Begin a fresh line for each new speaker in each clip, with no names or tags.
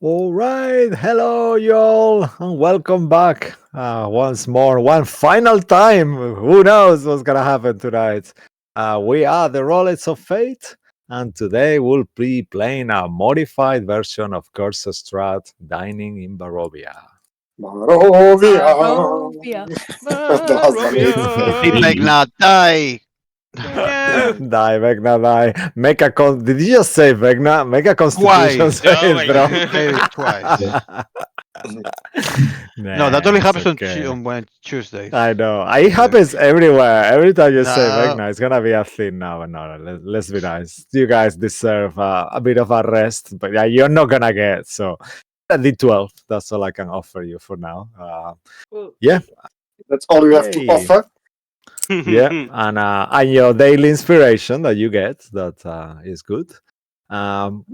All right, hello, y'all, and welcome back once more, one final time. Who knows what's gonna happen tonight? We are the Rollets of Fate, and today we'll be playing a modified version of Curse of Strahd, Dining in Barovia.
Barovia.
Barovia.
Barovia.
Hey, Vecna, die! Yeah.
Die, Vecna, die. Make a Did you just say Vecna? Make a Constitution
Twice.
saving
my
throw.
God.
Maybe twice. No, that
Nah,
only
it's
happens
okay.
on Tuesdays.
I know. It happens everywhere. Every time you say
No.
Vecna, it's gonna be a thing now. No, let's be nice. You guys deserve a bit of a rest, but yeah, you're not gonna get so. A D12. That's all I can offer you for now. Yeah,
That's all you have to
Yay.
offer.
yeah, and your daily inspiration that you get that is good.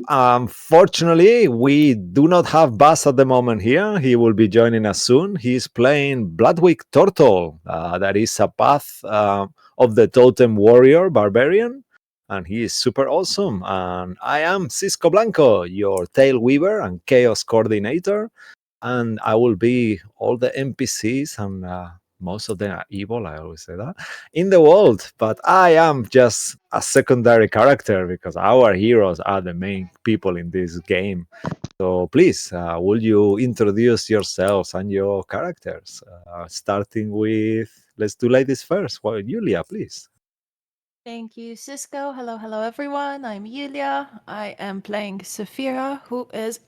Unfortunately, we do not have Buzz at the moment here. He will be joining us soon. He's playing Bloodwick Turtle. That is a path of the Totem Warrior Barbarian, and he is super awesome. And I am Cisco Blanco, your Tail Weaver and Chaos Coordinator, and I will be all the NPCs and most of them are evil. I always say that in the world, but I am just a secondary character because our heroes are the main people in this game. So please, will you introduce yourselves and your characters? Starting with, let's do ladies first. Well, Julia, please.
Thank you, Cisco. Hello, everyone. I'm Yulia. I am playing Saphira, who is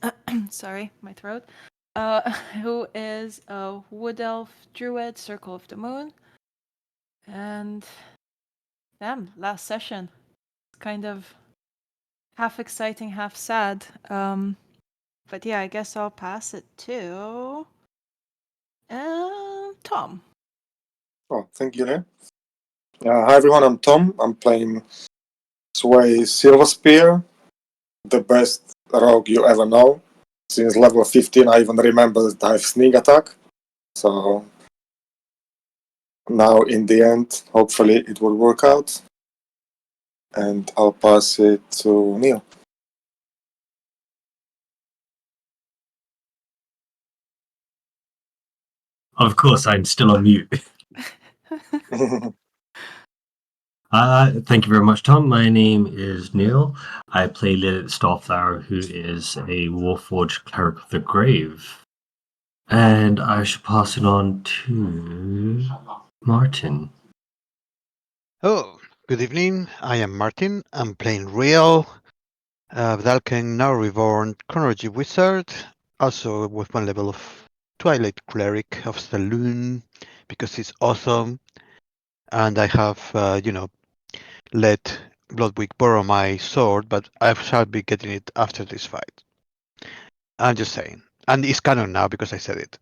sorry, my throat. Who is a wood elf druid, Circle of the Moon. And damn, last session. It's kind of half exciting, half sad. But yeah, I guess I'll pass it to Tom.
Oh, thank you, Nick. Hi everyone, I'm Tom. I'm playing Sway Silverspear, the best rogue you ever know. Since level 15, I even remember that I have sneak attack. So now, in the end, hopefully it will work out. And I'll pass it to Neil.
Of course, I'm still on mute. Thank you very much, Tom. My name is Neil. I play Lilith Starflower, who is a Warforged Cleric of the Grave. And I should pass it on to Martin.
Oh, good evening. I am Martin. I'm playing Real, Valken now reborn chronology wizard, also with one level of Twilight Cleric of Saloon because he's awesome. And I have, let Bloodwick borrow my sword, but I shall be getting it after this fight. I'm just saying. And it's canon now because I said it.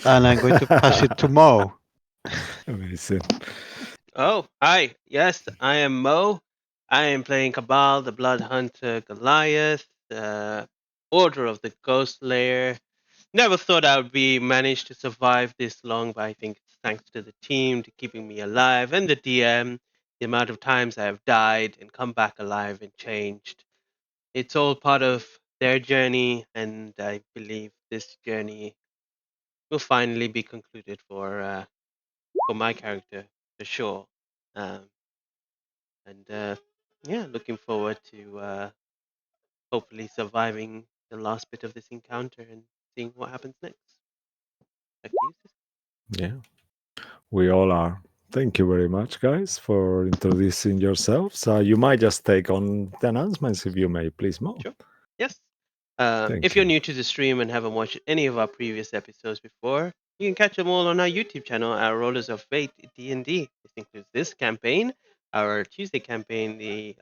And I'm going to pass it to Mo.
Amazing.
Oh, hi. Yes, I am Mo. I am playing Cabal, the Blood Hunter Goliath, the Order of the Ghost Layer. Never thought I would be managed to survive this long, but I think it's thanks to the team to keeping me alive and the DM, the amount of times I have died and come back alive and changed. It's all part of their journey, and I believe this journey will finally be concluded for my character for sure. Um, and yeah, looking forward to hopefully surviving the last bit of this encounter and seeing what happens next. Back to you, Sis.
Yeah, we all are. Thank you very much, guys, for introducing yourselves. You might just take on the announcements if you may, please, Mo.
Sure. Yes.
Thank
If you're
you.
new to the stream and haven't watched any of our previous episodes before, you can catch them all on our YouTube channel, our Rollers of Fate D&D. This includes this campaign, our Tuesday campaign, the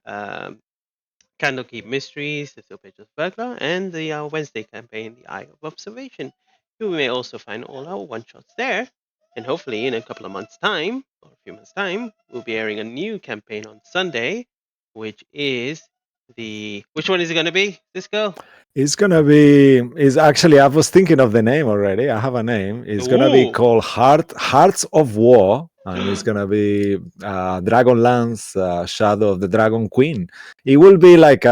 Candlekeep Mysteries, the Silk Pages of Vecna, and the Wednesday campaign, the Eye of Observation. You may also find all our one-shots there, and hopefully in a couple of months' time, or a few months' time, we'll be airing a new campaign on Sunday, which is which one is it going to be, Cisco?
It's gonna be. Is actually. I was thinking of the name already. I have a name. It's gonna be
Ooh.
called Hearts of War, and it's gonna be Dragonlance Shadow of the Dragon Queen. It will be like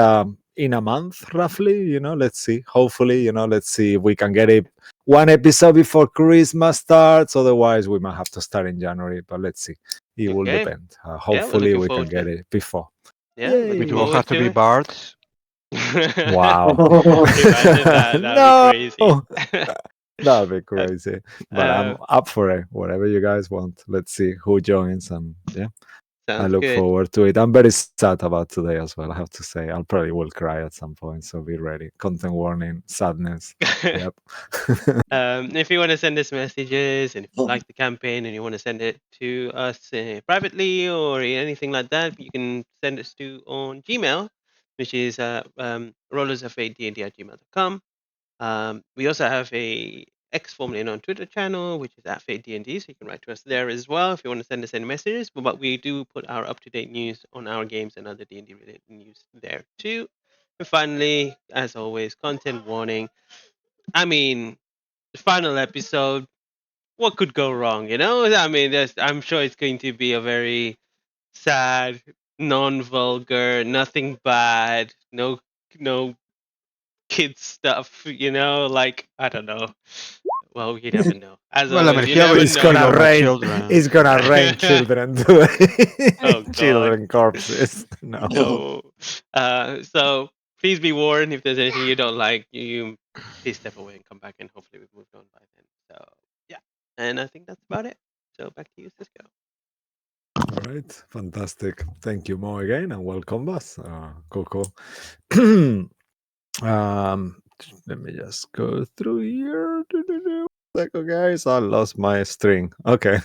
in a month, roughly. Let's see. Hopefully, let's see if we can get it one episode before Christmas starts. Otherwise, we might have to start in January. But let's see. It will
Okay.
depend.
Yeah, we're
Hopefully,
looking
we can
forward to
get
it.
it before.
Yeah, looking
We do
forward
have to be
it.
bards.
Wow.
Imagine that. That'd be
No!
crazy.
That'd be crazy. But I'm
Uh,
up for it. Whatever you guys want. Let's see who joins. And yeah, I
sounds
look
good.
forward to it. I'm very sad about today as well. I have to say, I'll probably will cry at some point. So be ready. Content warning, sadness. Yep.
If you want to send us messages and if you like the campaign and you want to send it to us privately or anything like that, you can send us to on Gmail, which is rollersf8dnd@gmail.com. We also have a X formerly known Twitter channel, which is at FateDND, so you can write to us there as well if you want to send us any messages. But we do put our up-to-date news on our games and other D&D related news there too. And finally, as always, content warning. I mean, the final episode, what could go wrong? I mean, I'm sure it's going to be a very sad, non-vulgar, nothing bad, no kid stuff. Like I don't know, Well, you never know. As
Well, I
always,
mean,
you
he
never
already
It's
know.
killed
gonna
all my
rain.
children.
It's gonna rain children to
Oh God,
children corpses. No.
no. So please be warned if there's anything you don't like, you please step away and come back, and hopefully we've moved on by then. So yeah, and I think that's about it. So back to you, Cisco.
All right, fantastic. Thank you, Mo, again, and welcome, Buzz. Cool. Let me just go through here. Second, guys, I lost my string. Okay.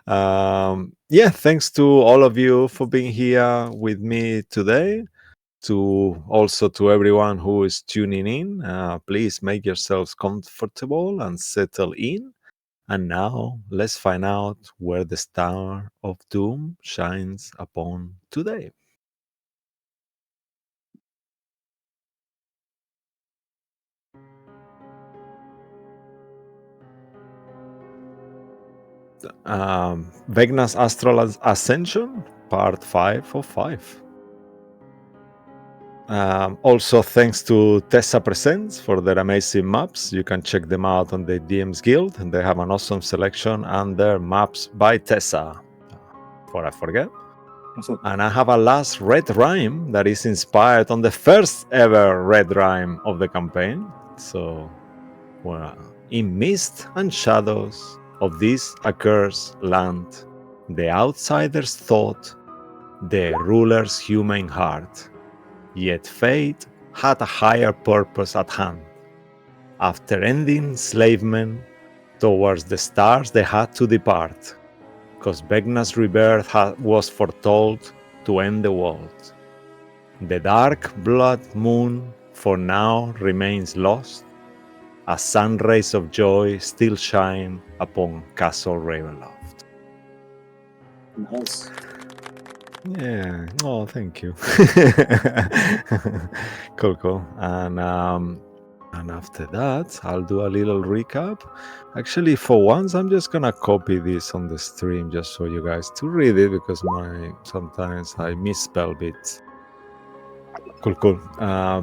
Yeah, thanks to all of you for being here with me today. Also to everyone who is tuning in, please make yourselves comfortable and settle in. And now let's find out where the star of doom shines upon today. Vecna's Astral Ascension, part 5 of 5. Also, thanks to Tessa Presents for their amazing maps. You can check them out on the DM's Guild, and they have an awesome selection under Maps by Tessa. Before I forget. And I have a last red rhyme that is inspired on the first ever red rhyme of the campaign. So, well, in mist and shadows of this accursed land, the outsiders thought the ruler's human heart. Yet fate had a higher purpose at hand. After ending enslavement towards the stars, they had to depart, because Vecna's rebirth was foretold to end the world. The dark blood moon for now remains lost, as sun rays of joy still shine upon Castle Ravenloft.
Nice.
Yeah. Oh, thank you. Cool. And after that, I'll do a little recap. Actually, for once, I'm just gonna copy this on the stream just so you guys to read it, because sometimes I misspell bits. Cool.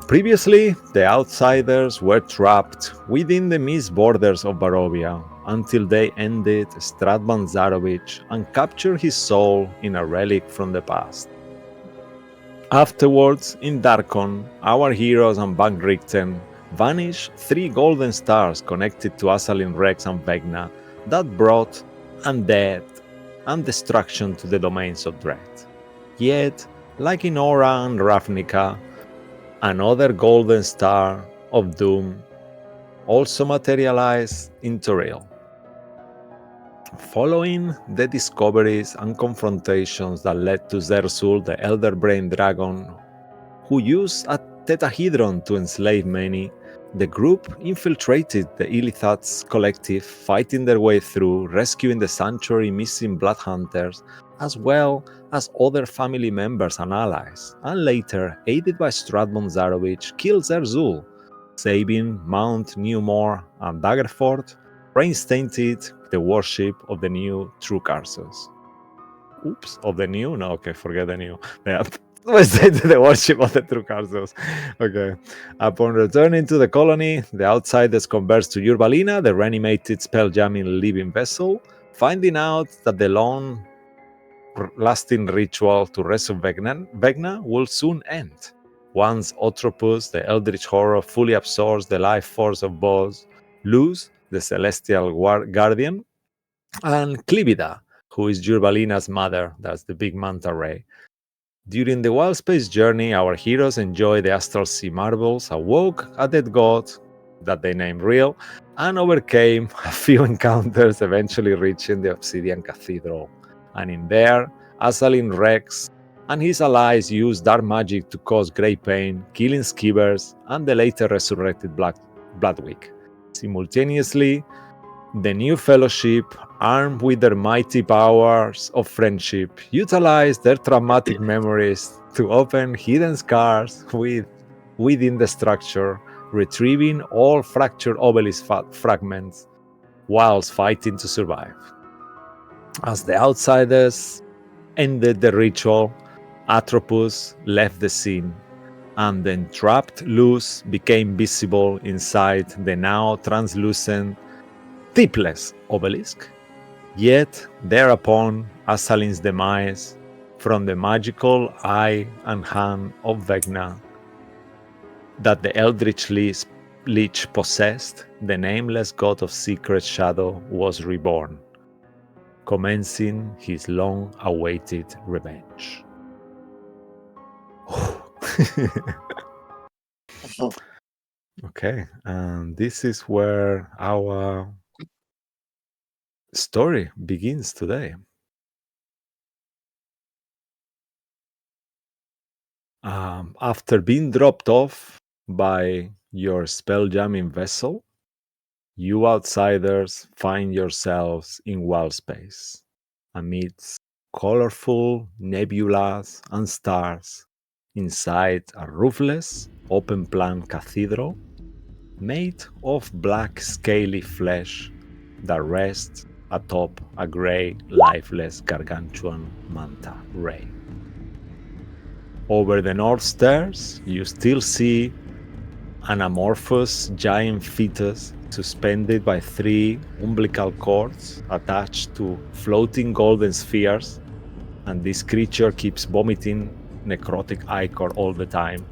Previously, the outsiders were trapped within the mist borders of Barovia until they ended Strahd Zarovich and captured his soul in a relic from the past. Afterwards, in Darkon, our heroes and Bank Richten vanished 3 golden stars connected to Asalin Rex and Vecna that brought undeath and destruction to the domains of Dread. Yet, like in Ora and Ravnica, another golden star of doom also materialized in Toril. Following the discoveries and confrontations that led to Zersul, the Elder Brain Dragon, who used a tetrahedron to enslave many, the group infiltrated the Illithats collective, fighting their way through, rescuing the Sanctuary missing blood hunters, as well as other family members and allies, and later, aided by Strahd Zarovich, killed Zersul, saving Mount Newmore and Daggerford, reinstated the worship of the new True Carsos. Oops, of the new? No, okay, forget the new. Yeah. The worship of the True Carsos. Okay. Upon returning to the colony, the outsiders converts to Urbalina, the reanimated spell-jamming living vessel, finding out that the long-lasting ritual to resurrect Vecna will soon end. Once Otropus, the eldritch horror, fully absorbs the life force of both Luz, the celestial guardian, and Clivida, who is Urbalina's mother, that's the big manta ray. During the wild space journey, our heroes enjoy the astral sea marvels, awoke a dead god that they named Real, and overcame a few encounters, eventually reaching the Obsidian Cathedral. And in there, Asalin Rex and his allies used dark magic to cause great pain, killing Skivers and the later resurrected Bloodwick. Simultaneously, the new fellowship, armed with their mighty powers of friendship, utilize their traumatic memories to open hidden scars within the structure, retrieving all fractured obelisk fragments whilst fighting to survive. As the outsiders ended the ritual, Atropus left the scene, and the entrapped Luz became visible inside the now translucent tipless obelisk. Yet thereupon Asalin's demise, from the magical eye and hand of Vecna that the Eldritch Lich possessed, the nameless god of secret shadow was reborn, commencing his long-awaited revenge. Okay, and this is where our story begins today. After being dropped off by your spell-jamming vessel, you outsiders find yourselves in wild space, amidst colorful nebulas and stars, inside a roofless, open-plan cathedral made of black scaly flesh that rests atop a grey, lifeless gargantuan manta ray. Over the north stairs, you still see an amorphous giant fetus suspended by 3 umbilical cords attached to floating golden spheres, and this creature keeps vomiting necrotic ichor all the time.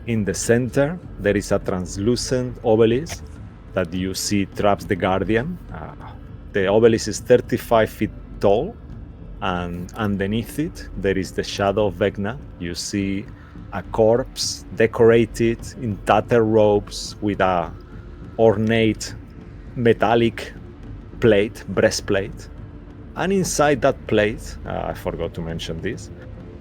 In the center, there is a translucent obelisk that you see traps the Guardian. The obelisk is 35 feet tall, and underneath it, there is the shadow of Vecna. You see a corpse decorated in tattered robes with a ornate metallic breastplate. And inside that plate, I forgot to mention this,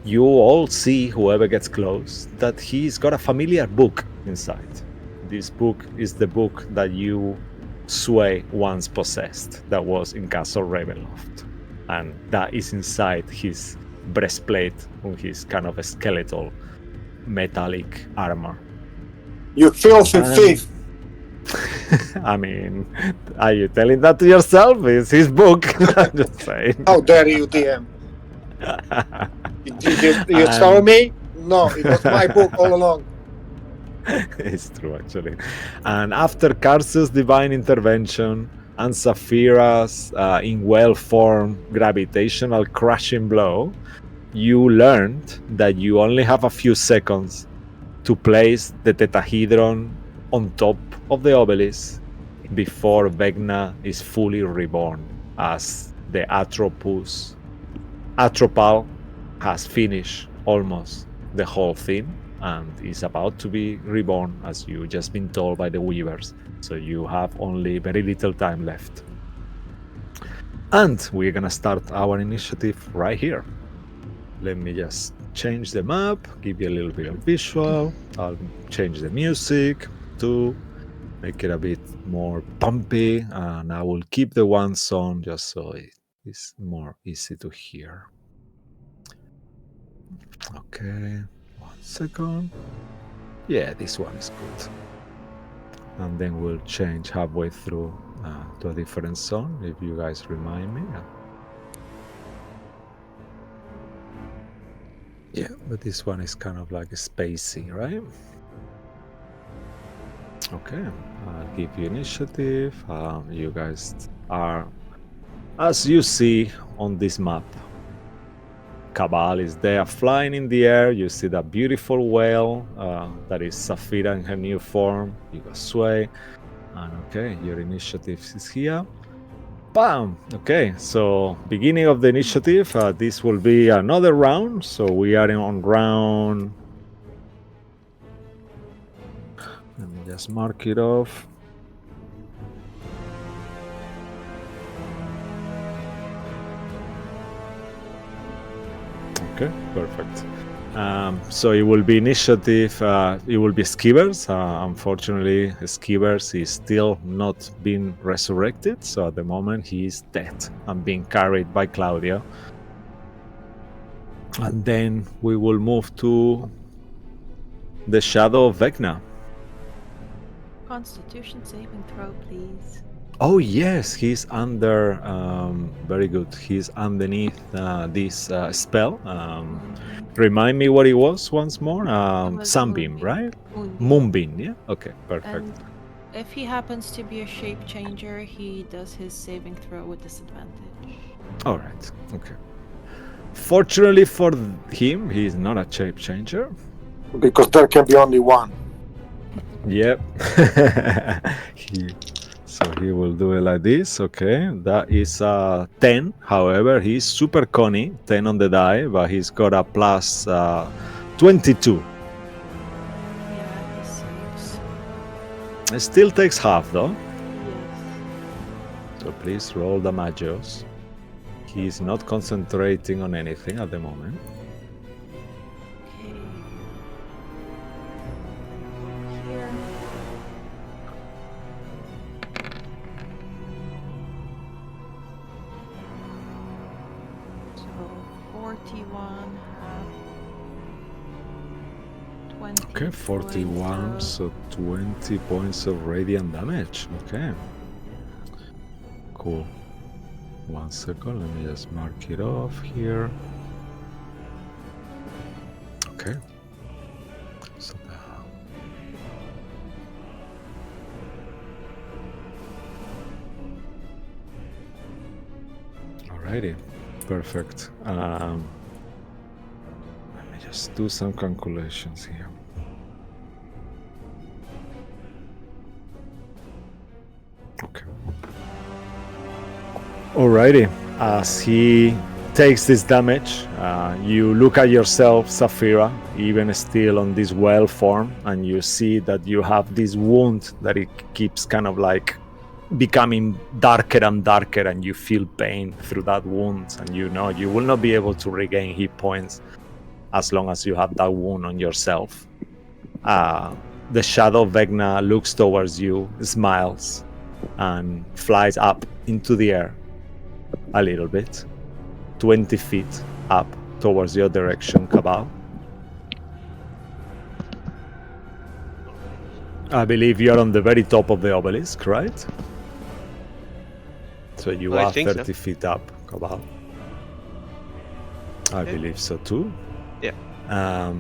you all see, whoever gets close, that he's got a familiar book inside. This book is the book that you, Sway, once possessed, that was in Castle Ravenloft. And that is inside his breastplate, on his kind of a skeletal metallic armor.
You filthy thief!
I mean, are you telling that to yourself? It's his book. I'm just saying.
How dare you, DM? You saw me? No, it was my book all along.
It's true, actually. And after Karsus' divine intervention and Saphira's in well-formed gravitational crashing blow, you learned that you only have a few seconds to place the tetrahedron on top of the obelisk before Vecna is fully reborn, as the Atropal has finished almost the whole thing and is about to be reborn, as you just been told by the Weavers. So you have only very little time left. And we're gonna start our initiative right here. Let me just change the map, give you a little bit of visual. I'll change the music to make it a bit more pumpy, and I will keep the one song just so it is more easy to hear. Okay, 1 second. Yeah, this one is good. And then we'll change halfway through to a different song, if you guys remind me. Yeah, but this one is kind of like spacey, right? Okay, I'll give you initiative. You guys are, as you see on this map, Cabal is there flying in the air. You see that beautiful whale that is Saphira in her new form. You got Sway. And okay, your initiative is here. Bam! Okay, so beginning of the initiative, this will be another round. So we are on round... Let me just mark it off. Okay, perfect. So it will be initiative, it will be Skivers. Unfortunately, Skivers is still not being resurrected, so at the moment he is dead and being carried by Claudia. And then we will move to the Shadow of Vecna.
Constitution saving throw, please.
Oh yes, he's under, very good, he's underneath this spell. Remind me what it was once more. Sunbeam,
Moonbeam.
right?
Moonbeam.
Moonbeam, yeah? Okay, perfect.
And if he happens to be a shape changer, he does his saving throw with disadvantage.
All right. Okay. Fortunately for him, he's not a shape changer.
Because there can be only one.
Yep. So he will do it like this. Okay. That is 10. However, he's super conny. 10 on the die, but he's got a plus 22.
Yeah, he saves.
It still takes half though.
Yes.
So please roll the magios. He's not concentrating on anything at the moment.
Okay. Here. So 41 half. 20.
Okay, 41, so 20 points of radiant damage. Okay. Cool. 1 second, let me just mark it off here. Okay. So alrighty, perfect. Let me just do some calculations here. Okay. Alrighty, as he takes this damage, you look at yourself, Saphira, even still on this well form, and you see that you have this wound that it keeps kind of like becoming darker and darker, and you feel pain through that wound, and you know you will not be able to regain hit points as long as you have that wound on yourself. The shadow Vecna looks towards you, smiles, and flies up into the air a little bit, 20 feet up towards your direction, Cabal. I believe you're on the very top of the obelisk, right? So you
I
are
think
30
so.
feet up, Cabal. I
Okay.
believe so too.
Yeah.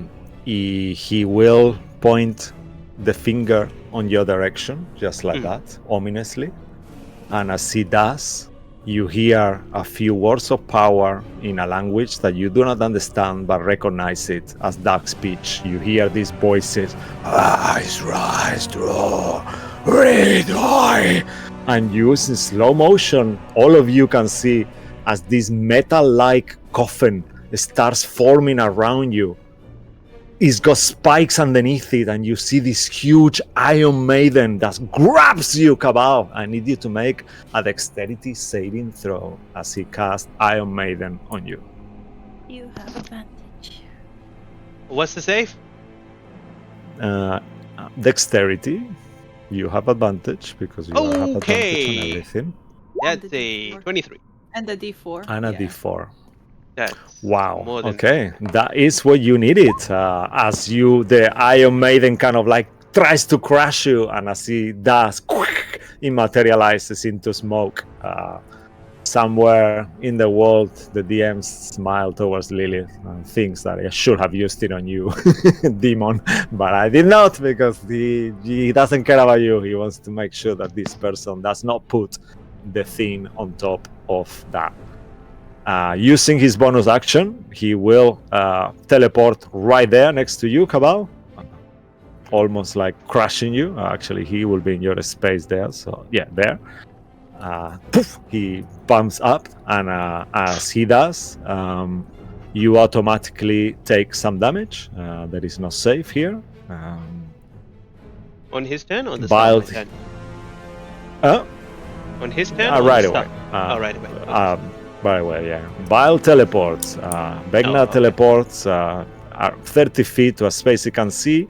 He will point the finger on your direction, just like that, ominously. And as he does, you hear a few words of power in a language that you do not understand but recognize it as dark speech. You hear these voices, rise, draw, read, I. And you, in slow motion, all of you can see as this metal-like coffin starts forming around you. It's got spikes underneath it, and you see this huge Iron Maiden that grabs you, Cabal. I need you to make a dexterity saving throw as he casts Iron Maiden on you.
You have advantage.
What's the save?
Dexterity, you have advantage because you have advantage on
Okay.
everything.
That's
the
a
D4.
23.
And the D4.
And a
yeah.
D4.
That's
Wow.
more than
Okay, that is what you needed. As the Iron Maiden kind of like tries to crush you, and as he does, it materializes into smoke. Somewhere in the world, the DMs smile towards Lilith and thinks that I should have used it on you, demon, but I did not because he doesn't care about you. He wants to make sure that this person does not put the thing on top of that. Using his bonus action, he will teleport right there next to you, Cabal, almost like crushing you. Actually, he will be in your space there, so yeah, there. Poof, he bumps up, and as he does, you automatically take some damage. There is no save here.
on his turn or the
Vile-
start of my turn? On his turn or
right
the
away.
start? Right away. Okay.
By the way, yeah. Vile teleports. Vecna
okay.
teleports 30 feet to a space you can see,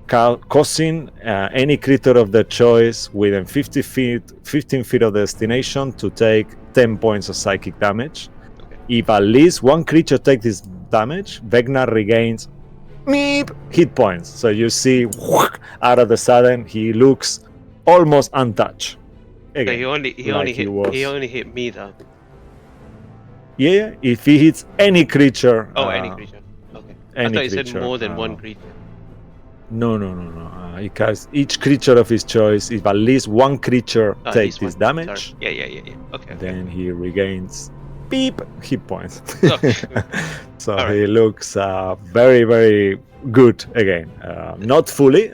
causing any creature of their choice within 15 feet of the destination to take 10 points of psychic damage.
Okay.
If at least one creature takes this damage, Vecna regains hit points. So you see, out of the sudden, he looks almost untouched. Again,
So he only hit me though.
Yeah, if he hits any creature.
Oh, any creature. Okay. I
Any
thought you said
creature,
more than one creature.
No. Because each creature of his choice, if at least one creature
Oh,
takes
this
this
one.
damage,
Sorry. Yeah. Okay.
then he regains hit points.
Okay.
So
All
he
right.
looks very, very good again. Not fully.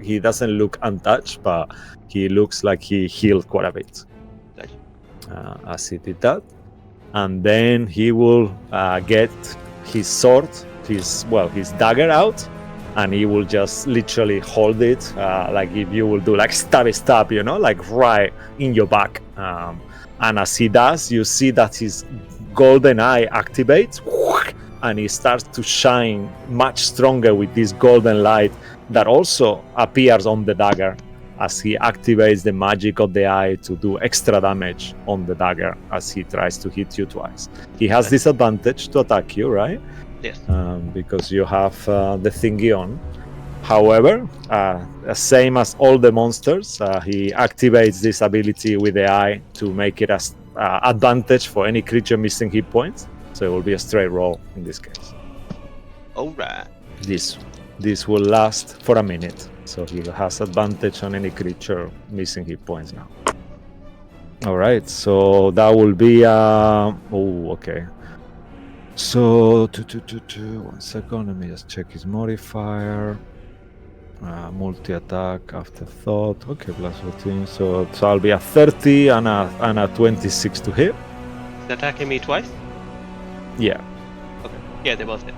He doesn't look untouched, but he looks like he healed quite a bit
Gotcha.
as he did that. And then he will get his sword, his dagger out, and he will just literally hold it, like if you will do like stab, like right in your back. And as he does, you see that his golden eye activates, and he starts to shine much stronger with this golden light that also appears on the dagger as he activates the magic of the eye to do extra damage on the dagger as he tries to hit you twice. He has disadvantage to attack you, right?
Yes.
Because you have the thingy on. However, same as all the monsters, he activates this ability with the eye to make it as advantage for any creature missing hit points. So it will be a straight roll in this case.
All right.
This will last for a minute, so he has advantage on any creature missing hit points now. All right, so that will be okay. So 1 second, let me just check his modifier. Multi-attack, afterthought. Okay, plus 14. So I'll be a 30 and a 26 to hit.
Is attacking me twice?
Yeah.
Okay. Yeah, they both hit.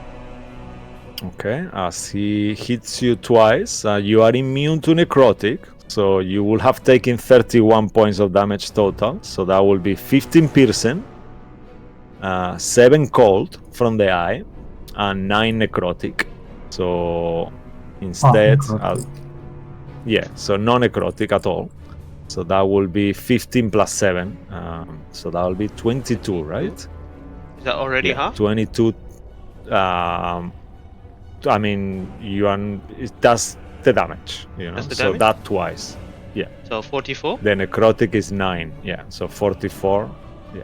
Okay, as he hits you twice, you are immune to necrotic, so you will have taken 31 points of damage total. So that will be 15 piercing, 7 cold from the eye, and 9 necrotic. So instead, so no necrotic at all. So that will be 15 plus 7. So that will be 22, right?
Is that already half?
22. I mean, that's the damage,
That's the
so
damage?
that twice. Yeah.
So 44?
The necrotic is 9. Yeah. So 44. Yeah.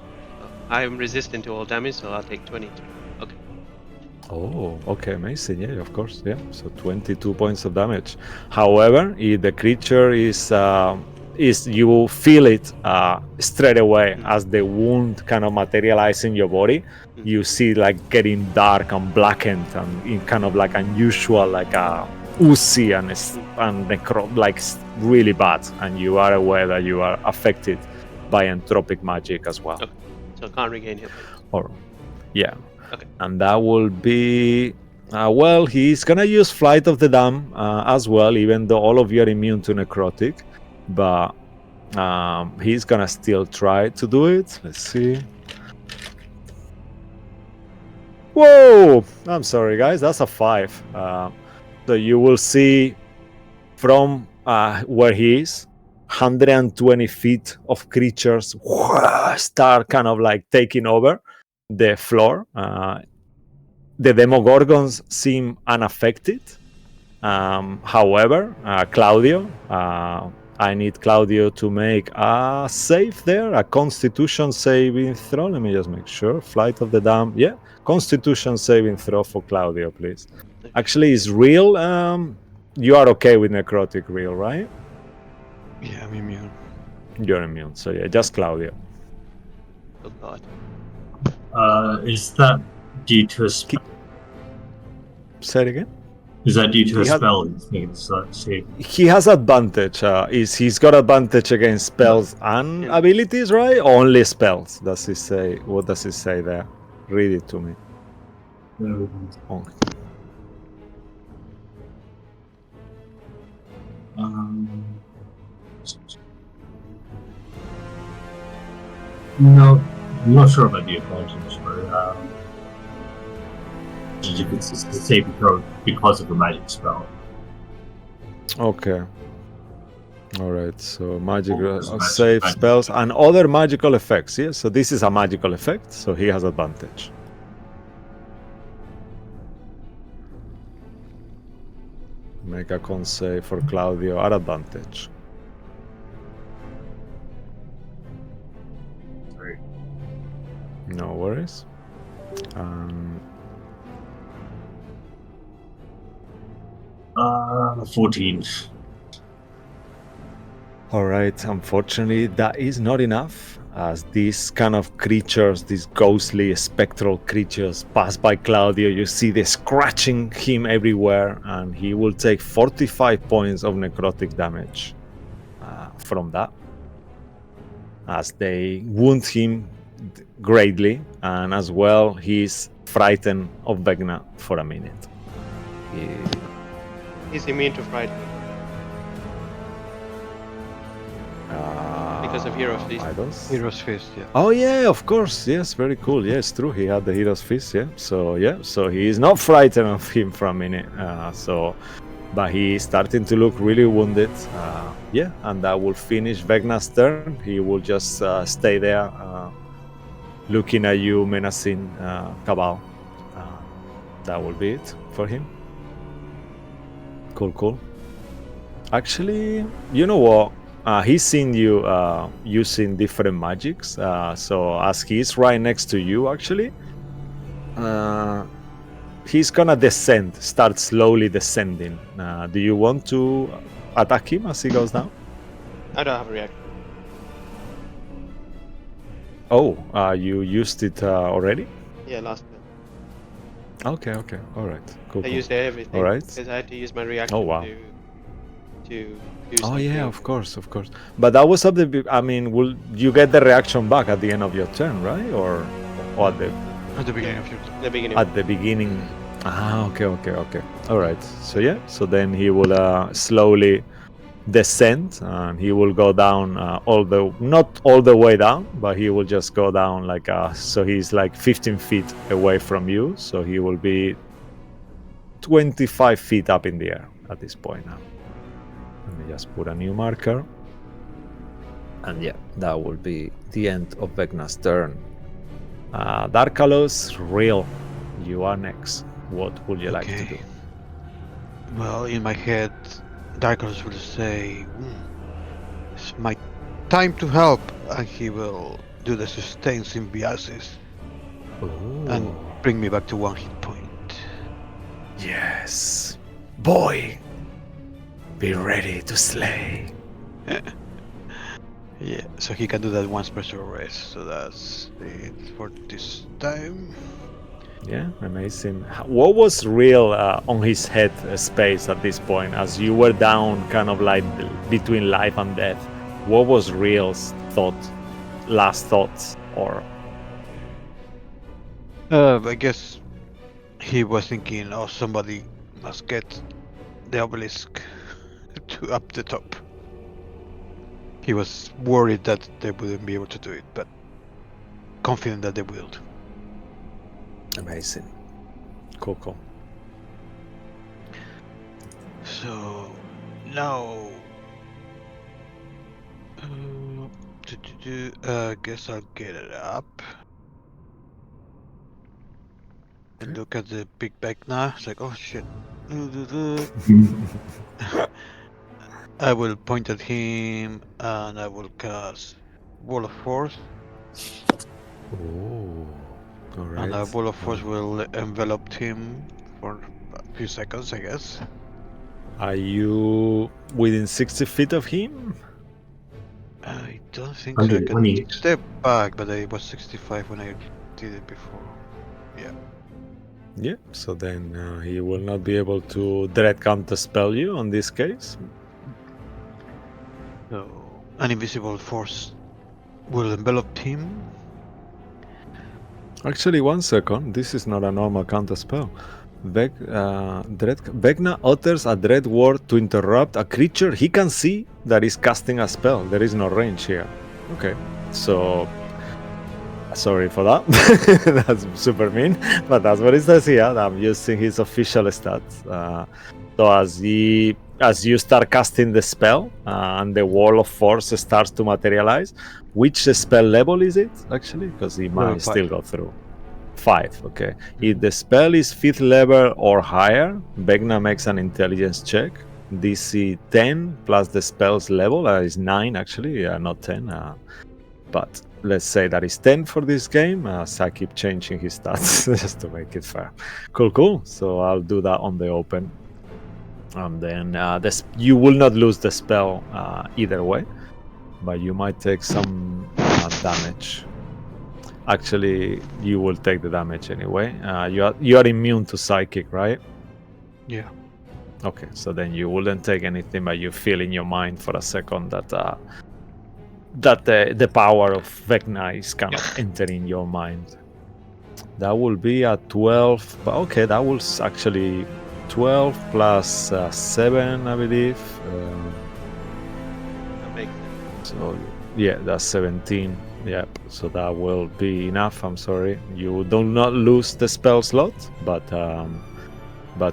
I am resistant to all damage, so I'll take 23. Okay.
Oh, okay, amazing. Yeah, of course. Yeah. So 22 points of damage. However, if the creature is you feel it straight away as the wound kind of materializes in your body. You see like getting dark and blackened and in kind of like unusual, like oozy and like really bad, and you are aware that you are affected by entropic magic as well.
Okay. So I can't regain hit points.
Or yeah.
Okay.
And that will be he's gonna use Flight of the Damned as well, even though all of you are immune to necrotic, but he's gonna still try to do it. Let's see. Whoa! I'm sorry, guys. That's a 5. So you will see from where he is, 120 feet of creatures start kind of like taking over the floor. The Demogorgons seem unaffected. However, Claudio, I need Claudio to make a save there, a Constitution saving throw. Let me just make sure. Flight of the Damned. Yeah, Constitution saving throw for Claudio, please. Actually, it's real. You are okay with necrotic, real, right?
Yeah, I'm immune.
You're immune, so yeah, just Claudio.
Oh god.
Is that due to a spell?
Say it again.
Is that due to a
He had-
spell?
He has advantage. He's got advantage against spells and
Yeah.
abilities, right? Or only spells? Does he say? What does he say there? Read it to me. Oh.
No, I'm not sure about the advantage, but if it's a saving throw because of a magic spell.
Okay. All right. So magic
Magic
save
effect.
spells and other magical effects. Yeah. So this is a magical effect. So he has advantage. Make a con save for Claudio at advantage.
Sorry.
No worries.
14.
All right, unfortunately, that is not enough, as these kind of creatures, these ghostly, spectral creatures, pass by Claudio. You see they scratching him everywhere, and he will take 45 points of necrotic damage from that, as they wound him greatly, and as well, he's frightened of Vecna for a minute.
He's immune to frightening. Because of Hero's Feast.
Hero's Fist, yeah.
Oh yeah, of course. Yes, very cool. Yeah, it's true. He had the Hero's Fist. Yeah. So he is not frightened of him for a minute. But he is starting to look really wounded. Yeah, and that will finish Vecna's turn. He will just stay there, looking at you, menacing Cabal. That will be it for him. Cool. Actually, you know what? He's seen you using different magics. So as he's right next to you, actually, he's gonna descend, start slowly descending. Do you want to attack him as he goes down?
I don't have a reaction.
Oh, you used it already?
Yeah, last time.
Okay. All right. Cool.
I used everything.
All right.
Because I had to use my reaction
Oh, wow.
to do
Oh
something.
yeah, of course. But that was at the. I mean, will you get the reaction back at the end of your turn, right? Or at the
beginning of your turn.
The beginning.
At the beginning. Okay. All right. So yeah. So then he will slowly descend, and he will go down not all the way down, but he will just go down like so he's like 15 feet away from you. So he will be 25 feet up in the air at this point now. Let me just put a new marker. And yeah, that will be the end of Vecna's turn. Darkalos, Real, you are next. What would you like to do?
Well, in my head, Darkalos will say, it's my time to help, and he will do the sustain symbiosis and bring me back to 1 hit point.
Yes. Boy, be ready to slay.
Yeah, so he can do that once per short rest, so that's it for this time.
Yeah, amazing. What was Real on his head space at this point, as you were down kind of like between life and death? What was Real's last thoughts, or?
I guess he was thinking, oh, somebody must get the obelisk to up the top. He was worried that they wouldn't be able to do it, but confident that they will.
Amazing. Cool.
So now, guess I'll get it up and look at the big Vecna. It's like, oh shit. I will point at him and I will cast Wall of Force.
Oh, all right.
And a Wall of Force will envelop him for a few seconds, I guess.
Are you within 60 feet of him?
I don't think so. I can
120.
step back, but I was 65 when I did it before. Yeah.
Yeah, so then he will not be able to direct counterspell you on this case.
So, an invisible force will envelop him.
Actually, 1 second. This is not a normal counterspell. Vecna utters a dread word to interrupt a creature he can see that is casting a spell. There is no range here. Okay, so sorry for that. That's super mean, but that's what it says here. I'm using his official stats. So as you start casting the spell and the wall of force starts to materialize, which spell level is it actually? Because he might still go through. 5, okay. If the spell is 5th level or higher, Vecna makes an intelligence check. DC 10 plus the spell's level is 9 actually, not 10. But let's say that is 10 for this game, as I keep changing his stats just to make it fair. Cool. So I'll do that on the open. And then you will not lose the spell either way, but you might take some damage. Actually, you will take the damage anyway. You are immune to psychic, right?
Yeah.
Okay, so then you wouldn't take anything, but you feel in your mind for a second that the power of Vecna is kind of entering your mind. That will be a 12, but okay, that was actually 12 plus 7, I believe.
That makes sense.
So yeah, that's 17. Yep, so that will be enough. I'm sorry, you do not lose the spell slot, but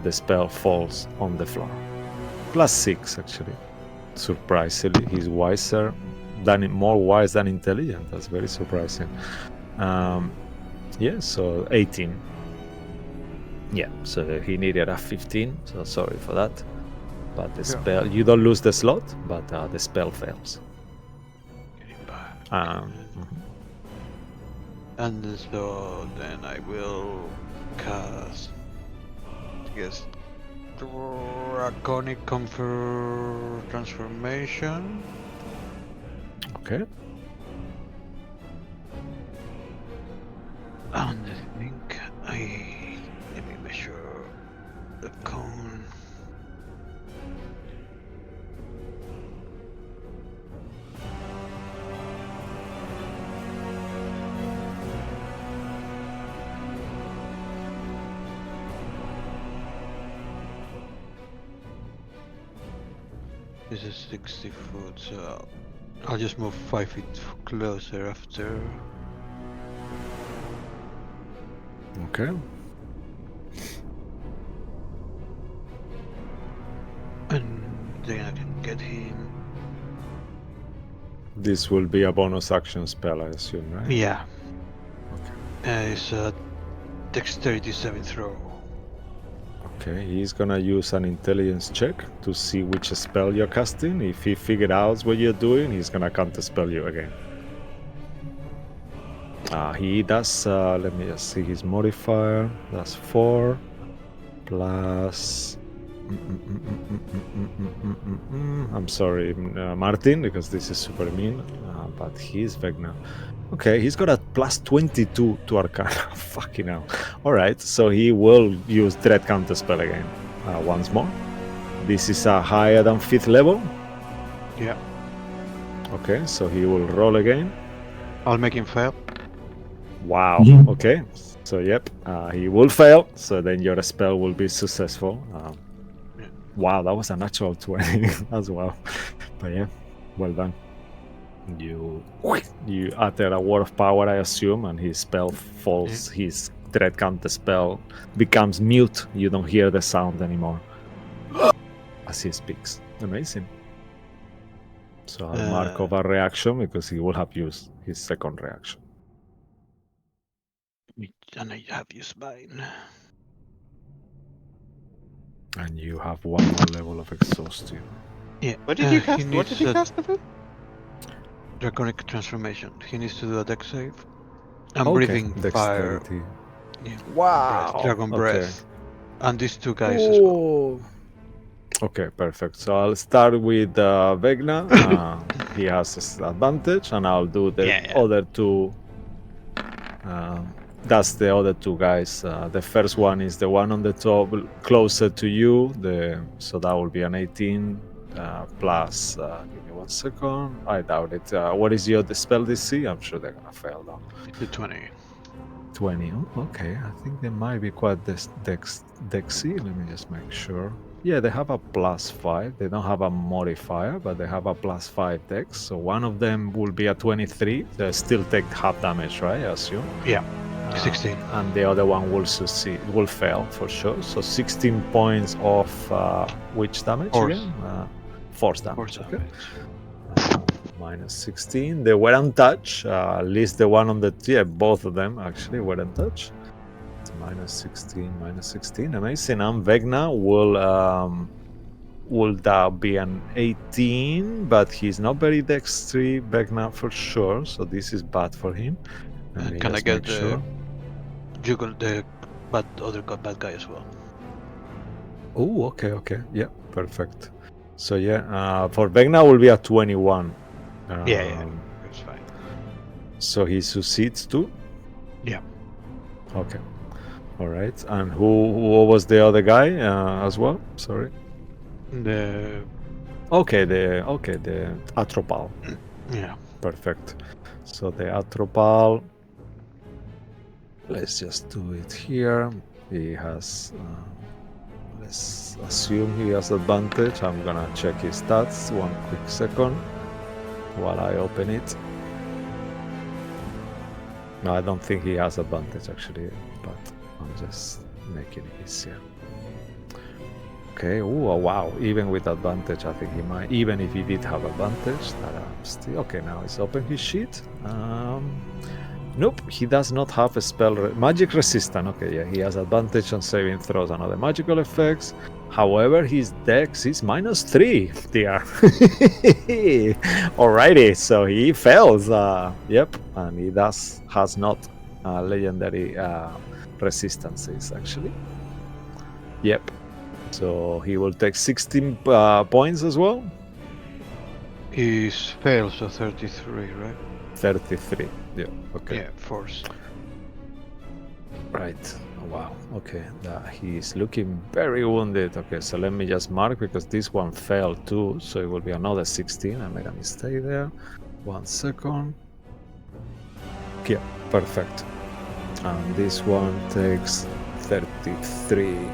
the spell falls on the floor. Plus 6, actually. Surprisingly, he's wiser more wise than intelligent. That's very surprising. Yeah, so 18. Yeah, so he needed a 15, so sorry for that. But the spell, you don't lose the slot, but the spell fails.
And so then I will cast, I guess, Draconic Comfort Transformation.
Okay.
And I think let me measure the cone. This is 60 foot, so I'll just move 5 feet closer after.
Okay.
And then I can get him.
This will be a bonus action spell, I assume, right?
Yeah.
Okay.
It's a dexterity saving throw.
Okay, he's gonna use an intelligence check to see which spell you're casting. If he figured out what you're doing, he's gonna counterspell you again. He does, let me just see his modifier. That's 4 plus... I'm sorry, Martin, because this is super mean, but he's Vecna. Okay, he's got a plus 22 to Arcana. Fucking hell. Alright, so he will use Dread Counterspell again. Once more. This is higher than 5th level.
Yeah.
Okay, so he will roll again.
I'll make him fail.
Wow. Okay, so yep, he will fail. So then your spell will be successful. Wow, that was a natural 20 as well. But yeah, well done. You utter a word of power, I assume, and his spell falls. His Dread Counter spell becomes mute. You don't hear the sound anymore as he speaks. Amazing. So I'll mark off a reaction because he will have used his second reaction.
And I have used mine.
And you have one more level of exhaustion.
Yeah.
What did you cast? What did you cast of it?
Draconic Transformation. He needs to do a dex save. I'm breathing fire. Yeah.
Wow.
Dragon breath. And these two guys as well.
Okay, perfect. So I'll start with Vecna. He has this advantage, and I'll do the other two. That's the other two guys. The first one is the one on the top, closer to you. So that will be an 18 plus. Give me 1 second. I doubt it. What is your spell DC? I'm sure they're gonna fail though.
It's 20.
20. Oh, okay, I think they might be quite dexy. Let me just make sure. Yeah, they have a +5. They don't have a modifier, but they have a +5 dex. So one of them will be a 23. They still take half damage, right? I assume.
Yeah. 16.
And the other one will fail for sure. So 16 points of which damage again? Force damage. Okay. Minus 16. They were untouched. At least the one on the both of them actually were untouched. Minus 16. Amazing. And Vecna will that be an 18? But he's not very dexterous, Vecna for sure. So this is bad for him.
Can I get the bad guy as well?
Oh, okay. Yeah, perfect. So yeah, for Vecna will be a 21.
Yeah, that's fine.
So he succeeds too?
Yeah.
Okay. All right. And who was the other guy as well? Sorry.
The
Okay, the Atropal.
yeah.
Perfect. So the Atropal, let's just do it here. He has let's assume he has advantage. I'm gonna check his stats. One quick second while I open it. No, I don't think he has advantage actually, but I'm just making it easier. Okay, oh wow, even with advantage, I think he might, even if he did have advantage, that still, okay, now he's open his sheet. Nope, he does not have a spell, magic resistant, okay, yeah, he has advantage on saving throws and other magical effects. However, his dex is -3, dear. Alrighty, so he fails, yep, and he has not legendary resistances, actually. Yep. So he will take 16 points as well.
He's failed, so 33, right?
33. Yeah. Okay.
Yeah, force.
Right. Oh, wow. Okay. He's looking very wounded. Okay. So let me just mark because this one failed too. So it will be another 16. I made a mistake there. 1 second. Yeah. Perfect. And this one takes 33.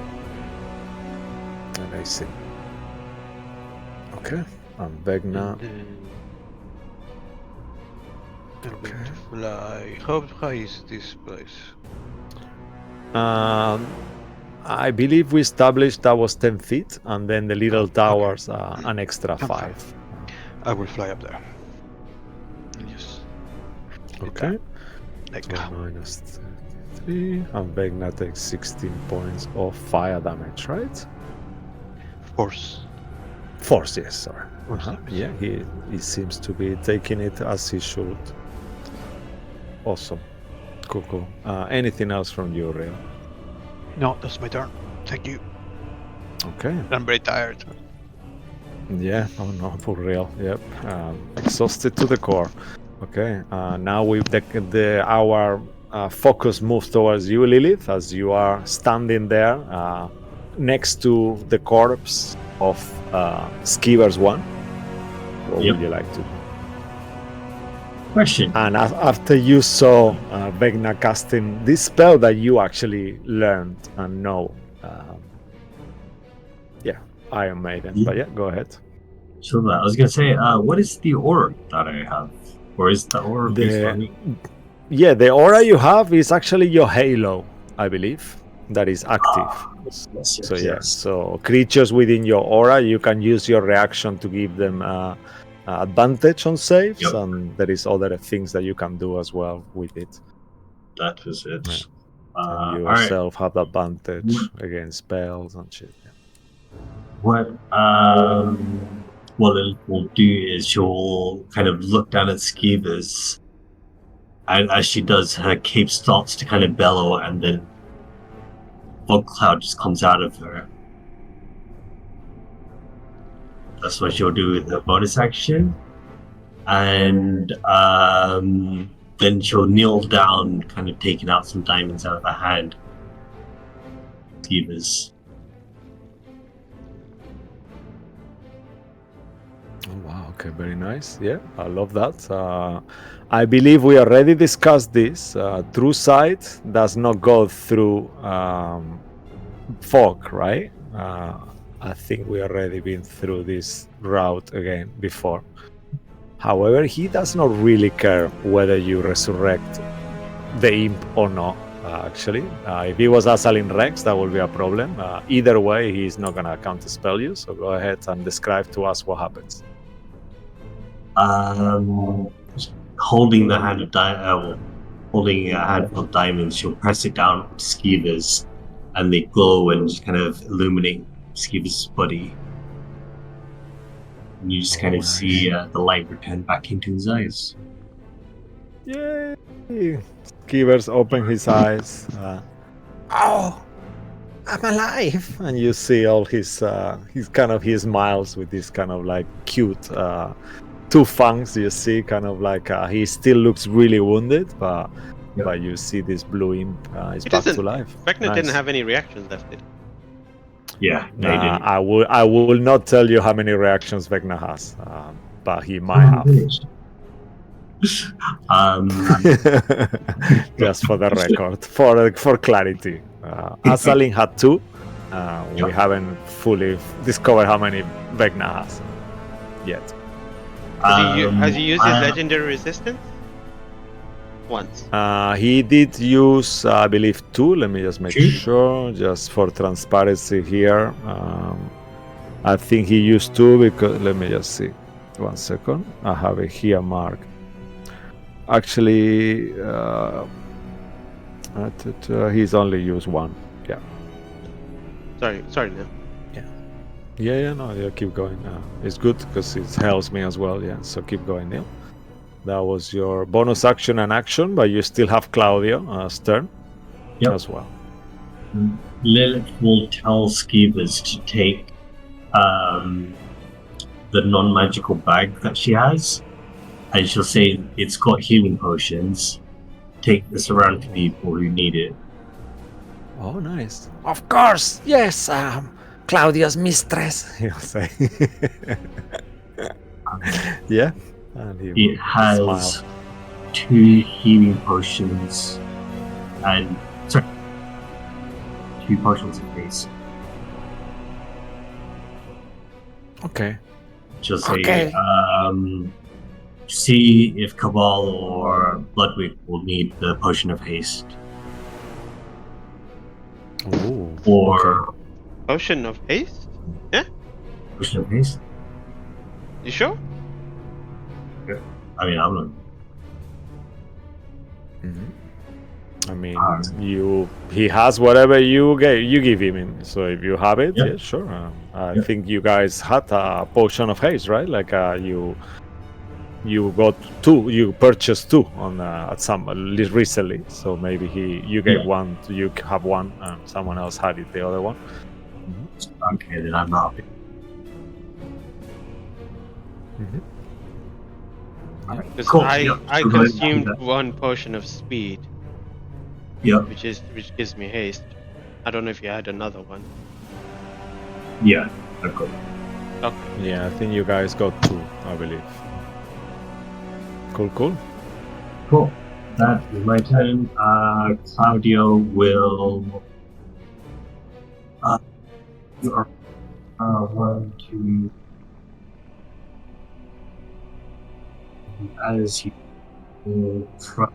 Amazing. Okay. And Vecna.
I'm going to fly. How high is this place?
I believe we established that was 10 feet, and then the little towers an extra
I'm
5.
I will fly up there. Yes.
Okay.
Like
So -33, and Vecna takes 16 points of fire damage, right?
force.
Force, yes, sorry.
Force damage.
Yeah, he seems to be taking it as he should. Awesome. Cool. Anything else from you, Real?
No, that's my turn. Thank you.
Okay.
I'm very tired.
Yeah, oh no, for real. Yep. Exhausted to the core. Okay. Now we've our focus moves towards you, Lilith, as you are standing there next to the corpse of Skivers 1. What
Yep.
would you like to do?
Question.
And after you saw Vecna casting this spell that you actually learned and know, Iron Maiden.
Yeah.
But yeah, go ahead.
So I was gonna say, what is the orb that I have, or is the orb based on me?
Yeah, the aura you have is actually your halo, I believe, that is active.
Yes.
So creatures within your aura, you can use your reaction to give them advantage on saves,
Yep.
and there is other things that you can do as well with it.
That was it.
Yeah. And you
All right.
yourself have advantage against spells and shit. Yeah.
What Lilith will do is she'll kind of look down at Skeevers, and as she does, her cape starts to kind of bellow, and then fog cloud just comes out of her. That's what she'll do with her bonus action, and then she'll kneel down, kind of taking out some diamonds out of her hand. Skeevers.
Oh, wow. Okay, very nice. Yeah, I love that. I believe we already discussed this. True sight does not go through fog, right? I think we already been through this route again before. However, he does not really care whether you resurrect the imp or not. Actually, if he was Asalin Rex, that would be a problem. Either way, he's not gonna counterspell you. So go ahead and describe to us what happens.
Holding the hand of holding a handful of diamonds, she'll press it down on Skeevers, and they glow and just kind of illuminate Skeevers' body. And you just kind of see the light return back into his eyes.
Yay! Skivers open his eyes. Ow! I'm alive. And you see all his he smiles with this kind of like cute two fangs. You see kind of like he still looks really wounded, but you see this blue imp is
He
back to
doesn't.
life.
Vecna didn't
Nice.
have any reactions left. Did he?
Yeah, they didn't.
I will not tell you how many reactions Vecna has, but he might have. Just for the record, for clarity. Asalin had 2. We haven't fully discovered how many Vecna has yet.
Has he used his legendary resistance? Once.
He did use, I believe, 2. Let me just make sure, just for transparency here. I think he used 2 because, let me just see. 1 second. I have it here marked. Actually, he's only used 1. Yeah.
Sorry, Neil.
Yeah, no, keep going. It's good because it helps me as well. Yeah, so keep going, Neil. That was your bonus action and action, but you still have Claudio's turn as well.
Lilith will tell Skeevers to take the non-magical bag that she has, and she'll say it's got healing potions. Take this around to people who need it.
Oh, nice. Of course, yes. Claudia's mistress, he'll say. Yeah. And
It has 2 healing potions and 2 potions of haste.
Okay.
Just say, see if Cabal or Bloodwig will need the potion of haste.
Ooh,
or
Potion of haste? Yeah?
potion of haste?
You sure?
I mean, I'm not.
I mean, he has whatever you give him. So if you have it, yeah, sure. I think you guys had a potion of haste, right? Like you got 2, you purchased 2 on at some recently. So maybe you gave 1, you have 1, and someone else had it, the other one.
Okay, then I'm not.
Because
Cool.
I consumed 1 potion of speed.
Yeah.
Which gives me haste. I don't know if you had another one.
Yeah, I've got it.
Okay.
Yeah, I think you guys got 2, I believe. Cool.
Cool. That is my turn. Claudio will. 1, 2. As he will try.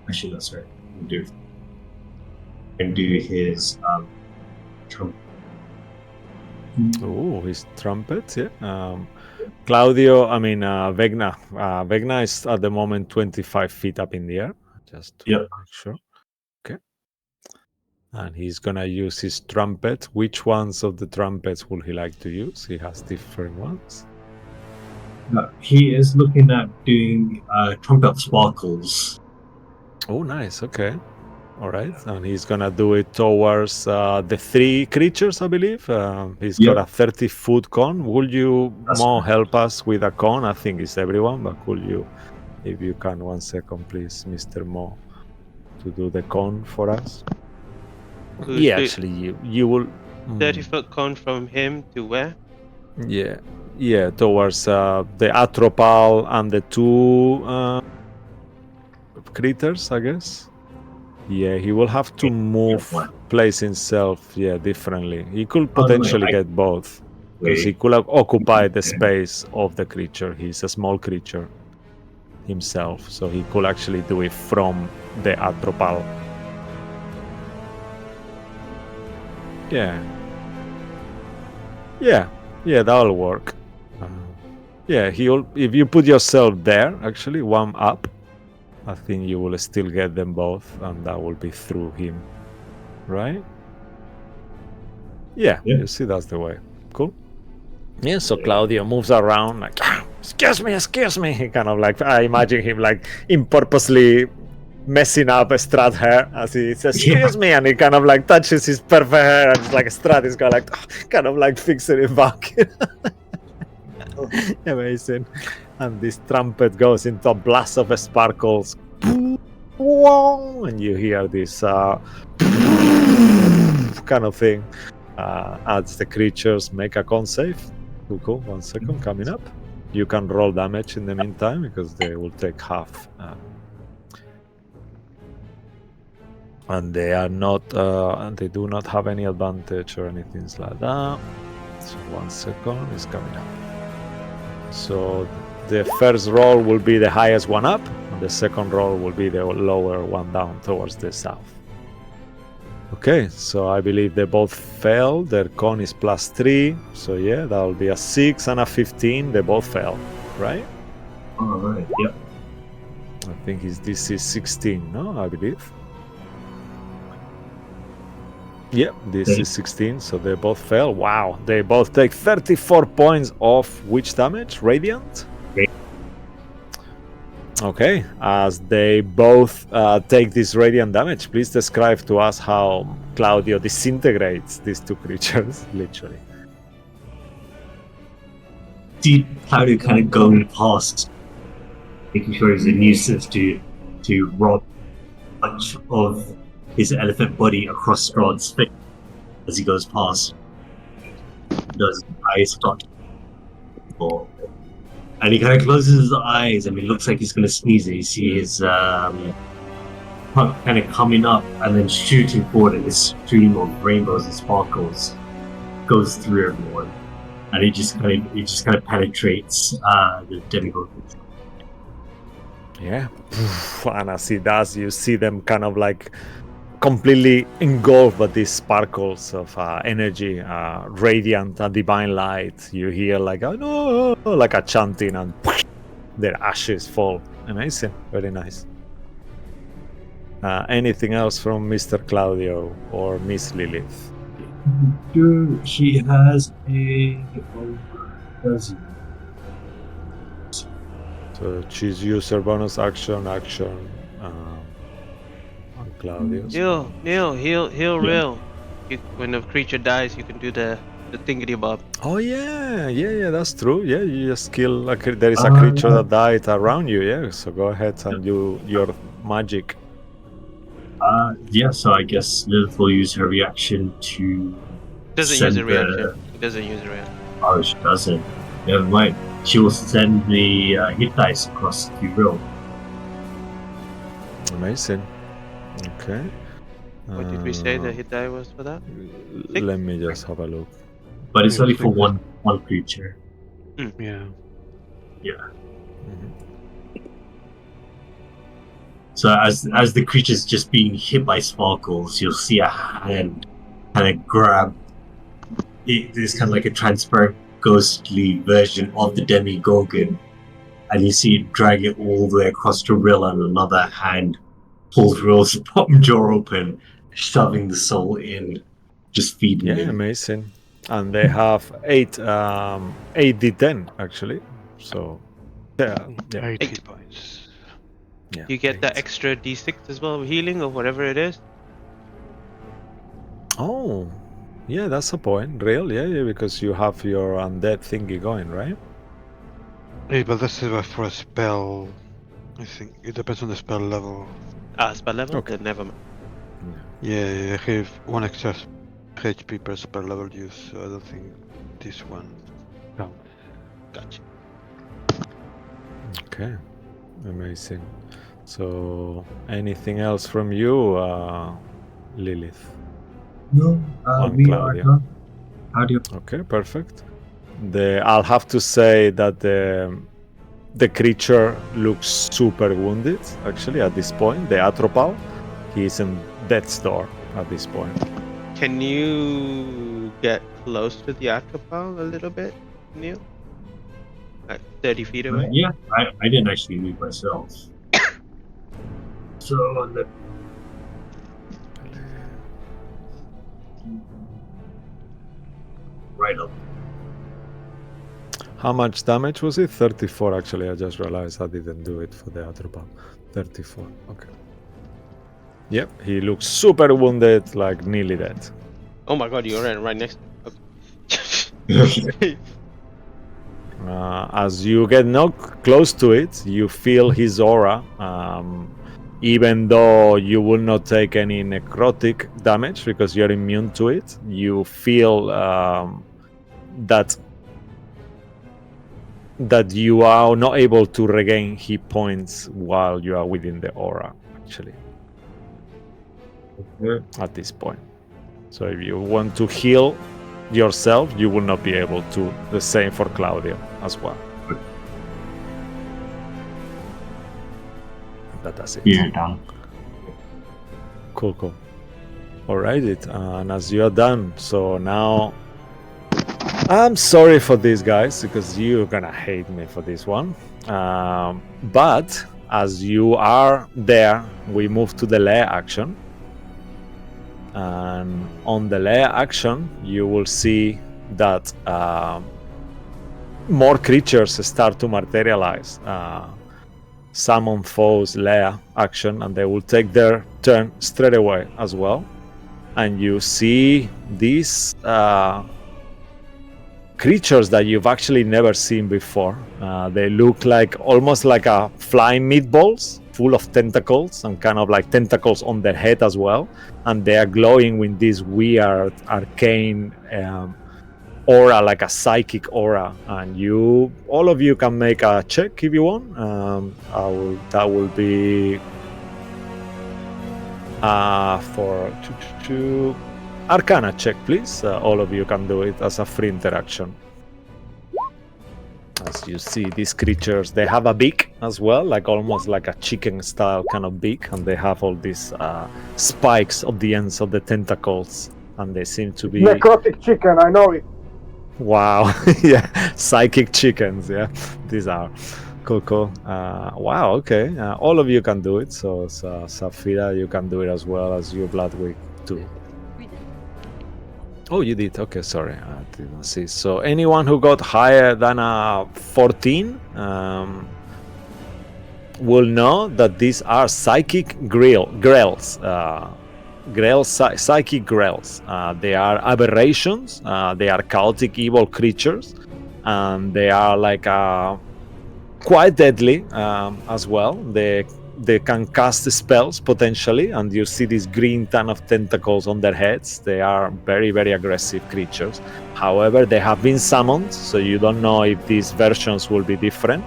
Actually, that's right. Do his trumpet.
Oh, his trumpet, yeah. Claudio, I mean, Vecna. Vecna is at the moment 25 feet up in the air. Just to make sure. Okay. And he's going to use his trumpet. Which ones of the trumpets would he like to use? He has different ones.
He is looking at doing trumpet sparkles.
Oh, nice. Okay. All right. And he's going to do it towards the 3 creatures, I believe. He's got a 30-foot cone. Would you help us with a cone? I think it's everyone, but could you, if you can, 1 second, please, Mr. Mo, to do the cone for us? Actually, you will...
30-foot cone from him to where?
Yeah, towards the Atropal and the 2 critters, I guess. Yeah, he will have to move, place himself, differently. He could potentially get both, because he could have occupied the space of the creature. He's a small creature himself, so he could actually do it from the Atropal. Yeah, that'll work. If you put yourself there, actually, 1 up, I think you will still get them both, and that will be through him, right? Yeah. You see, that's the way. Cool. Yeah, so Claudio moves around like, excuse me. He kind of like, I imagine him like purposely messing up Strahd hair as he says, excuse me, and he kind of like touches his perfect hair, and it's like Strahd is kind of like fixing it back. Amazing. And this trumpet goes into a blast of sparkles, and you hear this kind of thing as the creatures make a con save. Cool. 1 second, coming up. You can roll damage in the meantime because they will take half. And they are not, they do not have any advantage or anything like that. So 1 second is coming up. So the first roll will be the highest one up, and the second roll will be the lower one down towards the south. Okay, so I believe they both fail. Their con is +3, so yeah, that will be a 6 and a 15. They both fail, right?
Alright, yep.
I think his DC is 16, no? I believe. Yep, this is 16, so they both fail. Wow, they both take 34 points of which damage? Radiant? Okay, as they both take this radiant damage, please describe to us how Claudio disintegrates these two creatures, literally.
See Claudio kind of going past, making sure he's a nuisance to rob much of his elephant body across Strahd's face as he goes past. Does his eyes start to fall? And he kind of closes his eyes and it looks like he's going to sneeze. You see his kind of coming up and then shooting forward, and this stream of rainbows and sparkles goes through everyone. And it just kind of penetrates the demigod.
Yeah, and as he does, you see them kind of like completely engulfed by these sparkles of energy, radiant and divine light. You hear like a no, like a chanting, and their ashes fall. Amazing, very nice. Anything else from Mr. Claudio or Miss Lilith?
She has a
So she's used her bonus action, on Claudio's.
Neil, heal real. When a creature dies, you can do the thingy bob.
Oh yeah, that's true. Yeah, you just kill there is a creature that died around you. Yeah, so go ahead and do your magic.
Yeah, so I guess Lilith will use her reaction to.
Doesn't use a reaction. It doesn't use a reaction.
Oh, she doesn't. Never mind. She will send the hit dice across to Real.
Amazing. Okay.
What did we say the hit die was for that?
Let me just have a look.
But it's only for one creature.
Yeah.
Mm-hmm.
So as the creature's just being hit by sparkles, you'll see a hand kind of grab it. There's kind of like a transparent, ghostly version of the Demigorgon, and you see it drag it all the way across to Rill, and another hand pulls Rill's bottom jaw open, shoving the soul in, just feeding it.
Yeah, amazing. And they have 8d10 actually. So yeah.
80 points.
Yeah,
You get the
8.
extra d6 as well, healing or whatever it is.
Oh, yeah, that's a point. Real, yeah, because you have your undead thingy going, right?
Yeah, but that's for a spell. I think it depends on the spell level.
Spell level?
Okay.
Then never mind.
Yeah, I have 1 extra HP per spell level use, so I don't think this one counts.
Gotcha.
Okay, amazing. So, anything else from you, Lilith?
No,
On
we
Claudia.
are done. How do you?
Okay, perfect. I'll have to say that the creature looks super wounded, actually, at this point. The Atropal, he's in death's door at this point.
Can you get close to the Atropal a little bit, Neil? Like 30 feet away?
Yeah, I didn't actually move myself. So right up.
How much damage was it? 34, actually. I just realized I didn't do it for the Atropal. 34, okay. Yep, he looks super wounded, like nearly dead.
Oh my god, you're right next to me. Okay.
As you get knocked close to it, you feel his aura. Even though you will not take any necrotic damage because you're immune to it, you feel that you are not able to regain hit points while you are within the aura, actually, at this point. So if you want to heal yourself, you will not be able to. The same for Claudio as well. But that's it.
You're done.
Cool. All right, and as you are done, so now I'm sorry for these guys because you're gonna hate me for this one. But as you are there, we move to the lair action. And on the lair action, you will see that more creatures start to materialize. Summon foes lair action, and they will take their turn straight away as well. And you see these creatures that you've actually never seen before. They look like almost like a flying meatballs, full of tentacles and kind of like tentacles on their head as well. And they are glowing with this weird arcane aura, like a psychic aura. And all of you can make a check if you want. That will be for Arcana check, please. All of you can do it as a free interaction. As you see, these creatures, they have a beak as well, like almost like a chicken style kind of beak, and they have all these spikes at the ends of the tentacles, and they seem to be
Necrotic chicken, I know it.
wow. Yeah, psychic chickens. Yeah, these are cool. Wow, okay, all of you can do it. So Safira, you can do it as well as you, Bloodwick too. Oh, you did. Okay, sorry, I didn't see. So anyone who got higher than a 14 will know that these are psychic grells. Psychic grells. They are aberrations. They are chaotic evil creatures, and they are like quite deadly as well. They can cast spells potentially, and you see these green ton of tentacles on their heads. They are very, very aggressive creatures. However, they have been summoned, so you don't know if these versions will be different.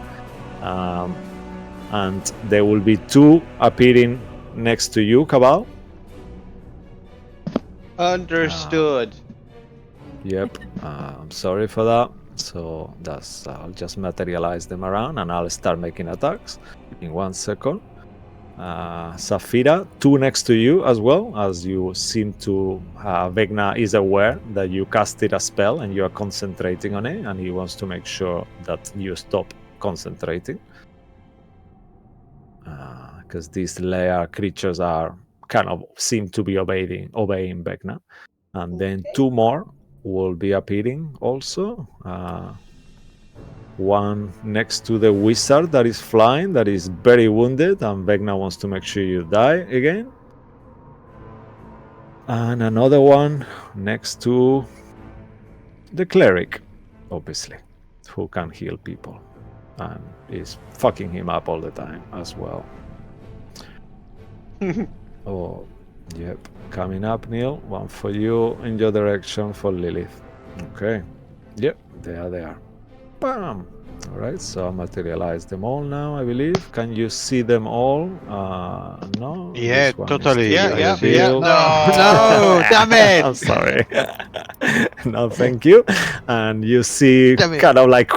And there will be two appearing next to you, Cabal.
Understood.
Yep. I'm sorry for that. So I'll just materialize them around, and I'll start making attacks in 1 second. Safira, two next to you as well, as you seem to Vecna is aware that you casted a spell and you are concentrating on it, and he wants to make sure that you stop concentrating, because these lair creatures are kind of seem to be obeying Vecna. And then two more will be appearing also. One next to the wizard that is flying, that is very wounded, and Vecna wants to make sure you die again. And another one next to the cleric, obviously, who can heal people and is fucking him up all the time as well. Oh, yep. Coming up, Neil. One for you in your direction for Lilith. Okay. Yep, there they are. Bam! Alright, so I materialize them all now, I believe. Can you see them all? No?
Yeah,
This one is
totally.
Yeah.
revealed.
No, damn it!
I'm sorry. No, thank you. And you see
Damn it.
kind of like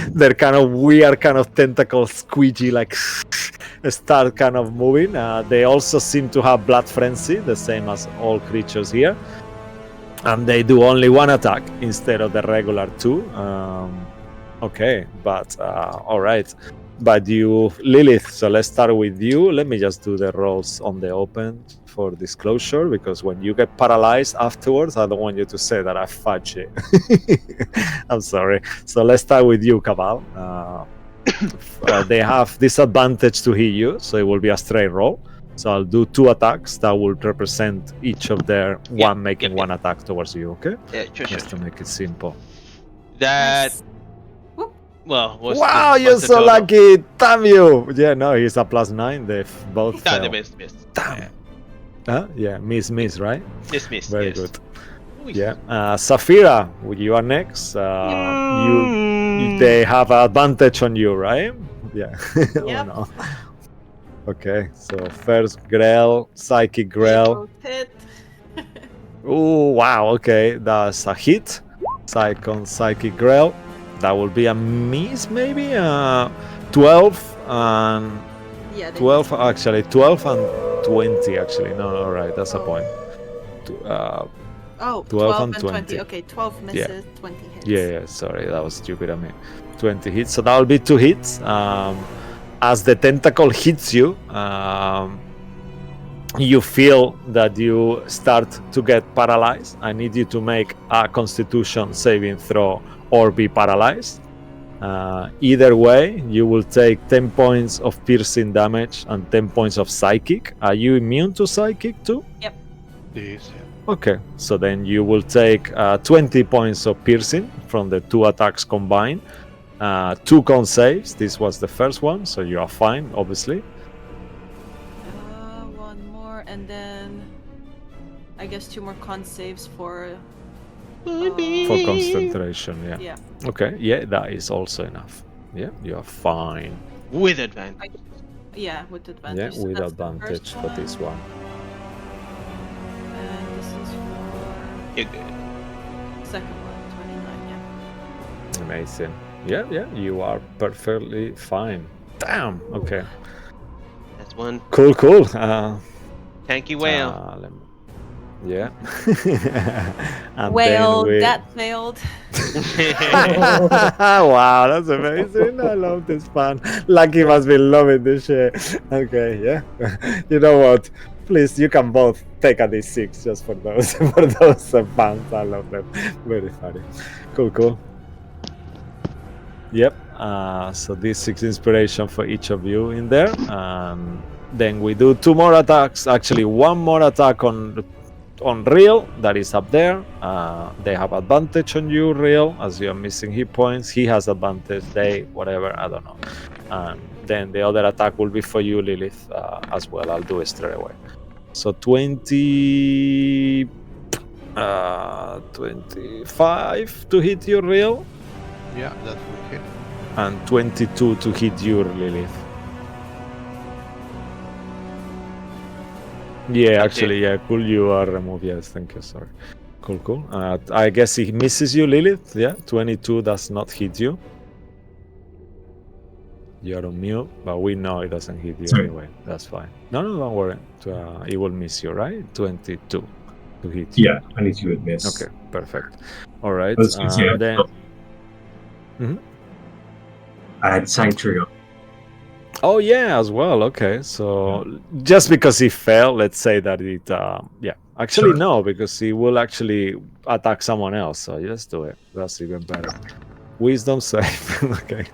they're kind of weird kind of tentacles squeegee like start kind of moving. They also seem to have blood frenzy, the same as all creatures here. And they do only one attack instead of the regular two. Okay, but all right. But you, Lilith, so let's start with you. Let me just do the rolls on the open for disclosure, because when you get paralyzed afterwards, I don't want you to say that I fudged it. I'm sorry. So let's start with you, Cabal. They have disadvantage to hit you, so it will be a straight roll. So I'll do 2 attacks that will represent each of their
Yep,
one making
yep,
one attack towards you. Okay,
Yeah, sure.
just to make it simple.
That
Nice. Whoop.
well,
Wow, you're
what's the
so
total?
lucky! Damn you! Yeah, no, he's a +9. They both
Ah, they
fail.
missed.
Damn. Huh? Yeah, miss, right?
Miss.
Very
yes.
good.
Ooh,
Yeah, Safira, you are next. They have advantage on you, right? Yeah. Oh
Yep.
no. Okay, so first Grell, Psychic
They
Grell.
both hit.
Oh wow, okay, that's a hit. Second Psychic Grell. That will be a miss, maybe. 12 and
Yeah, they
12
missed.
actually. 12 and 20 actually. No, all right, that's a
Oh.
point.
Oh,
12
12
and 20.
Okay, 12 misses, 20 hits.
Yeah, sorry, that was stupid of me. 20 hits, so that will be 2 hits. As the tentacle hits you, you feel that you start to get paralyzed. I need you to make a Constitution saving throw or be paralyzed. Either way, you will take 10 points of piercing damage and 10 points of psychic. Are you immune to psychic too?
Yes, yeah.
Okay, so then you will take 20 points of piercing from the 2 attacks combined. 2 con saves. This was the first one, so you are fine, obviously.
One more, and then I guess 2 more con saves for.
For concentration, yeah.
Yeah.
Okay, yeah, that is also enough. Yeah, you are fine.
With advantage.
Yeah, with
Yeah,
advantage. So
with
that's the
advantage
first
for this one.
And this is for
You're good.
second one, 29. Yeah.
Amazing. Yeah, you are perfectly fine. Damn. Okay.
That's one.
Cool.
Tanky whale.
Yeah. And
Whale,
then we...
that failed.
Wow, that's amazing. I love this fun. Lucky must be loving this shit. Okay, yeah. You know what? Please, you can both take a D6 just for those fans. I love them. Very funny. Cool. Yep. So D6 inspiration for each of you in there. Then we do 2 more attacks. Actually, 1 more attack on Real, that is up there. They have advantage on you, Real, as you are missing hit points. He has advantage, whatever, I don't know. And then the other attack will be for you, Lilith, as well. I'll do it straight away. So 25 to hit you, Real.
Yeah, that will hit.
And 22 to hit you, Lilith. Yeah, actually, yeah, cool. You are removed. Yes, thank you. Sorry. Cool. I guess he misses you, Lilith. Yeah, 22 does not hit you. You're on mute, but we know it doesn't hit you anyway. That's fine. No, don't worry. It will miss you, right? 22 to hit you.
Yeah, 22 would miss.
Okay, perfect. All right.
Then I had Sanctuary on.
Oh yeah, as well. Okay, so just because he failed, let's say that it. Actually, no, because he will actually attack someone else. So let's do it. That's even better. Wisdom save. Okay.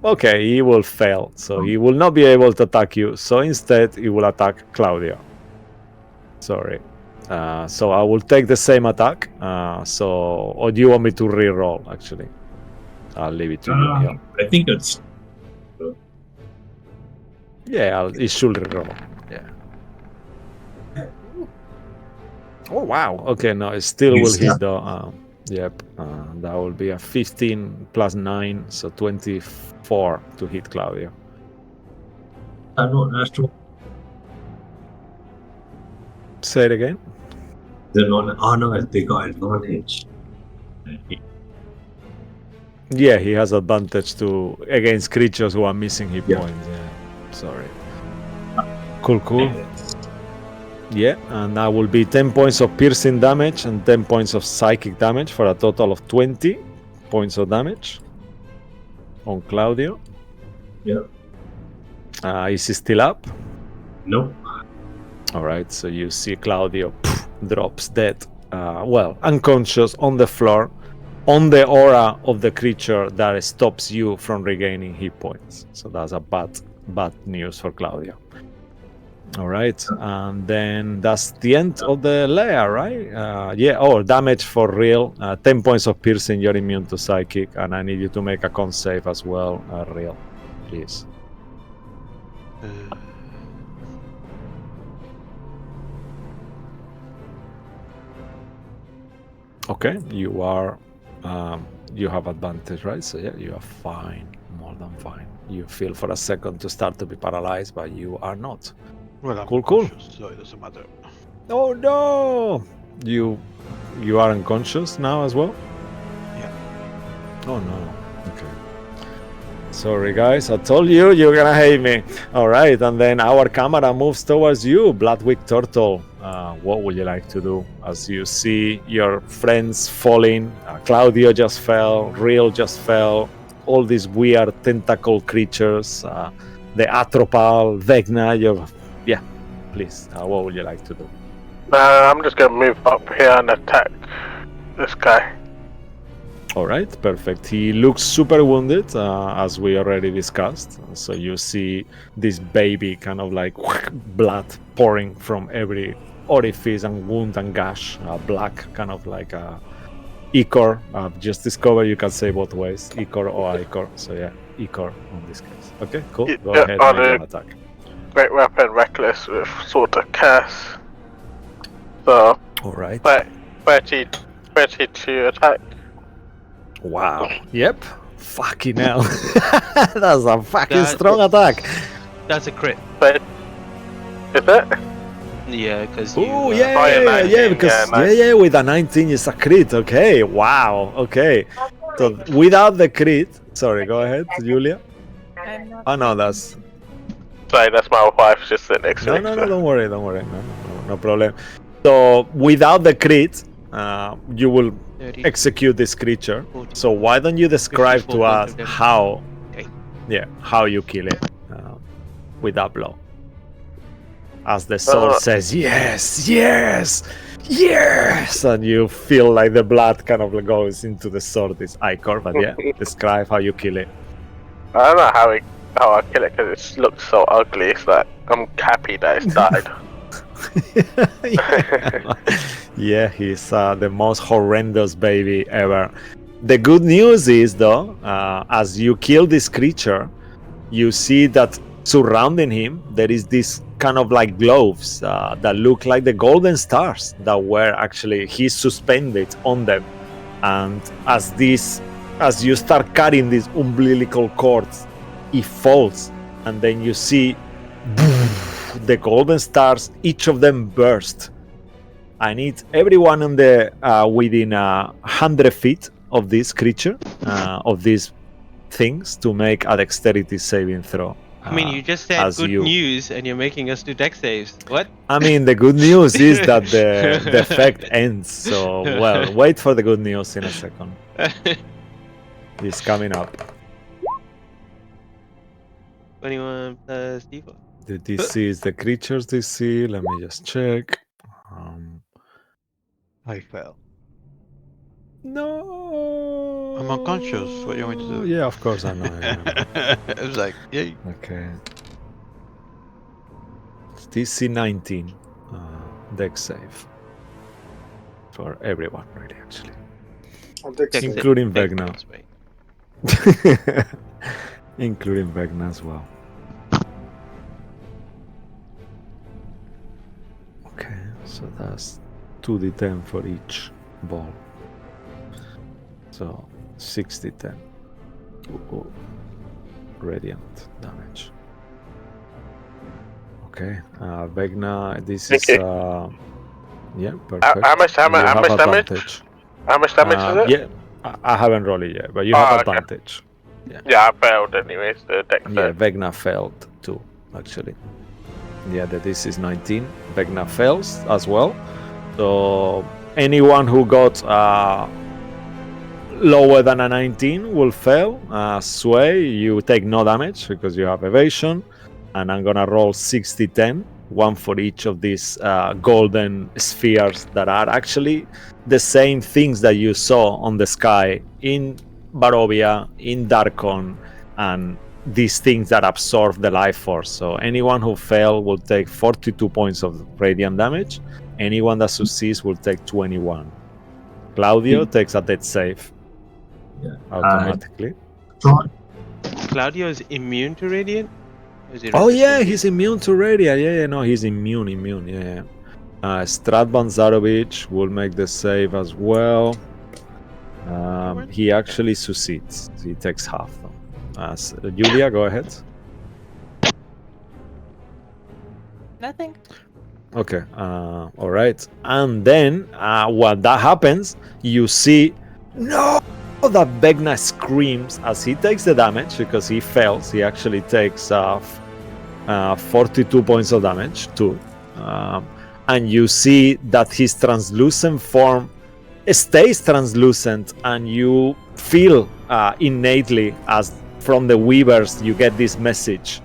Okay, he will fail, so he will not be able to attack you. So instead, he will attack Claudia. Sorry. So I will take the same attack. Or do you want me to re-roll? Actually, I'll leave it to you. Yeah.
I think it's.
Yeah, it should roll. Yeah. Oh wow. Okay, no, it still will hit though. Yep. That will be a 15 plus 9, so 24 to hit Claudia.
I'm not Astral.
Say it again.
They're not. Oh no, they got advantage.
Yeah, he has advantage against creatures who are missing hit points. Yeah. Sorry. Cool. Yeah, and that will be 10 points of piercing damage and 10 points of psychic damage for a total of 20 points of damage on Claudio.
Yeah.
Is he still up?
Nope.
All right, so you see Claudio drops dead, unconscious on the floor, on the aura of the creature that stops you from regaining hit points. So that's a bad news for Claudio. All right, and then that's the end of the layer, right? Yeah. Oh, damage for real. 10 points of piercing. You're immune to psychic, and I need you to make a con save as well, real, please. Okay, you are. You have advantage, right? So yeah, you are fine, more than fine. You feel for a second to start to be paralyzed, but you are not.
Well, I'm
Cool.
conscious, so it doesn't matter.
Oh no! You are unconscious now as well?
Yeah.
Oh no. Okay. Sorry guys, I told you you're gonna hate me. Alright, and then our camera moves towards you, Bloodwick Turtle. What would you like to do as you see your friends falling? Claudio just fell, Real just fell, all these weird tentacle creatures, the Atropal, Vecna, yeah, please, what would you like to do?
I'm just gonna move up here and attack this guy.
All right, perfect. He looks super wounded, as we already discussed. So you see this baby kind of like blood pouring from every orifice and wound and gash, black, kind of like a ichor. I've just discovered you can say both ways, ichor or ichor. So yeah, ichor in this case. Okay, cool. Go ahead,
on
make
a
an attack.
great weapon, reckless with sort of curse. So,
All right.
32 attack.
Wow. Yep. Fucking hell. That's a fucking
That-
strong attack.
That's a crit.
But is it?
Yeah, because you.
Oh
Oh,
yeah,
yeah, 19,
because
yeah, nice.
yeah, with a 19 is a crit. Okay, wow. Okay, so without the crit, sorry, go ahead, Julia.
I'm not.
Oh no, that's
Sorry, that's my wife just sitting next to
no,
me.
no, no. Don't worry, no problem. So without the crit, you will
30,
execute this creature.
40.
So why don't you describe
54
to us
points of damage.
how,
Okay.
yeah, how you kill it with that blow? As the sword says, yes, yes, yes, and you feel like the blood kind of goes into the sword, this ichor. But yeah, describe how you kill it.
I don't know how I kill it because it looks so ugly. It's like I'm happy that it's died.
Yeah, he's the most horrendous baby ever. The good news is, though, as you kill this creature, you see that surrounding him there is this kind of like globes that look like the golden stars that were actually he's suspended on them. And as you start cutting these umbilical cords, it falls, and then you see the golden stars, each of them burst. I need everyone on the within 100 feet of this creature, of these things, to make a dexterity saving throw.
I mean, you just said
as
good
you-
news, and you're making us do dex saves. What?
I mean, the good news is that the effect ends. So, well, wait for the good news in a second. It's coming up.
21 plus d4.
The DC is the creature's DC. Let me just check.
I fell.
No.
I'm unconscious. What do you want me to do?
Yeah, of course I know.
It was like, yay.
Okay. DC 19. Dex save. For everyone, really, actually.
Dex save.
Including
Dex
Vecna.
saves, right.
Including Vecna as well. Okay, so that's 2d10 for each ball. So 60-10. Ooh. Radiant damage. Okay, Vecna, this is yeah, perfect.
How much
You have
damage?
advantage.
How much damage is it?
Yeah, I haven't rolled it yet, but you have
okay.
advantage.
Yeah, I failed anyways. The deck
Yeah, Vecna failed too, actually. Yeah, this is 19. Vecna fails as well. So anyone who got lower than a 19 will fail. Sway, you take no damage because you have evasion. And I'm gonna roll 60-10, one for each of these golden spheres that are actually the same things that you saw on the sky in Barovia, in Darkon, and these things that absorb the life force. So anyone who fails will take 42 points of radiant damage. Anyone that succeeds will take 21. Claudio takes a death save
Yeah.
automatically.
Claudio is immune to radiant? Or is he
Oh yeah,
resistant?
he's immune to radiant. Yeah, no, he's immune. Yeah. Strahd Banzarovich will make the save as well. He actually succeeds. He takes half. Julia, go ahead.
Nothing.
Okay. All right. And then when that happens, you see that Vecna screams as he takes the damage because he fails. He actually takes 42 points of damage too. And you see that his translucent form stays translucent, and you feel innately as from the weavers you get this message: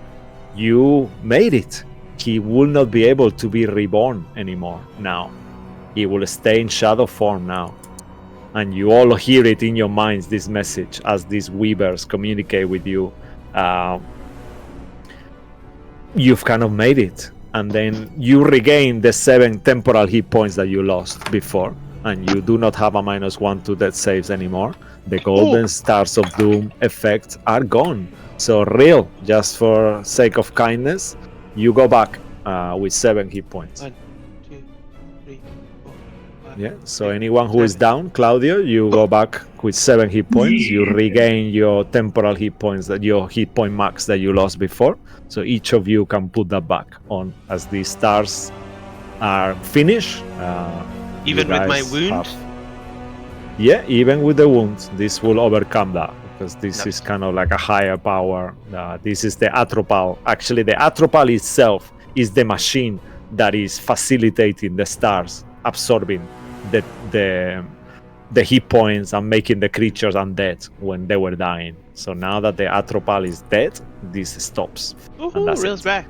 you made it. He will not be able to be reborn anymore now. He will stay in shadow form now. And you all hear it in your minds, this message, as these weavers communicate with you. You've kind of made it. And then you regain the 7 temporal hit points that you lost before. And you do not have a -1 to death saves anymore. The golden stars of doom effects are gone. So real, just for sake of kindness, you go back with 7 hit points.
1, 2, 3, 4, 5.
Yeah, so anyone who is down, Claudio, you go back with 7 hit points. You regain your temporal hit points, your hit point max that you lost before. So each of you can put that back on as these stars are finished.
Even with my wound?
Yeah, even with the wound, this will overcome that. Because this is kind of like a higher power. This is the Atropal. Actually, the Atropal itself is the machine that is facilitating the stars absorbing the hit points and making the creatures undead when they were dying. So now that the Atropal is dead, this stops.
Woohoo, Real's back.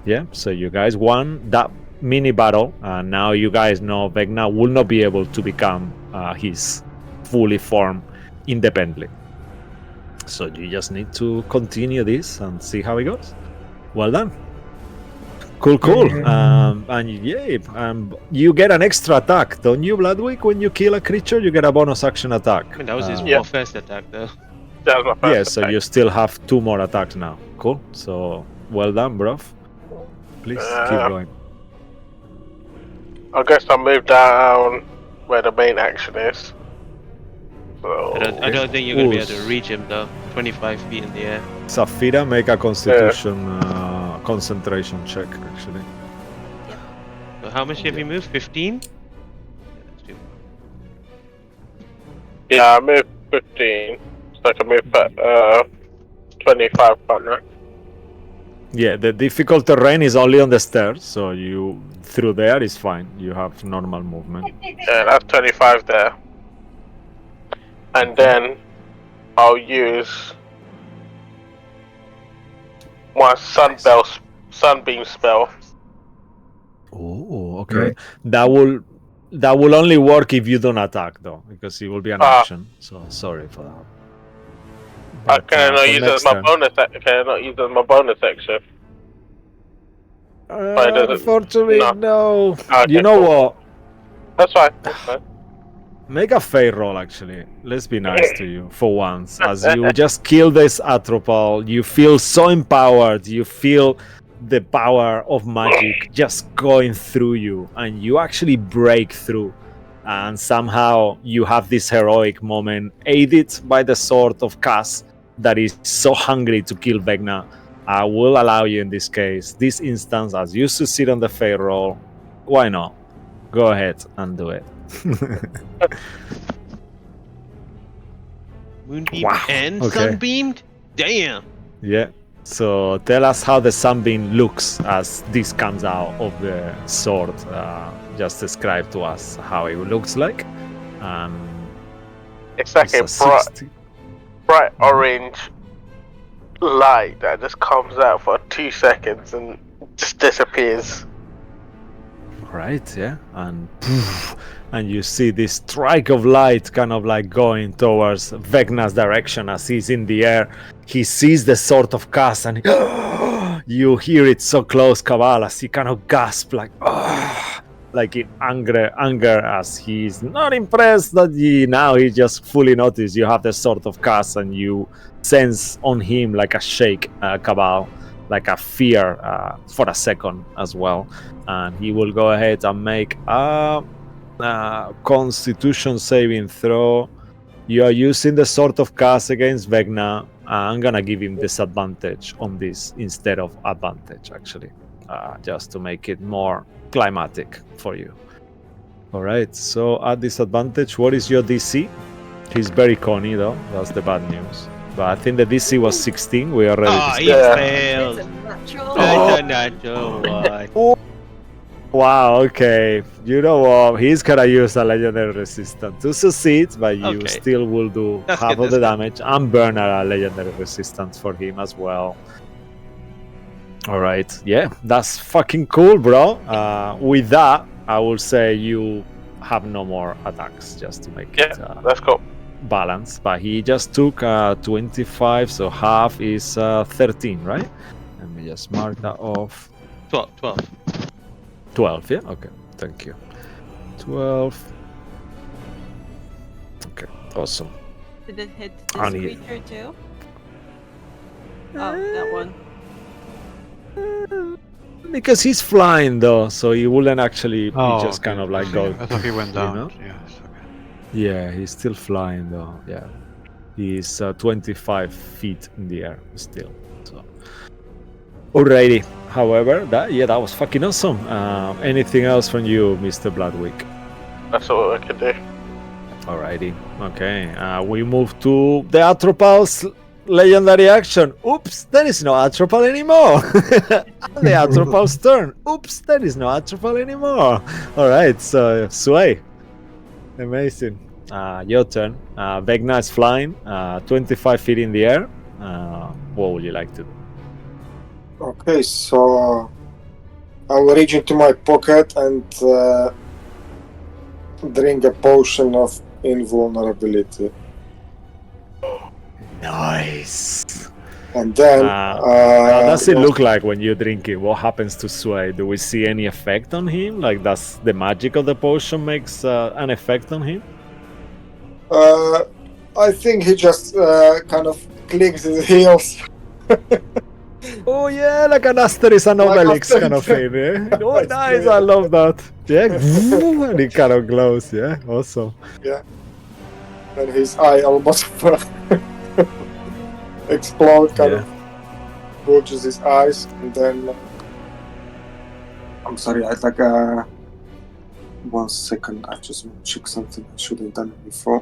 Yeah, so you guys won that mini battle. Now you guys know Vecna will not be able to become his fully formed independently. So you just need to continue this and see how it goes. Well done. Cool. And you get an extra attack, don't you, Bloodwick? When you kill a creature, you get a bonus action attack.
I mean, that was his first attack, though.
That was my first
Yeah, so
attack.
you still have 2 more attacks now. Cool. So well done, bruv. Please keep going.
I guess I'll move down where the main action is. So
I don't think you're going to be able to reach him, though. 25 feet in the air.
Safira, make a Constitution concentration check, actually.
So how much have you moved? 15?
yeah, I moved 15. So I can move 25 partner.
Yeah, the difficult terrain is only on the stairs, so you through there is fine. You have normal movement.
Yeah, that's 25 there. And then I'll use my sunbeam spell.
Oh, okay. That will only work if you don't attack, though, because it will be an action. So sorry for that. But,
Can I not
for
use it
next
as my
time-
bonus? Can I not use it as my bonus action?
Unfortunately, no.
Okay,
You know
cool.
what?
That's fine. That's fine.
Make a fair roll, actually. Let's be nice to you for once. As you just kill this Atropal, you feel so empowered. You feel the power of magic just going through you, and you actually break through. And somehow you have this heroic moment, aided by the sword of Cass that is so hungry to kill Vecna. I will allow you in this case, this instance, as you succeed on the fair roll. Why not? Go ahead and do it.
Moonbeam
Wow,
and
okay.
sunbeamed? Damn.
Yeah. So tell us how the sunbeam looks as this comes out of the sword. Just describe to us how it looks like.
It's like a
It's a 60.
bright orange light that just comes out for 2 seconds and just disappears.
Right, yeah, and you see this strike of light kind of like going towards Vecna's direction as he's in the air. He sees the sort of cast and you hear it so close, Cabal, as he kind of gasps like in anger as he's not impressed that he just fully noticed you have the sort of cast and you sense on him like a shake, Cabal, like a fear for a second as well. And he will go ahead and make a Constitution saving throw. You are using the sort of cast against Vecna. I'm gonna give him disadvantage on this instead of advantage, actually, just to make it more climatic for you. All right. So at disadvantage, what is your DC? He's very conny though. That's the bad news. But I think the DC was 16. We already.
Oh, he
Yeah.
failed.
It's a natural.
That's a natural one.
Wow, okay. You know what? He's gonna use a legendary resistance to succeed, but you
Okay.
still will do
That's
half
good,
of the
that's
damage and burn a legendary resistance for him as well. Alright, yeah, that's fucking cool, bro. With that, I will say you have no more attacks, just to make it
That's cool.
balanced. But he just took 25, so half is 13, right? Let me just mark that off.
12.
12, yeah? Okay, thank you. 12. Okay, awesome.
Did it hit this
Only-
creature too? Oh, that one.
Because he's flying though, so he wouldn't actually
Oh,
he just kind of like go.
I thought he went
you
down.
know?
Yes, okay.
Yeah, he's still flying though. Yeah, he's 25 feet in the air still. So, alrighty. However, that was fucking awesome. Anything else from you, Mr. Bloodwick?
That's all I can do.
Alrighty. Okay. We move to the Atropal's legendary action. Oops, there is no Atropal anymore. The Atropal's turn. Oops, there is no Atropal anymore. Alright, so Sway. Amazing. Your turn. Vecna is flying 25 feet in the air. What would you like to do?
Okay, so I will reach into my pocket and drink a potion of invulnerability.
Nice.
And then
How does it look like when you drink it? What happens to Sway? Do we see any effect on him? Like, does the magic of the potion makes an effect on him?
I think he just kind of clicks his heels.
Oh yeah, like an Asterix and
Like
Obelix kind of
Asterix.
thing. Eh? Oh nice, I love that. Yeah, and it kind of glows. Yeah, awesome.
And his eye almost explode, kind of bulges his eyes, and then I'm sorry, I like 1 second, I just want to check something I should have done before.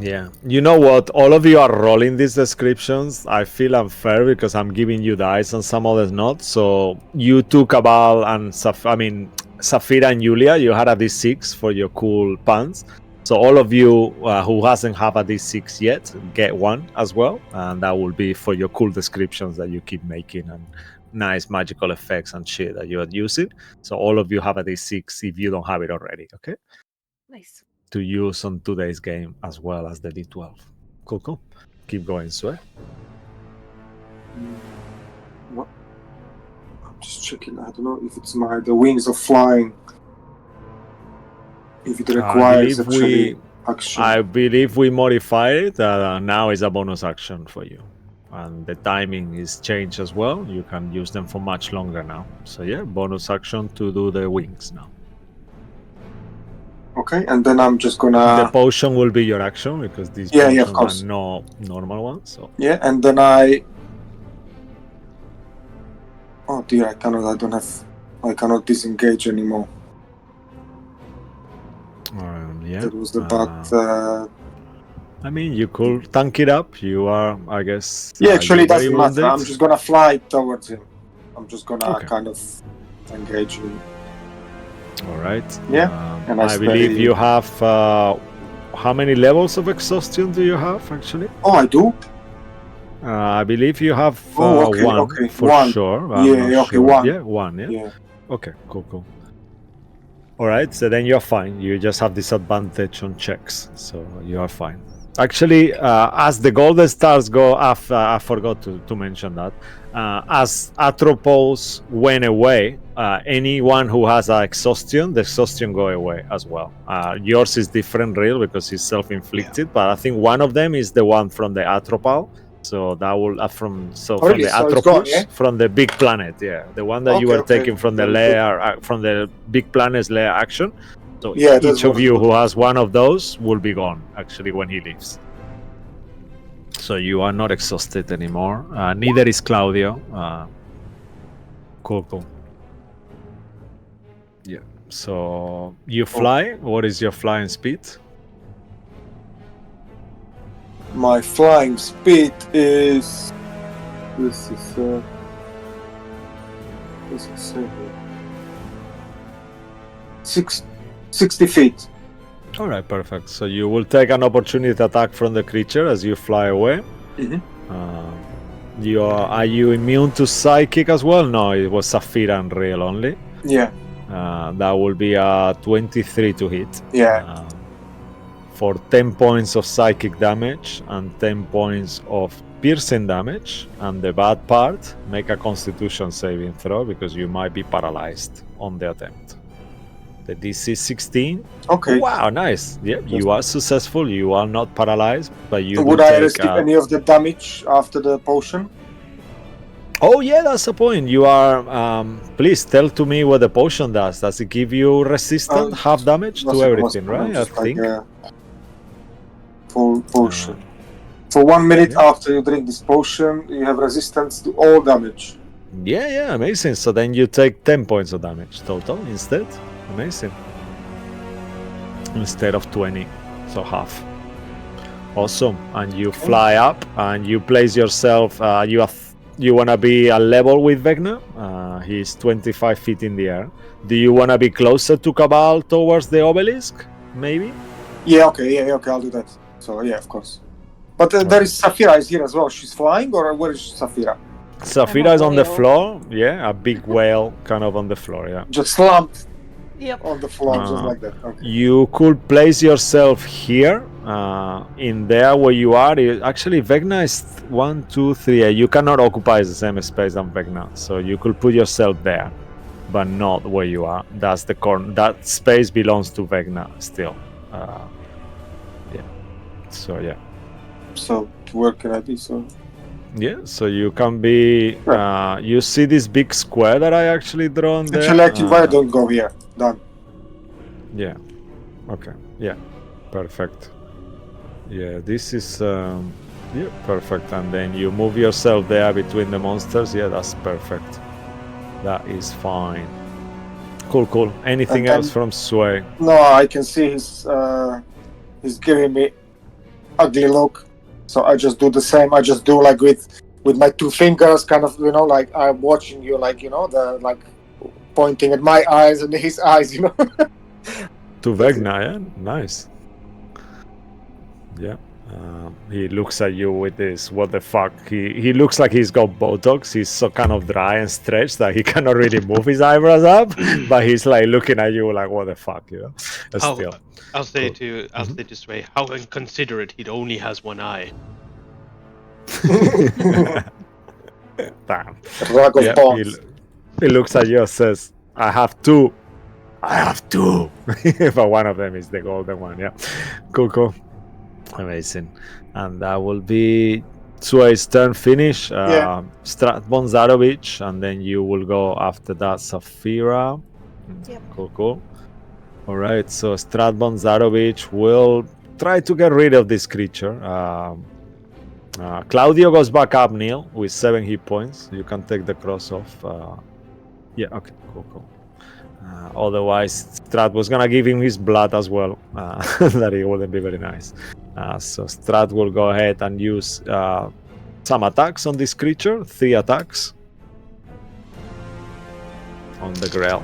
Yeah, you know what? All of you are rolling these descriptions. I feel unfair because I'm giving you dice and some others not. So you two, Cabal and Safira and Julia, you had a D6 for your cool puns. So all of you who hasn't have a D6 yet, get one as well, and that will be for your cool descriptions that you keep making and nice magical effects and shit that you are using. So all of you have a D6 if you don't have it already. Okay.
Nice.
To use on today's game as well as the D12. Cool. Keep going, Sway.
What? I'm just checking. I don't know if it's the wings of flying. If it requires action.
I believe we modified it. Now is a bonus action for you. And the timing is changed as well. You can use them for much longer now. So yeah, bonus action to do the wings now.
Okay, and then I'm just gonna.
The potion will be your action because these
of
potions
course.
are no normal ones. So
Yeah, and then I. Oh dear, I cannot disengage anymore.
yeah.
That was the bad.
I mean, you could tank it up. You are, I guess.
Yeah, actually, it
you're very
doesn't matter.
wounded.
I'm just gonna fly towards him. I'm just gonna
Okay.
kind of engage him.
All right.
Yeah, and I
I believe
stay-
you have. How many levels of exhaustion do you have actually?
Oh, I do.
I believe you have
Okay,
one
okay,
for
one.
sure.
Yeah, okay, one.
Yeah, one. Yeah.
Yeah.
Okay. Cool. All right, so then you're fine. You just have disadvantage on checks, so you are fine. Actually, as the golden stars go, I forgot to mention that. As Atropos went away, anyone who has exhaustion, the exhaustion go away as well. Yours is different, real, because it's self-inflicted. But I think one of them is the one from the Atropal. So that will from
Really?
the
So it's gone,
Atropus,
yeah?
from the big planet, yeah, the one that you were
Okay.
taking from the
Very good.
layer, from the big planet's layer action. So
Yeah, that's
each of
what
you
it
who
was.
has one of those will be gone actually when he leaves. So you are not exhausted anymore. Neither is Claudio. Cool. Yeah. So you fly. What is your flying speed?
My flying speed is. This is 60 feet.
All right, perfect. So you will take an opportunity attack from the creature as you fly away.
Mhm.
Are you immune to psychic as well? No, it was Saphira and Real only.
Yeah.
That will be a 23 to hit.
Yeah.
For 10 points of psychic damage and 10 points of piercing damage. And the bad part, make a constitution saving throw because you might be paralyzed on the attempt. The DC 16.
Okay.
Wow, nice. Yeah, you are successful. You are not paralyzed, but you
Would
do
I
take
receive any of the damage after the potion?
Oh yeah, that's the point. You are. Please tell to me what the potion does. Does it give you resistance, half damage to everything, right? I think.
Full potion. For 1 minute after you drink this potion, you have resistance to all damage.
Yeah, amazing. So then you take 10 points of damage total instead. Amazing. Instead of 20, so half. Awesome. And you fly up and you place yourself. You want to be a level with Vecna. He's 25 feet in the air. Do you want to be closer to Cabal towards the obelisk? Maybe?
Yeah, okay, I'll do that. So, yeah, of course. But there is Saphira is here as well. She's flying, or where is Saphira?
Saphira is on the floor. Yeah, a big whale kind of on the floor, yeah.
Just slumped
Yep.
on the floor, just like that. Okay.
You could place yourself here, in there where you are. Actually, Vecna is 1, 2, 3. You cannot occupy the same space than Vecna, so you could put yourself there, but not where you are. That's the corner. That space belongs to Vecna still. Yeah. So yeah.
So where can I be? So.
Yeah, so you can be. You see this big square that I actually drawn there.
Actually, why don't go here? Done.
Yeah. Okay. Yeah. Perfect. Yeah, this is. Yeah, perfect. And then you move yourself there between the monsters. Yeah, that's perfect. That is fine. Cool. Anything else from Sway?
No, I can see he's giving me ugly look. So I just do the same. I just do like with my 2 fingers, kind of, like I'm watching you, like, the like pointing at my eyes and his eyes,
To Vecna, yeah? Nice. Yeah. He looks at you with this, what the fuck? He looks like he's got Botox. He's so kind of dry and stretched that he cannot really move his eyebrows up, but he's like looking at you like, what the fuck, Still.
I'll say to Sway, how inconsiderate, he only has one eye.
Damn.
Rag of bones.
He looks at you and says, I have two. But one of them is the golden one, yeah. Cool. Amazing. And that will be Sway's turn finish. Strahd Bonzarovich, and then you will go after that, Saphira.
Yep.
Cool. All right, so Strahd Bonzarovich will try to get rid of this creature. Claudio goes back up, Neil, with 7 hit points. You can take the cross off. Yeah, okay, cool. Otherwise, Strahd was gonna give him his blood as well. That it wouldn't be very nice. So Strahd will go ahead and use some attacks on this creature. 3 attacks on the Grail.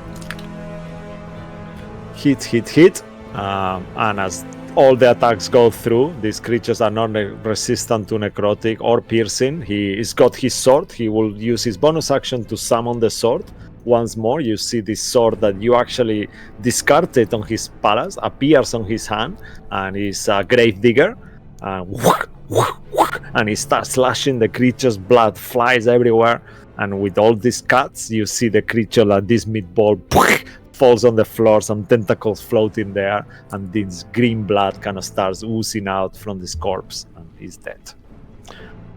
Hit. And as all the attacks go through, these creatures are not resistant to necrotic or piercing. He's got his sword. He will use his bonus action to summon the sword once more. You see this sword that you actually discarded on his palace appears on his hand, and he's a grave digger. And he starts slashing the creature's blood, flies everywhere. And with all these cuts, you see the creature like this meatball falls on the floor, some tentacles floating there, and this green blood kind of starts oozing out from this corpse, and he's dead.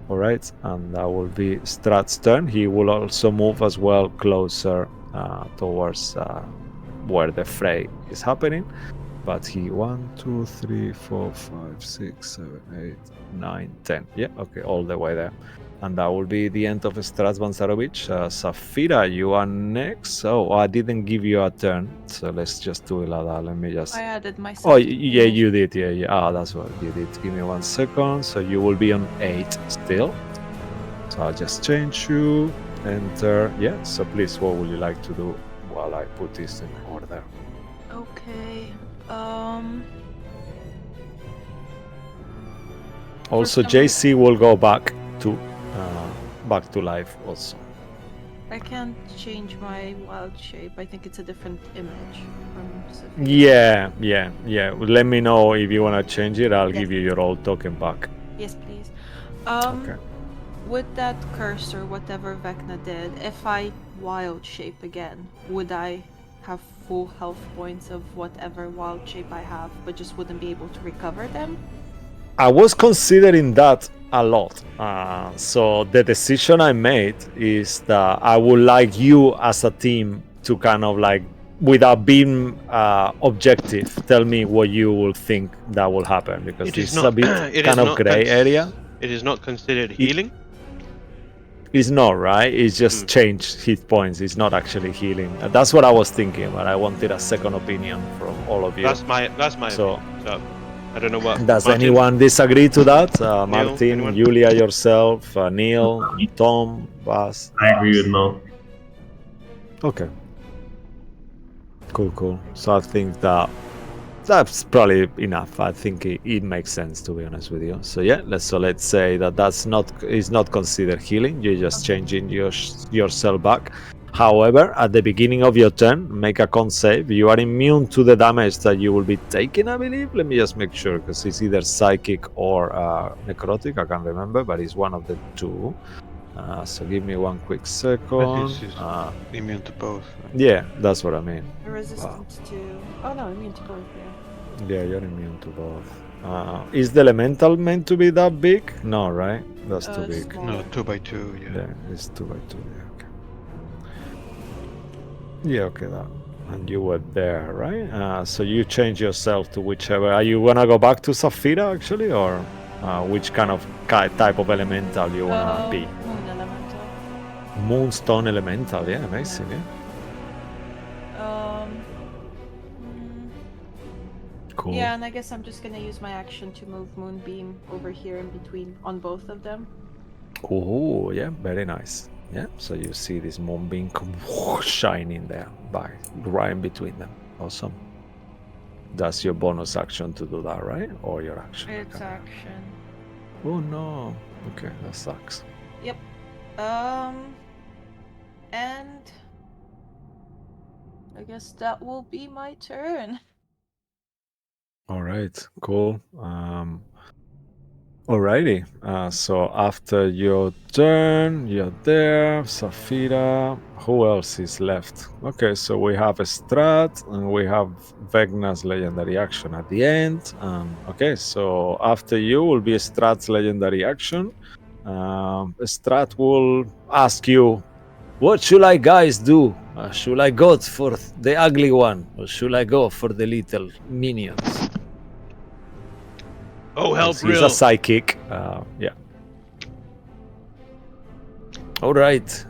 All right, and that will be Strahd's turn. He will also move as well closer towards where the fray is happening. But he 1, 2, 3, 4, 5, 6, 7, 8, 9, 10. Yeah, okay, all the way there. And that will be the end of Strahd Banzarovich. Safira, you are next. Oh, I didn't give you a turn, so let's just do it like that. Let me just.
I added myself.
Oh, yeah, you did. Yeah. Ah, that's what you did. Give me 1 second. So you will be on 8 still. So I'll just change you. Enter. Yeah. So please, what would you like to do while I put this in order?
Okay.
Also,
some
JC will go back to life also.
I can't change my wild shape. I think it's a different image from Sophia.
Yeah. Let me know if you want to change it. I'll
Yes.
give you your old token back.
Yes, please.
Okay.
With that curse or whatever Vecna did, if I wild shape again, would I have full health points of whatever wild shape I have, but just wouldn't be able to recover them?
I was considering that a lot. So the decision I made is that I would like you as a team to kind of like, without being objective, tell me what you will think that will happen, because
It is
it's
not
a bit
it
kind
is
of
not
gray area.
It is not considered healing.
It's not, right? It's just changed hit points. It's not actually healing. That's what I was thinking, but I wanted a second opinion from all of you.
That's my
So-
opinion. So I don't know what.
Does
Martin,
anyone disagree to that? Martin,
anyone?
Julia, yourself, Neil, Tom, Bas.
I agree with Mo.
Okay. Cool. So I think that's probably enough. I think it makes sense, to be honest with you. So yeah, let's say that's not considered healing. You're just changing yourself back. However, at the beginning of your turn, make a con save. You are immune to the damage that you will be taking, I believe. Let me just make sure, because it's either psychic or necrotic. I can't remember, but it's one of the two. So give me 1 quick second.
This is immune to both.
Yeah, that's what I mean.
Resistant to... Oh no, immune to both, yeah.
Yeah, you're immune to both. Is the elemental meant to be that big? No, right? That's too big.
Small.
No, 2x2. Yeah.
Yeah, it's 2x2. Yeah, okay. Yeah, okay, that. And you were there, right? So you change yourself to whichever. Are you gonna go back to Saphira actually, or which kind of type of elemental you wanna be?
Moon elemental.
Moonstone elemental. Yeah, amazing. Yeah. Cool.
Yeah, and I guess I'm just gonna use my action to move Moonbeam over here in between on both of them.
Oh, yeah, very nice. Yeah, so you see this moonbeam come shining there, right in between them. Awesome. That's your bonus action to do that, right? Or your action?
It's
Okay.
action.
Oh no. Okay, that sucks.
Yep. And I guess that will be my turn.
All right, cool. Alrighty. So after your turn, you're there, Saphira. Who else is left? Okay, so we have Strahd and we have Vecna's legendary action at the end. Okay, so after you will be Strahd's legendary action. Strahd will ask you, "What should I guys do? Should I go for the ugly one, or should I go for the little minions?"
Oh, help,
He's
real.
a psychic. Yeah. All right.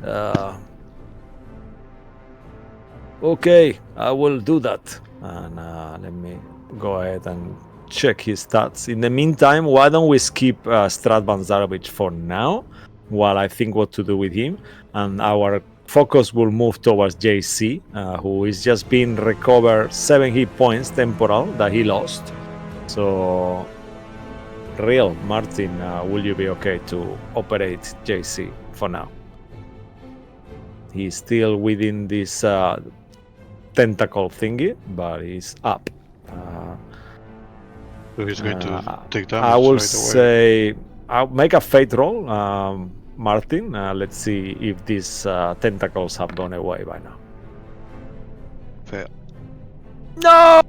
Okay, I will do that. And let me go ahead and check his stats. In the meantime, why don't we skip Strahd Banzarovich for now, while I think what to do with him, and our focus will move towards JC, who is just being recovered 7 hit points temporal that he lost. So, real Martin, will you be okay to operate JC for now? He's still within this tentacle thingy, but he's up.
So he's going to take damage
I will
right
say, I'll make a fate roll, Martin. Let's see if these tentacles have gone away by now.
Fail.
No!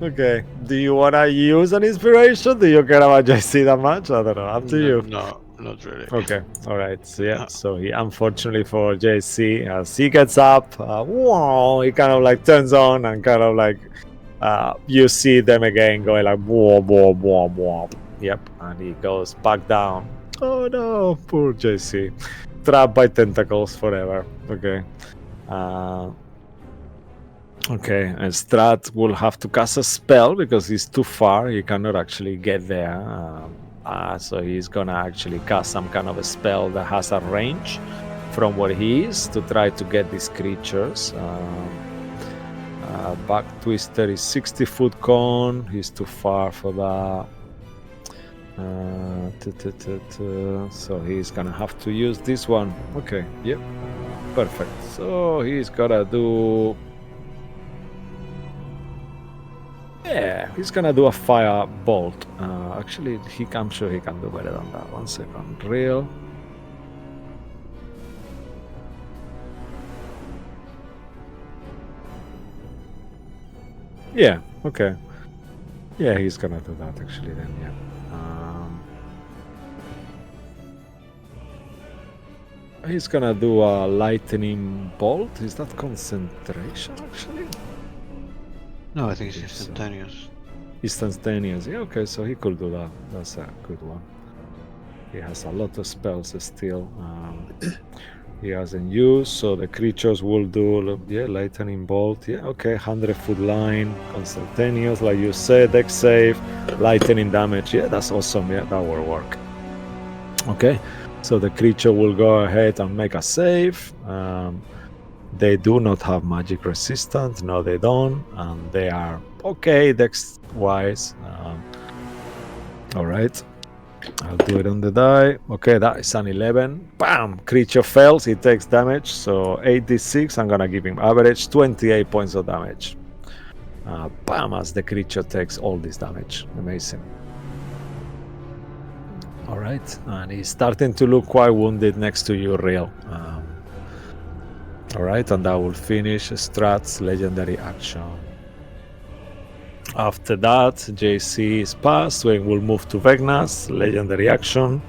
Okay. Do you want to use an inspiration? Do you care about JC that much? I don't know. Up to you.
No, not really.
Okay. All right. So yeah. So he, unfortunately for JC, as he gets up, whoa, he kind of like turns on and kind of like you see them again going like whoa, whoa, whoa, whoa. Yep. And he goes back down. Oh no, poor JC, trapped by tentacles forever. Okay. Okay, and Strahd will have to cast a spell because he's too far. He cannot actually get there. So he's gonna actually cast some kind of a spell that has a range from where he is to try to get these creatures. Back Twister is 60-foot cone. He's too far for that. So he's gonna have to use this one. Okay, yep, perfect. So he's gotta do. Yeah, he's gonna do a fire bolt. Actually, I'm sure he can do better than that. 1 second. Real. Yeah, okay. Yeah, he's gonna do that actually then, yeah. He's gonna do a lightning bolt. Is that concentration actually?
No, I think it's instantaneous.
Instantaneous, yeah, okay, so he could do that. That's a good one. He has a lot of spells still. He hasn't used, so the creatures will do, yeah, lightning bolt, yeah, okay, 100-foot line, instantaneous, like you said, dex save, lightning damage, yeah, that's awesome, yeah, that will work. Okay, so the creature will go ahead and make a save. They do not have magic resistance. No, they don't. And they are okay dex-wise. All right. I'll do it on the die. Okay, that is an 11. Bam! Creature fails. He takes damage. So 8d6. I'm going to give him average 28 points of damage. Bam! As the creature takes all this damage. Amazing. All right. And he's starting to look quite wounded next to you, Real. Alright, and that will finish Strahd's legendary action. After that, JC is passed, so we'll move to Vecna's legendary action.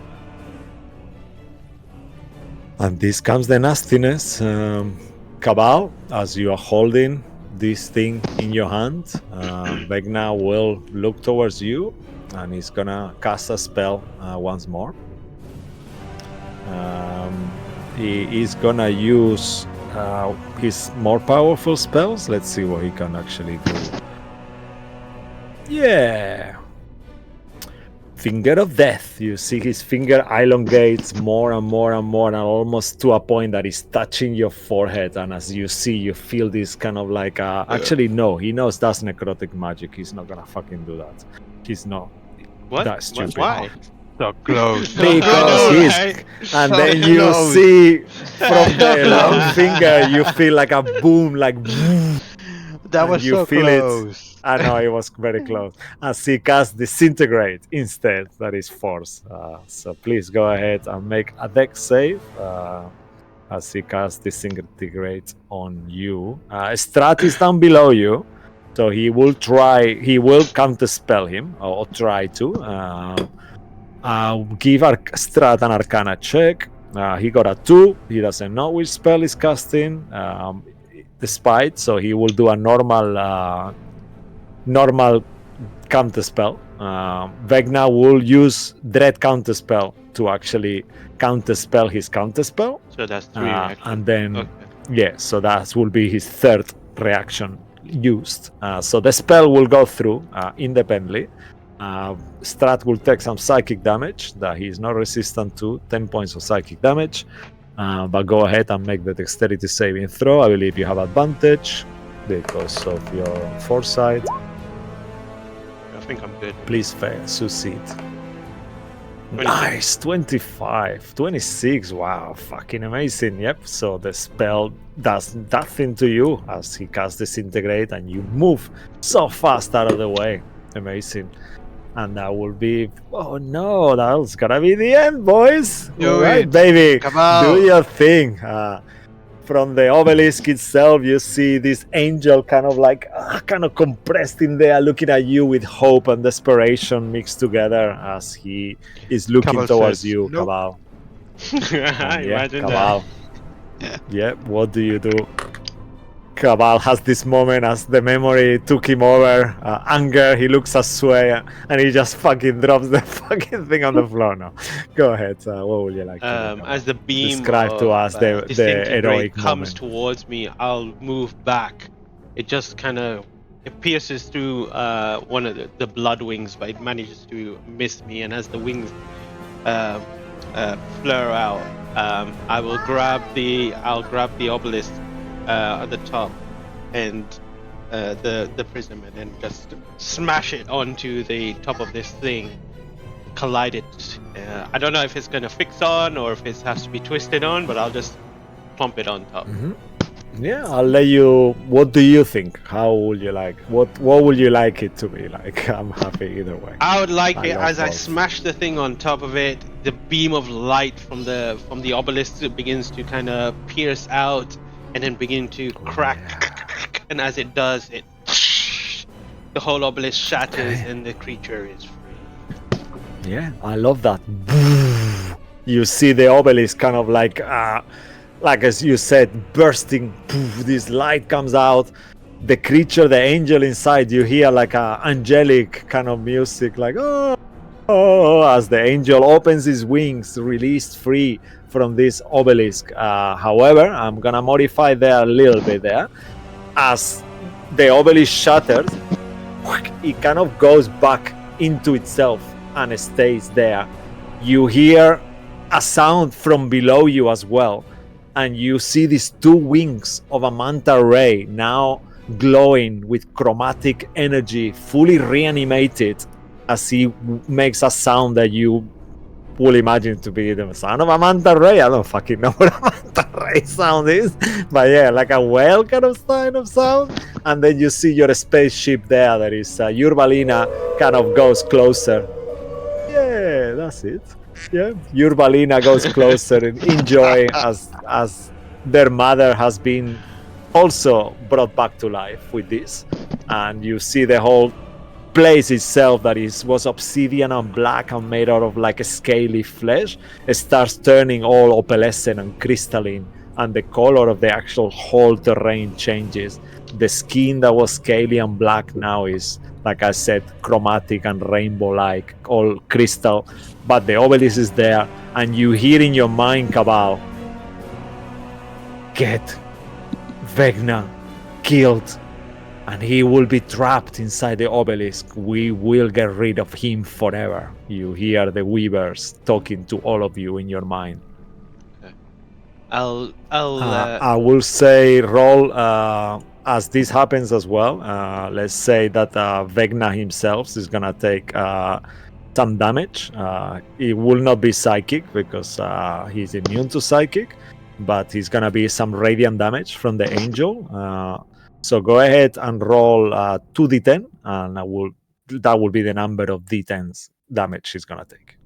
And this comes the nastiness. Cabal, as you are holding this thing in your hand, Vecna will look towards you and he's gonna cast a spell once more. He is gonna use his more powerful spells. Let's see what he can actually do. Yeah. Finger of Death. You see his finger elongates more and more and more, and almost to a point that is touching your forehead. And as you see, you feel this kind of like actually no, he knows that's necrotic magic. He's not gonna fucking do that. He's not that stupid.
Why?
So close.
Because he's, and then you see from the long finger, you feel like a boom, like
that was
you
so
feel
close.
it. I know it was very close. As he casts Disintegrate instead, that is Force. So please go ahead and make a dex save as he casts Disintegrate on you. Strahd is down below you, so he will counterspell him or try to. Give Strahd an Arcana check. He got a 2. He doesn't know which spell he's casting. Despite, so he will do a normal counterspell. Vecna will use Dread counterspell to actually counterspell his counterspell.
So that's 3 reactions.
And then,
okay.
yeah, so that will be his third reaction used. So the spell will go through independently. Strahd will take some psychic damage that he is not resistant to, 10 points of psychic damage. But go ahead and make the dexterity saving throw. I believe you have advantage because of your foresight.
I think I'm good.
Please succeed. Nice, 25, 26. Wow, fucking amazing. Yep. So the spell does nothing to you as he casts Disintegrate, and you move so fast out of the way. Amazing. And that will be. Oh no, that's gonna be the end, boys.
Do
All right,
it.
baby.
Cabal.
Do your thing. From the obelisk itself, you see this angel kind of compressed in there, looking at you with hope and desperation mixed together as he is looking
Cabal
towards
says,
you,
nope.
Cabal. And
Imagine
Cabal.
Yeah.
Yeah, what do you do? Cabal has this moment as the memory took him over. Anger, he looks at Sway and he just fucking drops the fucking thing on the floor now. Go ahead, what would you like to do, Cabal?
As the beam
Describe to us the
disintegrate
heroic
comes
moment.
towards me, I'll move back. It just kind of pierces through one of the blood wings, but it manages to miss me. And as the wings flare out, I'll grab the obelisk at the top and the prism, and then just smash it onto the top of this thing. Collide it. I don't know if it's gonna fix on or if it has to be twisted on, but I'll just plump it on top.
Yeah, I'll let you. What do you think? How would you like? What would you like it to be like? I'm happy either way.
I would like
I
it
love
as I
both.
smash the thing on top of it. The beam of light from the obelisk begins to kind of pierce out and then begin to crack. And as it does, the whole obelisk shatters and the creature is free.
Yeah, I love that. You see the obelisk kind of like as you said, bursting. This light comes out. The creature, the angel inside, you hear like a angelic kind of music, like oh, as the angel opens his wings, released free from this obelisk. However, I'm gonna modify there a little bit there. As the obelisk shatters, it kind of goes back into itself and stays there. You hear a sound from below you as well, and you see these two wings of a manta ray now glowing with chromatic energy, fully reanimated, as he makes a sound that you will imagine to be the sound of a manta ray. I don't fucking know what a manta ray sound is, but yeah, like a whale kind of sound. And then you see your spaceship there. That is Urbalina kind of goes closer. Yeah, that's it. Yeah, Urbalina goes closer and enjoy as their mother has been also brought back to life with this. And you see the whole place itself that was obsidian and black and made out of like a scaly flesh. It starts turning all opalescent and crystalline, and the color of the actual whole terrain changes. The skin that was scaly and black now is, like I said, chromatic and rainbow-like, all crystal. But the obelisk is there, and you hear in your mind, Cabal, get Vecna killed, and he will be trapped inside the obelisk. We will get rid of him forever. You hear the weavers talking to all of you in your mind.
I
will say roll as this happens as well. Let's say that Vecna himself is gonna take some damage. It will not be psychic because he's immune to psychic, but he's gonna be some radiant damage from the angel. So go ahead and roll 2d10, and that will be the number of d10s damage he's gonna take.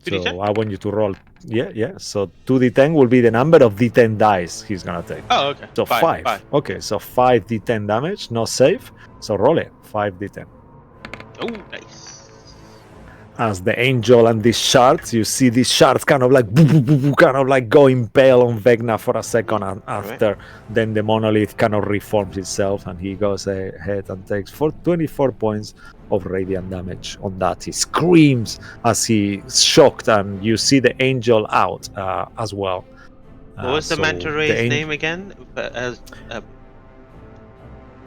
2d10?
So I want you to roll. Yeah. So 2d10 will be the number of d10 dice he's gonna take.
Oh, okay.
So 5. Okay, so 5 d10 damage, no save. So roll it. 5 d10.
Oh, nice.
As the angel and these shards, you see these shards kind of like going pale on Vecna for a second, and after then the monolith kind of reforms itself, and he goes ahead and takes 24 points of radiant damage on that. He screams as he's shocked, and you see the angel out as well.
What was the manta ray's name again?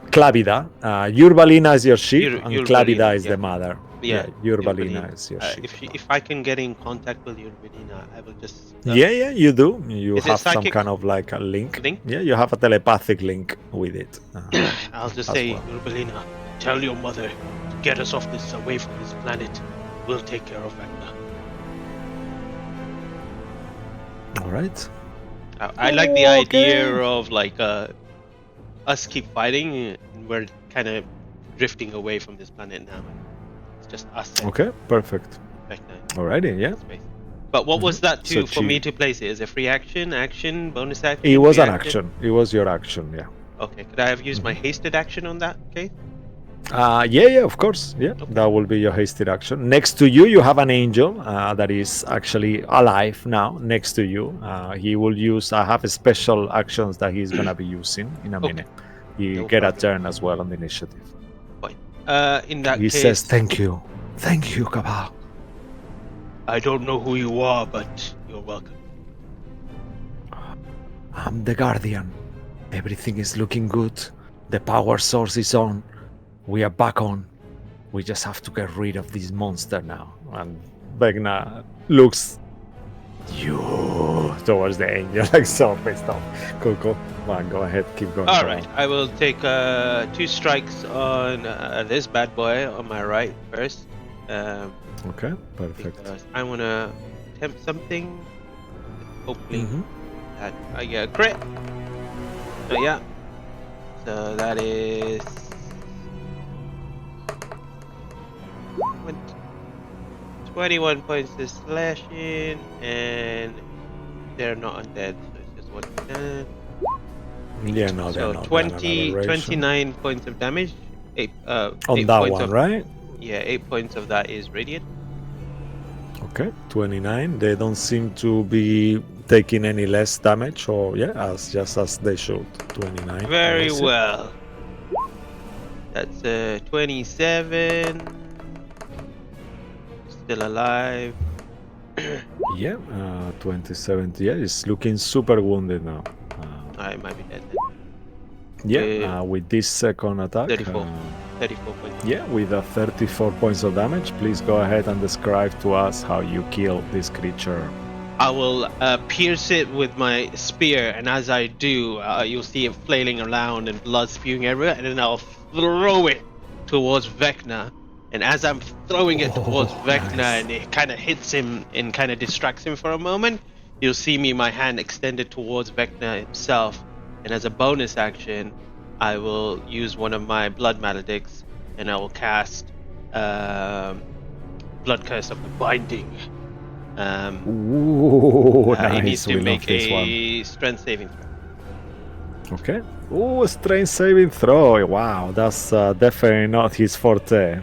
Clavida. Urbalina is your ship, and Clavida is
yeah.
the mother.
Yeah,
Urbalina is your ship.
If I can get in contact with Urbalina, I will just...
Yeah, you do. You
is
have some kind of like a link. Yeah, you have a telepathic link with it.
I'll just say, well. Urbalina, tell your mother to get us away from this planet. We'll take care of Vecna.
All right.
I like the idea
Okay.
of like us keep fighting, and we're kind of drifting away from this planet now. It's just us and
Okay. Perfect.
Vecna
Alrighty. Yeah.
in space. But what was that
So
for me
chill.
to place it? Is it free action, action, bonus action?
It was an
reaction?
action. It was your action. Yeah.
Okay, could I have used my hasted action on that case?
Yeah, of course. Yeah,
Okay.
that will be your hasted action. Next to you, you have an angel that is actually alive now. Next to you, he will use. I have special actions that he's gonna be using in a
Okay.
minute. You
No
get
problem.
a turn as well on the initiative.
Fine. In that
He
case,
says, "Thank you, Cabal."
I don't know who you are, but you're welcome.
I'm the Guardian. Everything is looking good. The power source is on. We are back on. We just have to get rid of this monster now. And Vecna looks you towards the angel, like so pissed off. Cool. Come on, go ahead, keep going.
All
come
right,
on.
I will take 2 strikes on this bad boy on my right first.
Okay, perfect.
Because I want to attempt something. Hopefully
Mhm.
that I get a crit. So yeah. So that is 21 points of slashing, and they're not undead, so it's just 1d10.
Yeah, no, they're
So
not.
20,
They're an aberration.
29 points of damage. Eight,
On
8
that
points
one,
of,
right?
Yeah, 8 points of that is radiant.
Okay, 29. They don't seem to be taking any less damage, or yeah, as just as they should. 29.
Very
Amazing.
well. That's 27. Still alive.
Yeah, 27. Yeah, it's looking super wounded now.
I might be dead then.
Yeah, with this second attack.
34. 34 points.
Yeah, with 34 points of damage. Please go ahead and describe to us how you kill this creature.
I will pierce it with my spear, and as I do, you'll see it flailing around and blood spewing everywhere, and then I'll throw it towards Vecna. And as I'm throwing it towards Vecna,
nice.
and it kind of hits him and kind of distracts him for a moment, you'll see me, my hand extended towards Vecna himself. And as a bonus action, I will use one of my blood maledicts, and I will cast Blood Curse of the Binding.
Ooh,
He needs
nice.
to
We
make
love this one.
a strength saving throw.
Okay. Ooh, strength saving throw. Wow, that's definitely not his forte.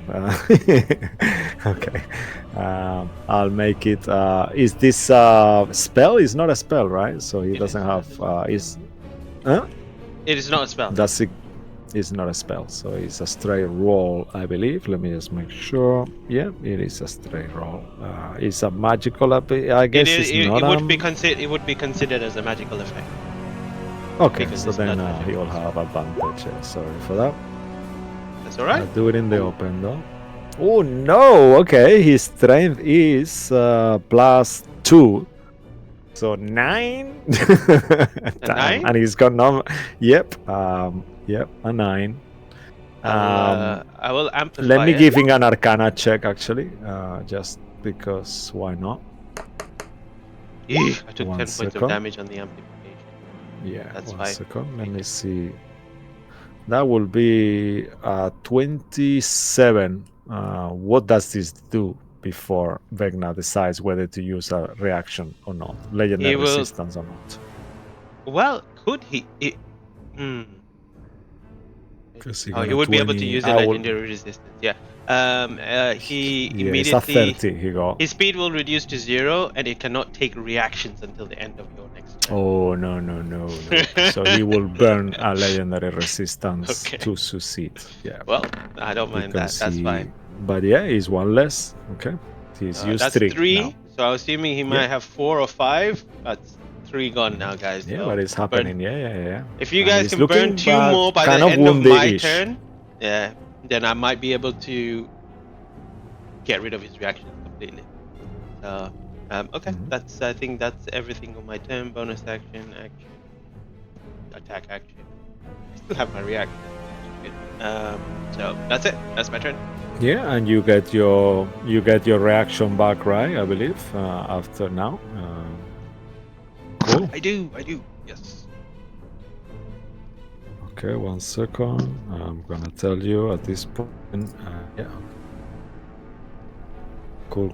Okay. I'll make it. Is this spell? It's not a spell, right? So he doesn't have. Is. Huh?
It is not a spell.
That's it. It's not a spell, so it's a straight roll, I believe. Let me just make sure. Yeah, it is a straight roll. It's a magical. I guess it's not.
It would be considered. It would be considered as a magical effect.
Okay,
because
so
it's
then
blood magic.
he will have advantage. Yeah, sorry for that.
That's all right.
I'll do it in the open though. Oh no! Okay, his strength is +2, so 9. Damn,
9?
and he's got no. Yep. Yep, a 9.
I will amplify.
Let me
it.
give him an Arcana check actually, just because why not?
I took 10
1
points
second.
of damage on the amplification.
Yeah,
That's
1
fine.
second. Let me see. That will be 27. What does this do before Vecna decides whether to use a reaction or not? Legendary
He will-
resistance or not?
Well, could he? He would be able to use a legendary resistance. Yeah. He
Yeah, it's a
immediately
30 he got.
his speed will reduce to 0, and it cannot take reactions until the end of your next turn.
Oh, no. So he will burn a legendary resistance
Okay.
to succeed. Yeah.
Well, I don't mind that.
because
That's fine.
But yeah, he's 1 less. Okay. He's used
That's
3.
3.
now.
So I'm assuming he might have 4 or 5. That's 3 gone now, guys.
Yeah,
So
but it's happening. Yeah.
if you
And
guys
he's
can burn
looking
2
bad,
more by
kind
the
of
end of my
wounded-ish.
turn, yeah, then I might be able to get rid of his reactions completely. So, okay,
Mhm.
I think that's everything on my turn. Bonus action, attack action. I still have my reaction. So that's it. That's my turn.
Yeah, and you get your reaction back, right? I believe after now.
I do. Yes.
Okay, 1 second. I'm gonna tell you at this point. Yeah. Cool.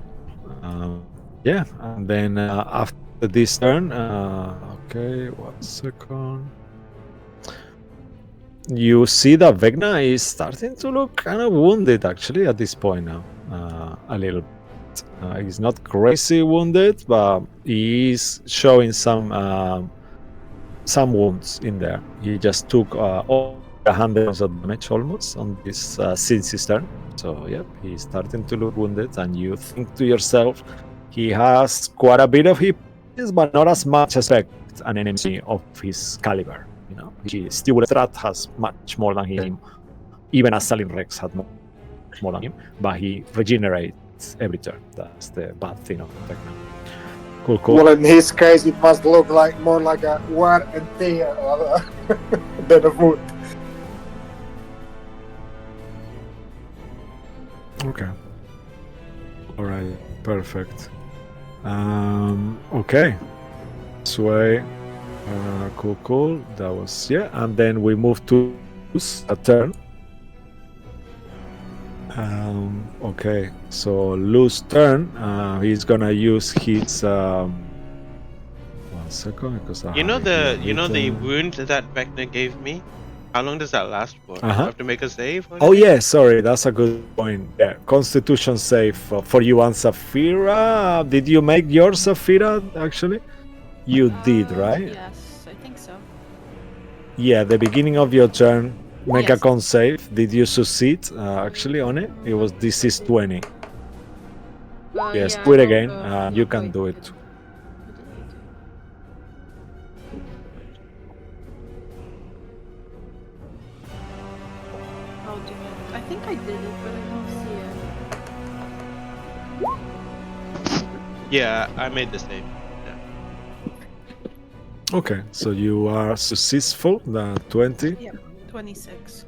Yeah, and then after this turn, okay, 1 second. You see that Vecna is starting to look kind of wounded actually at this point now. A little bit. He's not crazy wounded, but he's showing some wounds in there. He just took all 100 points of damage almost on this since his turn. So yeah, he's starting to look wounded, and you think to yourself, he has quite a bit of hit points, but not as much as an enemy of his caliber. You know, Strahd has much more than him. Even Astral Rex had much more than him, but he regenerates every turn. That's the bad thing of Vecna. Cool.
Well, in his case, it must look like more like a wear and tear than a wound.
Okay. All right. Perfect. Okay. This way. Cool. That was and then we move to a turn. Okay. So Lou's turn. He's gonna use his. 1 second, because I
You know
have it
the
written.
wound that Vecna gave me. How long does that last for? Do I have to make a save?
Oh yeah, sorry, that's a good point. Yeah, Constitution save for you and Saphira. Did you make yours, Saphira? Actually, you did, right?
Yes, I think so.
Yeah, the beginning of your turn, make a
Yes.
con save. Did you succeed actually on it? It was this is 20. Yes, do it again. You can do it.
Oh, damn it. I think I did it, but I don't see it.
Yeah, I made the save.
Okay, so you are successful. The 20.
Yeah, 26.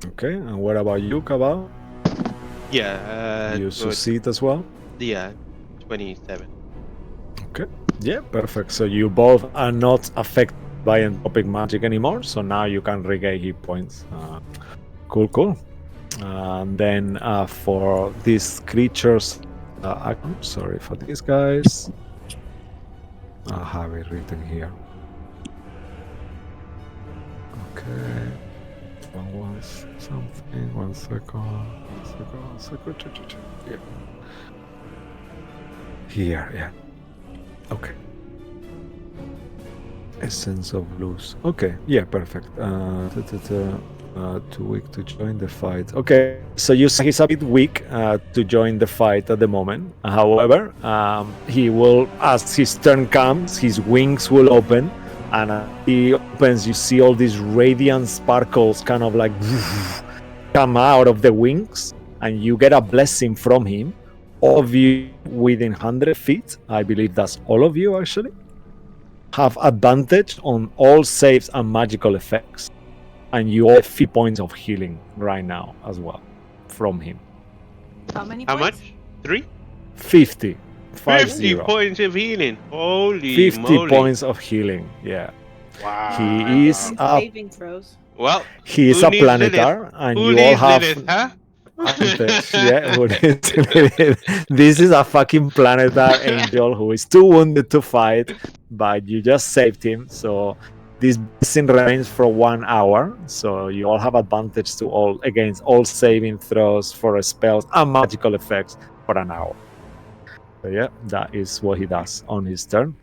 Okay, and what about you, Cabal?
Yeah.
You succeed as well.
Yeah, 27.
Okay. Yeah, perfect. So you both are not affected by entropic magic anymore. So now you can regain hit points. Cool. And then for these creatures, sorry for these guys. I have it written here. Okay. One second. Yeah. Here, yeah. Okay. Essence of Blues. Okay, yeah, perfect. Too weak to join the fight. Okay, so you say he's a bit weak to join the fight at the moment. However, he will, as his turn comes, his wings will open, and he opens. You see all these radiant sparkles, kind of like come out of the wings, and you get a blessing from him. All of you within 100 feet, I believe that's all of you actually, have advantage on all saves and magical effects. And you all have 50 points of healing right now as well from him.
How many
How
points?
much? 3?
50.
50 points of healing. Holy
50
moly.
points of healing, yeah.
Wow.
He is a,
Saving throws.
Well,
he is
who
a
needs
planetar, and
Who
you all
needs
have
Lilith, huh?
advantage. Yeah, who needs Lilith? This is a fucking planetar angel who is too wounded to fight, but you just saved him. So this blessing remains for 1 hour. So you all have advantage to all against all saving throws for spells and magical effects for an hour. So yeah, that is what he does on his turn.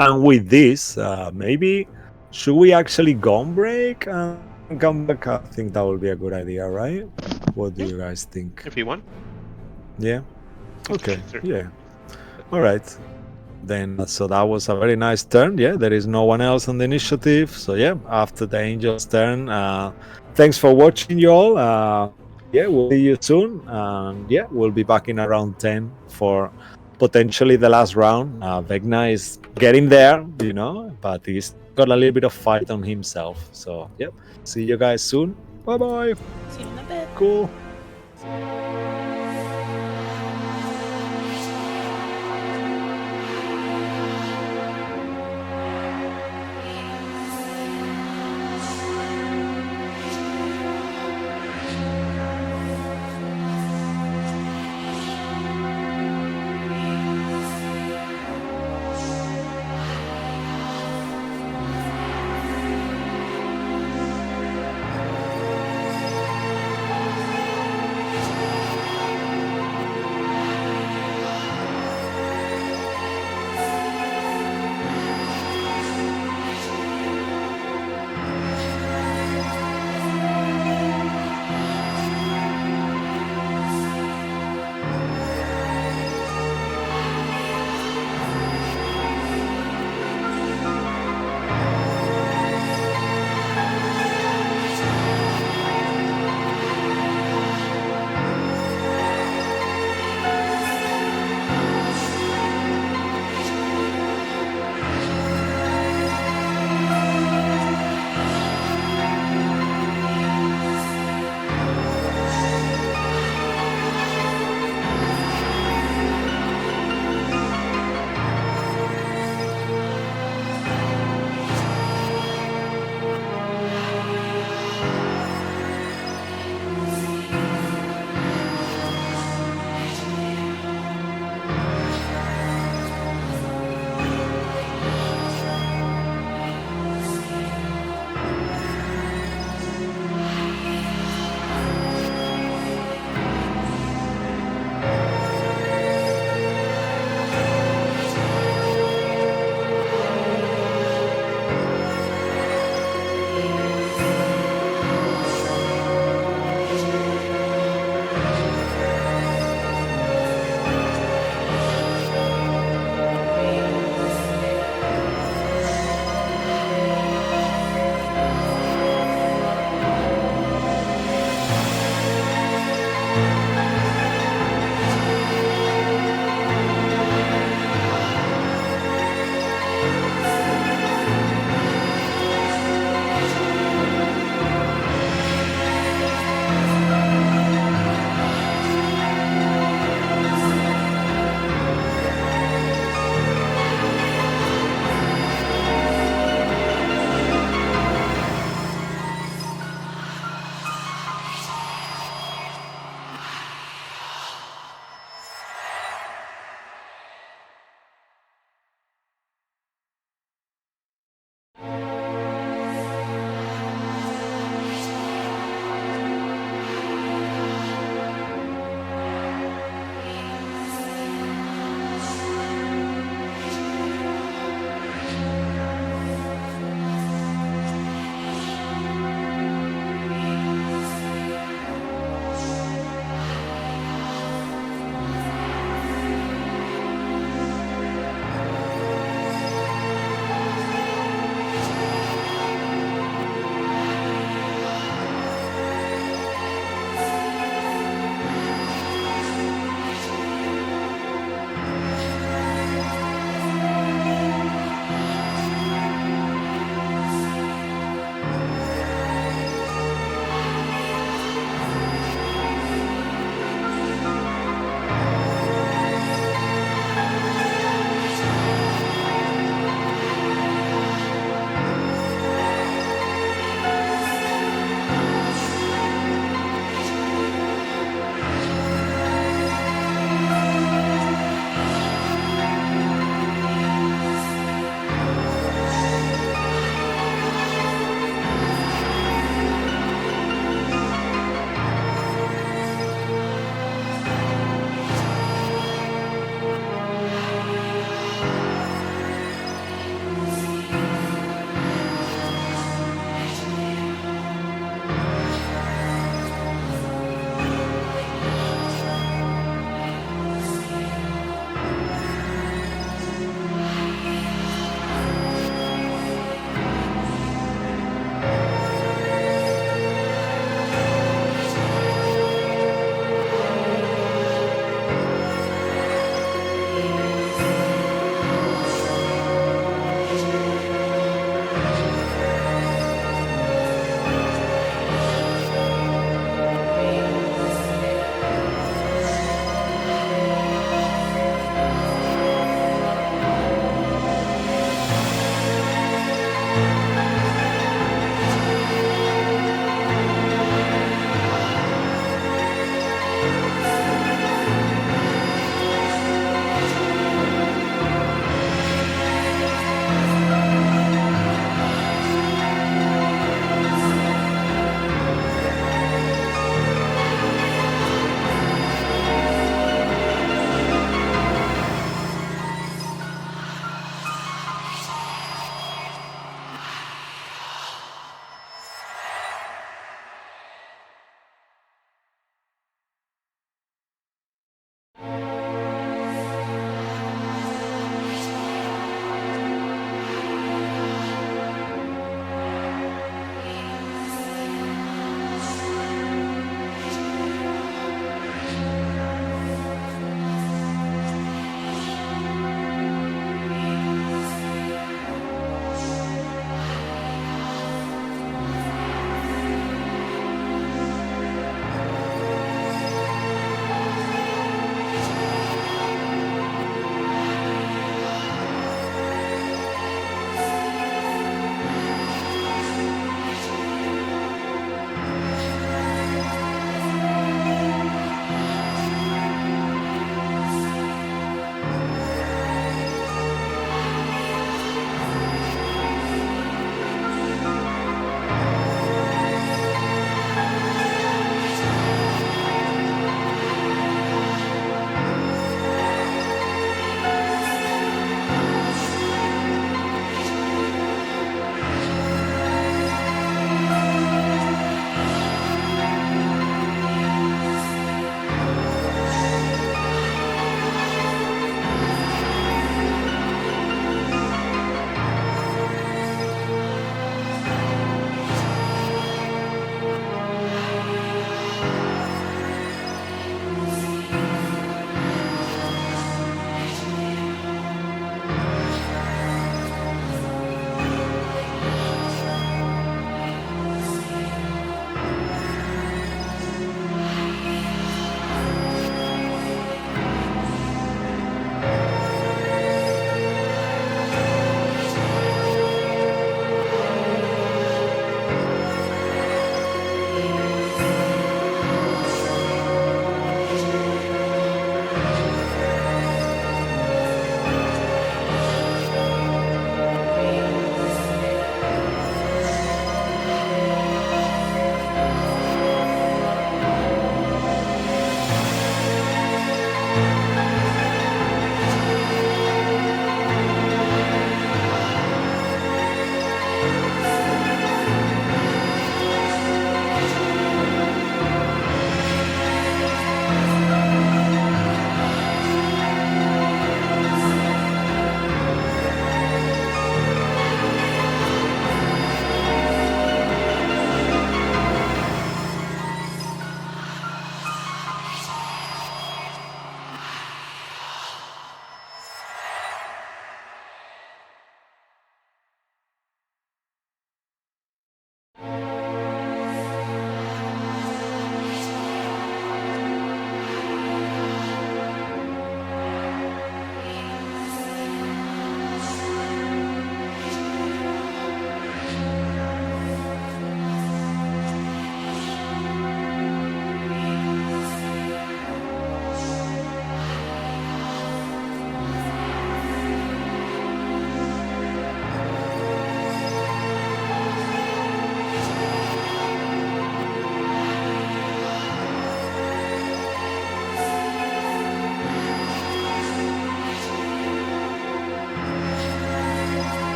And with this, maybe should we actually go on break and come back? I think that would be a good idea, right? What do you guys think?
If you want.
Yeah. Okay.
Sure.
Yeah. All right. Then, so that was a very nice turn. Yeah, there is no one else on the initiative. So yeah, after the angel's turn, thanks for watching, y'all. Yeah, we'll see you soon. Yeah, we'll be back in around 10 for potentially the last round. Vecna is getting there, you know, but he's got a little bit of fight on himself. So yep, see you guys soon. Bye bye.
See you in a bit.
Cool.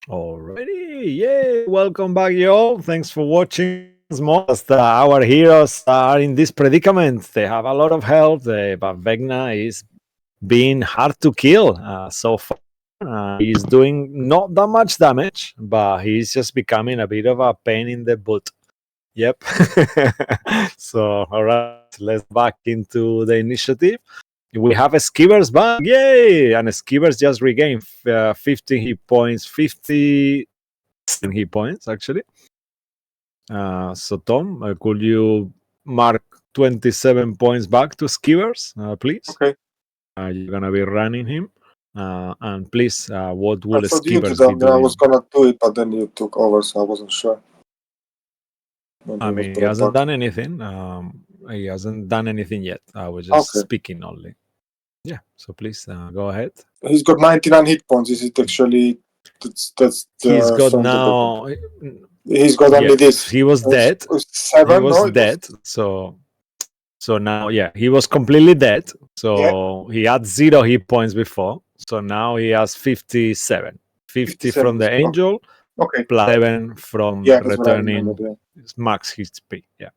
Alrighty, yay! Welcome back, y'all. Thanks for watching once more. As our heroes are in this predicament, they have a lot of help, but Vecna is being hard to kill so far. He's doing not that much damage, but he's just becoming a bit of a pain in the butt. Yep. So, all right, let's back into the initiative. We have a Skivers back, yay! And Skivers just regained 50 hit points, 50 hit points actually. So Tom, could you mark 27 points back to Skivers, please?
Okay.
You're gonna be running him, and please, what
I
will
thought you did
Skivers be
that. I
doing?
was gonna do it, but then you took over, so I wasn't sure. Maybe
I
it was
mean, he
brought
hasn't
back.
done anything. He hasn't done anything yet. I was just
Okay.
speaking only. Yeah. So please go ahead.
He's got 99 hit points. Is it actually? That's
He's
the
got
strength of the.
now.
He's got only
Yeah,
this.
he was dead. He
7.
was
No,
dead. So now, yeah, he was completely dead. So he had 0 hit points before. So now he has 57. 50 from
57.
the angel,
Okay.
plus 7 from
Yeah, that's what I remember.
returning
Yeah.
max HP. Yeah.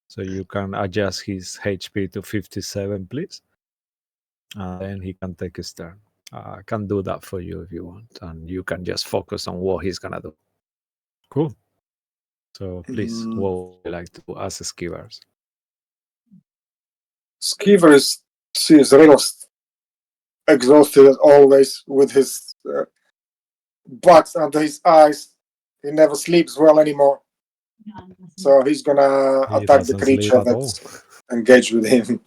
So you can adjust his HP to 57, please. Then he can take his turn. I can do that for you if you want. And you can just focus on what he's going to do. Cool. So please, what would you like to do as Skivers?
Skiver is real exhausted as always with his bugs under his eyes. He never sleeps well anymore. So he's gonna
He
attack the
doesn't sleep
creature
at all.
that's engaged with him.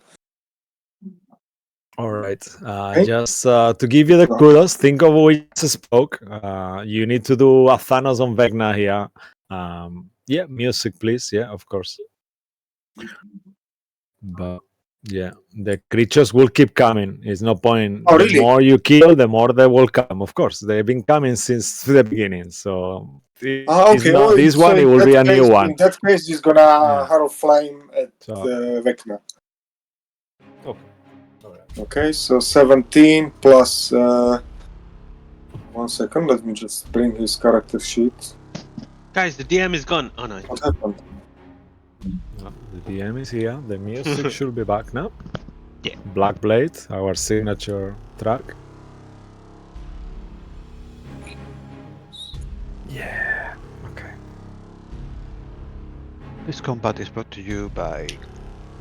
All right.
Okay.
Just to give you the kudos, think of what you just spoke. You need to do a Thanos on Vecna here. Yeah, music, please. Yeah, of course. But yeah, the creatures will keep coming. It's no point.
Oh,
The
really?
more you kill, the more they will come. Of course, they've been coming since the beginning. So it's
Okay.
not this one. It will be a new one.
In that case, he's gonna hurl flame at Vecna.
Okay.
Okay, so 17 plus. 1 second, let me just bring his character sheet.
Guys, the DM is gone. Oh no.
What happened?
The DM is here. The music should be back now.
Yeah.
Black Blade, our signature track. Yeah. Okay.
This combat is brought to you by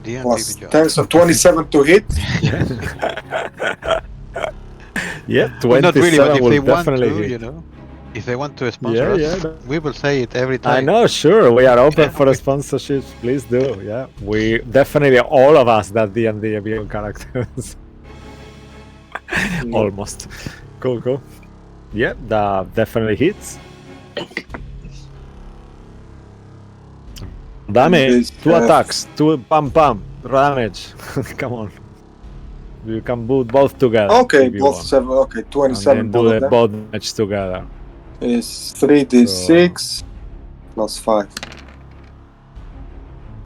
D&D
Plus
Beyond.
10, so 27 to hit.
Yeah, 27
Well, not really, but if
will
they want
definitely
to,
hit.
you know, if they want to sponsor us, we will say it every time.
I know, sure. We are open for sponsorships. Please do. Yeah, we definitely, all of us, that D&D Beyond characters. Almost. Cool. Yeah, that definitely hits. Damage. 2 attacks. 2 pam damage. Come on. You can put both together.
Okay,
if you
both
want.
7. Okay, 27.
And then do the both damage together.
Is 3d6 plus 5.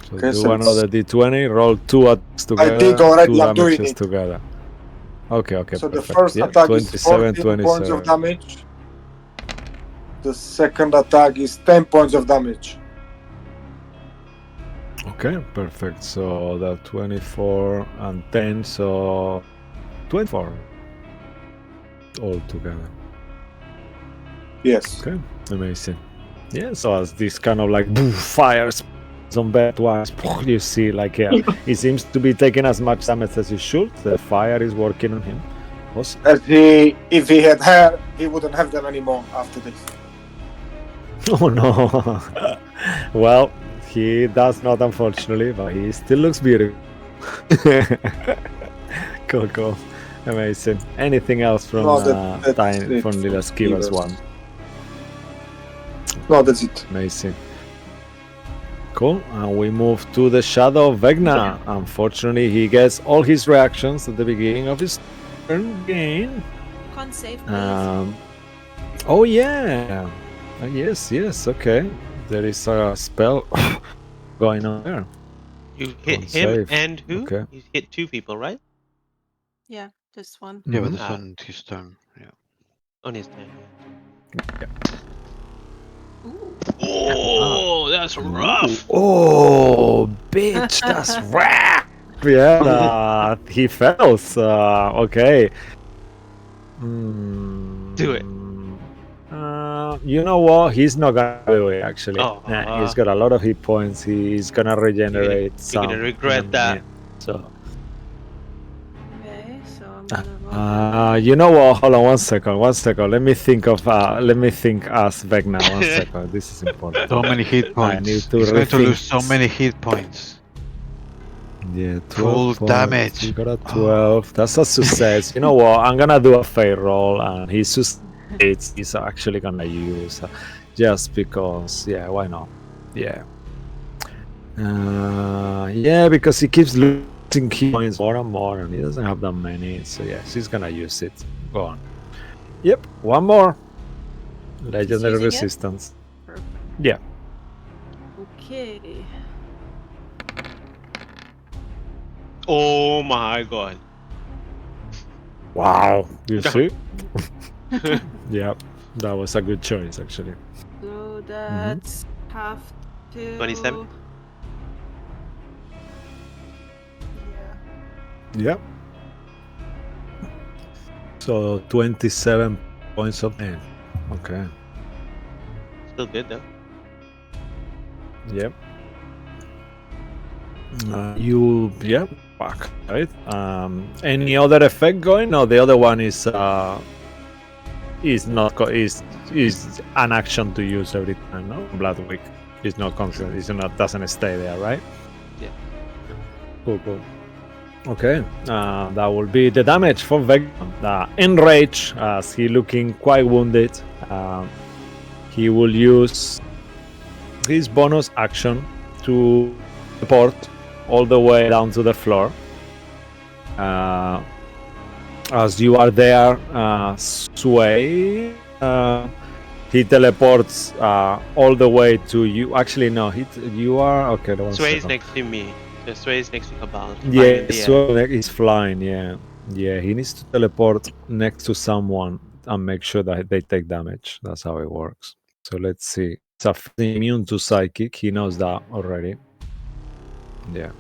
So
Okay,
do
so
another d20. Roll 2 attacks together.
I did already.
2
I'm doing
damages
it.
together. Okay.
So
perfect.
the first attack is
27,
14 points of
27.
damage. The second attack is 10 points of damage.
Okay, perfect. So that 24 and 10, so 24 all together.
Yes.
Okay, amazing. Yeah, so as this kind of like fires on bed twice, you see like he seems to be taking as much damage as he should. The fire is working on him. Awesome.
As if he had hair, he wouldn't have them anymore after this.
Oh no. Well, he does not, unfortunately, but he still looks beautiful. Cool. Amazing. Anything else from from Little Skivers one?
No, that's it.
Amazing. Cool. And we move to the Shadow of Vecna. Unfortunately, he gets all his reactions at the beginning of his turn again.
Con save, please.
Oh yeah. Yes. Okay. There is a spell going on there.
You hit
Con
him
save.
and who?
Okay.
You hit 2 people, right?
Yeah, just one.
Yeah, but this one, his turn. Yeah.
On his turn.
Ooh.
Oh, that's rough.
Oh, bitch, that's rap. Yeah, he fails. Okay.
Do it.
You know what? He's not gonna do it. Actually,
Oh,
he's got a lot of hit points. He's gonna regenerate
you're gonna
some.
regret that.
So.
Okay, so I'm gonna roll that.
You know what? Hold on one second. Let me think as Vecna. 1 second. This is important.
So many hit
I need
points.
to
He's going to lose
rethink
so
this.
many hit points.
Yeah, 12
Full
points.
damage.
He got a 12. That's a success. You know what? I'm gonna do a fair roll, and he succeeds. He's actually gonna use just because. Yeah, why not? Yeah. Yeah, because he keeps losing key points more and more, and he doesn't have that many. So yes, he's gonna use it. Go on. Yep, one more. Legendary
using it?
resistance.
Perfect.
Yeah.
Okay.
Oh my god.
Wow. You see? Yep. That was a good choice, actually.
So that's have to
27?
Yeah.
Yep. So 27 points of damage. Okay.
Still good though.
Yep. You back, right? Any other effect going? No, the other one is an action to use every time. No, Blood Week is not constant. It's not doesn't stay there, right?
Yeah.
Cool. Okay, that will be the damage for Vecna. Enrage, as he looking quite wounded. He will use his bonus action to teleport all the way down to the floor. As you are there, Sway, he teleports all the way to you. Actually, no, you are okay.
Sway's next to me. So Sway's next to Cabal.
Yeah, Sway is flying. Yeah, he needs to teleport next to someone and make sure that they take damage. That's how it works. So let's see. It's immune to psychic. He knows that already. Yeah.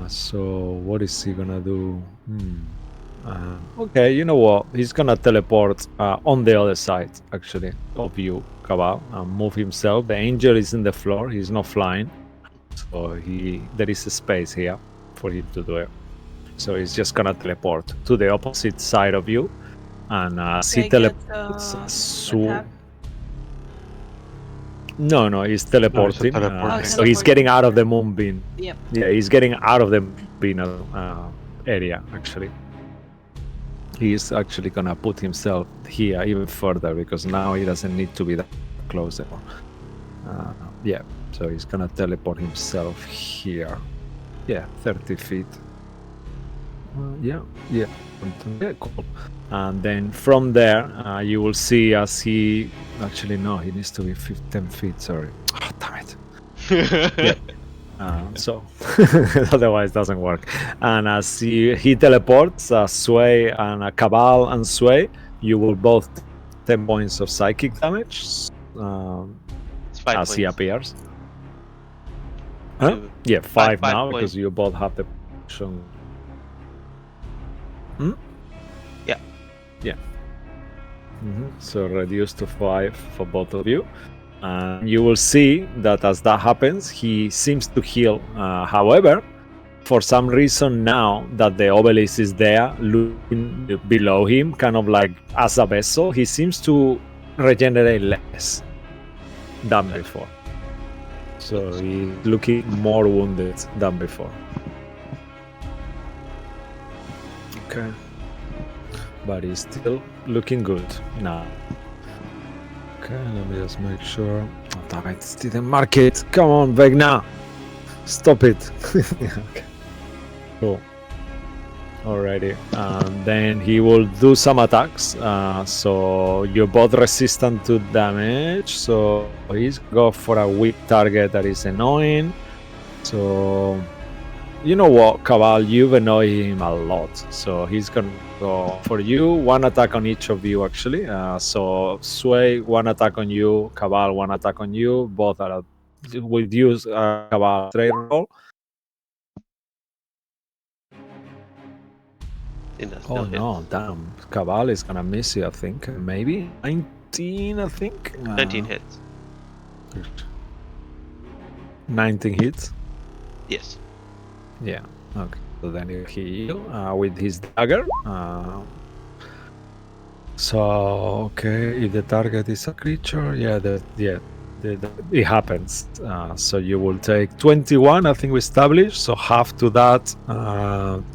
So what is he gonna do? Okay, you know what? He's gonna teleport on the other side, actually, of you, Cabal, and move himself. The angel is in the floor. He's not flying, so there is a space here for him to do it. So he's just gonna teleport to the opposite side of you, and he teleports. No, he's teleporting. So he's getting out of the moonbeam.
Yep.
Yeah, he's getting out of the moonbeam area, actually. He's actually gonna put himself here even further because now he doesn't need to be that close anymore. Yeah, so he's gonna teleport himself here. Yeah, 30 feet. Yeah, cool. And then from there, you will see as he... Actually, no, he needs to be 10 feet, sorry. Oh, damn it. Yeah. So, otherwise doesn't work. And as he teleports, Sway and Cabal and Sway, you will both 10 points of psychic damage as he appears. Huh? Yeah, 5 now because you both have the potion. Yeah. So reduced to 5 for both of you. You will see that as that happens, he seems to heal. However, for some reason now that the obelisk is there, looking below him, kind of like as a vessel, he seems to regenerate less than before. So he's looking more wounded than before. Okay. But he's still looking good now. Okay, let me just make sure. Oh, damn it, didn't mark it. Come on, Vecna. Stop it. Okay. Cool. Alrighty. And then he will do some attacks. So you're both resistant to damage. So he's go for a weak target that is annoying. So you know what, Cabal, you've annoyed him a lot. So he's gonna So for you, one attack on each of you actually. So Sway, one attack on you. Cabal, one attack on you. Both are with you. Cabal straight roll.
think that
Oh
still
no,
hits.
damn! Cabal is gonna miss you. I think maybe 19. I think
19 hits.
19 hits.
Yes.
Yeah. Okay. So then he'll hit you with his dagger. So okay, if the target is a creature, it happens. So you will take 21. I think we established. So half to that,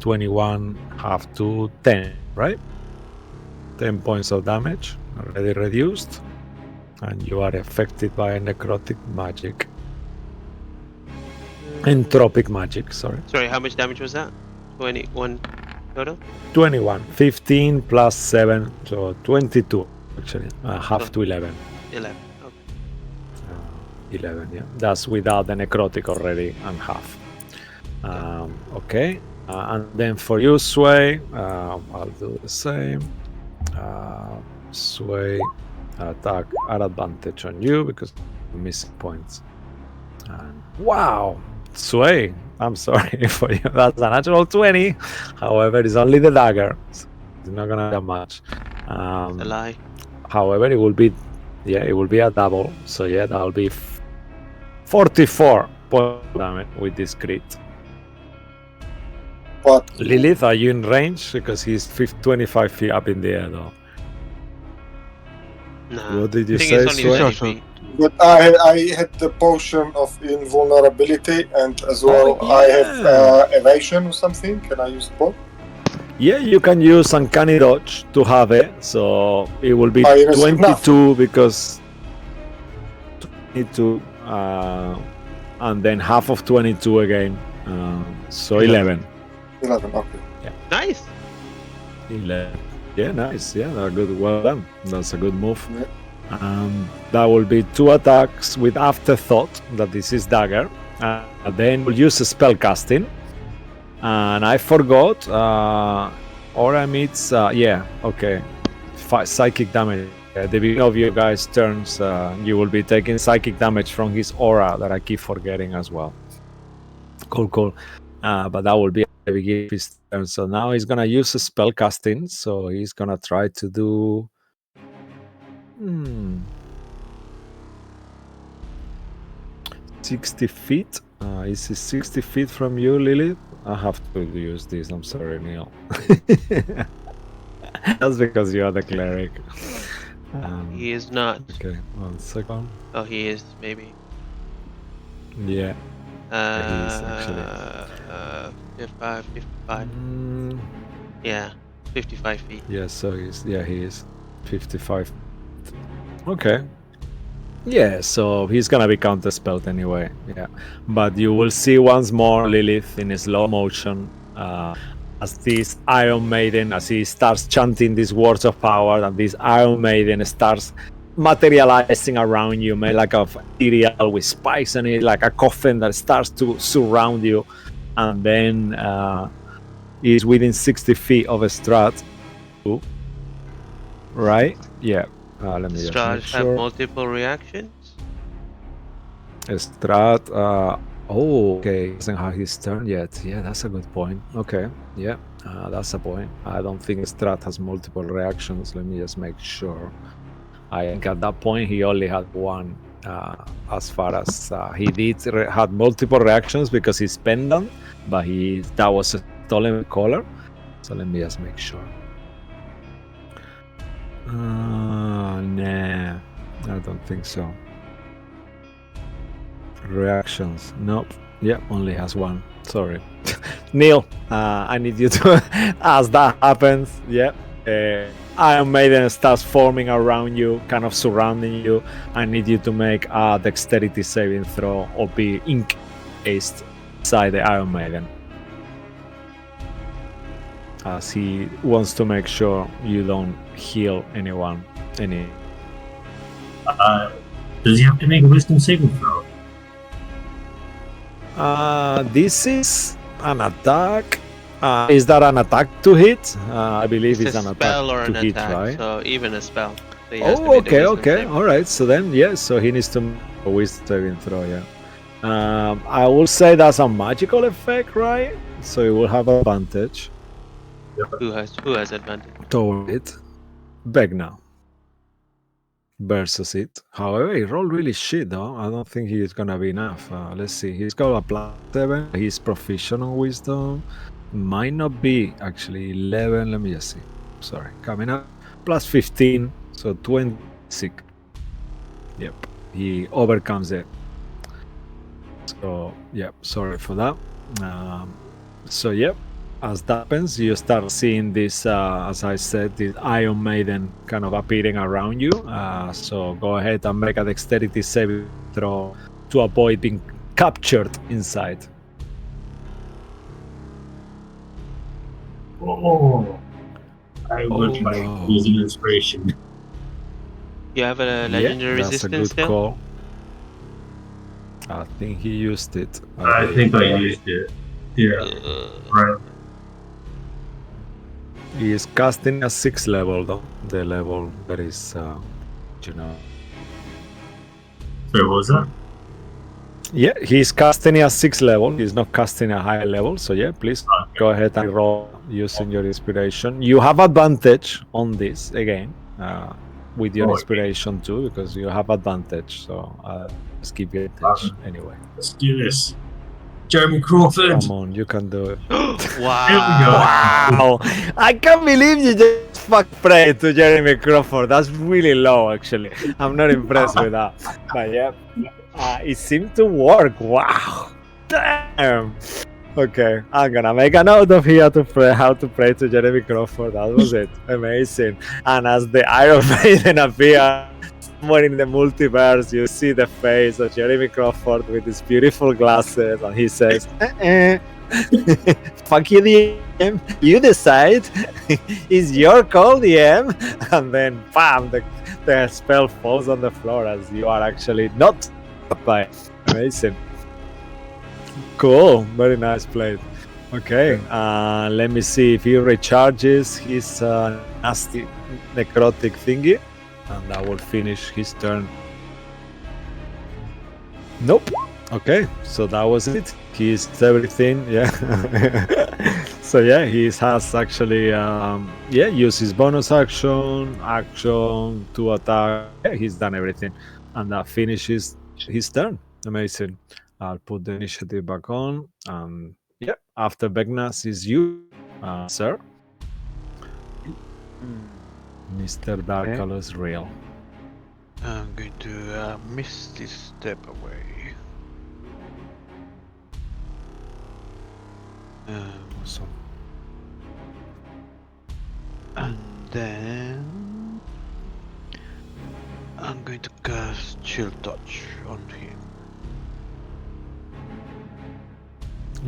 21, half to 10, right? 10 points of damage already reduced, and you are affected by necrotic magic. Entropic magic, sorry.
Sorry, how much damage was that? 21 total?
21. 15 plus 7, so 22 actually. Half to 11.
11. Okay.
11, yeah. That's without the necrotic already and half. Okay. And then for you, Sway, I'll do the same. Sway, attack at advantage on you because you're missing points. And wow, Sway, I'm sorry for you. That's a natural 20. However, it's only the dagger. So it's not gonna be that much.
It's a lie.
However, it will be a double. So yeah, that'll be 44 points of damage with this crit.
But
Lilith, are you in range? Because he's 25 feet up in the air, though.
Nah.
What did you
I think
say,
it's only
Sway?
20
Sure.
feet.
but I had the potion of invulnerability, and as well
Oh,
I
yeah.
have evasion or something. Can I use both?
Yeah, you can use uncanny dodge to have it. So it will be
Yes,
22 because 22, and then half of 22 again. So 11.
11. Okay.
Nice.
11. Yeah, nice. Yeah, that's good. Well done. That's a good move.
Yeah.
That will be 2 attacks with afterthought that this is dagger. Then we'll use a spell casting. And I forgot. Aura meets. Okay. Psychic damage. At the beginning of your guys' turns, you will be taking psychic damage from his aura that I keep forgetting as well. Cool. But that will be at the beginning of his turn. So now he's gonna use a spell casting. So he's gonna try to do. 60 feet. Is it 60 feet from you, Lilith? I have to use this. I'm sorry, Neil. That's because you are the cleric.
He is not.
Okay, 1 second.
Oh, he is, maybe.
Yeah. He is,
55, 55.
Mm,
Yeah, 55 feet.
yeah, so he is 55. Okay. Yeah, so he's gonna be counterspelled anyway. Yeah, but you will see once more Lilith in slow motion as this Iron Maiden, as he starts chanting these words of power, and this Iron Maiden starts materializing around you, made like of material with spikes in it, like a coffin that starts to surround you, and then is within 60 feet of a Strahd. Right? Yeah. Let me just
Strahd
make
have
sure.
multiple reactions?
Strahd, okay, he hasn't had his turn yet. Yeah, that's a good point. Okay, yeah, that's a point. I don't think Strahd has multiple reactions. Let me just make sure. I think at that point he only had one. As far as he did had multiple reactions because he's pendant, but that was a stolen color. So let me just make sure. Nah, I don't think so. Reactions, nope. Yeah, only has one. Sorry. Neil, I need you to, as that happens, Iron Maiden starts forming around you, kind of surrounding you. I need you to make a dexterity saving throw or be encased inside the Iron Maiden. As he wants to make sure you don't heal anyone.
Does he have to make a wisdom saving throw?
This is an attack. Is that an attack to hit? I believe
It's
it's
a
an
spell or
attack
an
to hit,
attack,
right?
so even a spell. So he has to
Oh,
make the
okay,
wisdom
okay.
save.
All right. So then, yes. So he needs to make a wisdom saving throw. Yeah. I will say that's a magical effect, right? So he will have advantage
Who has advantage?
toward it. Vecna versus it. However, he rolled really shit though. I don't think he's gonna be enough. Let's see. He's got a +7. He's proficient on wisdom. Might not be actually 11. Let me just see. Sorry, coming up +15. So 26. Yep, he overcomes it. So yep, sorry for that. So yep, as that happens, you start seeing this, as I said, this Iron Maiden kind of appearing around you. So go ahead and make a dexterity saving throw to avoid being captured inside.
Oh, I would like
no.
using inspiration.
You have a
Yeah,
legendary
that's a
resistance
good
still?
call. I think he used it.
I think I used it. Yeah, right.
He is casting a 6th level, though. The level that is, you know.
So what was that?
Yeah, he's casting a 6th level. He's not casting a higher level. So yeah, please go ahead and roll using your inspiration. You have advantage on this again with your inspiration too, because you have advantage. So just give you advantage anyway.
Let's do this. Jeremy Crawford.
Come on, you can do it.
Wow.
Wow! I can't believe you just fuck prayed to Jeremy Crawford. That's really low, actually. I'm not impressed with that. But yeah, it seemed to work. Wow! Damn! Okay, I'm gonna make a note of here to pray how to pray to Jeremy Crawford. That was it. Amazing. And as the Iron Maiden appears somewhere in the multiverse, you see the face of Jeremy Crawford with his beautiful glasses, and he says, fuck you, DM. You decide. It's your call, DM. And then, bam, the spell falls on the floor as you are actually not by. Amazing. Cool. Very nice play. Okay. Let me see if he recharges his nasty necrotic thingy. And that will finish his turn. Nope. Okay, so that was it. He's everything, yeah. So yeah, he has actually, used his bonus action to attack. Yeah, he's done everything, and that finishes his turn. Amazing. I'll put the initiative back on, and yeah, after Vecna's is you, sir. Mr. Dark Colors Real.
I'm going to Misty Step away.
Awesome.
And then I'm going to cast Chill Touch on him.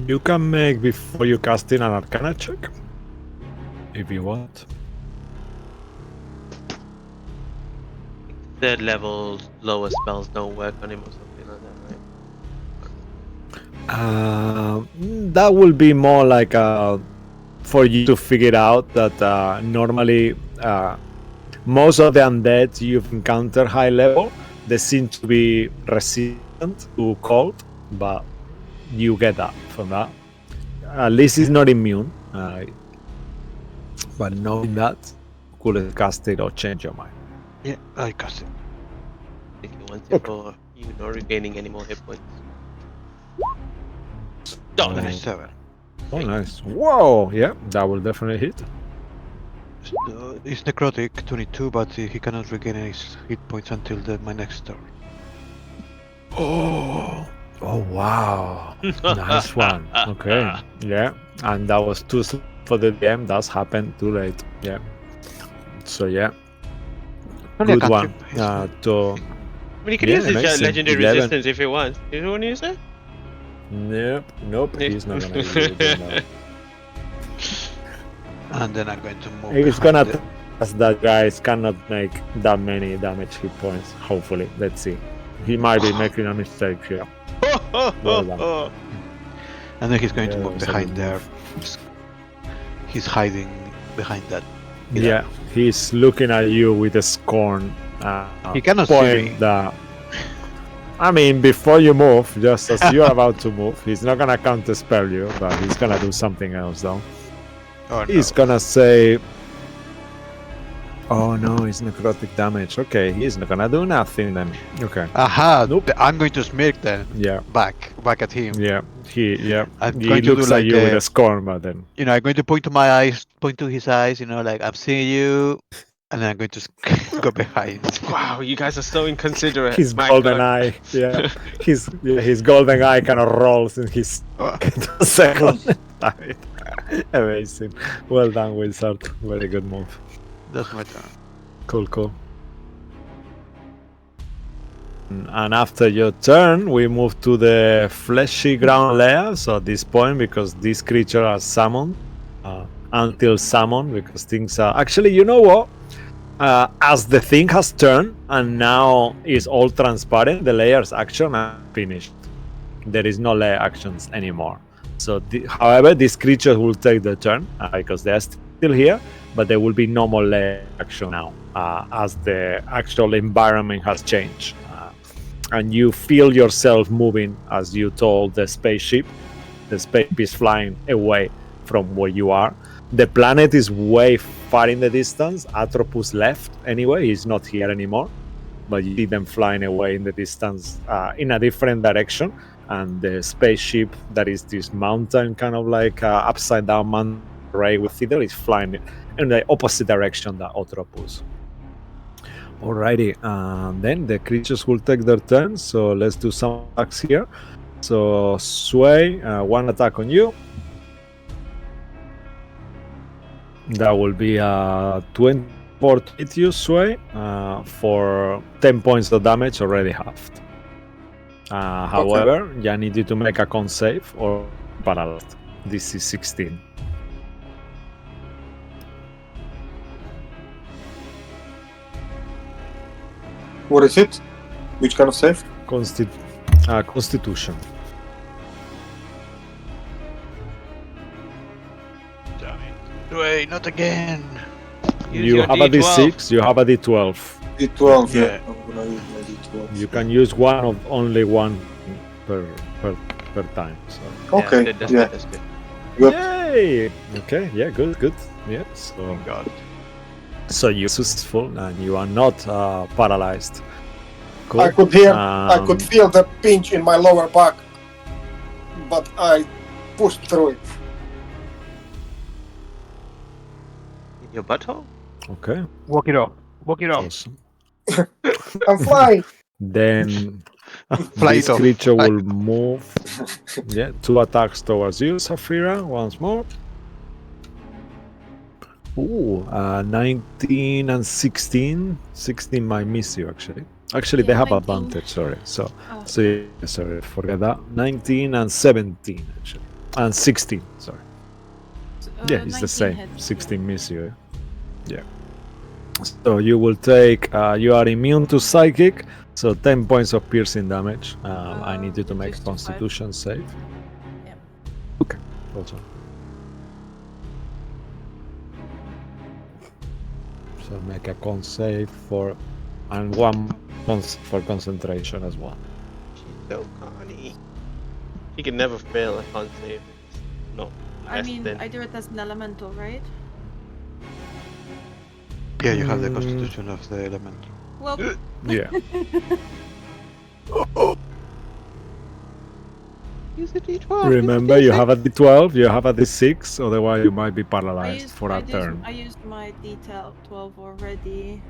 You can make before you cast in an Arcana check, if you want.
Third level lower spells don't work on him or something like that, right?
That will be more like for you to figure out that normally most of the undead you've encountered high level, they seem to be resistant to cold, but you get that from that. At least it's not immune, but knowing that could cast it or change your mind.
Yeah, I cast it.
Thank you once for you not regaining any more hit points.
Oh,
Nice.
7.
Oh, nice. Whoa, yeah, that will definitely hit.
It's necrotic 22, but he cannot regain any hit points until my next turn.
Oh, wow. Nice one. Okay, yeah. And that was too slow for the DM. That's happened too late. Yeah. So, yeah.
Only a
Good one.
cantrip.
But he can
Yeah,
use his
amazing.
legendary
11.
resistance if he wants. Do you want to use it?
Nope. He's not gonna use it. No.
And then I'm going to move.
He's
behind
gonna
the-
test that guys cannot make that many damage hit points. Hopefully, let's see. He might be making a mistake here. Well done.
And then he's going to
Yeah,
move
that's a
behind
good
there.
move.
he's hiding behind that.
Yeah, he's looking at you with a scorn.
He cannot see
point
me.
that. I mean, before you move, just as you're about to move, he's not gonna counter spell you, but he's gonna do something else though.
Oh no.
He's gonna say, "Oh no, it's necrotic damage." Okay, he's not gonna do nothing then. Okay.
Aha!
Nope.
I'm going to smirk then.
Yeah.
Back at him.
Yeah. He
I'm
he
going to do
looks at
like
you with
a-
a scorn, but then
You know, I'm going to point to my eyes, point to his eyes. You know, like I'm seeing you, and then I'm going to go behind.
Wow, you guys are so inconsiderate.
his
My
golden
God.
eye. Yeah. his golden eye kind of rolls in his second. Amazing. Well done, Wizard. Very good move.
That's my turn.
Cool. And after your turn, we move to the fleshy ground layer. So at this point, because these creatures are summoned, until summoned, because things are actually, you know what? As the thing has turned and now is all transparent, the layers action are finished. There is no layer actions anymore. So, however, these creatures will take the turn because they are still here, but there will be no more layer action now as the actual environment has changed. And you feel yourself moving as you told the spaceship. The spaceship is flying away from where you are. The planet is way far in the distance. Atropus left anyway. He's not here anymore. But you see them flying away in the distance in a different direction. And the spaceship that is this mountain, kind of like upside down mountain array with Fiddle, is flying in the opposite direction that Atropus. Alrighty, then the creatures will take their turn. So let's do some attacks here. So Sway, one attack on you. That will be 24 to hit you, Sway, for 10 points of damage already halved. However, I need you to make a con save or paralyzed. This is 16.
What is it? Which kind of save?
Constitution.
Damn it. Wait, not again.
Use
You
your
have a
D12.
D6, you have a D12.
D12,
Yeah.
yeah. I'm gonna use my D12.
You can use only one per time. So.
Okay,
That's
yeah.
good, that's good.
Good.
Yay! Okay, yeah, good. Yeah, so
God.
so you're successful and you are not paralyzed. Cool.
I could feel the pinch in my lower back, but I pushed through it.
In your butthole?
Okay.
Walk it off.
Awesome.
I'm flying.
Then
Fly
this
it off.
creature
Fly.
will move. Yeah, 2 attacks towards you, Saphira. Once more. Ooh, 19 and 16. 16 might miss you actually. Actually, they
Yeah,
have
19.
advantage. Sorry. So
Oh.
yeah, sorry, forget that. 19 and 17 actually, and 16. Sorry. Yeah, it's the
19
same.
hits,
16 miss you. Yeah. So you will take. You are immune to psychic, so 10 points of piercing damage. I need you to make a
reduced to 5.
Constitution save.
Yeah.
Okay. Awesome. So make a con save and one for concentration as well.
She's so conny. He can never fail a con save. No.
I
less
mean,
than-
I do it as an elemental, right?
Yeah, you have the constitution of the element.
Well,
Yeah.
Use the D12.
Remember, you have a D12, you have a D6, otherwise you might be paralyzed for a turn.
I used my D12 already.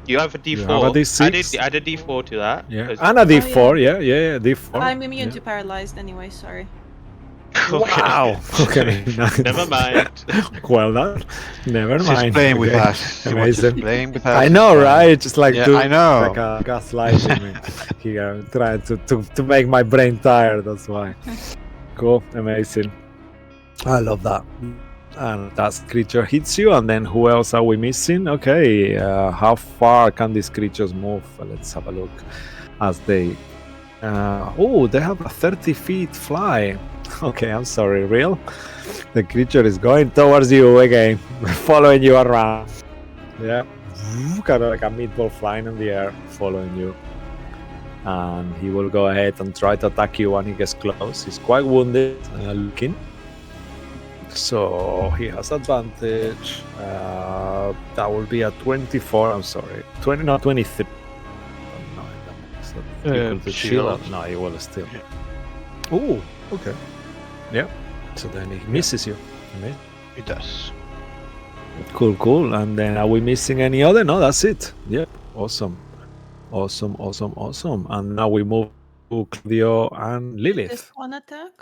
You have a D4.
You have a D6?
Add a D4 to that.
Yeah,
'cause-
and a D4. Yeah, D4.
I'm immune
yeah.
to paralyzed anyway, sorry.
Okay.
Wow. Okay. Nice.
Never mind.
Well done. Never
She's
mind.
playing with
Okay.
us. She wants to
Amazing.
playing with us.
I know, right? Just like
Yeah,
to,
I know.
like a gaslighting me here, trying to make my brain tired. That's why. Cool, amazing. I love that. And that creature hits you, and then who else are we missing? Okay, how far can these creatures move? Let's have a look. As they, they have a 30 feet fly. Okay, I'm sorry, real. The creature is going towards you again, following you around. Yeah, kind of like a meatball flying in the air, following you. And he will go ahead and try to attack you when he gets close. He's quite wounded, looking. So he has advantage. That will be a 24. I'm sorry, 20, not 23. No, that's not equal to shield.
shield.
No, he will still.
Yeah.
Oh, okay. Yeah. So then he misses you. Amazing.
It does.
Cool. And then are we missing any other? No, that's it. Yep. Awesome. And now we move to Claudio and Lilith.
Just one attack?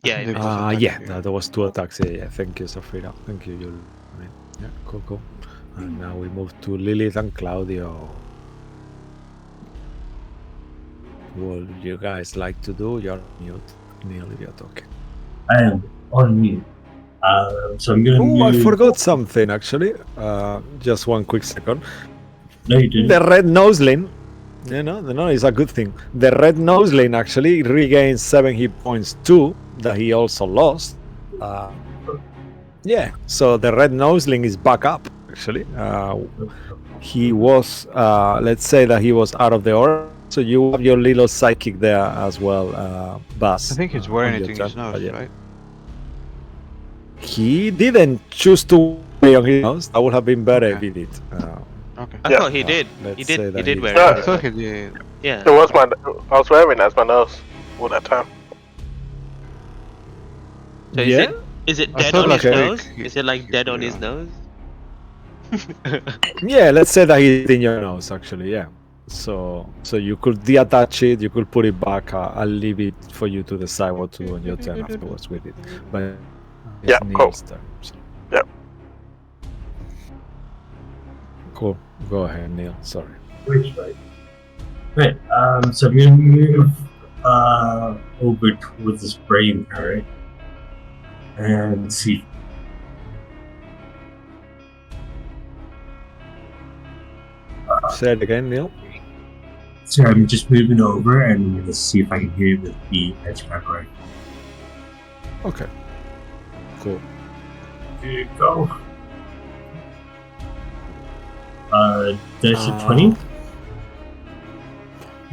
Yeah,
I think
it
there was
misses.
attack here.
There was 2 attacks. Yeah. Thank you, Safira. Thank you, Yul. Yeah, cool. And now we move to Lilith and Claudio. What would you guys like to do? You're mute. Neil, if you're talking.
I am on mute. So I'm gonna
Oh, I
move.
forgot something actually. Just one quick second.
No, you didn't.
The red noseling, no, it's a good thing. The red noseling actually regains 7 hit points too, that he also lost. Yeah, so the red noseling is back up actually. He was, let's say that he was out of the order. So you have your little psychic there as well, Buzz.
I think he's wearing
on
it
your
in
turn,
his nose,
but yeah.
right?
He didn't choose to wear on his nose. That would have been better if
Okay.
he did.
Okay.
I
Yeah.
thought he did.
Let's
He
say
did.
that
He did
he
wear
did.
I
it.
thought he did.
Yeah.
It was I was wearing it as my nose all that time.
So
Yeah?
is it
I
dead
thought
on his
like-
nose?
he-
Is it like dead on his
yeah.
nose?
Yeah, let's say that he's in your nose actually, yeah. So you could detach it, you could put it back. I'll leave it for you to decide what to do on your turn afterwards with it. But it's
Yeah, cool.
Neil's turn. So.
Yep.
Cool. Go ahead, Neil. Sorry.
Which way? Right. So I'm gonna move over towards this brain turret and see.
Say it again, Neil.
So I'm just moving over and I'm gonna see if I can hit it with the edge of my right.
Okay. Cool.
Here you go. That's a 20.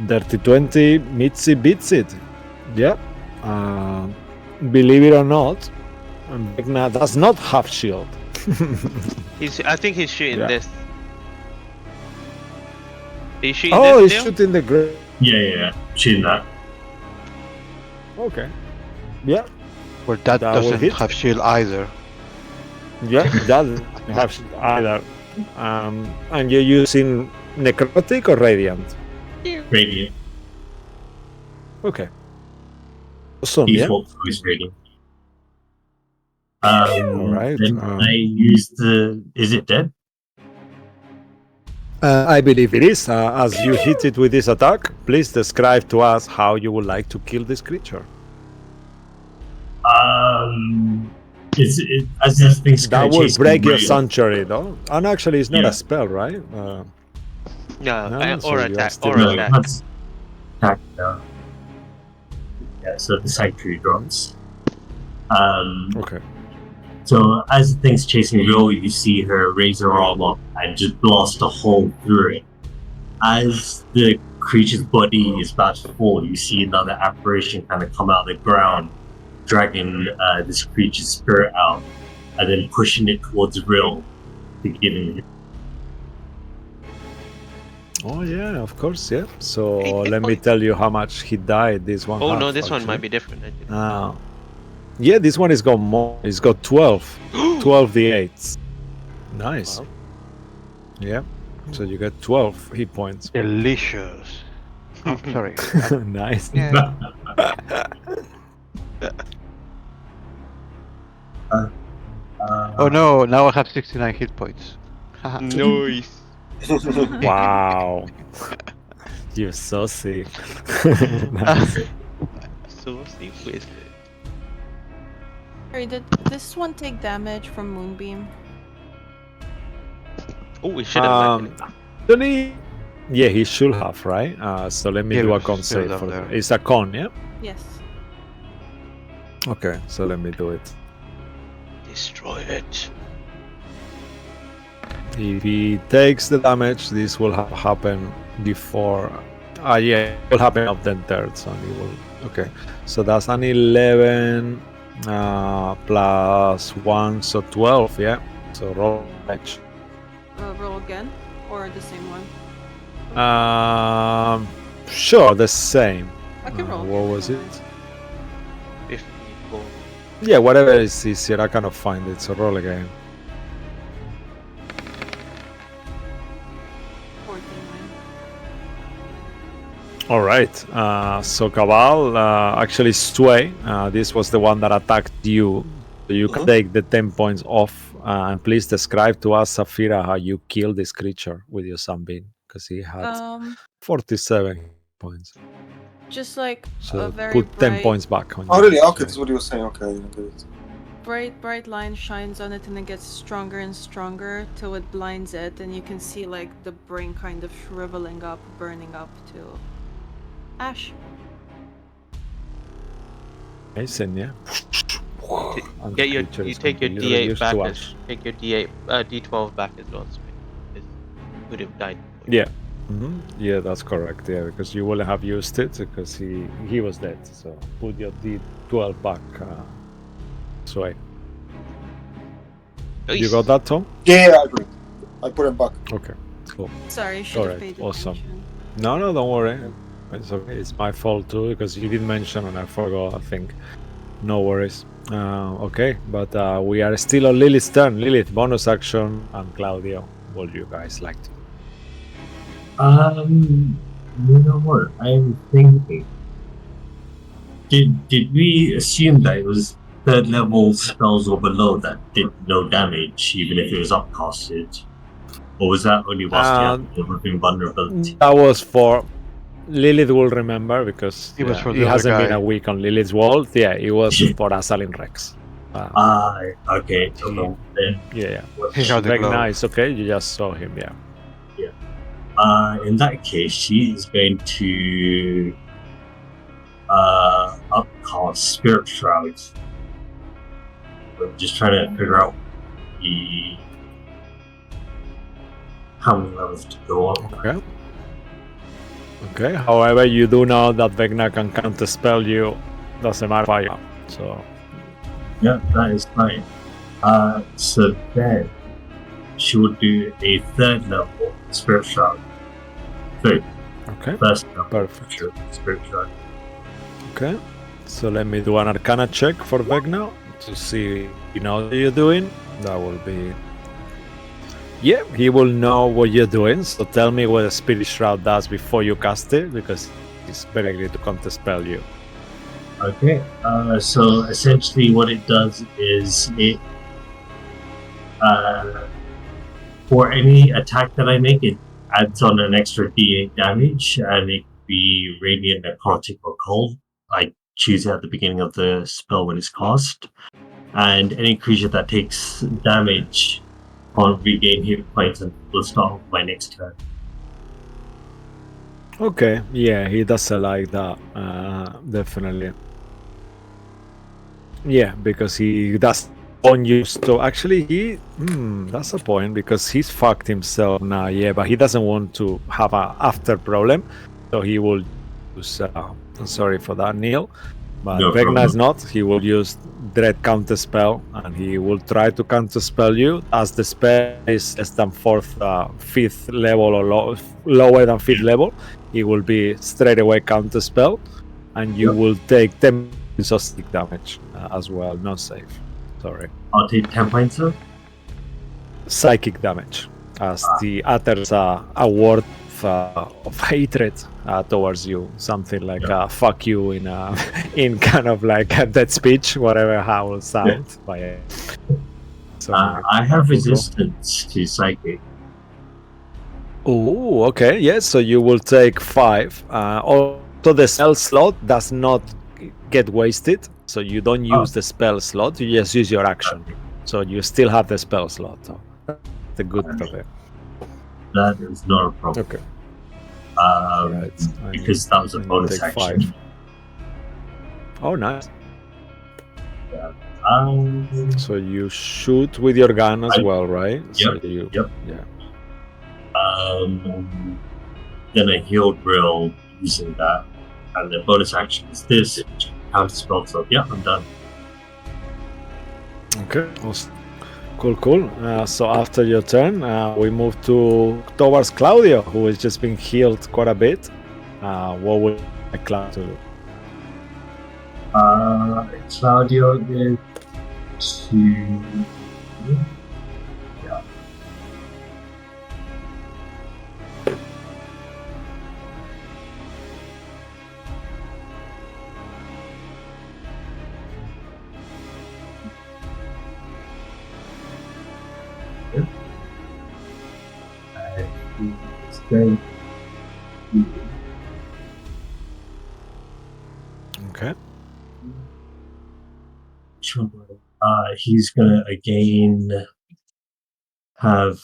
Dirty 20 meets it, beats it. Yeah. Believe it or not, Vecna does not have shield.
I think he's shooting
Yeah.
this. He's shooting
Oh,
this
he's
still?
shooting the grave.
Yeah. Shooting that.
Okay. Yeah.
Well, that
That will
doesn't
hit.
have shield either.
Yeah, doesn't have shield either. And you're using necrotic or radiant?
Radiant.
Okay. Awesome. Yeah.
Default choice radiant.
Alright,
Then I use the. Is it dead?
I believe it is. As you hit it with this attack, please describe to us how you would like to kill this creature.
As this thing's
That
kinda
will
chasing
break your
Rail.
sanctuary, though. And actually, it's not
Yeah.
a spell, right?
No,
No, so
or
you are
attack.
still
Or
No,
attack.
that's attack now. Yeah, so the sanctuary drops.
Okay.
So as the thing's chasing Ro, you see her raise her arm up and just blast a hole through it. As the creature's body is about to fall, you see another apparition kind of come out of the ground, dragging this creature's spirit out, and then pushing it towards Rill to get in.
Oh yeah, of course, yeah. So
Hey, hit
let me
point.
tell you how much he died. This one.
Oh no,
has,
this one might
actually.
be different. I think.
Yeah, this one is got more. It's got 12. 12 d8s. Nice.
Wow.
Yeah. So you get 12 hit points.
Delicious. Oh, sorry.
Nice.
Yeah. Oh no, now I have 69 hit points.
Nice.
Wow. You're so sick. Nice.
So secret.
Sorry, did this one take damage from Moonbeam?
Oh, we should have.
Actually, yeah, he should have, right? So let me
Yeah,
do a
because
con
it's still
save
down
for
there.
that. It's a con, yeah?
Yes.
Okay, so let me do it.
Destroy it.
If he takes the damage, this will happen before. Yeah, it will happen of 10 turns, and he will. Okay, so that's an 11 plus 1, so 12. Yeah, so roll damage.
Roll again, or the same one?
Sure, the same.
I can roll.
What
again,
was
no
it?
worries.
54.
Yeah, whatever is easier, I cannot find it, so roll again.
14.
All right, so Cabal, actually Sway, this was the one that attacked you. So you can take the 10 points off, and please describe to us, Safira, how you killed this creature with your sunbeam, because he had 47 points.
Just like
So
a very
put 10
bright,
points back on
Oh,
you.
really? Okay,
Sway.
that's what you were saying. Okay, I get it.
bright line shines on it, and it gets stronger and stronger till it blinds it, and you can see like the brain kind of shriveling up, burning up to ash.
Amazing, yeah. And
Get
the
your,
creature
you
is
take your
completely
D8
reduced
back
to
as
ash.
take your D8 D12 back as well. So it would have died. before you.
Yeah. Yeah, that's correct. Yeah, because you will have used it because he was dead. So put your D12 back. Sway. You
Nice.
got that, Tom?
Yeah, I agree. I put him back.
Okay, cool.
Sorry, should have
Alright,
paid
awesome.
attention.
No, don't worry. It's okay. It's my fault too because you did mention and I forgot. I think. No worries. Okay, but we are still on Lilith's turn. Lilith, bonus action, and Claudio. What do you guys like to do?
You know what? I'm thinking. Did we assume that it was third level spells or below that did no damage, even if it was upcasted? Or was that only whilst you had the removing vulnerability?
That was for Lilith. Will remember because
It was for
it
the other
hasn't been
guy.
a week on Lilith's world. Yeah, it was for Asalin Rex.
Okay. So then,
Yeah.
He had the
Vecna
glove.
is okay. You just saw him. Yeah.
in that case, she is going to upcast Spirit Shroud. I'm just trying to figure out how many levels to go up.
Okay. Okay. However, you do know that Vecna can counterspell you. Doesn't matter fire. So.
Yeah, that is fine. So then she would do a third level Spirit Shroud. Third.
Okay.
First level.
Perfect.
Spirit Shroud.
Okay. So let me do an Arcana check for Vecna to see you know what you're doing. That will be. Yeah, he will know what you're doing. So tell me what a Spirit Shroud does before you cast it, because it's very likely to counterspell you.
Okay, so essentially what it does is it, for any attack that I make, it adds on an extra D8 damage, and it could be radiant, necrotic, or cold. I choose it at the beginning of the spell when it's cast, and any creature that takes damage can't regain hit points and will start my next turn.
Okay, yeah, he doesn't like that. Definitely. Yeah, because he does unused to actually that's a point because he's fucked himself now. Yeah, but he doesn't want to have a after problem, so he will use. Sorry for that, Neil. But
No
Vecna is
problem.
not. He will use Dread Counterspell, and he will try to counterspell you as the spell is less than fifth level or lower than fifth level. He will be straight away counterspell, and you will take 10 points of stick damage as well. Not safe. Sorry.
I'll take 10 points of
Psychic damage, as the utters a word of hatred towards you, something like "fuck you" in in kind of like a dead speech, whatever how it sounds. But yeah. So,
I have resistance to psychic.
Oh, okay. Yes, so you will take 5. Also, the spell slot does not get wasted, so you don't use the spell slot. You just use your action, so you still have the spell slot. So that's the good of it.
That is not a problem.
Okay.
Because that was a bonus action.
5. Oh, nice.
Yeah.
So you shoot with your gun as well, right? So
Yep.
you,
Yep.
yeah.
Then I healed Rill using that, and the bonus action is this, which counter spell. So yeah, I'm done.
Okay. Awesome. Cool. So after your turn, we move towards Claudio, who has just been healed quite a bit. What would like Claudio do?
Claudio is to. Yeah. It's going to
Okay.
he's gonna again have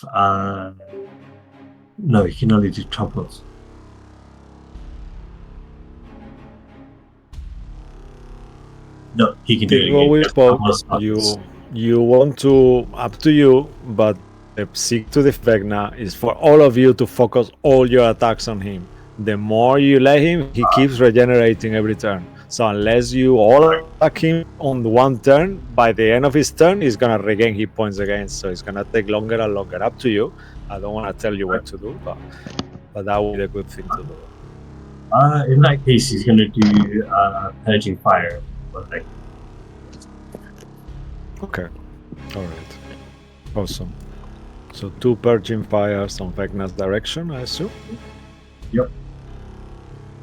no, he can only do trumpets. No, he can do it
What
again.
we
Yes,
spoke,
trumpets.
you want to, up to you, but the seek to the Vecna is for all of you to focus all your attacks on him. The more you let him, he keeps regenerating every turn. So unless you all attack him on one turn, by the end of his turn, he's gonna regain hit points again. So it's gonna take longer and longer. Up to you. I don't want to tell you what to do, but that would be a good thing to do.
In that case, he's gonna do purging fire. Like,
Okay. All right. Awesome. So 2 purging fires on Vecna's direction, I assume.
Yep.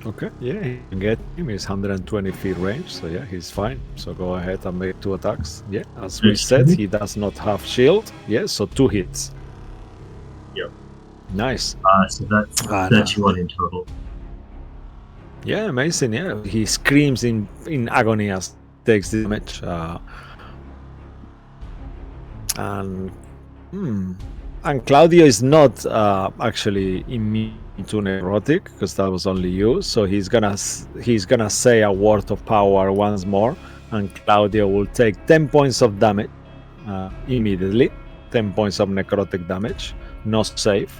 Okay. Yeah, you can get him. He's 120 feet range, so yeah, he's fine. So go ahead and make 2 attacks. Yeah, as we said, he does not have shield. Yeah, so 2 hits.
Yep.
Nice.
So that's 31 in total.
Yeah, amazing. Yeah, he screams in agony as he takes the damage. And Claudio is not actually immune to necrotic because that was only you. So he's gonna say a word of power once more, and Claudio will take 10 points of damage immediately. 10 points of necrotic damage, no save,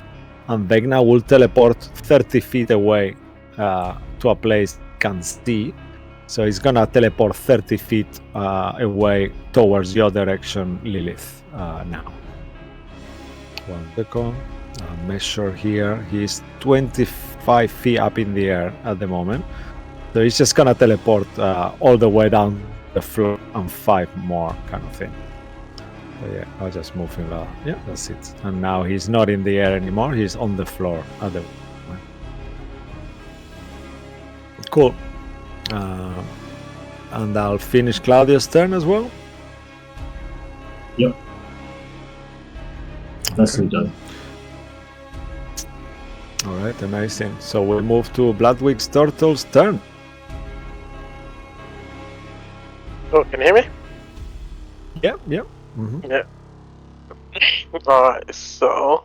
and Vecna will teleport 30 feet away to a place he can see. So he's gonna teleport 30 feet away towards your direction, Lilith, now. 1 second. Measure here. He's 25 feet up in the air at the moment. So he's just gonna teleport all the way down the floor and 5 more kind of thing. So yeah, I'll just move him. Yeah, that's it. And now he's not in the air anymore. He's on the floor at the moment. Cool. And I'll finish Claudio's turn as well.
Yep. That's done.
All right, amazing. So we'll move to Bloodwig's Turtle's turn.
Oh, can you hear me?
Yep. Mm-hmm.
Yeah. Alright, so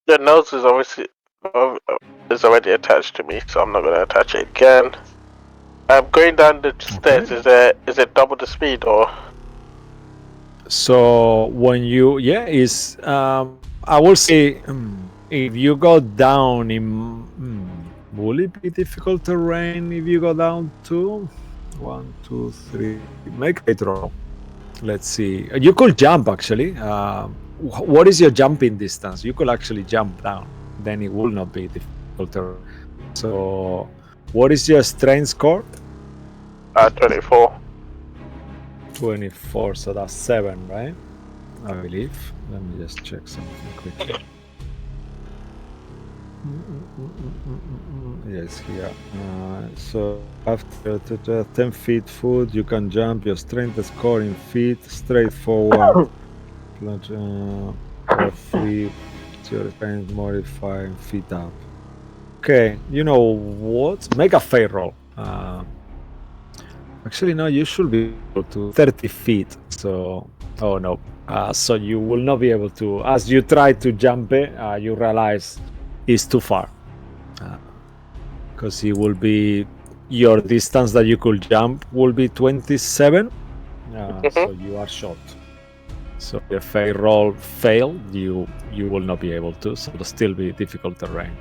the nose is obviously is already attached to me, so I'm not gonna attach it again. I'm going down the stairs. Is it double the speed or?
So when you I will say if you go down in will it be difficult terrain if you go down to 1, 2, 3 make a roll. Let's see. You could jump actually. What is your jumping distance? You could actually jump down. Then it will not be difficult terrain. So what is your strength score?
24.
24, so that's 7, right? I believe. Let me just check something quickly. Yes, here. So after 10 feet foot, you can jump your strength score in feet straight forward. Or free to your strength modify in feet up. Okay, you know what? Make a fair roll. Actually, no, you should be able to 30 feet. So, oh no. So you will not be able to, as you try to jump it, you realize it's too far. Because he will be your distance that you could jump will be 27. So you are short. So if a roll failed, you will not be able to. So it'll still be difficult terrain.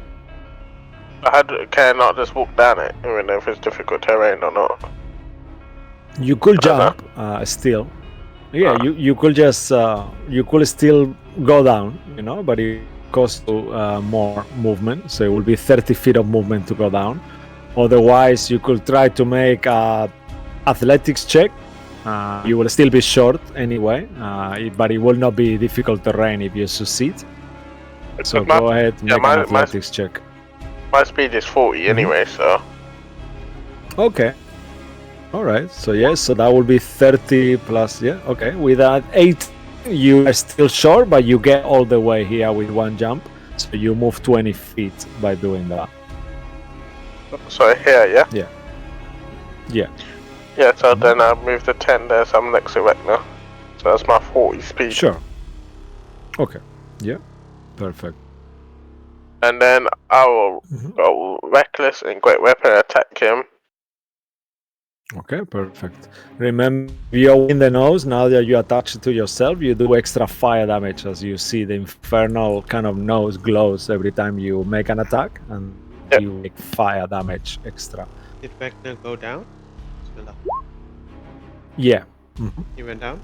Can I not just walk down it, even if it's difficult terrain or not?
You could
I don't know.
jump still. Yeah, you could just you could still go down, but it costs you more movement. So it will be 30 feet of movement to go down. Otherwise, you could try to make a athletics check. You will still be short anyway, but it will not be difficult terrain if you succeed. So go ahead, make an athletics check.
My speed is 40 anyway, so.
Okay. All right. So yes, so that will be 30 plus. Yeah. Okay. With that 8, you are still short, but you get all the way here with one jump. So you move 20 feet by doing that.
So here, yeah?
Yeah. Yeah.
Yeah, so then I move to 10 there, so I'm next to Vecna. So that's my 40 speed.
Sure. Okay. Yeah. Perfect.
And then I will go Reckless and Great Weapon attack him.
Okay, perfect. Remember, you're in the nose. Now that you attach it to yourself, you do extra fire damage as you see the infernal kind of nose glows every time you make an attack, and you make fire damage extra.
Did Vecna go down? Still up.
Yeah.
He went down?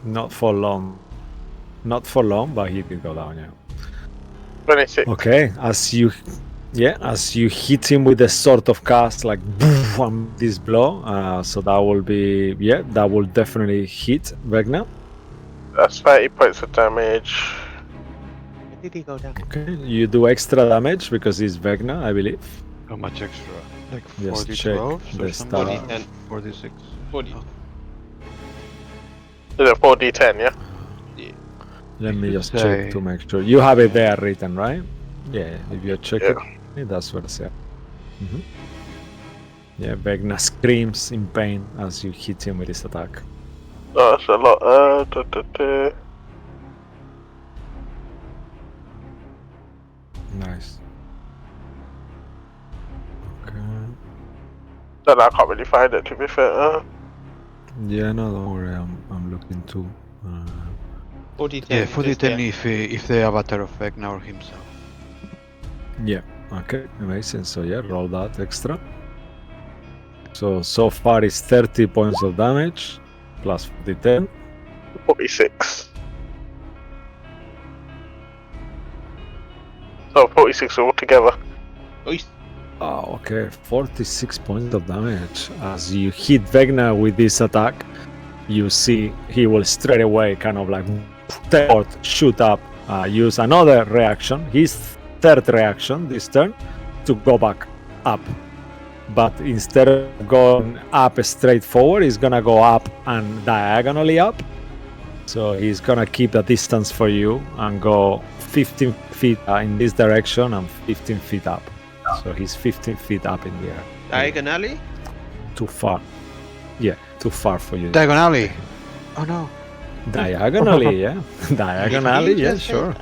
Not for long. Not for long, but he did go down, yeah.
26.
Okay, as you hit him with a sort of cast, like boom, this blow. So that will be, that will definitely hit Vecna.
That's 30 points of damage.
Where did he go down?
Okay, you do extra damage because he's Vecna, I believe.
How much extra? Like
Just
40
check
12
the
or something?
star.
46.
40.
Is it 4d10, yeah?
Let me just
Say-
check to make sure. You have it there written, right? Yeah, if you check it, that's what I said. Yeah, Vecna screams in pain as you hit him with his attack.
Oh, that's a lot.
Nice. Okay.
Then I can't really find it, to be fair.
Yeah, no, don't worry. I'm looking too.
40
Yeah,
just
40
there.
if the avatar of Vecna or himself.
Yeah. Okay. Amazing. So yeah, roll that extra. So far it's 30 points of damage plus 10.
46. So 46 altogether.
Ois.
Oh, okay. 46 points of damage. As you hit Vecna with this attack, you see he will straight away kind of like teleport, shoot up, use another reaction, his third reaction this turn, to go back up. But instead of going up straight forward, he's gonna go up and diagonally up. So he's gonna keep the distance for you and go 15 feet in this direction and 15 feet up. So he's 15 feet up in the air.
Diagonally?
Too far. Yeah, too far for you.
Diagonally! Oh no.
Diagonally, yeah. Diagonally,
You
yeah,
just
sure.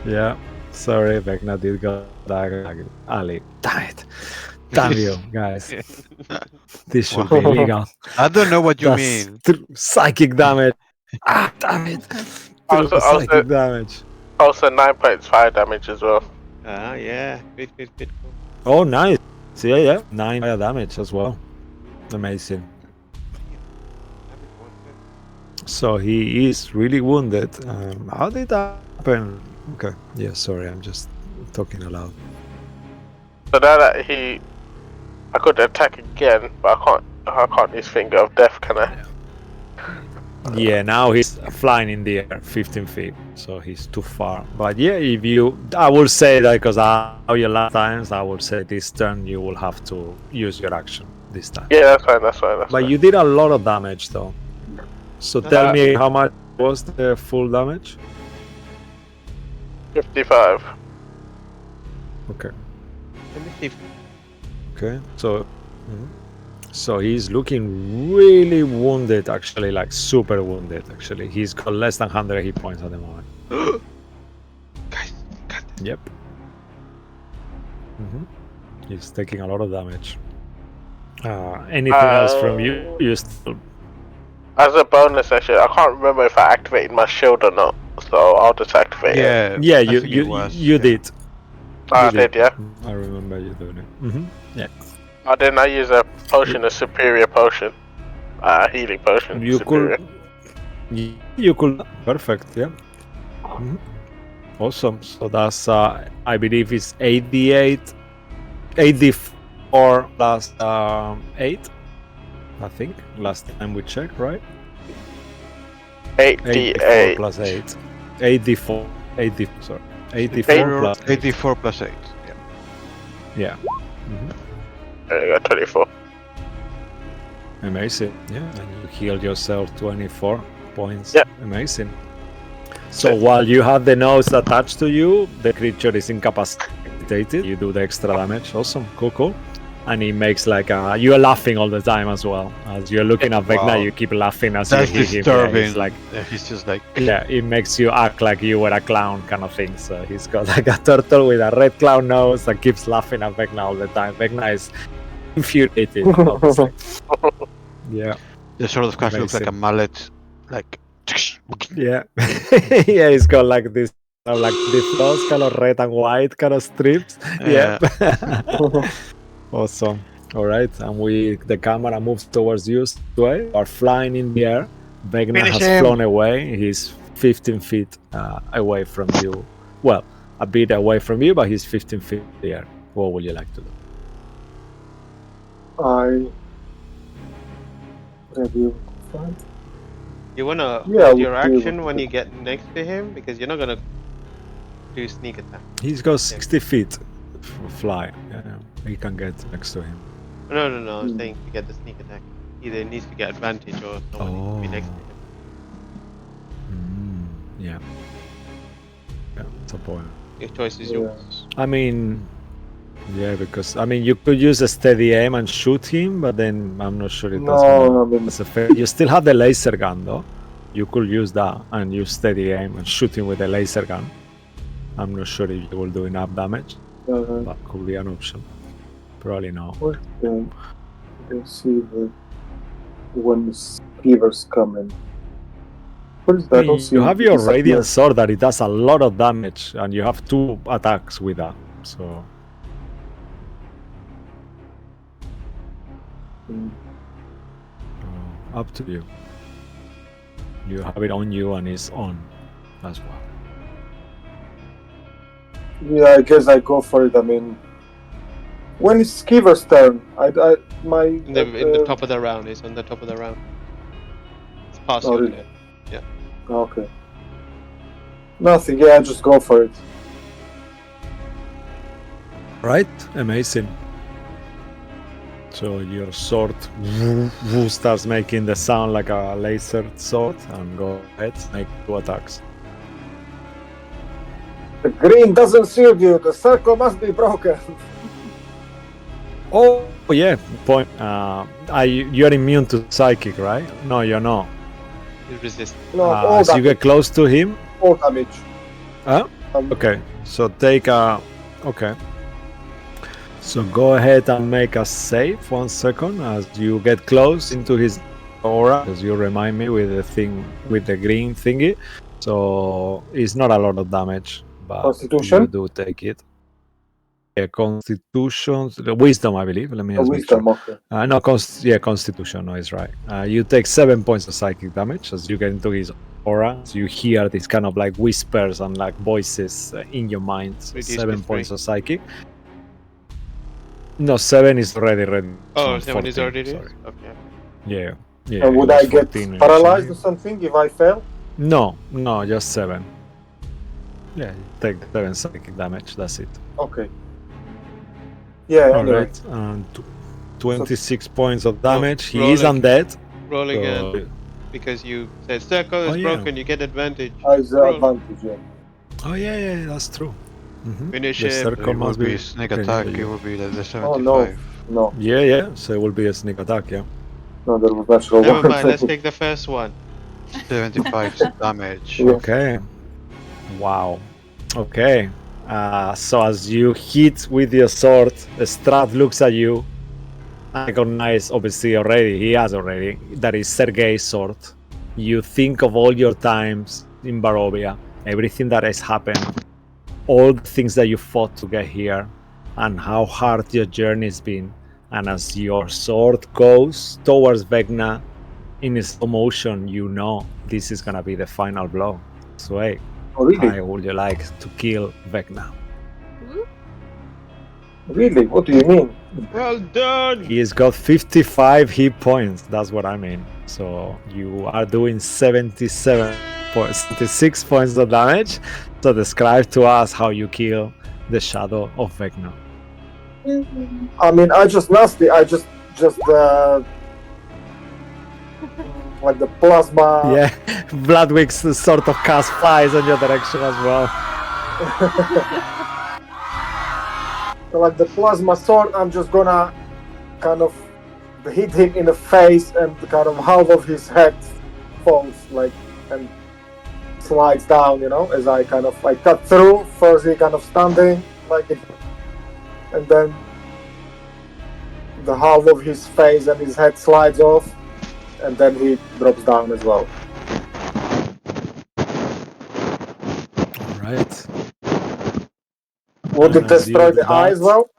Yeah. Sorry, Vecna did go diagonally. Damn it. Damn you, guys. This should be illegal.
I don't know what you
That's
mean.
psychic damage. Ah, damn it.
Also-
Psychic damage.
Also 9 points fire damage as well.
Ah, yeah. Good.
Oh, nice. Yeah. 9 fire damage as well. Amazing. So he is really wounded. How did that happen? Okay. Yeah, sorry, I'm just talking aloud.
So now that I could attack again, but I can't use Finger of Death, can I?
Yeah, now he's flying in the air 15 feet, so he's too far. But yeah, I will say that because I know you last times, I will say this turn you will have to use your action this time.
Yeah, that's fine.
But you did a lot of damage though. So tell me how much was the full damage?
55.
Okay.
Let me see.
Okay, so he's looking really wounded, actually, like super wounded. Actually, he's got less than 100 hit points at the moment.
Guys, cut.
Yep. He's taking a lot of damage. Anything else from you? You still...
As a bonus action, I can't remember if I activated my shield or not, so I'll just activate it.
Yeah,
I think it was,
you did.
I did, yeah.
I remember you doing it. Yeah.
Oh, then I use a potion, a superior potion. Healing potion.
You
superior.
could. You could. Perfect. Yeah. Awesome. So that's I believe it's 8d8, 8d4 plus 8. I think last time we checked, right?
8d8
plus 8. 8d4. 8d. Sorry. 8d4 plus 8.
84 plus 8.
Yeah.
I got 24.
Amazing. Yeah. And you healed yourself 24 points.
Yeah.
Amazing. So while you have the nose attached to you, the creature is incapacitated. You do the extra damage. Awesome. Cool. And he makes like a... You're laughing all the time as well. As you're looking at Vecna,
Wow.
you keep laughing as
That's
you hit him.
disturbing.
Yeah, he's like...
He's just like...
Yeah, it makes you act like you were a clown kind of thing. So he's got like a turtle with a red clown nose and keeps laughing at Vecna all the time. Vecna is infuriated, obviously. Yeah.
The sword of Cash looks like a mallet. Like...
Yeah. Yeah, he's got like this... like the kind of red and white kind of strips. Yeah. Awesome. All right, and the camera moves towards you. You are flying in the air. Vecna
Finish
has
him.
flown away. He's 15 feet away from you. Well, a bit away from you, but he's 15 feet in the air. What would you like to do?
I review fight.
You wanna
Yeah,
hold
we
your
do.
action when you get next to him because you're not gonna do sneak attack.
He's got 60 feet for fly. Yeah, he can get next to him.
No. I'm saying to get the sneak attack. Either needs to get advantage or someone needs to be next to him.
Yeah. Yeah, that's a point.
Your choice is
Yeah.
yours.
I mean, yeah, because you could use a steady aim and shoot him, but then I'm not sure it does.
No, I mean,
That's a fair. You still have the laser gun though. You could use that and use steady aim and shoot him with a laser gun. I'm not sure if you will do enough damage. That could be an option. Probably no.
what can you see when the skeevers come in? What is that? I don't see
You have your
disappear.
radiant sword that it does a lot of damage, and you have 2 attacks with that. So
Mm.
up to you. You have it on you and it's on as well.
Yeah, I guess I go for it. I mean, when it's Skeever's turn, my
In the top of the round, it's on the top of the round. It's past
Oh,
your
really?
turn.
Okay. Nothing. Yeah, I just go for it.
Right? Amazing. So your sword starts making the sound like a laser sword, and go ahead, make 2 attacks.
The green doesn't shield you. The circle must be broken.
Oh yeah, point. You're immune to psychic, right? No, you're not.
You resist.
No, all
As you
damage.
get close to him.
All damage.
Huh? Okay, so take a. Okay. So go ahead and make a save 1 second as you get close into his aura, as you remind me with the thing with the green thingy. So it's not a lot of damage, but
Constitution?
you do take it. Yeah, Constitution, Wisdom, I believe. Let me just make sure.
Wisdom, okay.
No, Constitution. No, is right. You take 7 points of psychic damage as you get into his aura. So you hear these kind of like whispers and like voices in your mind. So
Reduce
7
with
points
3.
of psychic. No, 7 is already ready.
Oh,
So
7 is
14,
already
sorry.
Okay.
Yeah. Yeah.
And would
it was
I get
14
paralyzed or
initially.
something if I fail?
No, just 7. Yeah, you take 7 psychic damage. That's it.
Okay. Yeah,
All
anyway.
right. And 26 points of damage. He
roll
is
it.
undead.
Roll again.
So,
Because you said circle is
Oh, yeah.
broken, you get advantage.
Has the
Roll.
advantage, yeah.
oh yeah, that's true.
Finish
The
him.
circle
It
must
would be
be
sneak
okay,
attack,
yeah,
it would be like the
Oh
75.
no. No,
Yeah. So it will be a sneak attack. Yeah.
no, that was natural
Never
one.
mind, let's take the first one.
75 damage.
Yeah.
Okay. Wow. Okay. So as you hit with your sword, Strahd looks at you. I recognize, obviously, he has already, that is Sergei's sword. You think of all your times in Barovia, everything that has happened, all the things that you fought to get here, and how hard your journey's been. And as your sword goes towards Vecna, in slow motion, you know this is gonna be the final blow. So, hey,
Oh, really?
how would you like to kill Vecna?
Whoop.
Really? What do you mean?
Well done.
He's got 55 hit points. That's what I mean. So you are doing 76 points of damage. So describe to us how you kill the shadow of Vecna.
I mean, I just nasty. I just like the plasma.
Yeah, Bloodwick's sort of cast flies in your direction as well.
Like the plasma sword, I'm just gonna kind of hit him in the face, and kind of half of his head falls, like, and slides down, you know, as I kind of like cut through. First he kind of standing, like, and then the half of his face and his head slides off, and then he drops down as well.
All right.
Would it
And as
destroy
you do
the eye as
that-
well?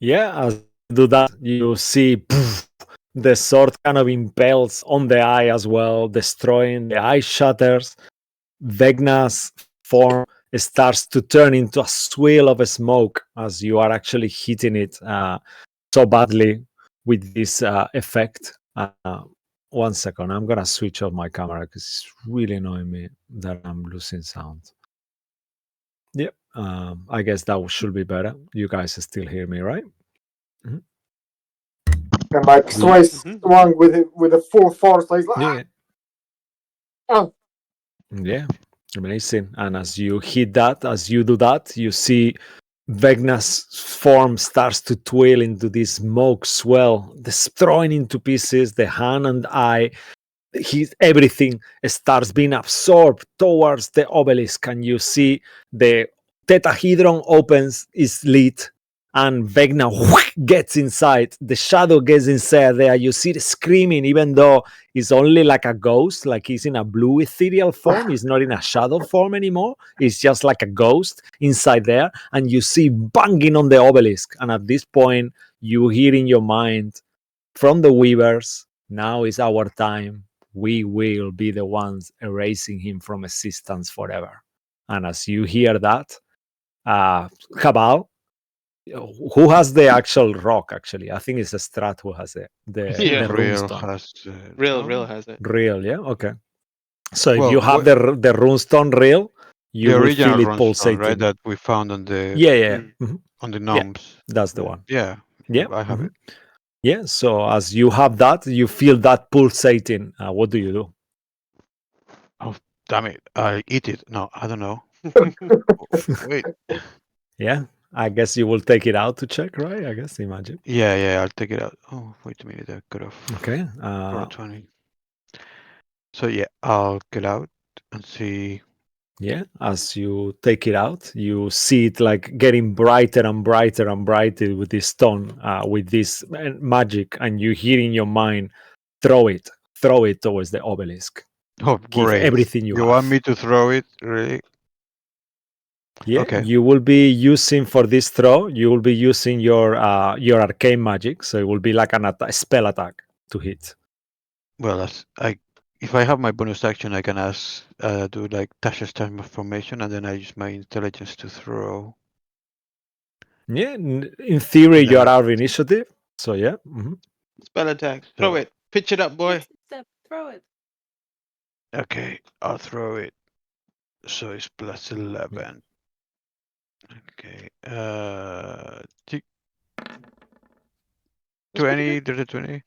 Yeah, as you do that, you see poof, the sword kind of impales on the eye as well, destroying the eye shatters. Vecna's form starts to turn into a swirl of smoke as you are actually hitting it so badly with this effect. 1 second, I'm gonna switch off my camera because it's really annoying me that I'm losing sound. Yep, I guess that should be better. You guys still hear me, right?
And like Sway swung with the full force, like,
Yeah.
oh.
Yeah, amazing. And as you hit that, as you do that, you see Vecna's form starts to twirl into this smoke swell, destroying into pieces the hand and eye. Everything starts being absorbed towards the obelisk, and you see the tetrahedron opens its lid, and Vecna gets inside. The shadow gets inside there. You see the screaming, even though it's only like a ghost, like he's in a blue ethereal form. He's not in a shadow form anymore. It's just like a ghost inside there. And you see banging on the obelisk. And at this point, you hear in your mind from the weavers, now is our time. We will be the ones erasing him from existence forever. And as you hear that, Cabal, who has the actual rock? Actually, I think it's a Strat who has it. The
Yeah.
Real
runestone.
has
Real has it.
Real, yeah, okay. So if
Well,
you have the runestone real, you
the
will
original
feel it
runestone,
pulsating.
right? That we found on the
Yeah.
on the gnomes.
That's the one.
Yeah,
Yeah,
I have it.
Yeah. So as you have that, you feel that pulsating. What do you do?
Oh, damn it! I eat it. No, I don't know. Wait.
Yeah, I guess you will take it out to check, right? I guess, imagine.
Yeah, I'll take it out. Oh, wait a minute. I could have.
Okay.
20. So yeah, I'll get out and see.
Yeah, as you take it out, you see it like getting brighter and brighter and brighter with this stone, with this magic, and you hear in your mind, throw it towards the obelisk.
Oh,
Give
great!
everything you have.
want me to throw it? Really?
Yeah,
Okay.
you will be using for this throw. You will be using your arcane magic, so it will be like a spell attack to hit.
Well, if I have my bonus action, I can do like Tasha's transformation, and then I use my intelligence to throw.
Yeah, in theory, you are out of initiative. So yeah.
Spell attack. Throw it. Pitch it up, boy.
Step, throw it.
Okay, I'll throw it. So it's plus 11. Okay. 20. There's a 20.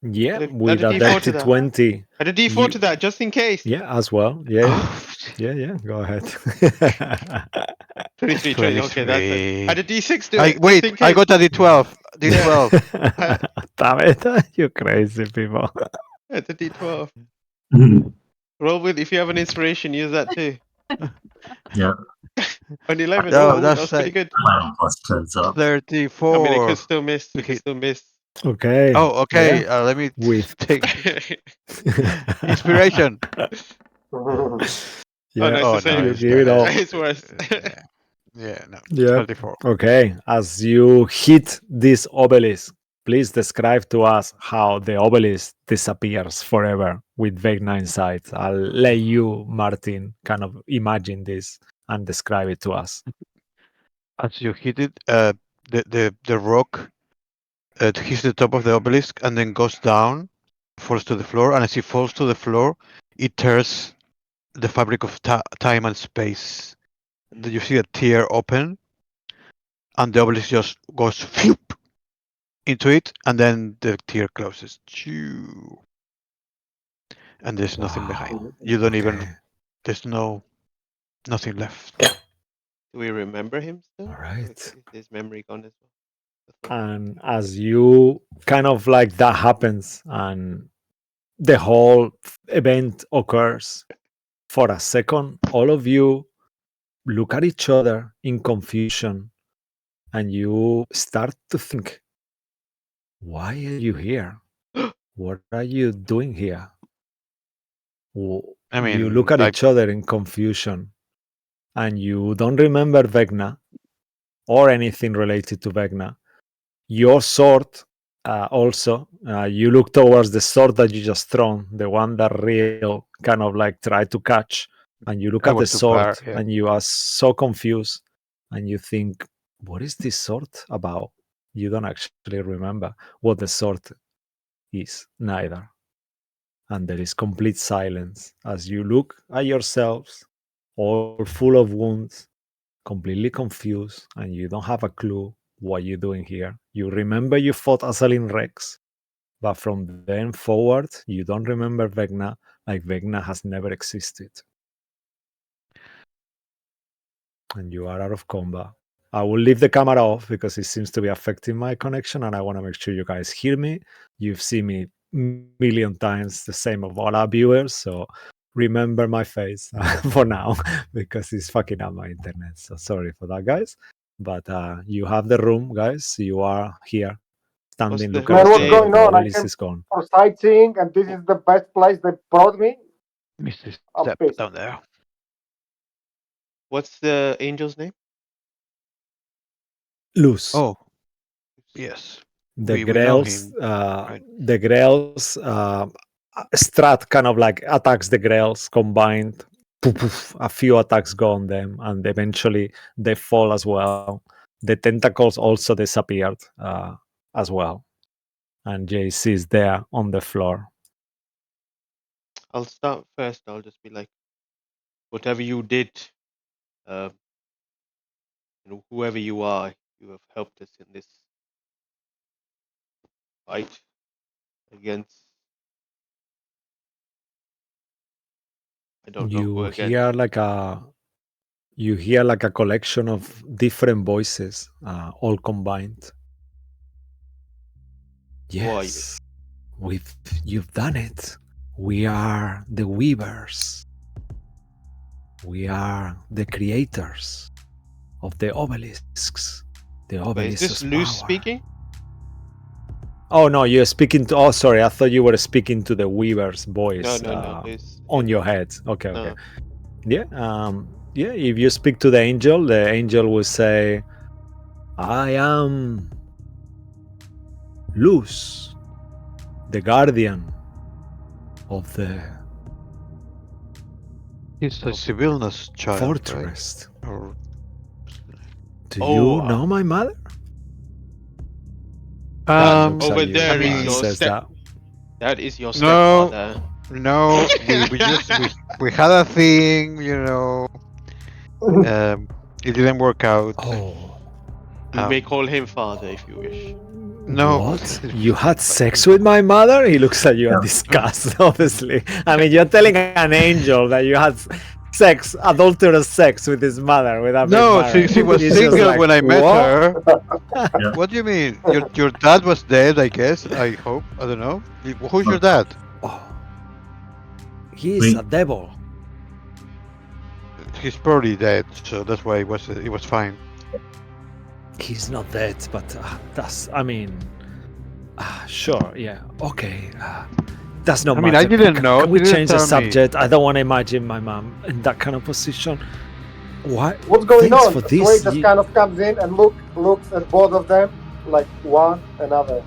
Yeah,
Add
with
a
a
D4
dirty
to that.
20.
Add a D4 to that, just in case.
Yeah, as well. Yeah.
Oh,
Yeah. Go ahead.
23, 20. Okay, that's it. Add a D6 to it.
Wait,
just in
I
case.
got a D12. D12.
Damn it, you crazy people.
Add a D12. Roll with, if you have an inspiration, use that too.
Yeah,
On 11.
No,
Oh, that
that's
was pretty good.
Iron Plus turns up.
34.
I mean, it could still miss.
We
It could
hit-
still miss.
Okay.
Oh, okay.
Yeah.
Let me
With
take inspiration.
Oh,
yeah.
nice
Oh
to
no,
You
say.
it's
give it all.
It's worse.
yeah, no.
Yeah.
34.
Okay. As you hit this obelisk, please describe to us how the obelisk disappears forever with Vecna inside. I'll let you, Martin, kind of imagine this and describe it to us.
As you hit it, the rock hits the top of the obelisk and then goes down, falls to the floor, and as it falls to the floor, it tears the fabric of time and space. You see a tear open, and the obelisk just goes phew, into it, and then the tear closes. Choo. And there's nothing behind.
Wow.
You don't even.
Okay.
There's nothing left.
Do we remember him still?
All
Or
right.
is his memory gone as well?
And as you kind of like that happens and the whole event occurs, for a second, all of you look at each other in confusion and you start to think, why are you here? What are you doing here?
I
You
mean,
look at each other in confusion and you don't remember Vecna or anything related to Vecna. Your sword also, you look towards the sword that you just thrown, the one that Real kind of like tried to catch, and you look
I
at the
was too
sword
far. Yeah.
and you are so confused and you think, what is this sword about? You don't actually remember what the sword is, neither. And there is complete silence as you look at yourselves, all full of wounds, completely confused, and you don't have a clue what you're doing here. You remember you fought Asalin Rex, but from then forward, you don't remember Vecna, like Vecna has never existed. And you are out of combat. I will leave the camera off because it seems to be affecting my connection, and I want to make sure you guys hear me. You've seen me million times, the same of all our viewers, so remember my face for now because it's fucking up my internet. So sorry for that, guys. But you have the room, guys. You are here standing. Look
Man,
at each
what's
other.
going
The
on? I
obelisk
came
is gone.
for sightseeing, and this is the best place they brought me.
Mr.
I'm
Step
pissed.
down there.
What's the angel's name?
Loose.
Oh, yes.
The
We know
Grails,
him. Right.
the Grails, Strahd kind of like attacks the Grails combined. Poof, poof, a few attacks go on them, and eventually they fall as well. The tentacles also disappeared as well, and JC is there on the floor.
I'll start first. I'll just be like, whatever you did, whoever you are, you have helped us in this fight against. I don't know who
You
against.
hear like a collection of different voices, all combined.
Who are you?
Yes, you've done it. We are the weavers. We are the creators of the obelisks. The
Wait, is
obelisks
this
of
Luce
power.
speaking?
Oh no, you're speaking to. Oh, sorry, I thought you were speaking to the weaver's voice
No. Luce.
on your head. Okay,
No.
okay. Yeah, yeah. If you speak to the angel will say, "I am Luz, the guardian of the
He's a Civilness child,
fortress.
right? Or
Do
Oh,
you know my mother?"
That
Looks
over
at you
there is
and
your
says that.
That is your
No.
stepfather.
no, we had a thing, it didn't work out.
Oh,
You may call him father if you wish.
No.
what? You had sex with my mother? He looks at you in disgust, obviously. I mean, you're telling an angel that you had sex, adulterous sex with his mother without being
No,
married.
she was
He's just
single
like,
when I met
"What?"
her.
Yeah.
What do you mean? Your dad was dead, I guess. I hope. I don't know. Who's your dad?
Oh, he's
Wait.
a devil.
he's probably dead, so that's why it was fine.
He's not dead, but that's. I mean, sure, yeah, okay. That's not
I mean, I
matter.
didn't know.
Can we
He didn't
change the
tell me.
subject? I don't want to imagine my mom in that kind of position. Why?
What's going
Thanks
on?
for
Sway
this.
just kind of comes in and looks at both of them like one another.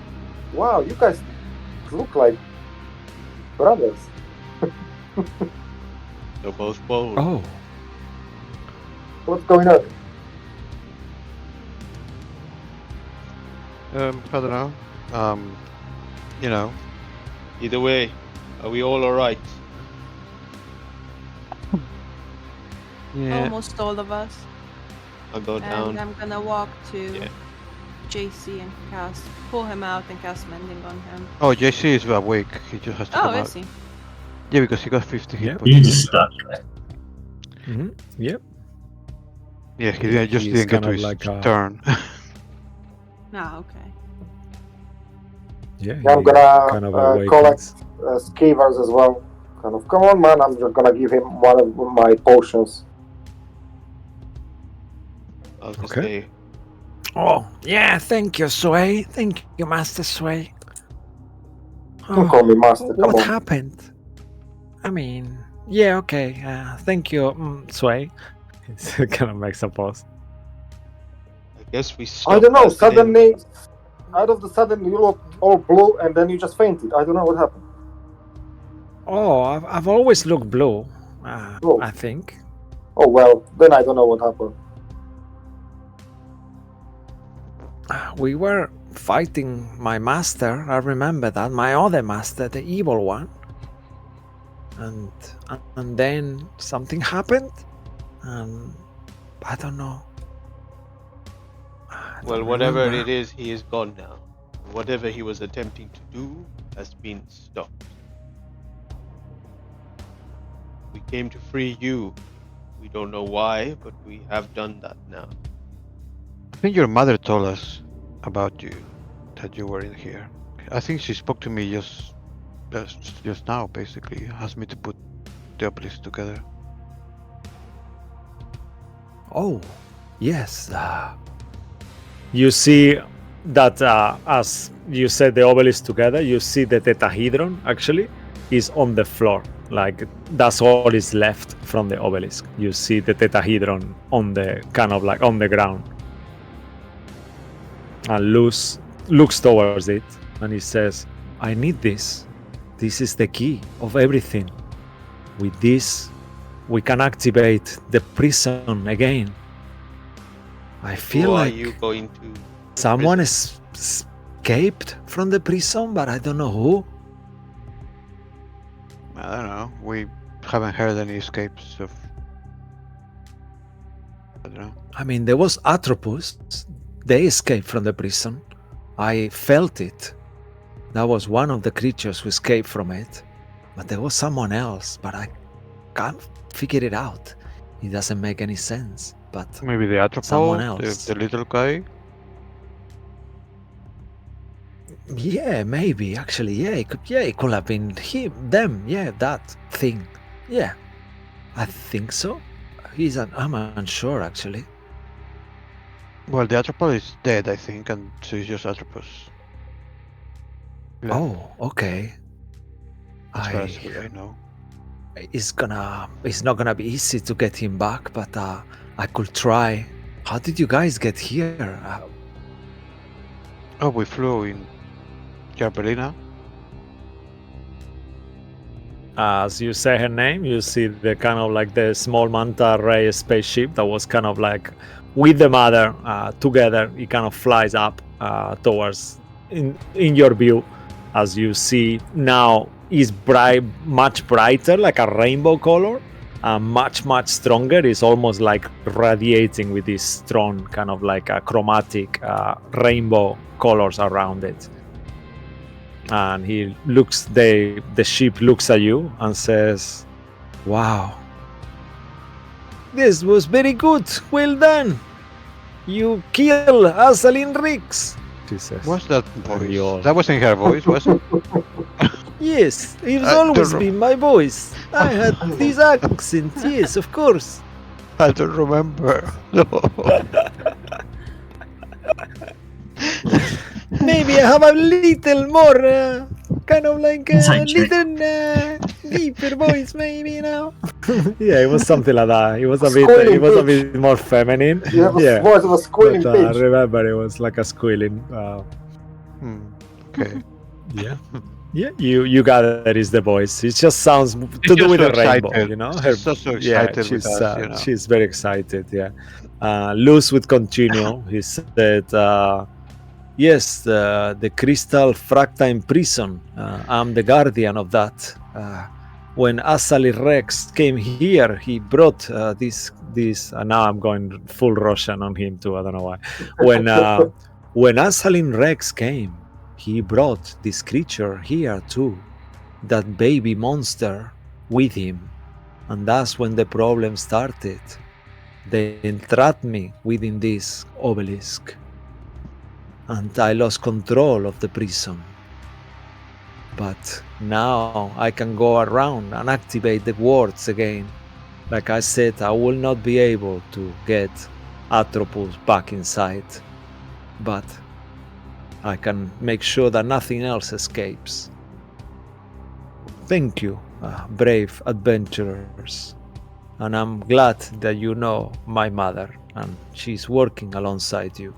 Wow, you guys look like brothers.
They're both bold.
Oh,
What's going on?
I don't know. You know,
Either way, are we all alright?
yeah.
Almost all of us.
I'll go
And
down.
I'm gonna walk to
Yeah.
JC and pull him out and cast Mending on him.
Oh, JC is awake. He just has to
Oh,
come out.
is he?
Yeah, because he got 50 hit
Yeah.
points.
You just stuck.
yep.
Yeah, he just
He's
didn't get
kind
to
of
his
like a-
turn.
Ah, okay.
Yeah,
I'm
he
gonna
kind of
collect
awakens.
Skivers as well. Kind of, come on, man! I'm just gonna give him one of my potions.
I'll just
Okay.
stay.
Oh, yeah, thank you, Sway. Thank you, Master Sway.
Don't call me master. Come
What
on.
happened? I mean, yeah, okay. Thank you, Sway. It kind of makes a pause.
I guess we
I
stopped.
don't know.
at the name.
Suddenly, out of the sudden, you look all blue, and then you just fainted. I don't know what happened.
Oh, I've always looked blue,
Oh.
I think.
Oh well, then I don't know what happened.
We were fighting my master. I remember that. My other master, the evil one. And then something happened. And I don't know. I
Well,
don't
whatever
remember.
it is, he is gone now. Whatever he was attempting to do has been stopped. We came to free you. We don't know why, but we have done that now.
I think your mother told us about you, that you were in here. I think she spoke to me just now, basically. Asked me to put the obelisk together.
Oh, yes. You see that as you said the obelisk together, you see the tetrahedron actually is on the floor. Like that's all is left from the obelisk. You see the tetrahedron on the kind of like on the ground. And looks towards it and he says, I need this. This is the key of everything. With this, we can activate the prison again. I feel
Who
like
are you going to?
someone
prison?
escaped from the prison, but I don't know who.
I don't know. We haven't heard any escapes of. I don't know.
I mean, there was Atropus. They escaped from the prison. I felt it. That was one of the creatures who escaped from it. But there was someone else, but I can't figure it out. It doesn't make any sense. But
Maybe the
someone
Atropol,
else.
the little guy.
Yeah, maybe actually. Yeah, it could have been them. Yeah, that thing. Yeah, I think so. I'm unsure actually.
Well, the Atropol is dead, I think, and so it's just Atropus. left,
Oh, okay.
as far as I know.
It's not gonna be easy to get him back, but I could try. How did you guys get here?
Oh, we flew in Jarbelina.
As you say her name, you see the kind of like the small manta ray spaceship that was kind of like with the mother together. It kind of flies up towards in your view, as you see now is much brighter, like a rainbow color, much stronger. It's almost like radiating with this strong kind of like a chromatic rainbow colors around it. And he looks, the ship looks at you and says, wow, this was very good, well done, you kill Asalin Rix, she says.
What's that voice?
you all-
That wasn't her voice, was it?
Yes, it's
I don't
always
know.
been my voice. I had this accent, yes, of course.
I don't remember. No.
Maybe I have a little more, kind of like a
Inside check.
little deeper voice, maybe now. Yeah, it was something like that. It was a bit,
Squealing
bit more feminine.
You have a
Yeah,
voice of a squealing
but I
bitch.
remember it was like a squealing.
Okay.
Yeah, yeah. You got it. Is the voice? It just sounds to
She's
do with
so
the rainbow.
excited.
You know,
She's so excited with us.
she's very excited. Yeah. Luz would continue. He said. Yes, the crystal fractine prison. I'm the guardian of that. When Asali Rex came here, he brought this. Now I'm going full Russian on him too. I don't know why. When Asalin Rex came, he brought this creature here too, that baby monster with him, and that's when the problem started. They entrapped me within this obelisk, and I lost control of the prison. But now I can go around and activate the wards again. Like I said, I will not be able to get Atropos back inside, but I can make sure that nothing else escapes. Thank you, brave adventurers. And I'm glad that you know my mother and she's working alongside you.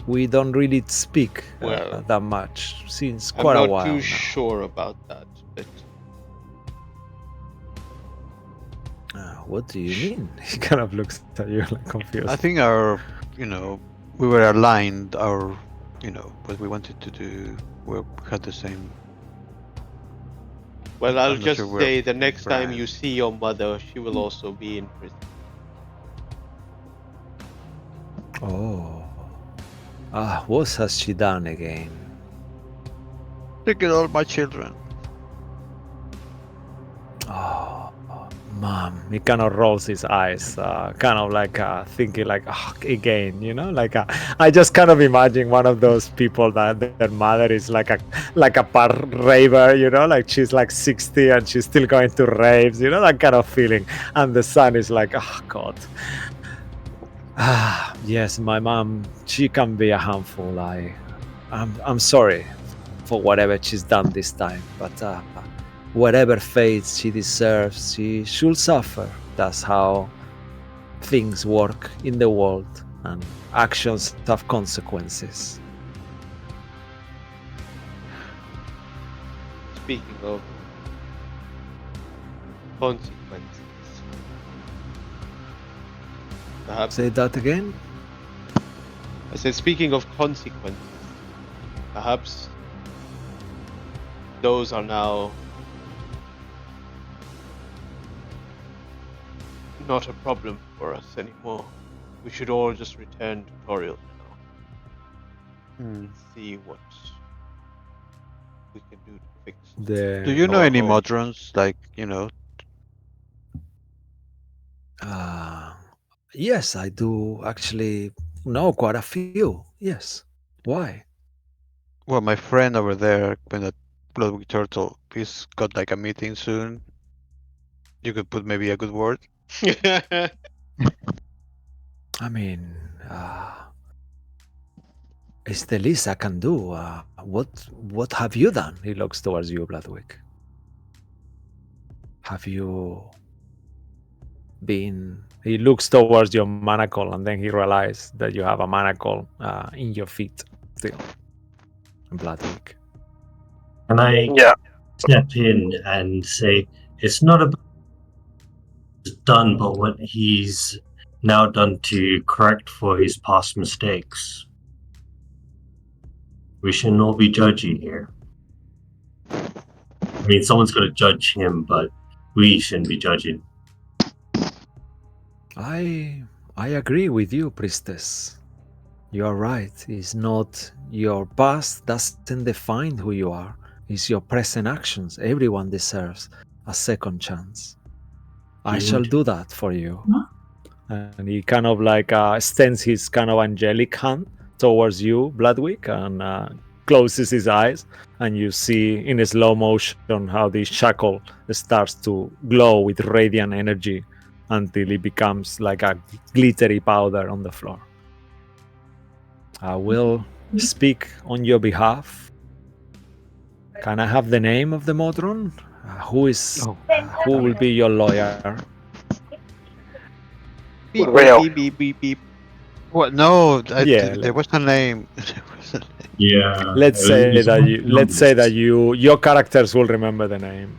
We don't really speak
Well,
that much since
I'm
quite a
not
while
too
now.
sure about that, but
What do you mean? He kind of looks at you like confused.
I think we were aligned. What we wanted to do. We had the same.
well, I'll
I'm not
just
sure
say the next time
Brian.
you see your mother, she will also be in prison.
Oh. What has she done again?
Taking all my children.
Oh, Mom. He kind of rolls his eyes, kind of like thinking like, again, like I just kind of imagine one of those people that their mother is like a par raver, like she's like 60 and she's still going to raves, that kind of feeling. And the son is like, oh God. Yes, my mom, she can be a handful. I'm sorry for whatever she's done this time, but whatever fate she deserves, she should suffer. That's how things work in the world, and actions have consequences.
Speaking of consequences, perhaps
Say that again?
I said, speaking of consequences, perhaps those are now not a problem for us anymore. We should all just return to Toriel now and see what we can do to fix.
Do you know
our
any
home.
Modrons?
Yes, I do actually know quite a few. Yes. Why?
Well, my friend over there, that Bloodwing Turtle, he's got like a meeting soon. You could put maybe a good word.
I mean, it's the least I can do. What have you done? He looks towards you, Bloodwick. Have you been? He looks towards your manacle, and then he realizes that you have a manacle in your feet still. Bloodwick.
Can I
Yeah.
step in and say it's not about what's done, but what he's now done to correct for his past mistakes? We should not be judging here. I mean, someone's going to judge him, but we shouldn't be judging.
I agree with you, priestess. You are right. It's not your past doesn't define who you are. It's your present actions. Everyone deserves a second chance. I shall do that for you. And he kind of like extends his kind of angelic hand towards you, Bloodwick, and closes his eyes. And you see in slow motion how the shackle starts to glow with radiant energy until it becomes like a glittery powder on the floor. I will speak on your behalf. Can I have the name of the Modron? Who will be your lawyer?
Beep,
Real.
beep, beep, beep, beep.
What? No,
Yeah,
there was a name. There was a name.
Yeah.
let's say
it's
that
one
you
of
let's say that
numbers.
your characters will remember the name.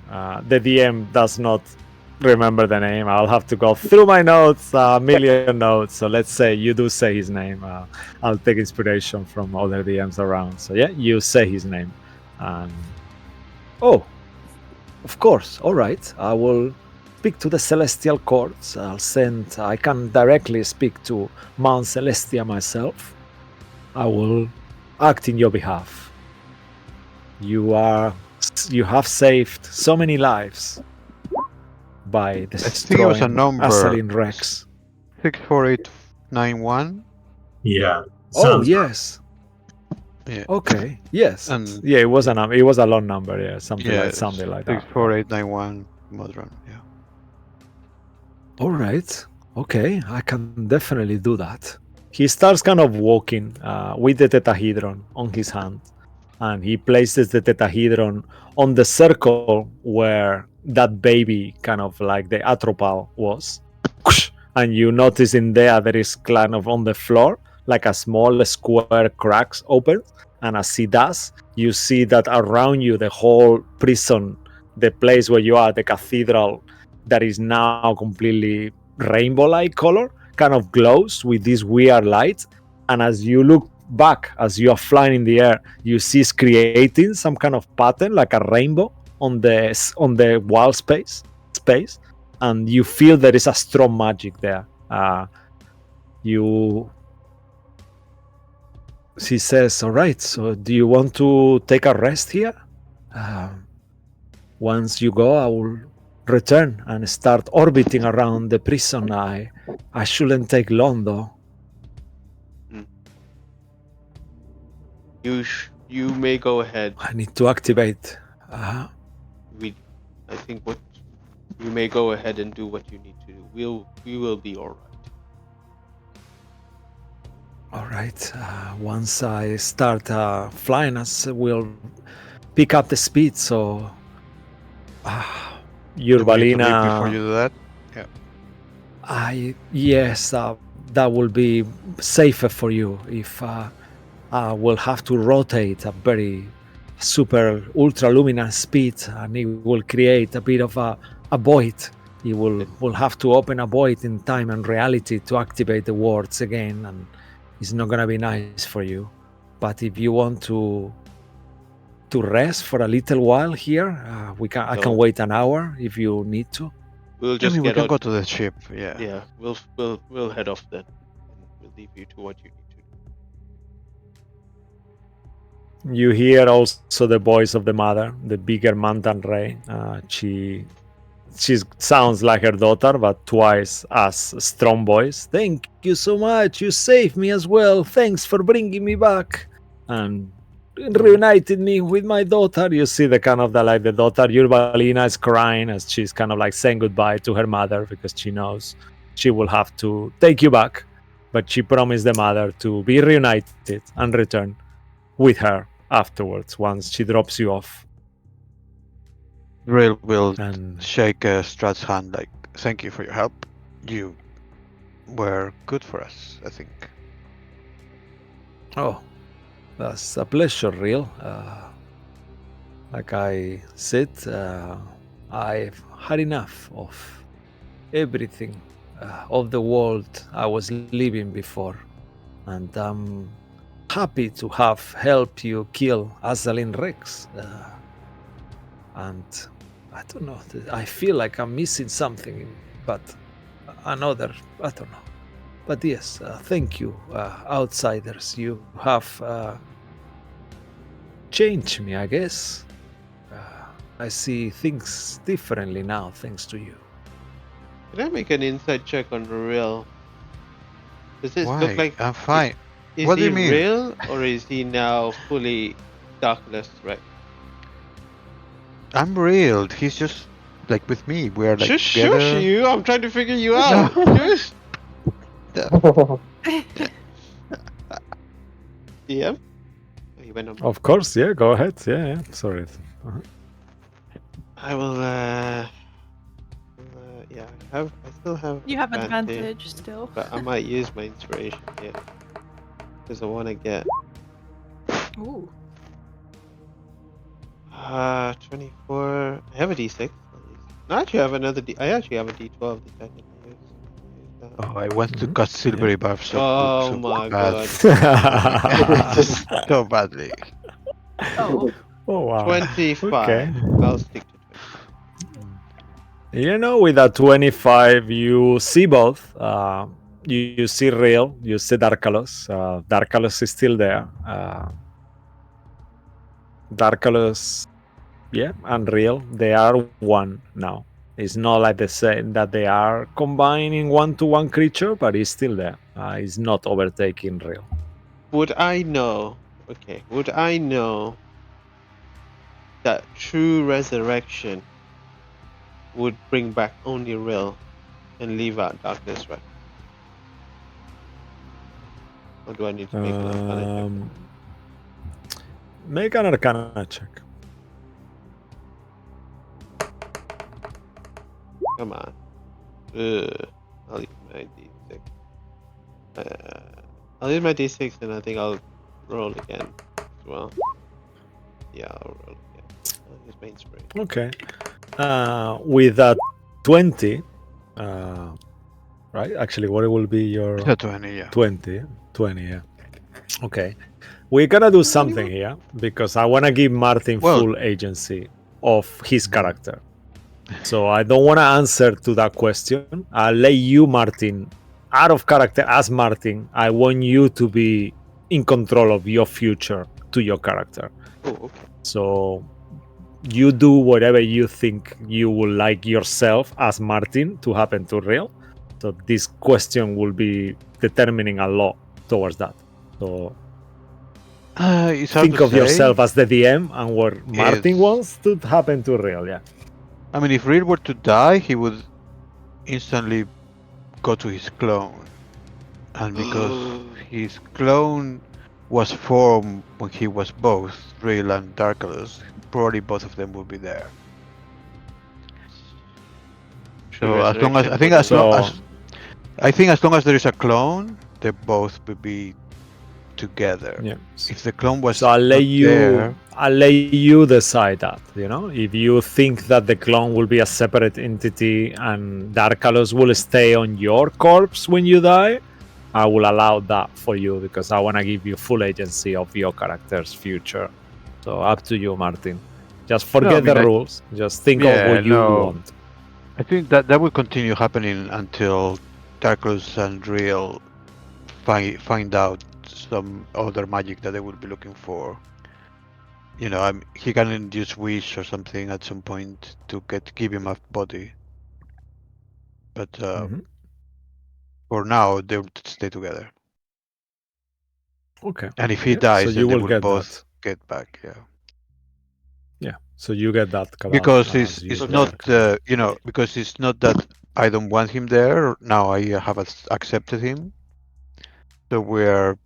The DM does not remember the name. I'll have to go through my notes, a million notes. So let's say you do say his name. I'll take inspiration from other DMs around. So yeah, you say his name. Oh, of course. All right. I will speak to the Celestial Courts. I can directly speak to Mount Celestia myself. I will act in your behalf. You have saved so many lives by
I think it was a
destroying
number.
Asselin Rex.
64891.
Yeah.
Oh
Sounds
yes.
Yeah.
Okay. Yes.
And
Yeah, it was it was a long number. Yeah, something like that.
64891 Modron. Yeah.
All right. Okay, I can definitely do that. He starts kind of walking with the tetrahedron on his hand, and he places the tetrahedron on the circle where that baby, kind of like the atropal, was. And you notice in there is kind of on the floor like a small square cracks open, and as he does, you see that around you the whole prison, the place where you are, the cathedral, that is now completely rainbow-like color, kind of glows with this weird light. And as you look back, as you are flying in the air, you see it's creating some kind of pattern like a rainbow on the wall space, and you feel there is a strong magic there. She says, all right, so do you want to take a rest here? Once you go, I will return and start orbiting around the prison. I shouldn't take long, though.
You may go ahead.
I need to activate.
I think you may go ahead and do what you need to do. We will be all right.
All right. Once I start flying, we'll pick up the speed. So,
Do we need to leave
Urbalina.
before you do that? Yeah.
Yes, that will be safer for you if I will have to rotate a very super ultra luminous speed, and it will create a bit of a void. You will have to open a void in time and reality to activate the wards again, and it's not gonna be nice for you. But if you want to rest for a little while here, I can wait an hour if you need to.
We'll just
we can go to the ship. Yeah.
Yeah, we'll head off then. And we'll leave you to what you need to do.
You hear also the voice of the mother, the bigger Mantan Ray. She sounds like her daughter, but twice as strong voice. Thank you so much. You saved me as well. Thanks for bringing me back and reunited me with my daughter. You see the kind of the daughter Urbalina is crying as she's kind of like saying goodbye to her mother because she knows she will have to take you back. But she promised the mother to be reunited and return with her afterwards once she drops you off.
Rail will shake Strahd's hand like, thank you for your help. You were good for us, I think.
Oh, that's a pleasure, Real. Like I said, I've had enough of everything of the world I was living before, and I'm happy to have helped you kill Asselin Rex. And I don't know, I feel like I'm missing something, but I don't know. But yes, thank you, outsiders. You have changed me, I guess. I see things differently now, thanks to you.
Can I make an insight check on the real? Does this
Why?
look like
I'm fine.
Is
What do
he
you mean?
real or is he now fully darkness, right?
I'm real. He's just like with me. We're like
Shush,
together.
shush you! I'm trying to figure you
No.
out. Shush. Yeah. Oh, you went on.
Of course, yeah. Go ahead. Yeah. Sorry. Uh-huh.
I will. Yeah. I still have.
You have advantage still.
But I might use my inspiration here because I want to get.
Ooh.
24. I have a D6. At least. No, actually, I have another D. I actually have a D12 that I can use.
Oh, I want to
Mhm.
cut silvery buff so,
Oh
so
my
bad.
god.
Just so badly.
Oh.
Oh wow.
25.
Okay.
I'll stick to 25.
You know, with that 25, you see both. You see Real, you see Darkalos. Darkalos is still there. Darkalos, yeah, and Real, they are one now. It's not like they say that they are combining one-to-one creature, but it's still there. It's not overtaking Real.
Would I know? Okay. Would I know that true resurrection would bring back only real and leave out darkness, right? Or do I need to make an arcana check?
Make an Arcana check.
Come on. I'll use my d6. I'll use my d6 and I think I'll roll again as well. Yeah, I'll roll again. I'll use my inspiration.
Okay. With that 20, right? Actually, what will be your
20, yeah.
20? 20, yeah. Okay. We're gonna do something here because I want to give Martin full agency of his character. So I don't want to answer to that question. I'll let you, Martin, out of character as Martin. I want you to be in control of your future to your character.
Oh, okay.
So you do whatever you think you would like yourself as Martin to happen to Real. So this question will be determining a lot towards that. So
It's hard
think
to
of
say.
yourself as the DM and what Martin
It's-
wants to happen to Real. Yeah.
I mean, if Real were to die, he would instantly go to his clone. And because his clone was formed when he was both Real and Darkalus, probably both of them will be there. So as long as as long as there is a clone, they both will be together.
Yeah.
If the clone was
So I'll let
not there,
I'll let you decide that. You know, if you think that the clone will be a separate entity and Darkalos will stay on your corpse when you die, I will allow that for you because I want to give you full agency of your character's future. So up to you, Martin. Just forget the rules. Just think of what you want.
I think that will continue happening until Darklus and Real find out some other magic that they will be looking for. You know, he can induce wish or something at some point to give him a body. But for now, they will stay together.
Okay.
And if he dies,
so
then
you
they
will
will
get
both
that.
get back. Yeah.
Yeah. So you get that. Cabal,
Because
as
it's
you
not,
are.
because it's not that I don't want him there. Now I have accepted him. So we're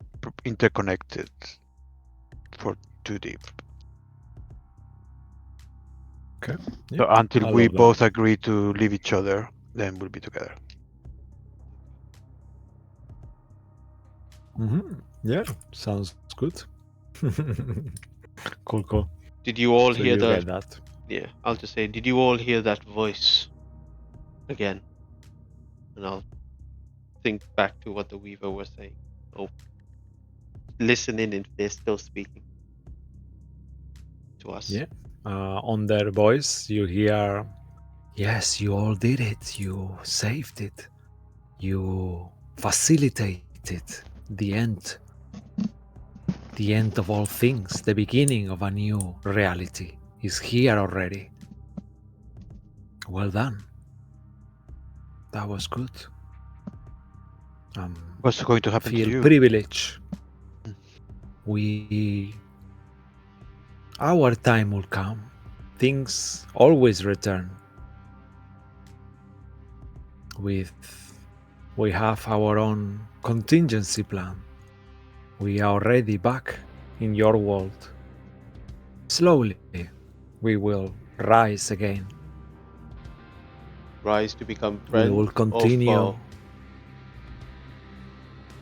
interconnected for too deep.
Okay.
So
Yeah,
until
I
we
love that.
both agree to leave each other, then we'll be together.
Yeah, sounds good. Cool.
Did you all
So
hear
you
the?
get that.
Yeah, I'll just say, did you all hear that voice again? And I'll think back to what the Weaver was saying. Oh, listen in if they're still speaking to us.
Yeah. On their voice, you hear, yes, you all did it. You saved it. You facilitated the end. The end of all things. The beginning of a new reality is here already. Well done. That was good.
What's going to happen to
Feel
you?
privilege. Our time will come. Things always return. We have our own contingency plan. We are already back in your world. Slowly, we will rise again.
Rise to become
We
friend
will
or
continue.
foe.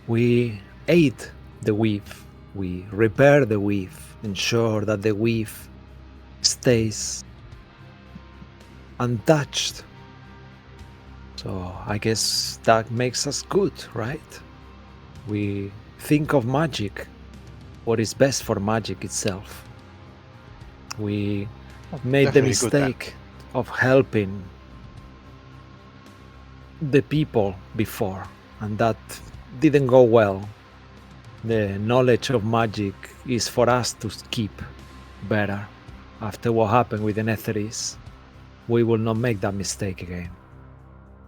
We aid the weave. We repair the weave, ensure that the weave stays untouched. So I guess that makes us good, right? We think of magic, what is best for magic itself. We made the
Definitely good then.
mistake of helping the people before, and that didn't go well. The knowledge of magic is for us to keep better. After what happened with the Netheris, we will not make that mistake again.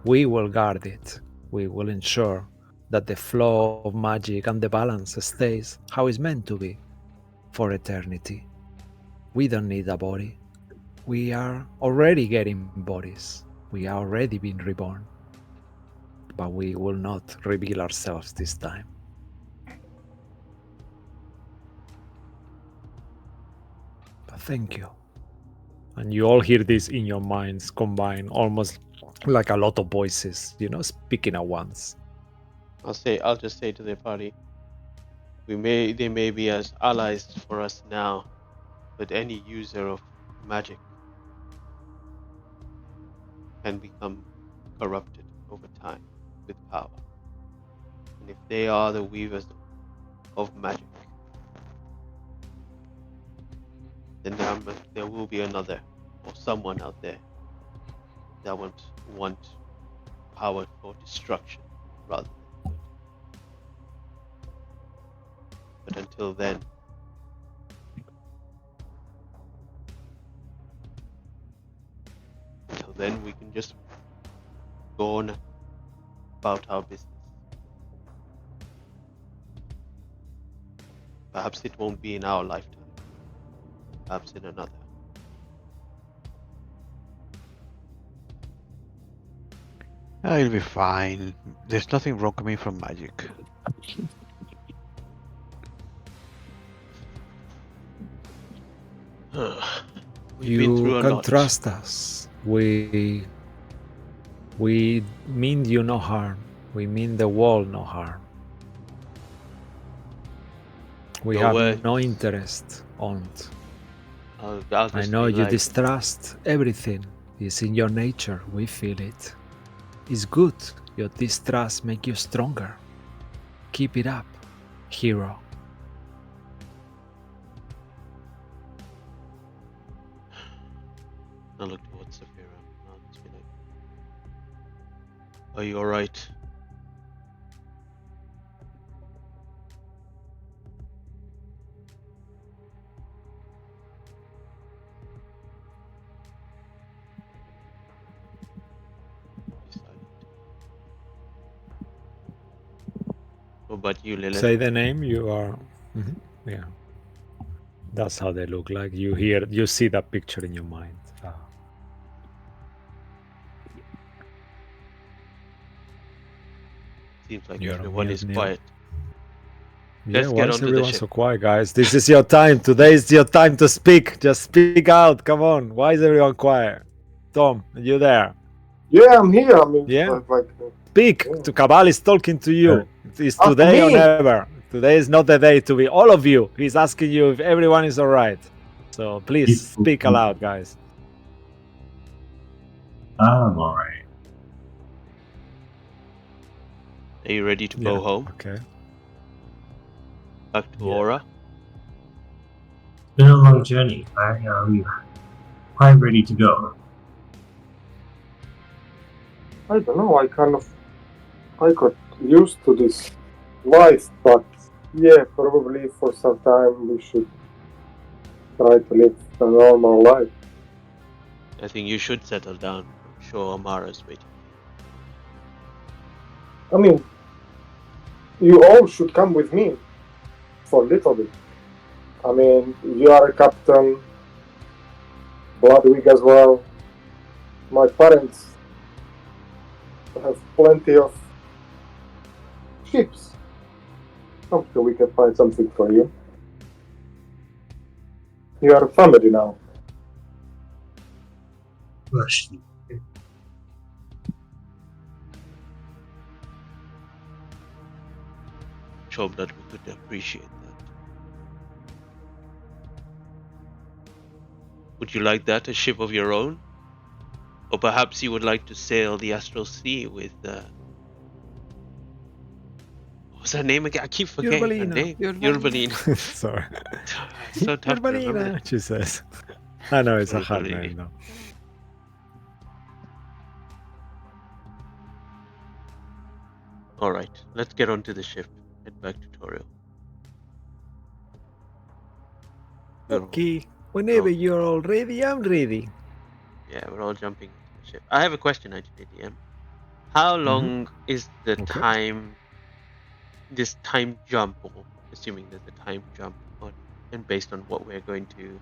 We will guard it. We will ensure that the flow of magic and the balance stays how it's meant to be for eternity. We don't need a body. We are already getting bodies. We are already being reborn. But we will not reveal ourselves this time. But thank you. And you all hear this in your minds combined, almost like a lot of voices, speaking at once.
I'll just say to the party, they may be as allies for us now, but any user of magic can become corrupted over time with power. And if they are the weavers of magic, then there will be another or someone out there that want power for destruction rather than good. But until then, we can just go on about our business. Perhaps it won't be in our lifetime, perhaps in another.
I'll be fine. There's nothing wrong coming from magic.
We've been through
You
a
can
lot.
trust us. We mean you no harm. We mean the world no harm. We
Your
have
words.
no interest on it.
I'll
I
just
know
be
you
like,
distrust everything. It's in your nature. We feel it. It's good. Your distrust makes you stronger. Keep it up, hero.
I'll look towards Saphira. I'll just be like, are you alright? What about you, Lilith?
Say the name. You are. Yeah. That's how they look like. You see that picture in your mind.
Seems like
You're on
everyone
mute,
is
Neil.
quiet.
Yeah,
Let's
why
get
is
onto the
everyone
ship.
so quiet, guys? This is your time. Today is your time to speak. Just speak out. Come on. Why is everyone quiet? Tom, are you there?
Yeah, I'm here. I mean,
Yeah?
like
Speak.
yeah.
To Cabal is talking to you. It's
Ah,
today or
me?
never. Today is not the day to be. All of you. He's asking you if everyone is all right. So please speak aloud, guys.
I'm alright.
Are you ready to go home?
Okay.
Back to
Yeah.
Aura?
It's been a long journey. I am quite ready to go.
I don't know. I got used to this life, but yeah, probably for some time we should try to live a normal life.
I think you should settle down. I'm sure Amara's waiting.
I mean, you all should come with me for a little bit. I mean, you are a captain, Bloodwig as well. My parents have plenty of ships. Hopefully we can find something for you. You are a family now.
Sure, blood, we could appreciate that. Would you like that, a ship of your own? Or perhaps you would like to sail the Astral Sea with, what's her name again? I keep forgetting her name. Yurbalina.
Sorry.
So tough to remember.
Yurbalina, she says. I know it's a hard
Yurbalina.
name though.
Alright, let's get onto the ship. Head back to Torio.
Okay. Whenever you're all ready, I'm ready.
Yeah, we're all jumping into the ship. I have a question, actually, DM. How long is the
Okay.
time, this time jump, or assuming there's a time jump, on, and based on what we're going to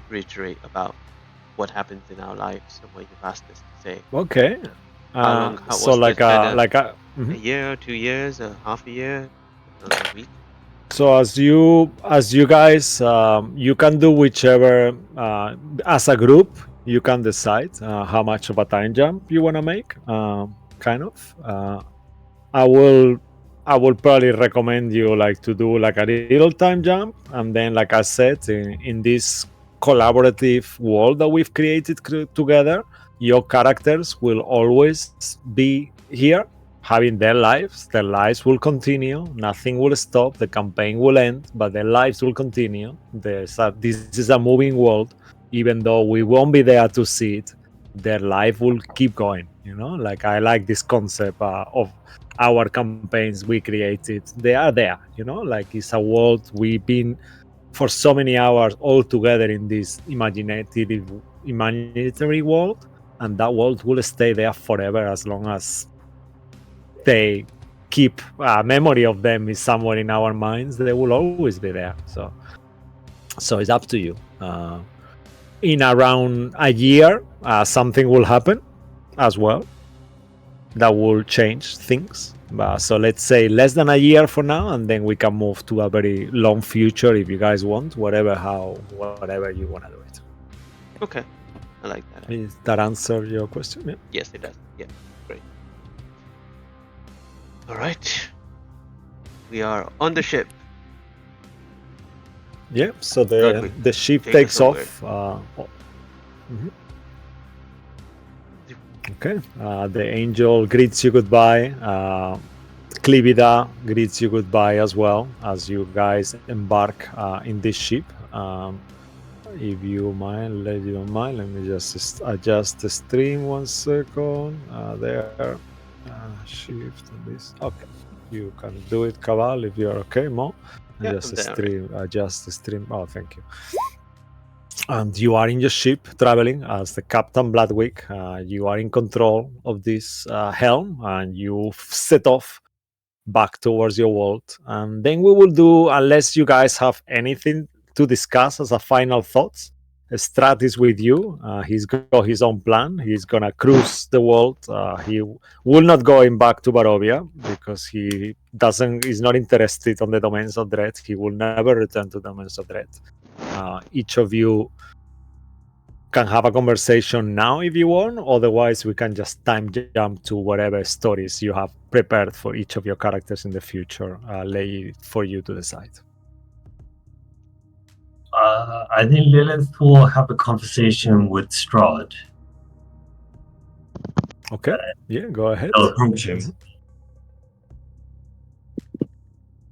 reiterate about what happens in our lives and what you've asked us to say.
Okay.
How long?
So like a
a year, 2 years, a half a year, a week?
So as you guys you can do whichever as a group you can decide how much of a time jump you want to make. Kind of. I will probably recommend you like to do like a little time jump, and then like I said, in this collaborative world that we've created together, your characters will always be here having their lives will continue, nothing will stop, the campaign will end, but their lives will continue. This is a moving world. Even though we won't be there to see it, their life will keep going, like I like this concept of our campaigns we created. They are there, like it's a world we've been for so many hours all together in this imaginary world, and that world will stay there forever as long as they keep a memory of them is somewhere in our minds. They will always be there. So it's up to you. In around a year, something will happen as well that will change things. So let's say less than a year for now, and then we can move to a very long future if you guys want, whatever you want to do it.
Okay, I like that.
Does that answer your question? Yeah.
Yes, it does. Yeah, great. All right, we are on the ship.
Yeah. So the ship
take
takes
us
off. Okay. The angel greets you goodbye. Clivida greets you goodbye as well as you guys embark in this ship. If you don't mind, let me just adjust the stream 1 second. There. Shift and this. Okay. You can do it, Cabal, if you're okay, Mo.
Yeah,
Adjust the stream. Oh, thank you. And you are in your ship traveling as the Captain Bloodwick. You are in control of this helm, and you set off back towards your world. And then we will do, unless you guys have anything to discuss as a final thoughts, Strahd is with you. He's got his own plan. He's gonna cruise the world. He will not going back to Barovia because he's not interested on the domains of dread. He will never return to domains of dread. Each of you can have a conversation now if you want. Otherwise, we can just time jump to whatever stories you have prepared for each of your characters in the future. Lay for you to decide.
I think Lilith will have a conversation with Strahd.
Okay. Yeah, go ahead.
I'll approach him.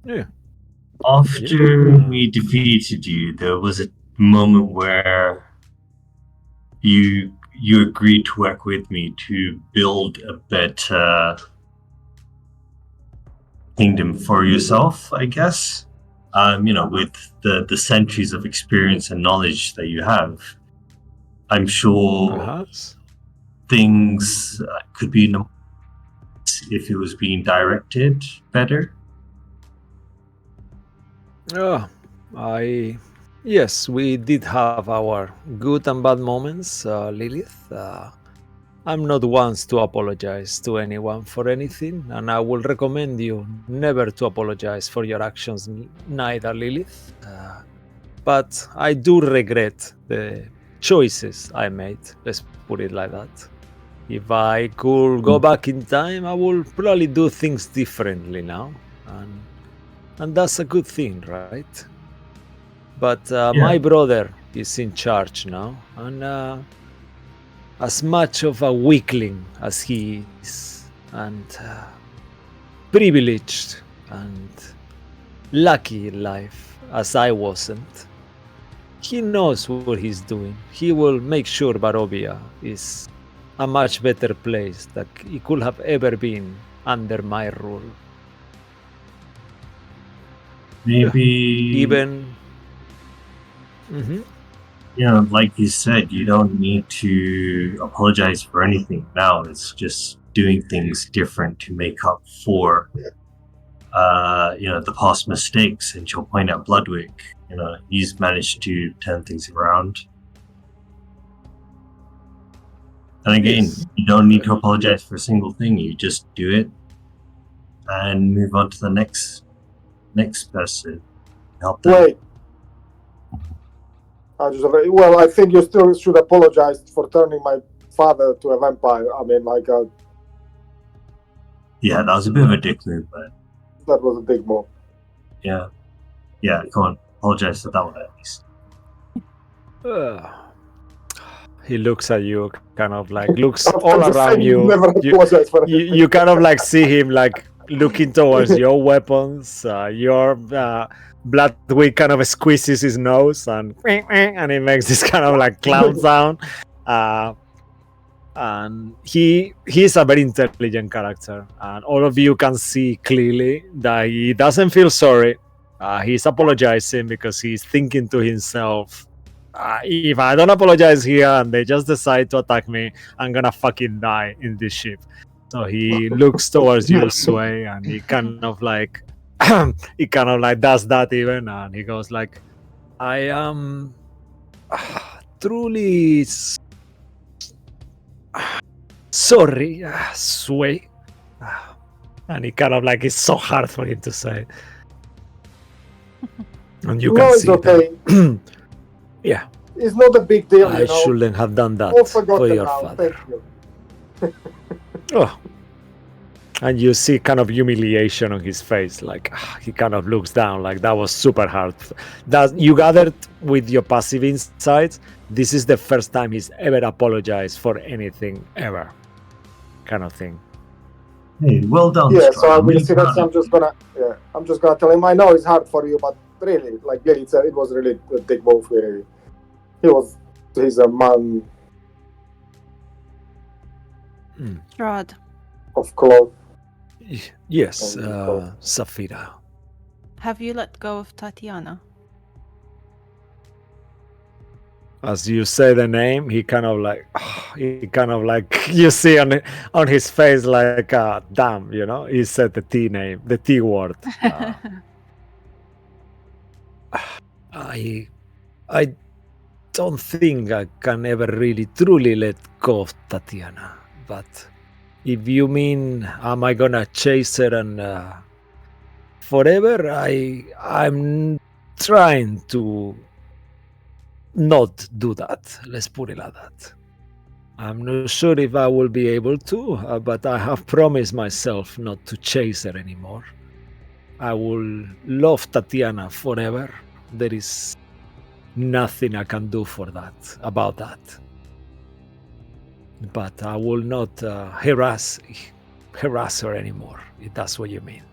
Yeah.
After we defeated you, there was a moment where you agreed to work with me to build a better kingdom for yourself, I guess. With the centuries of experience and knowledge that you have, I'm sure
Perhaps
things could be if it was being directed better.
Yes, we did have our good and bad moments, Lilith. I'm not once to apologize to anyone for anything, and I will recommend you never to apologize for your actions, neither Lilith. But I do regret the choices I made. Let's put it like that. If I could go back in time, I would probably do things differently now, and that's a good thing, right? But my brother is in charge now, and as much of a weakling as he is, and privileged and lucky in life as I wasn't, he knows what he's doing. He will make sure Barovia is a much better place than it could have ever been under my rule.
Maybe
Even
like you said, you don't need to apologize for anything now. It's just doing things different to make up for the past mistakes. And she'll point out Bloodwick. He's managed to turn things around. And again, you don't need to apologize for a single thing. You just do it and move on to the next person. Help them.
Wait. I think you still should apologize for turning my father to a vampire. I mean,
yeah, that was a bit of a dick move, but
that was a big move.
Yeah, come on, apologize for that one at least.
He looks at you, kind of like looks all around you.
Never apologize for anything.
You kind of like see him like looking towards your weapons. Your Bloodwick kind of squeezes his nose and he makes this kind of like clown sound. And he's a very intelligent character, and all of you can see clearly that he doesn't feel sorry. He's apologizing because he's thinking to himself, if I don't apologize here and they just decide to attack me, I'm gonna fucking die in this ship. So he looks towards you, Sway, and he kind of like does that even, and he goes like, I am truly sorry, Sway. And he kind of like, it's so hard for him to say. And you can
It's
see
okay.
that. Yeah.
It's not a big deal.
I shouldn't have done that
All
for
forgotten
your
now.
father.
Thank you.
Oh. And you see kind of humiliation on his face, like he kind of looks down, like that was super hard. That you gathered with your passive insights, this is the first time he's ever apologized for anything ever, kind of thing.
Hey, well done.
Yeah,
Strahd.
so I'm
Really proud of
I'm just gonna tell him. I know it's hard for you, but really, like Lily said, it was really a big move. Really, he's a man
Strahd.
of cloth.
Yes, Safira.
Have you let go of Tatiana?
As you say the name, he kind of like you see on his face like damn, he said the T name, the T word. I don't think I can ever really truly let go of Tatiana, but if you mean am I gonna chase her and forever, I'm trying to not do that. Let's put it like that. I'm not sure if I will be able to, but I have promised myself not to chase her anymore. I will love Tatiana forever. There is nothing I can do about that. But I will not harass her anymore, if that's what you mean.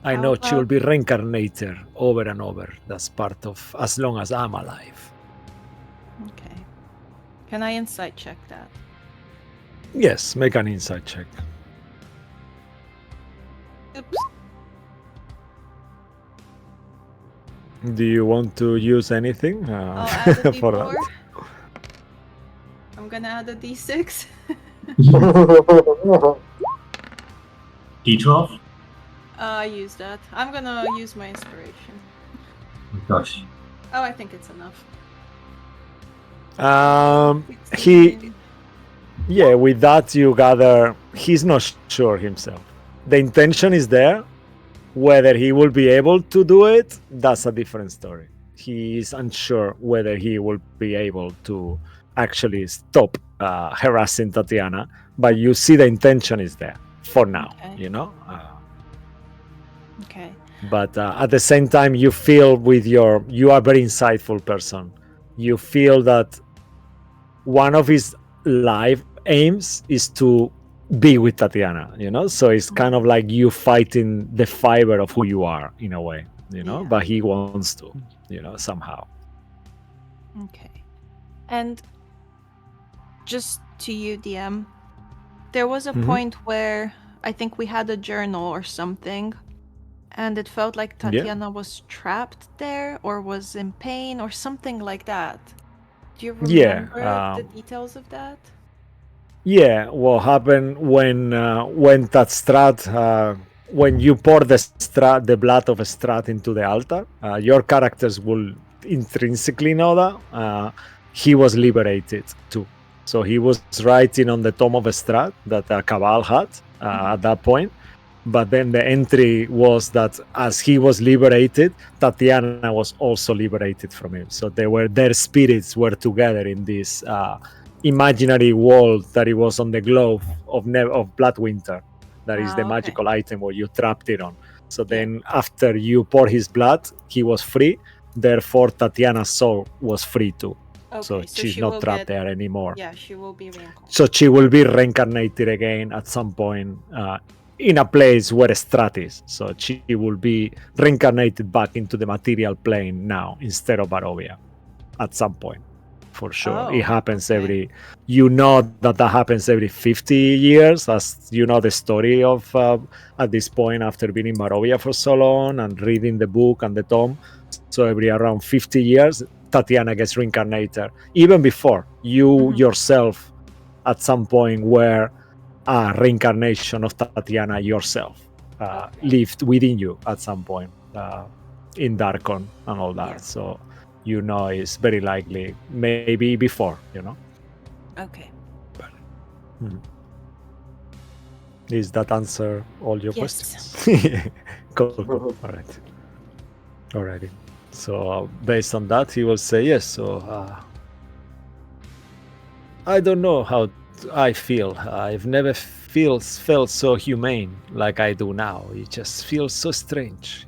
I know she will be reincarnated over and over. That's part of as long as I'm alive.
Okay. Can I insight check that?
Yes, make an insight check.
Oops.
Do you want to use anything
I'll add a
for
D4.
that?
I'm gonna add a D6.
D12?
I used that. I'm gonna use my inspiration.
Oh my gosh.
Oh, I think it's enough.
He
16.
Yeah, with that you gather he's not sure himself. The intention is there. Whether he will be able to do it, that's a different story. He is unsure whether he will be able to actually stop harassing Tatiana, but you see the intention is there for now,
Okay.
you know?
Okay.
But at the same time, you feel you are a very insightful person. You feel that one of his life aims is to be with Tatiana, you know? So it's kind of like you fighting the fiber of who you are in a way, you know?
Yeah.
But he wants to, you know, somehow.
Okay. And just to you, DM, there was a point where I think we had a journal or something, and it felt like
Yeah.
Tatiana was trapped there or was in pain or something like that. Do you
Yeah.
remember the details of that?
Yeah, what happened when that Strahd, when you pour the blood of Strahd into the altar, your characters will intrinsically know that he was liberated too. So he was writing on the tomb of Strahd that Cabal had at that point. But then the entry was that as he was liberated, Tatiana was also liberated from him. So their spirits were together in this imaginary world that it was on the glove of Bloodwinter. That is the
Okay.
magical item where you trapped it on. So then after you pour his blood, he was free. Therefore, Tatiana's soul was free too.
Okay,
So she's
she
not
will
trapped
get,
there anymore.
Yeah, she will be reincarnated.
So she will be reincarnated again at some point in a place where Strahd is. So she will be reincarnated back into the material plane now instead of Barovia at some point. For sure. It happens you know that happens every 50 years, as you know the story of at this point after being in Barovia for so long and reading the book and the tome. So every around 50 years, Tatiana gets reincarnated. Even before, you yourself at some point were a reincarnation of Tatiana yourself, lived within you at some point in Darkon and all that. So you know it's very likely maybe before, you know.
Okay.
Does that answer all your
Yes.
questions? Cool. Alrighty. So based on that, he will say yes. So I don't know how I feel. I've never felt so humane like I do now. It just feels so strange.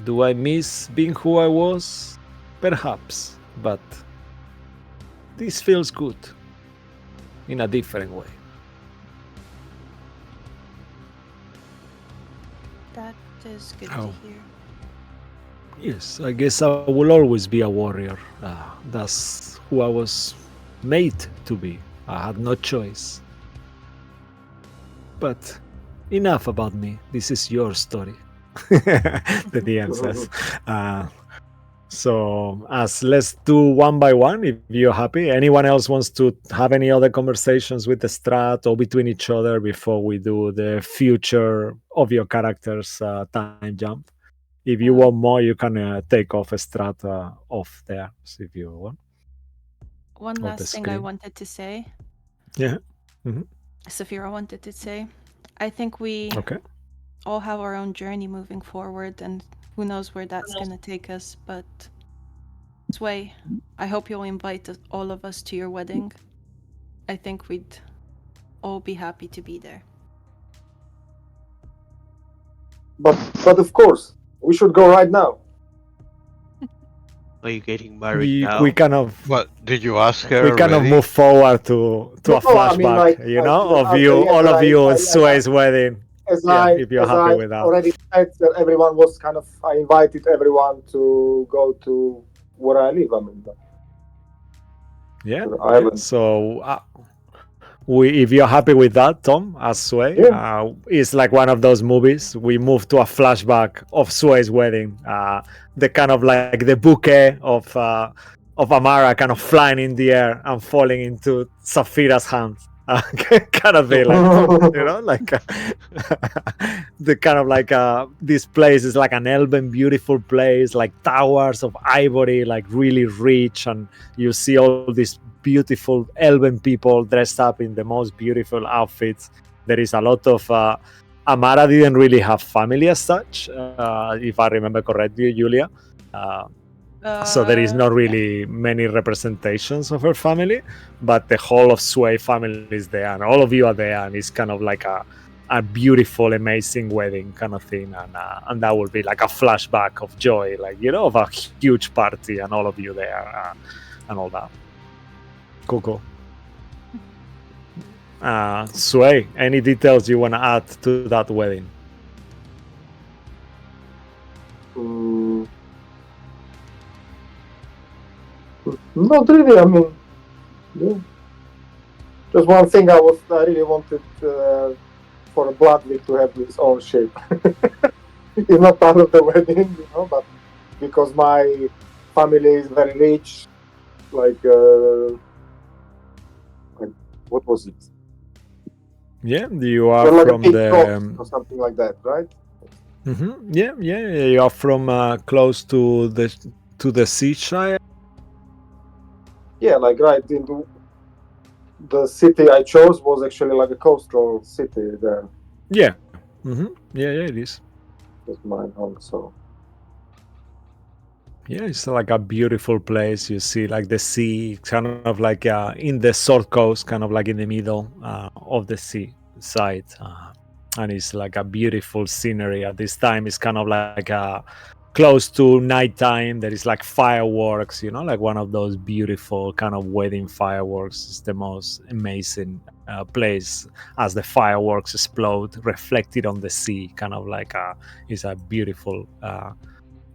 Do I miss being who I was? Perhaps, but this feels good in a different way.
That is good to hear.
Yes, I guess I will always be a warrior. That's who I was made to be. I had no choice. But enough about me. This is your story. The DM says. So let's do one by one if you're happy. Anyone else wants to have any other conversations with the Strahd or between each other before we do the future of your character's time jump? If you want more, you can take off a Strahd off there if you want.
One last thing I wanted to say.
Yeah.
Saphira wanted to say. I think we all have our own journey moving forward, and who knows where that's going to take us. But Sway, I hope you'll invite all of us to your wedding. I think we'd all be happy to be there.
But of course, we should go right now.
Are you getting married now?
We kind of.
What did you ask her?
We kind of move forward to a flashback, all of you at Sway's wedding. If you're happy with that.
Already said that everyone was kind of. I invited everyone to go to where I live. I mean.
So. If you're happy with that, Tom, as Sway, it's like one of those movies. We move to a flashback of Sway's wedding. The kind of like the bouquet of Amara kind of flying in the air and falling into Saphira's hands kind of feeling, like the kind of like this place is like an elven beautiful place, like towers of ivory, like really rich, and you see all these beautiful elven people dressed up in the most beautiful outfits. There is a lot of Amara didn't really have family as such, if I remember correctly, Julia. So there is not
Yeah.
really many representations of her family, but the whole of Sway family is there, and all of you are there, and it's kind of like a beautiful, amazing wedding kind of thing, and that will be like a flashback of joy, like of a huge party and all of you there, and all that. Cool. Sway, any details you want to add to that wedding?
Not really. I mean, yeah. Just one thing I really wanted for a Bloodwick to have its own shape. It's not part of the wedding, but because my family is very rich, like what was it?
Yeah, you are
Like
from
a big
the
coast or something like that, right?
Yeah. You are from close to the seashore.
Yeah, like right into the city I chose was actually like a coastal city there.
Yeah. Yeah, it is.
That's mine home, so.
Yeah, it's like a beautiful place. You see like the sea, kind of like in the south coast, kind of like in the middle of the sea side. And it's like a beautiful scenery. At this time, it's kind of like close to nighttime. There is like fireworks, like one of those beautiful kind of wedding fireworks. It's the most amazing place as the fireworks explode, reflected on the sea, kind of like it's a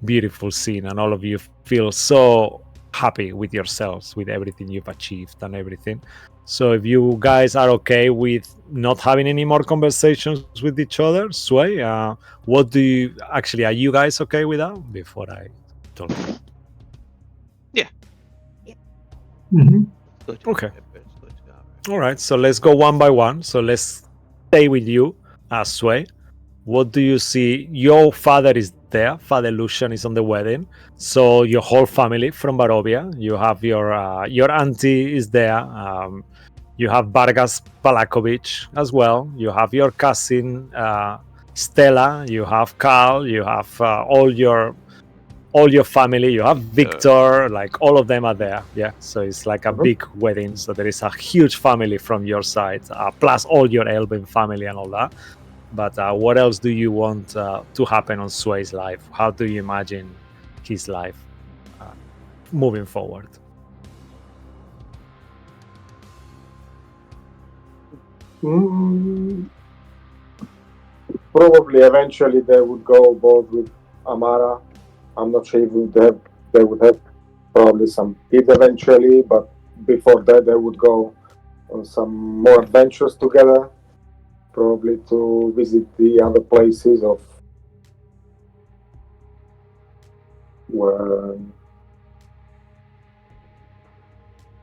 beautiful scene, and all of you feel so happy with yourselves, with everything you've achieved and everything. So if you guys are okay with not having any more conversations with each other, Sway, what do you actually, are you guys okay with that before I talk? Okay. All right, so let's go one by one. So let's stay with you, Sway. What do you see? Your father is there. Father Lucian is on the wedding. So your whole family from Barovia. You have your auntie is there. You have Vargas Palakovic as well. You have your cousin Stella. You have Carl. You have all your family. You have Victor. Like all of them are there. Yeah. So it's like a big wedding. So there is a huge family from your side, plus all your Elven family and all that. But what else do you want to happen on Sway's life? How do you imagine his life moving forward?
Probably eventually they would go both with Amara. I'm not sure if they would have probably some kids eventually, but before that they would go on some more adventures together, probably to visit the other places of where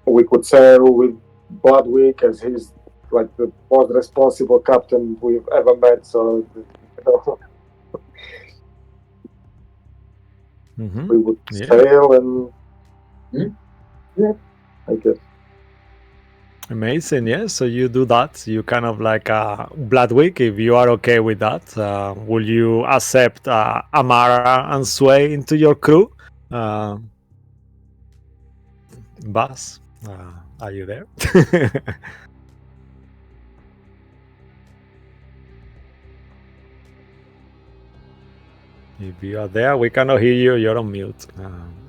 we could sail with Bloodwick, as he's like the most responsible captain we've ever met. So we would sail and yeah, I guess.
Amazing, yeah. So you do that. You kind of like Bloodwick. If you are okay with that, will you accept Amara and Sway into your crew? Bas, are you there? If you are there, we cannot hear you. You're on mute.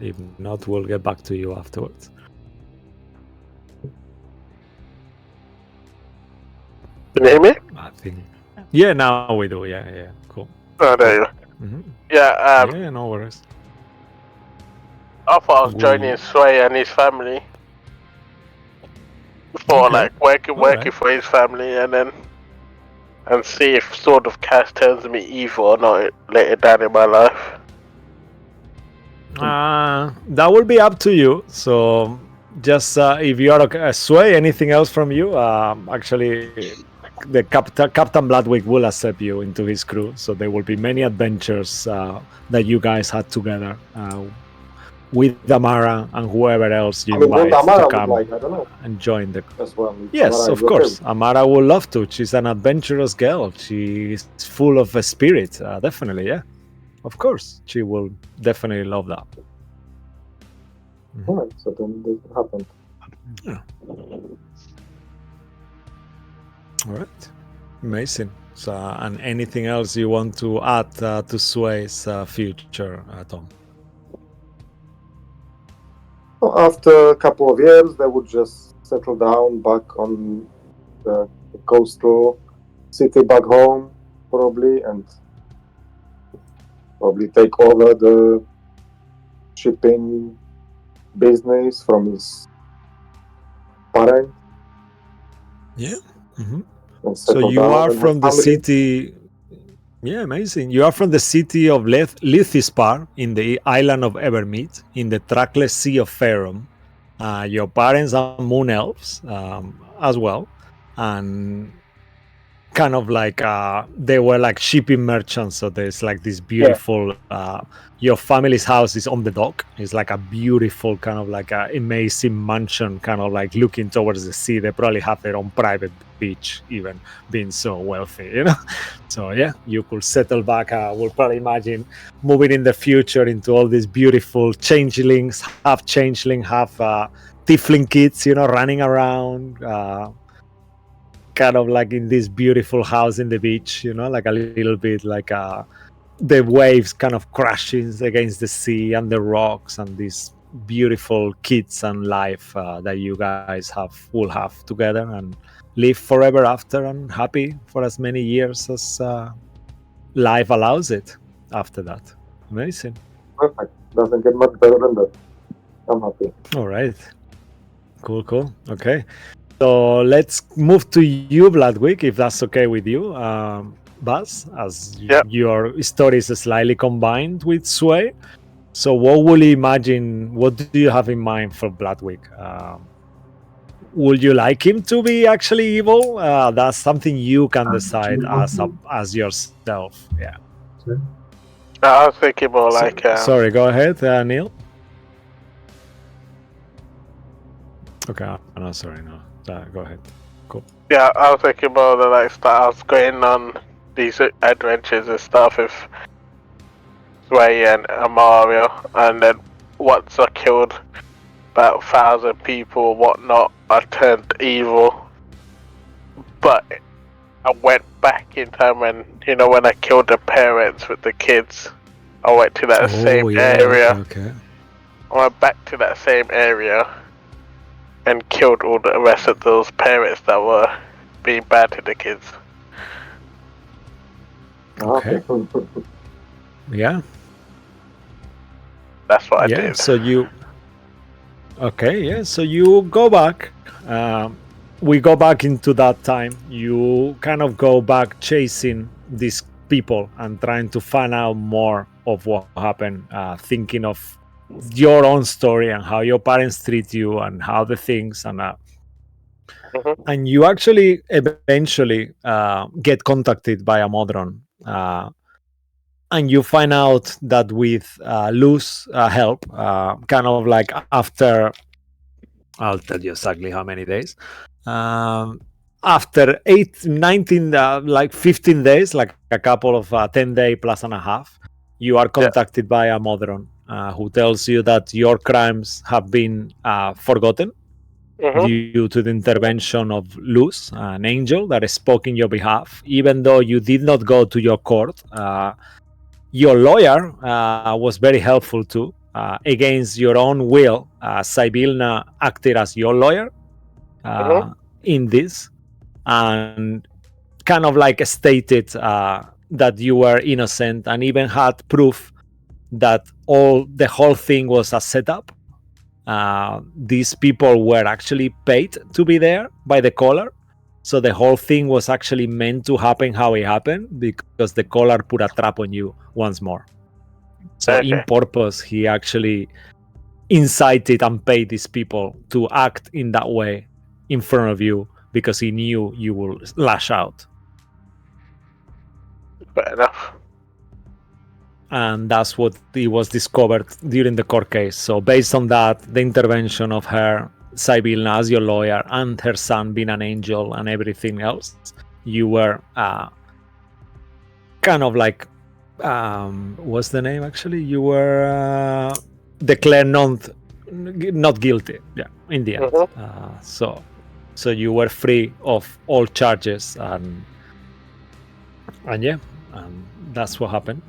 If not, we'll get back to you afterwards.
Can you hear me?
I think. Yeah, now we do. Yeah. Cool.
Oh, there you go. Yeah,
yeah, no worries.
I thought I was joining Sway and his family. For like working for his family, and see if Sword of Cast turns me evil or not later down in my life.
That will be up to you. So just if you are okay, Sway, anything else from you? Actually, the Captain Bloodwick will accept you into his crew, so there will be many adventures that you guys had together with Amara and whoever else you
I mean, what
invite to
Amara would
come
like, I don't know,
and join the.
as well. If
Yes,
Amara
of
is okay.
course. Amara would love to. She's an adventurous girl. She's full of a spirit. Definitely, yeah. Of course, she will definitely love that.
Alright, so then this happened.
Yeah. All right, amazing. So, and anything else you want to add to Sway's future, Tom?
Well, after a couple of years, they would just settle down back on the coastal city back home, probably, and probably take over the shipping business from his parent.
Yeah. Mm-hmm.
And
So
settle
you
down
are
and
from
have
the
family.
city. Yeah, amazing. You are from the city of Lithispar in the island of Evermeet in the trackless sea of Faerun. Your parents are moon elves as well, and kind of like they were like shipping merchants. So there's like this beautiful. Your family's house is on the dock. It's like a beautiful kind of like a amazing mansion, kind of like looking towards the sea. They probably have their own private beach, even being so wealthy, you know. So yeah, you could settle back. We'll probably imagine moving in the future into all these beautiful changelings, half changeling, half tiefling kids, you know, running around. Kind of like in this beautiful house in the beach, you know, like a little bit like the waves kind of crashing against the sea and the rocks and these beautiful kids and life that you guys will have together and live forever after and happy for as many years as life allows it after that. Amazing.
Perfect. Doesn't get much better than that. I'm happy.
All right. Cool. Okay. So let's move to you, Bloodwick, if that's okay with you, Buzz, as your story is slightly combined with Sway. So what will you imagine? What do you have in mind for Bloodwick? Would you like him to be actually evil? That's something you can decide as yourself. Yeah.
I was thinking more like.
Sorry, go ahead, Neil. Okay, no, sorry, no. Go ahead. Cool.
Yeah, I was thinking more that like start going on these adventures and stuff with Sway and Mario, and then once I killed about 1,000 people or whatnot, I turned evil. But I went back in time when I killed the parents with the kids. I went to that same area.
Okay.
I went back to that same area and killed all the rest of those parents that were being bad to the kids.
Okay. Yeah.
That's what I did.
So you. Okay. Yeah. So you go back. We go back into that time. You kind of go back chasing these people and trying to find out more of what happened. Thinking of your own story and how your parents treat you and how the things and you actually eventually get contacted by a Modron and you find out that with Luz's help, kind of like after, I'll tell you exactly how many days, after 19, like 15 days, like a couple of 10 day plus and a half, you are contacted by a Modron who tells you that your crimes have been forgotten due to the intervention of Luz, an angel that spoke in your behalf. Even though you did not go to your court, your lawyer was very helpful too. Against your own will, Sybillna acted as your lawyer in this, and kind of like stated that you were innocent, and even had proof that the whole thing was a setup. These people were actually paid to be there by the caller. So the whole thing was actually meant to happen how it happened because the caller put a trap on you once more. So in purpose, he actually incited and paid these people to act in that way in front of you because he knew you will lash out.
Fair enough.
And that's what it was discovered during the court case. So based on that, the intervention of her, Sybilla, as your lawyer, and her son being an angel and everything else, you were kind of like, what's the name actually? You were declared not guilty. Yeah, in the end. So you were free of all charges, and yeah, that's what happened.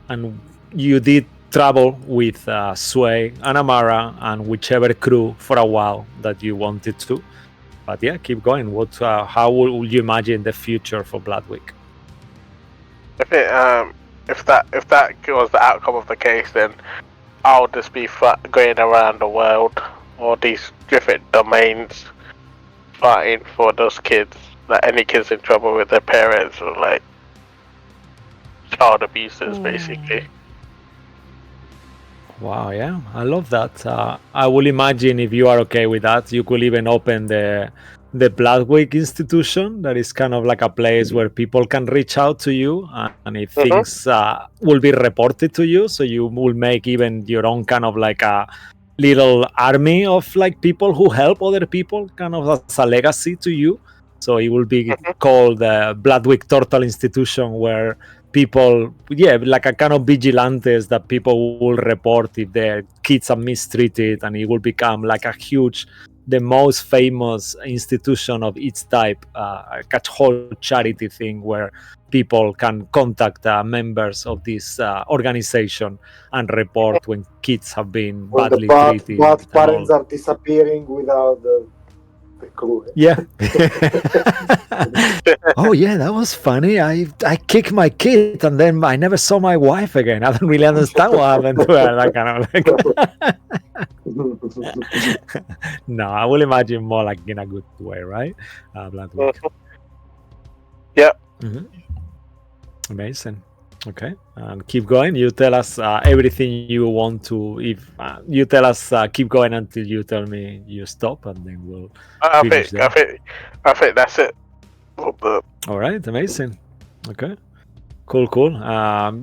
And you did travel with Sway and Amara and whichever crew for a while that you wanted to. But yeah, keep going. What? How would you imagine the future for Bloodwick?
If that was the outcome of the case, then I'll just be going around the world, all these different domains, fighting for those kids, like any kids in trouble with their parents or like child abusers, basically.
Wow, yeah, I love that. I will imagine if you are okay with that, you could even open the Bloodwick Institution. That is kind of like a place where people can reach out to you, and if things will be reported to you, so you will make even your own kind of like a little army of like people who help other people, kind of as a legacy to you. So it will be called the Bloodwick Turtle Institution, where people, like a kind of vigilantes that people will report if their kids are mistreated, and it will become like a huge, the most famous institution of its type, a whole charity thing where people can contact members of this organization and report when kids have been badly treated.
But parents are disappearing without the crew.
Yeah. Oh yeah, that was funny. I kicked my kid and then I never saw my wife again. I don't really understand what happened to her. That kind of like. No, I will imagine more like in a good way, right? Bloodwick.
Yeah.
Amazing. Okay, and keep going. You tell us everything you want to. If you tell us, keep going until you tell me you stop, and then we'll.
I think that's it.
All right, amazing. Okay, cool.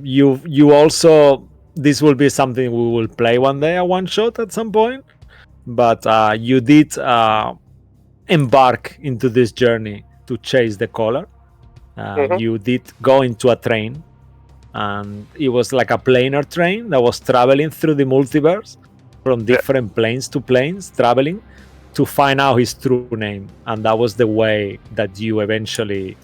You also, this will be something we will play one day, a one shot at some point. But you did embark into this journey to chase the color. You did go into a train, and it was like a planar train that was traveling through the multiverse from different planes to planes, traveling to find out his true name. And that was the way that you eventually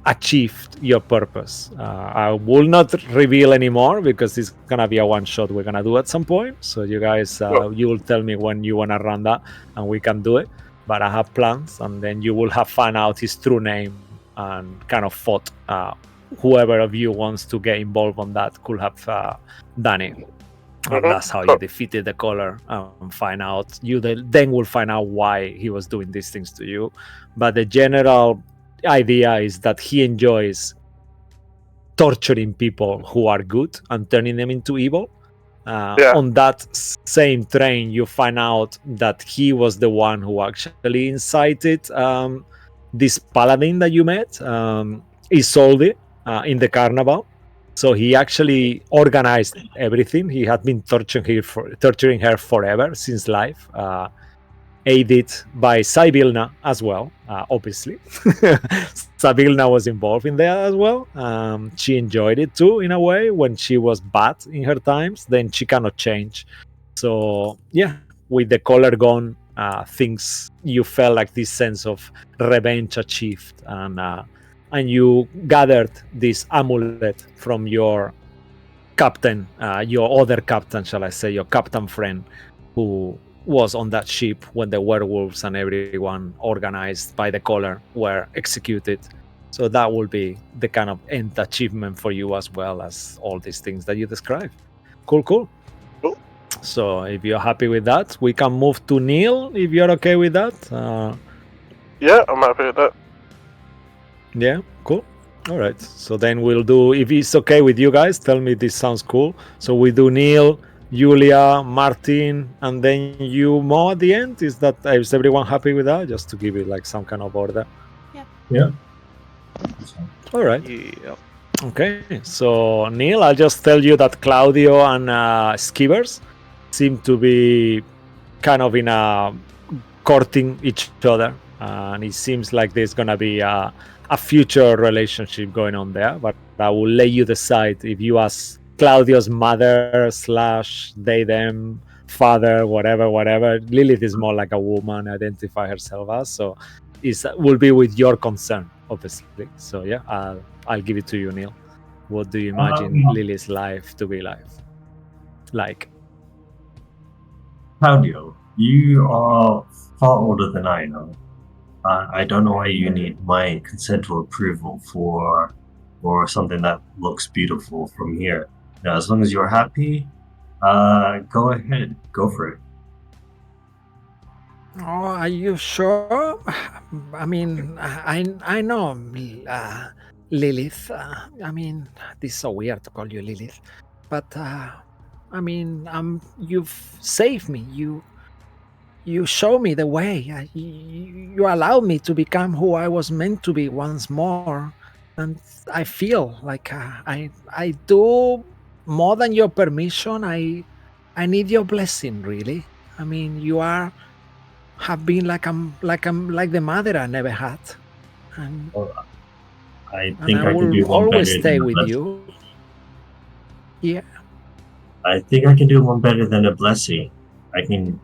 achieved your purpose. I will not reveal anymore because it's gonna be a one shot we're gonna do at some point. So you guys, you will tell me when you wanna run that and we can do it. But I have plans, and then you will have found out his true name and kind of fought. Whoever of you wants to get involved on that could have done it. And that's how you defeated the color and find out. You then will find out why he was doing these things to you. But the general idea is that he enjoys torturing people who are good and turning them into evil. On that same train, you find out that he was the one who actually incited this paladin that you met, Isolde, in the carnival. So he actually organized everything. He had been torturing her forever since life, aided by Sybilla as well, obviously. Sybilla was involved in that as well. She enjoyed it too, in a way, when she was bad in her times. Then she cannot change. So yeah, with the color gone, things, you felt like this sense of revenge achieved, and you gathered this amulet from your captain, your other captain, shall I say, your captain friend, who was on that ship when the werewolves and everyone organized by the color were executed. So that will be the kind of end achievement for you, as well as all these things that you described. Cool. So if you're happy with that, we can move to Neil, if you're okay with that.
Yeah, I'm happy with that.
Yeah, cool. All right. So then we'll do, if it's okay with you guys, tell me this sounds cool. So we do Neil, Julia, Martin, and then you, Mo, at the end. Is everyone happy with that? Just to give it like some kind of order.
Yeah.
All right.
Yeah.
Okay. So Neil, I'll just tell you that Claudio and Skivers seem to be kind of in a courting each other, and it seems like there's gonna be a future relationship going on there. But I will let you decide if you ask Claudio's mother / they them father, whatever. Lilith is more like a woman, identify herself as, so will be with your consent, obviously. So yeah, I'll give it to you, Neil. What do you imagine Lily's life to be like?
Claudio, you are far older than I am. I don't know why you need my consent or approval for something that looks beautiful from here. Now, as long as you're happy, go ahead, go for it.
Oh, are you sure? I mean, I know Lilith. I mean, this is so weird to call you Lilith, but I mean, you've saved me. You show me the way. You allow me to become who I was meant to be once more, and I feel like I do more than your permission. I need your blessing, really. I mean, you have been like the mother I never had, and
I think I can
will
do one
always
better
stay
than
with
a
you. Yeah.
I think I can do one better than a blessing. I can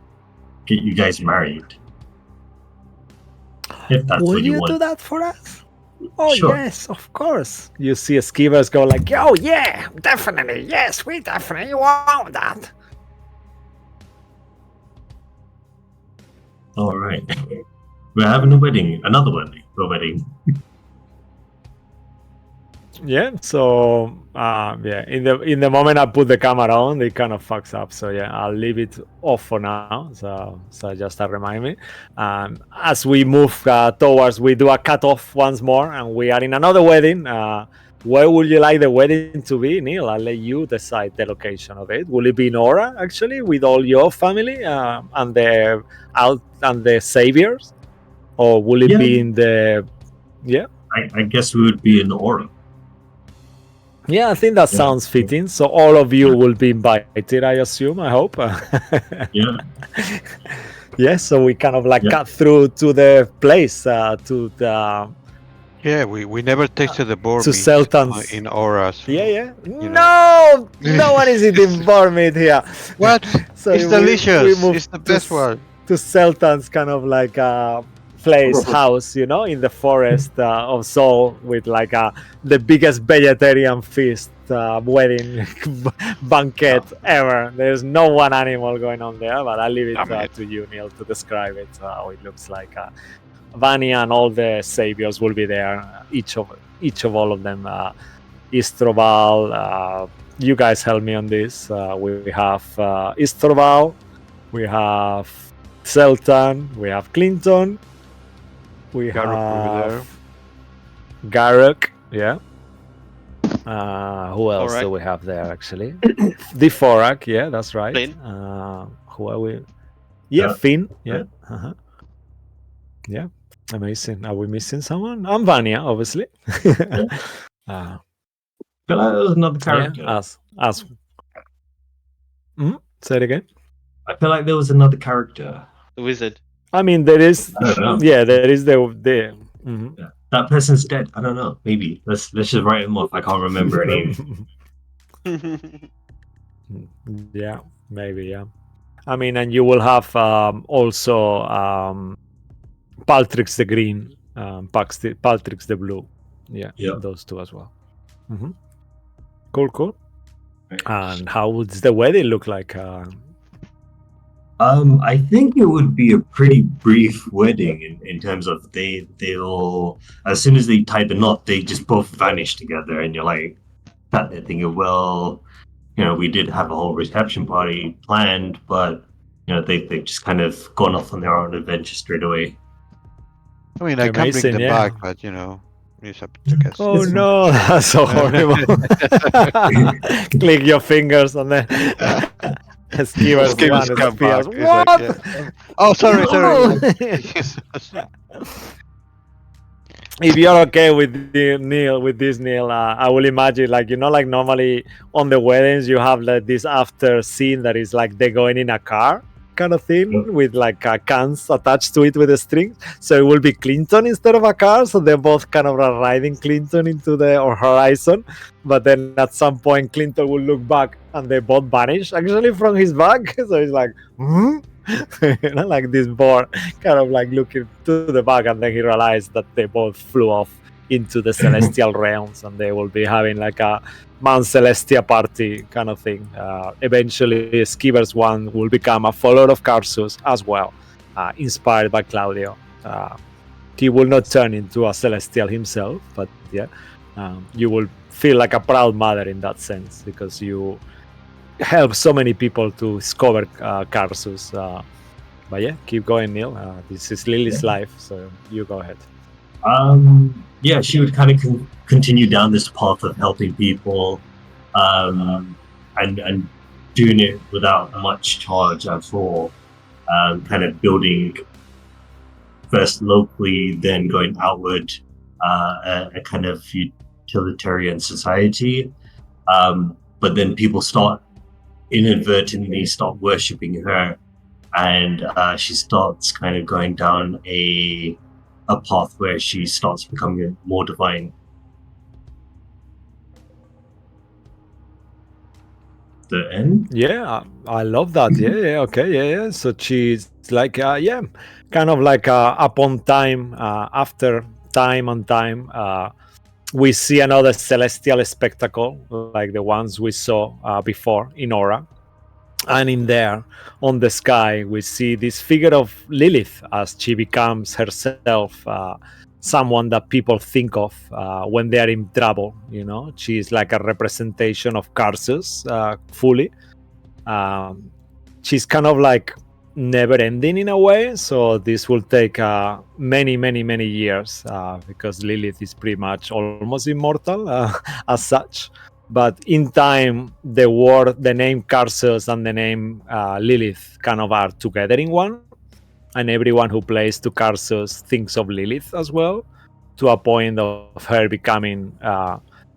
get you guys married. If that's
Will
what you
you
want.
do that for us? Oh,
Sure.
yes, of course. You see Skivers go like, oh, yeah, definitely. Yes, we definitely want that.
All right. We're having a wedding. Another wedding. A wedding.
Yeah, so yeah, in the moment I put the camera on, it kind of fucks up. So yeah, I'll leave it off for now. So just to remind me. As we move towards, we do a cutoff once more, and we are in another wedding. Where would you like the wedding to be, Neil? I'll let you decide the location of it. Will it be in Aura, actually, with all your family and the saviors, or will it be in the? Yeah.
I guess we would be in Aura.
Yeah, I think that sounds fitting. So all of you will be invited, I assume, I hope.
Yeah.
Yeah, so we kind of like cut through to the place, to the...
Yeah, we never tasted the boar
to
meat
Sultan's.
in Auras.
Yeah.
You
No! No one is eating boar meat here.
What?
So
It's delicious.
We moved
It's the best one.
to Sultan's kind of like place, house, in the forest of Seoul, with like the biggest vegetarian feast, wedding banquet ever. There's no one animal going on there, but I'll leave it to you, Neil, to describe it, how it looks like. Vanya and all the saviors will be there, each of all of them. Istroval, you guys help me on this. We have Istroval, we have Sultan, we have Clinton, we have Garruk, yeah. Who else do we have there, actually? Diforak, yeah, that's right. Who are we? Yeah, Finn, yeah. Yeah, amazing. Are we missing someone? I'm Vanya, obviously.
But that was another character.
Yeah, say it again.
I feel like there was another character.
The wizard.
I mean, there is.
I don't know.
Yeah, there is the.
Yeah. That person's dead. I don't know. Maybe let's just write him off. I can't remember a name.
Yeah, maybe. Yeah. I mean, and you will have also Paltrix the green, Paltrix the blue. Yeah, those two as well. Cool.
Right.
And how would the wedding look like?
I think it would be a pretty brief wedding in terms of they'll as soon as they tie the knot, they just both vanish together, and you're like, sat there thinking, well, we did have a whole reception party planned, but they've just kind of gone off on their own adventure straight away.
I mean, I can bring them back, but it's up to guess.
Oh no, that's so horrible. Click your fingers on there. Skivers
Skivers
one
come
spears.
back. It's like,
What?
yeah. Oh, sorry.
No!
Jesus.
If you're okay with this Neil, I will imagine like like normally on the weddings you have like this after scene that is like they're going in a car kind of thing with like cans attached to it with a string. So it will be Clinton instead of a car. So they're both kind of riding Clinton into the horizon. But then at some point Clinton will look back and they both vanish actually from his back. So it's like, like this board kind of like looking to the back, and then he realized that they both flew off into the celestial realms, and they will be having like a Mount Celestia party kind of thing. Eventually, Skivers one will become a follower of Karsus as well, inspired by Claudio. He will not turn into a celestial himself, but yeah, you will feel like a proud mother in that sense because you help so many people to discover Karsus. But yeah, keep going, Neil. This is Lily's life, so you go ahead.
Yeah, she would kind of continue down this path of helping people, and doing it without much charge at all. Kind of building first locally, then going outward, a kind of utilitarian society. But then people inadvertently start worshipping her, and she starts kind of going down a path where she starts becoming more divine. The end?
Yeah, I love that. Yeah, okay, yeah. So she's like, kind of like upon time, after time and time, we see another celestial spectacle like the ones we saw before in Aura. And in there, on the sky, we see this figure of Lilith as she becomes herself someone that people think of when they are in trouble. She's like a representation of Karsus fully. She's kind of like never ending in a way. So this will take many, many, many years because Lilith is pretty much almost immortal as such. But in time, the name Karsus and the name Lilith kind of are together in one. And everyone who plays to Karsus thinks of Lilith as well, to a point of her becoming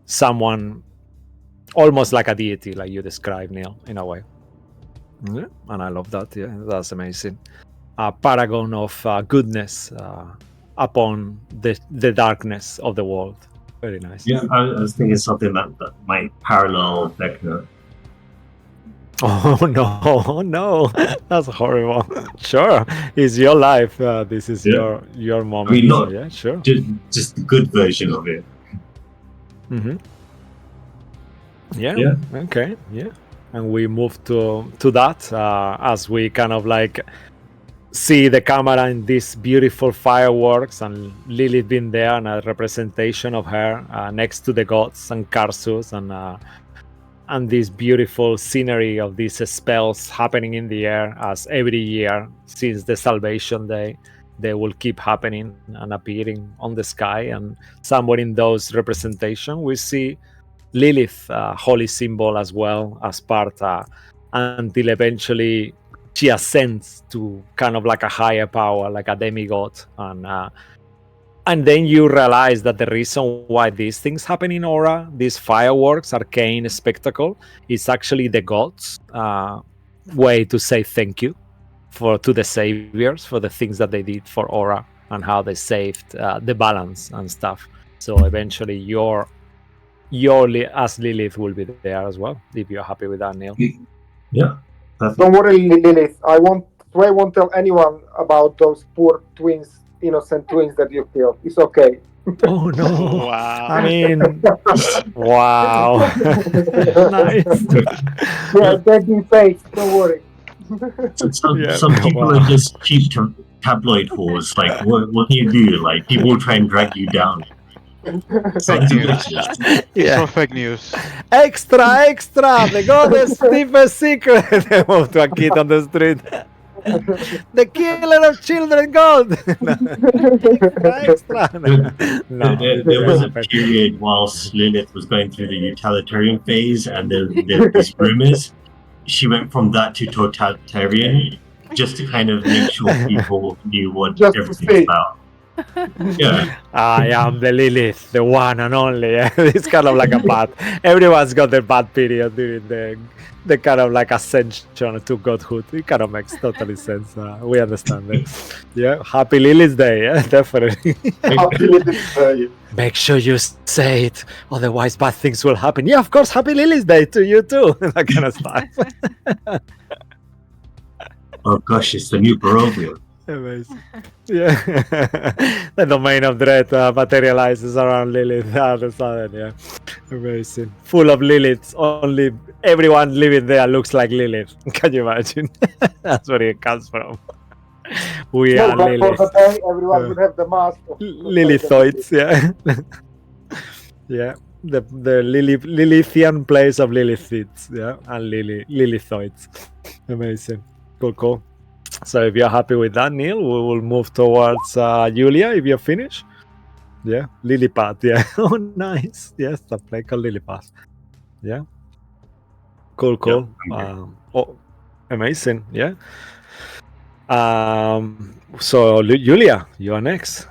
someone almost like a deity, like you described, Neil, in a way. Yeah, and I love that. Yeah, that's amazing. A paragon of goodness upon the darkness of the world. Very nice.
Yeah, I was thinking something that might parallel Vecna.
Oh no, that's horrible. Sure, it's your life. This is your moment.
I mean, not
yeah, sure.
Just the good version of it.
Mm-hmm. Yeah. Okay. Yeah. And we move to that as we kind of like see the camera in these beautiful fireworks and Lilith being there and a representation of her next to the gods and Karsus and this beautiful scenery of these spells happening in the air as every year since the Salvation Day they will keep happening and appearing on the sky. And somewhere in those representation we see Lilith, holy symbol as well as part until eventually she ascends to kind of like a higher power, like a demigod. And then you realize that the reason why these things happen in Aura, these fireworks, arcane spectacle, is actually the gods' way to say thank you to the saviors for the things that they did for Aura and how they saved the balance and stuff. So eventually your as Lilith will be there as well, if you're happy with that, Neil.
Yeah.
Don't worry, Lilith. I won't tell anyone about those poor twins, innocent twins that you killed. It's okay.
Oh no!
Wow.
I mean, wow. Nice.
Yeah, they've been faked. Don't worry.
Some people are just cheap tabloid whores. Like, what do you do? Like, people try and drag you down.
Fake news. It's from fake news.
Extra! They got the deepest secret. They move to a kid on the street. The killer of children gold. Extra. No,
there was a period whilst Lilith was going through the utilitarian phase, and there these rumors she went from that to totalitarian just to kind of make sure people knew what
Just to
everything's
see.
about. Yeah.
I am the Lilith, the one and only. It's kind of like a bad. Everyone's got their bad period during the kind of like ascension to godhood. It kind of makes totally sense. We understand it. Yeah, happy Lilith Day. Yeah, definitely.
Happy Lilith Day.
Make sure you say it, otherwise bad things will happen. Yeah, of course, happy Lilith Day to you too. That kind of stuff.
Oh gosh, it's the new Barovia.
Amazing. Yeah. The domain of dread materializes around Lilith all of a sudden. Yeah. Amazing. Full of Liliths. Only everyone living there looks like Lilith. Can you imagine? That's where it comes from. We
No,
are
but for
Lilith.
the day, everyone would have the mask.
Lilithoids, yeah. Yeah. The Lilithian place of Lilithids, yeah, and Lilithoids. Amazing. Cool. So if you're happy with that, Neil, we will move towards Julia if you're finished. Yeah, Lilipad. Yeah. Oh, nice. Yes, the play called Lilipad. Yeah. Cool. Oh, amazing. Yeah. So Julia, you are next.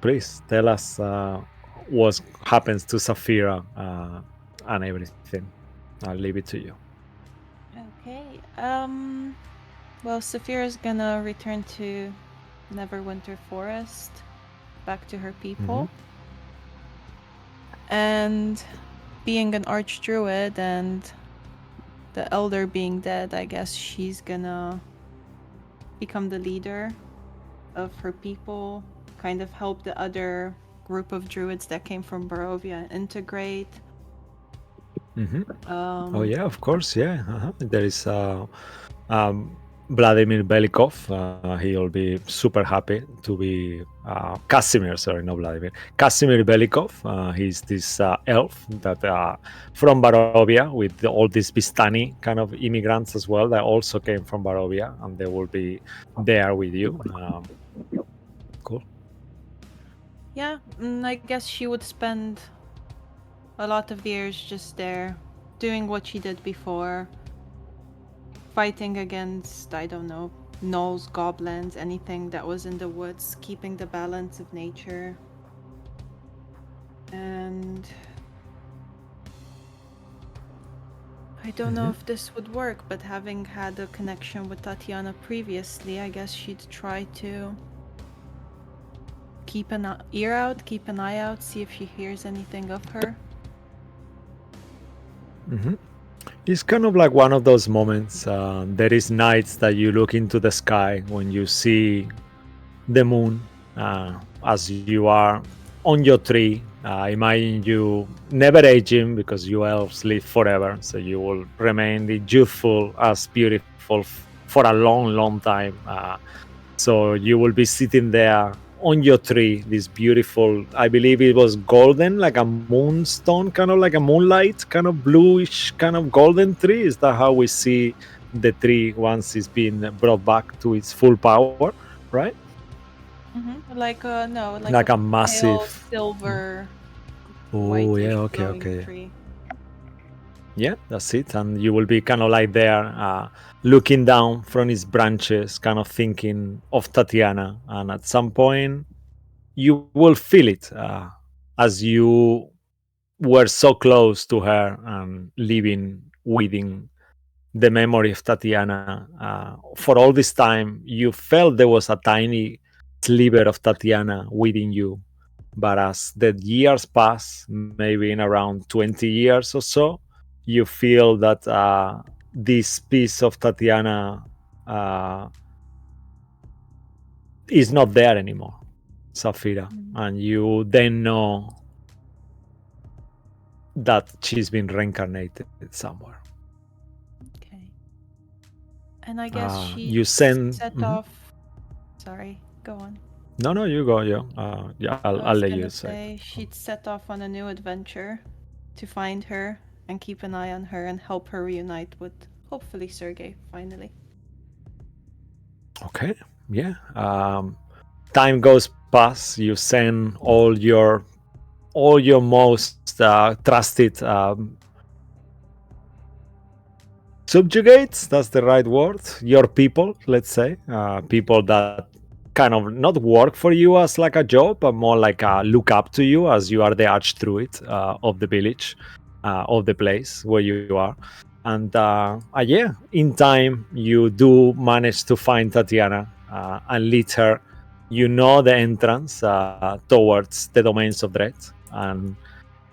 Please tell us what happens to Saphira and everything. I'll leave it to you.
Okay. Well, Saphira's gonna return to Neverwinter Forest, back to her people. And being an archdruid and the elder being dead, I guess she's gonna become the leader of her people, kind of help the other group of druids that came from Barovia integrate.
Oh yeah, of course, yeah. There is Vladimir Belikov. He'll be super happy to be Casimir. Sorry, not Vladimir. Casimir Belikov. He's this elf that from Barovia with all these Vistani kind of immigrants as well that also came from Barovia, and they will be there with you. Cool.
Yeah, I guess she would spend a lot of years just there, doing what she did before, fighting against, I don't know, gnolls, goblins, anything that was in the woods, keeping the balance of nature. And I don't know if this would work, but having had a connection with Tatiana previously, I guess she'd try to keep an ear out, keep an eye out, see if she hears anything of her.
It's kind of like one of those moments. There is nights that you look into the sky when you see the moon as you are on your tree. Imagine you never aging because you elves live forever, so you will remain youthful as beautiful for a long time. So you will be sitting there on your tree, this beautiful, I believe it was golden, like a moonstone, kind of like a moonlight, kind of bluish, kind of golden tree. Is that how we see the tree once it's been brought back to its full power, right?
Like
like a massive
pale silver.
Oh yeah, okay.
Tree.
Yeah, that's it. And you will be kind of like there, looking down from its branches, kind of thinking of Tatiana. And at some point, you will feel it as you were so close to her and living within the memory of Tatiana. For all this time, you felt there was a tiny sliver of Tatiana within you. But as the years pass, maybe in around 20 years or so, you feel that this piece of Tatiana is not there anymore, Saphira. And you then know that she's been reincarnated somewhere.
Okay. And I guess she
you send
set off. Sorry, go on.
No, you go. Yeah, I'll let you say.
She'd set off on a new adventure to find her and keep an eye on her and help her reunite with hopefully Sergei finally.
Okay. Yeah. Time goes past. You send all your most trusted subjugates, that's the right word, your people, let's say, people that kind of not work for you as like a job, but more like look up to you as you are the archdruid of the village, of the place where you are. And yeah, in time you do manage to find Tatiana and lead her. You know the entrance towards the domains of dread,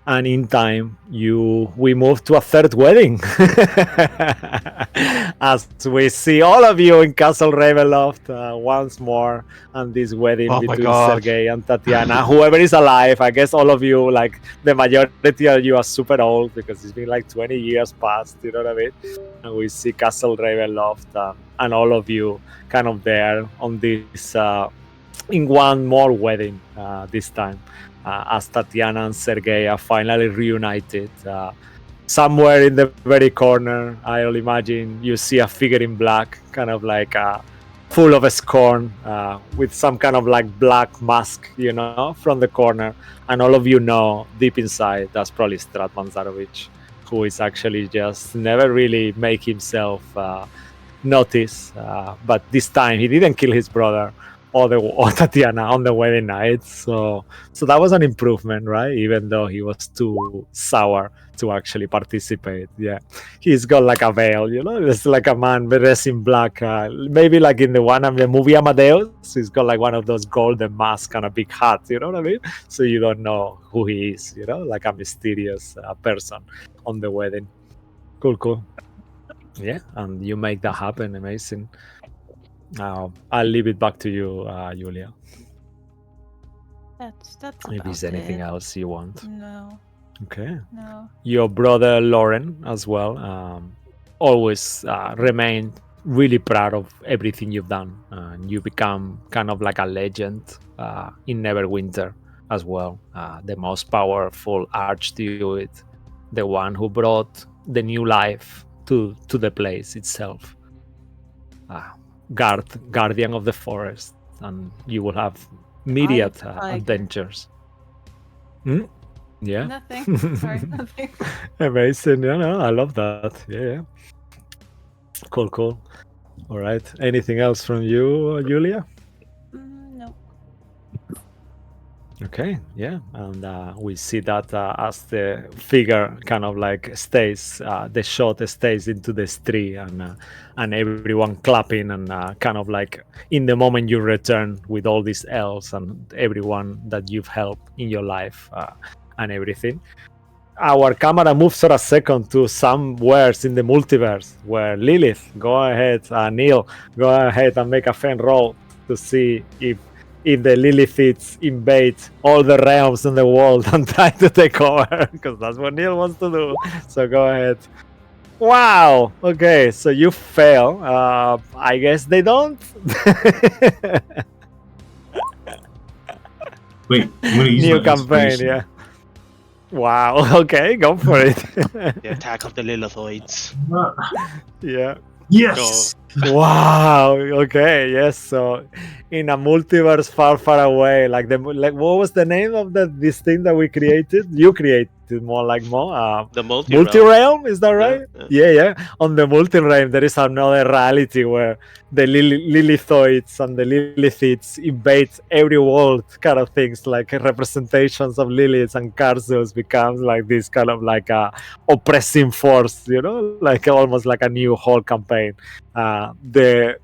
and in time we move to a third wedding. As we see all of you in Castle Ravenloft once more, and this wedding
Oh my
between
God.
Sergei and Tatiana. Whoever is alive, I guess all of you, like the majority of you, are super old because it's been like 20 years past, you know what I mean? And we see Castle Ravenloft and all of you kind of there on this in one more wedding this time, as Tatiana and Sergei are finally reunited. Somewhere in the very corner, I'll imagine you see a figure in black, kind of like full of scorn, with some kind of like black mask, you know, from the corner. And all of you know deep inside that's probably Strahd Manzarovich, who is actually just never really make himself notice. But this time he didn't kill his brother or Tatiana on the wedding night. So that was an improvement, right? Even though he was too sour to actually participate. Yeah, he's got like a veil, you know, it's like a man dressed in black. Maybe like in the movie Amadeus, he's got like one of those golden masks and a big hat. You know what I mean? So you don't know who he is. You know, like a mysterious person on the wedding. Cool. Yeah, and you make that happen. Amazing. I'll leave it back to you, Julia.
That's
If there's
about
anything
it.
else you want.
No,
Okay.
no.
Your brother Lauren as well always remained really proud of everything you've done. And you become kind of like a legend in Neverwinter as well. The most powerful archduke, the one who brought the new life to the place itself. Guardian of the forest, and you will have myriad
Tiger.
adventures. Yeah.
Nothing. Sorry, nothing.
Amazing. No, I love that. Yeah. Cool. All right. Anything else from you, Julia?
No.
Okay, yeah, and we see that as the figure kind of like stays, the shot stays into the street, and everyone clapping, and kind of like in the moment you return with all these elves and everyone that you've helped in your life and everything. Our camera moves for a second to somewhere in the multiverse where Lilith, go ahead, Neil, go ahead and make a fan roll to see if the Lilithites invade all the realms in the world and try to take over, because that's what Neil wants to do. So go ahead. Wow. Okay, so you fail. I guess they don't.
Wait, I'm gonna use
New
my
campaign,
inspiration.
yeah. Wow. Okay, go for it.
The attack of the Lilithoids.
Yeah.
Yes.
Wow. Okay. Yes. So, in a multiverse far away, like what was the name of this thing that we created? You created more like
The
multi-realm. Is that right?
Yeah.
Yeah. On the multi-realm, there is another reality where the Lilithoids and the Lilithites invade every world, kind of things like representations of Liliths and Karsus becomes like this kind of like a oppressing force, you know, like almost like a new whole campaign. The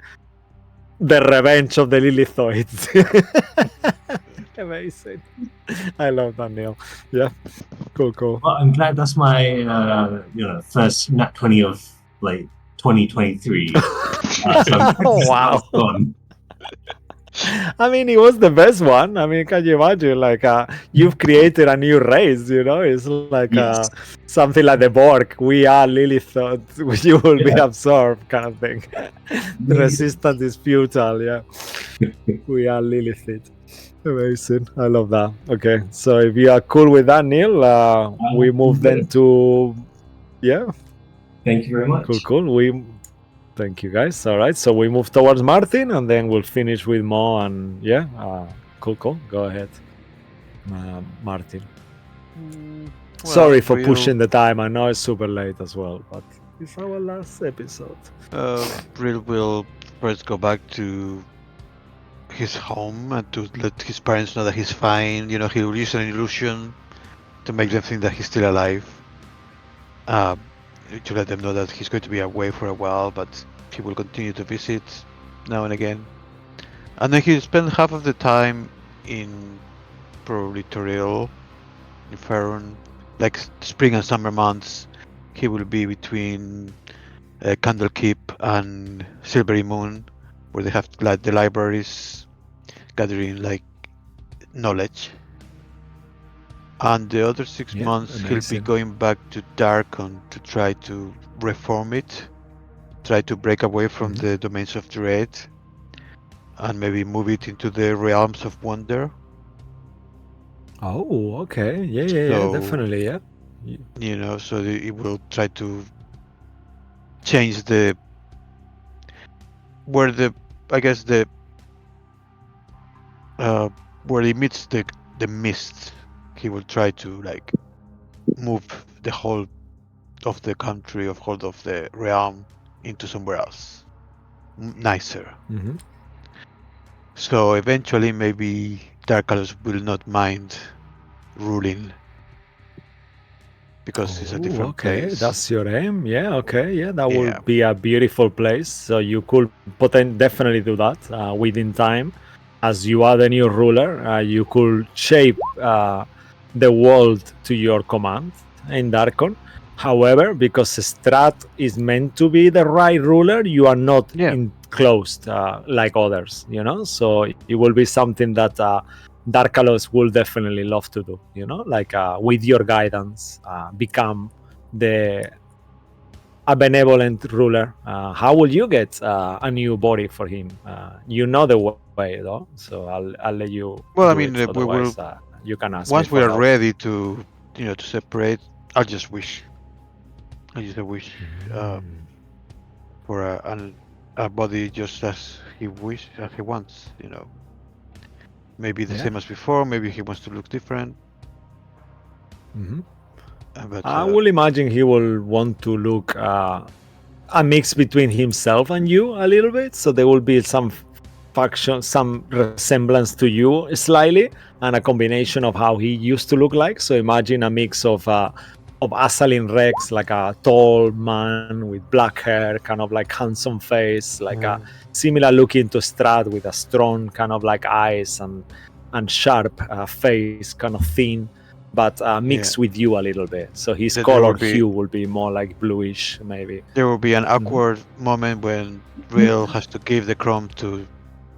revenge of the Lilithoids. Amazing. I love that, Neil. Yeah. Cool.
Well, I'm glad that's my first nat 20 of like 2023.
Wow.
Gone.
I mean, it was the best one. I mean, can you imagine? Like, you've created a new race, you know? It's like
Yes.
something like the Borg. We are Lilith, you will be absorbed, kind of thing. The resistance is futile, yeah. We are Lilith. Amazing. I love that. Okay, so if you are cool with that, Neil, we move then to... Yeah.
Thank you very much.
Cool. Thank you, guys. All right, so we move towards Martin, and then we'll finish with Mo, and yeah, cool. Go ahead, Martin.
Well,
Sorry for
real-
pushing the time. I know it's super late as well, but It's our last episode.
Brill will first go back to his home and to let his parents know that he's fine. He will use an illusion to make them think that he's still alive. Uh, to let them know that he's going to be away for a while, but he will continue to visit now and again. And then he'll spend half of the time in probably Toril, in Faerun, like spring and summer months. He will be between Candlekeep and Silvery Moon, where they have like the libraries gathering like knowledge. And the other 6 months, he'll be
Amazing.
going back to Darkon to try to reform it, try to break away from
Mhm.
the domains of dread, and maybe move it into the realms of wonder.
Oh, okay. Yeah,
So,
definitely, yeah.
so it will try to change the where the I guess the uh where it meets the mist. He will try to like move the whole of the country, of whole of the realm into somewhere else, nicer.
Mhm.
So eventually, maybe Darkalos will not mind ruling because it's a
Oh,
different
okay.
place.
That's your aim. Yeah, okay. Yeah, that
Yeah,
would be a beautiful place. So you could definitely do that within time. As you are the new ruler, you could shape the world to your command in Darkon. However, because Strahd is meant to be the right ruler, you are not
yeah.
enclosed like others, So it will be something that Darkalos will definitely love to do, like with your guidance, become the a benevolent ruler. How will you get a new body for him? You know the way, though, so I'll let you do
Well, I
it.
mean, we
Otherwise,
will
you can ask me for
once we are
help.
ready to separate. I'll just wish. I just wish
Mm.
for a body just as he wants. Maybe the
Yeah.
same as before. Maybe he wants to look different.
Hmm.
But
I will imagine he will want to look a mix between himself and you a little bit. So there will be some faction, some resemblance to you slightly, and a combination of how he used to look like. So imagine a mix of Asalin Rex, like a tall man with black hair, kind of like handsome face, like a similar looking to Strahd with a strong kind of like eyes and sharp face, kind of thin, but mixed
yeah,
with you a little bit. So his
there
color
will be
hue will be more like bluish, maybe.
there will be an
Mhm.
awkward moment when Real has to give the chrome to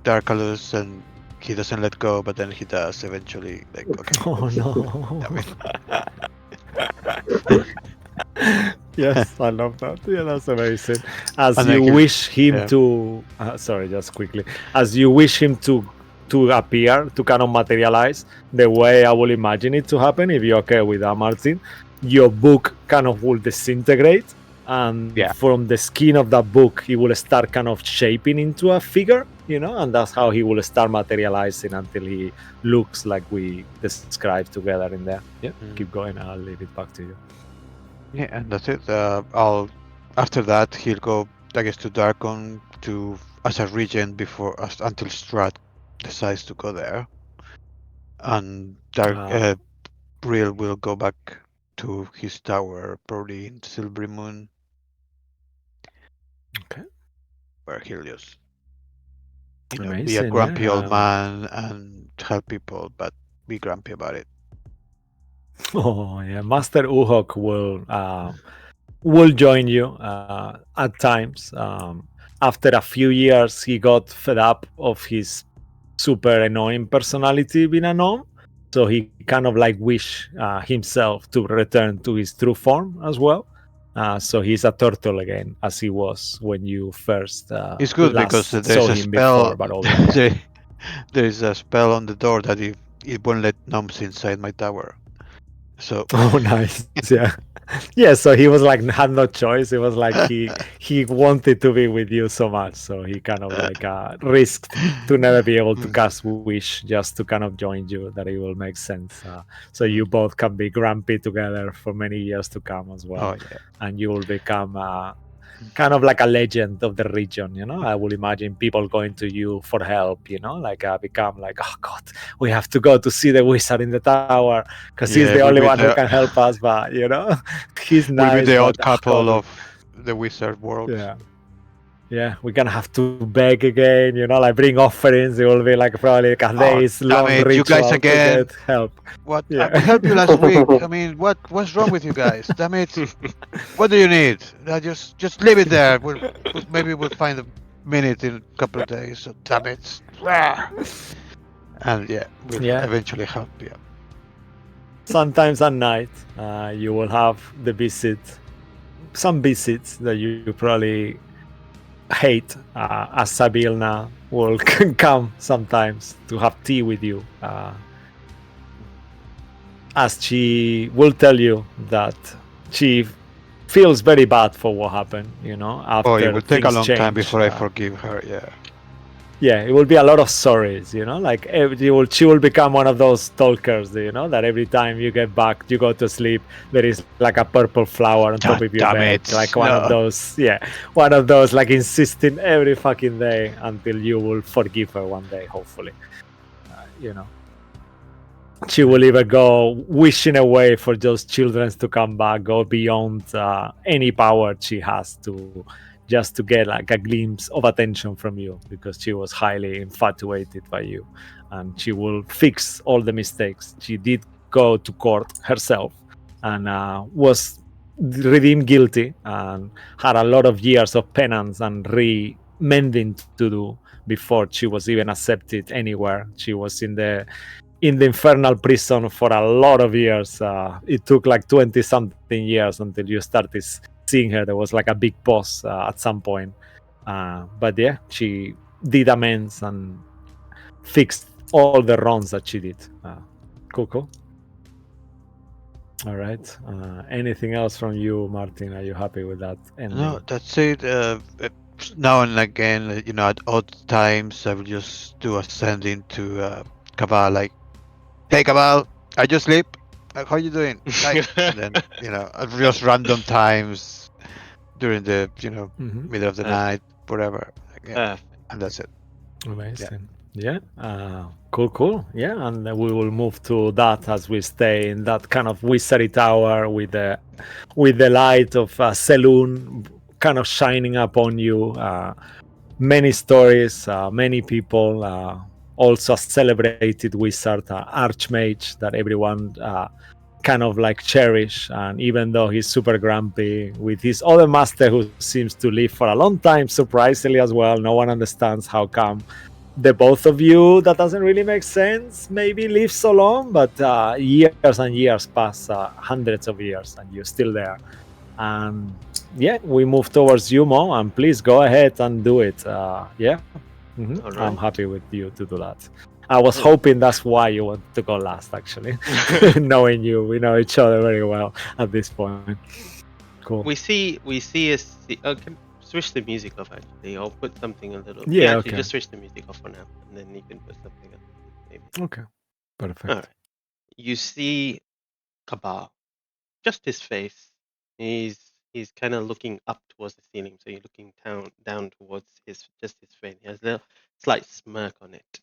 Darkalus and he doesn't let go, but then he does eventually. Like, okay,
Oh
I
no.
mean,
Yes, I love that. Yeah, that's amazing. As
and
you
then he,
wish him
yeah,
to, sorry, just quickly, as you wish him to appear, to kind of materialize the way I will imagine it to happen. If you're okay with that, Martin, your book kind of will disintegrate, and
yeah.
from the skin of that book, he will start kind of shaping into a figure, and that's how he will start materializing until he looks like we described together in there. Yeah, keep
Mm.
going. I'll leave it back to you.
Yeah, and that's it. I'll after that he'll go, I guess, to Darkon to as a regent until Strahd decides to go there, and
Uh,
Brill will go back to his tower, probably in Silvery Moon,
okay.
where he'll just be a
Amazing,
grumpy
yeah.
old man and help people, but be grumpy about it.
Oh, yeah. Master Uhok will join you at times. After a few years, he got fed up of his super annoying personality being a gnome. So he kind of like wish himself to return to his true form as well. So he's a turtle again, as he was when you first
It's good because
last
there's
saw
a
him before
spell.
Barovia. Yeah.
There is a spell on the door that it won't let gnomes inside my tower. So
Oh, nice. Yeah. Yeah, so he was like had no choice. It was like he wanted to be with you so much, so he kind of like risked to never be able to
Mm.
cast wish just to kind of join you. That it will make sense. So you
Mm.
both can be grumpy together for many years to come as well,
Oh yeah.
and you will become
Mm.
kind of like a legend of the region. I would imagine people going to you for help. Like become like, oh God, we have to go to see the wizard in the tower because he's the
Yeah,
only one who can help us. But he's
we'll be
nice,
the
but
odd
oh
couple
God,
of the wizard world.
yeah. Yeah, we're gonna have to beg again, like bring offerings. It will be like probably like a
Oh
days
damn
long
it, you guys
ritual to
again.
get help.
What?
Yeah.
We helped you last week. I mean, what's wrong with you guys? Damn it. What do you need? Just leave it there. Maybe we'll find a minute in a couple of days. So damn it. Ah. And yeah, we'll
Yeah.
eventually help you.
Sometimes at night, you will have some visits that you probably hate, as Sabilna will come sometimes to have tea with you, as she will tell you that she feels very bad for what happened,
Oh, it
after
will take a
things
long time
change.
before I forgive her. Yeah.
Yeah, it will be a lot of sorries, like she will become one of those stalkers, that every time you get back, you go to sleep, there is like a purple flower on top
God
of your
damn
bed,
it.
like one of
No.
those, yeah, one of those like insisting every fucking day until you will forgive her one day, hopefully. You know, she will either go wishing away for those children to come back, go beyond any power she has to just to get like a glimpse of attention from you because she was highly infatuated by you, and she will fix all the mistakes. She did go to court herself and was redeemed guilty and had a lot of years of penance and mending to do before she was even accepted anywhere. She was in the infernal prison for a lot of years. It took like 20 something years until you started seeing her. There was like a big pause at some point. But yeah, she did amends and fixed all the wrongs that she did. Cool. All right. Anything else from you, Martin? Are you happy with that
No,
ending?
that's it. Now and again, at odd times, I will just do a send into Cabal, like, hey, Cabal, I just sleep. How you doing? Hi. And then, at just random times during the,
Mm-hmm.
middle of the
Perfect.
night, whatever. Like, yeah,
Perfect.
and that's it. Yeah.
Amazing. Yeah. Cool. Yeah, and then we will move to that as we stay in that kind of wizardry tower with the light of Selûne kind of shining upon you. Many stories, many people. Also, a celebrated wizard, archmage that everyone kind of like cherish. And even though he's super grumpy with his other master who seems to live for a long time, surprisingly as well, no one understands how come the both of you, that doesn't really make sense, maybe live so long, but years and years pass, hundreds of years, and you're still there. And yeah, we move towards you, Mo, and please go ahead and do it. Yeah.
All
I'm
right.
happy with you to do that. I was
Oh.
hoping that's why you want to go last, actually. Knowing you, we know each other very well at this point. Cool.
we see can switch the music off actually. I'll put something a little. Yeah,
Yeah,
actually,
okay.
just switch the music off for now, and then you can put something else. Maybe.
Okay.
All
Perfect.
right. You see Kabal, just his face. He's kind of looking up towards the ceiling, so you're looking down towards his face. He has a little slight smirk on it,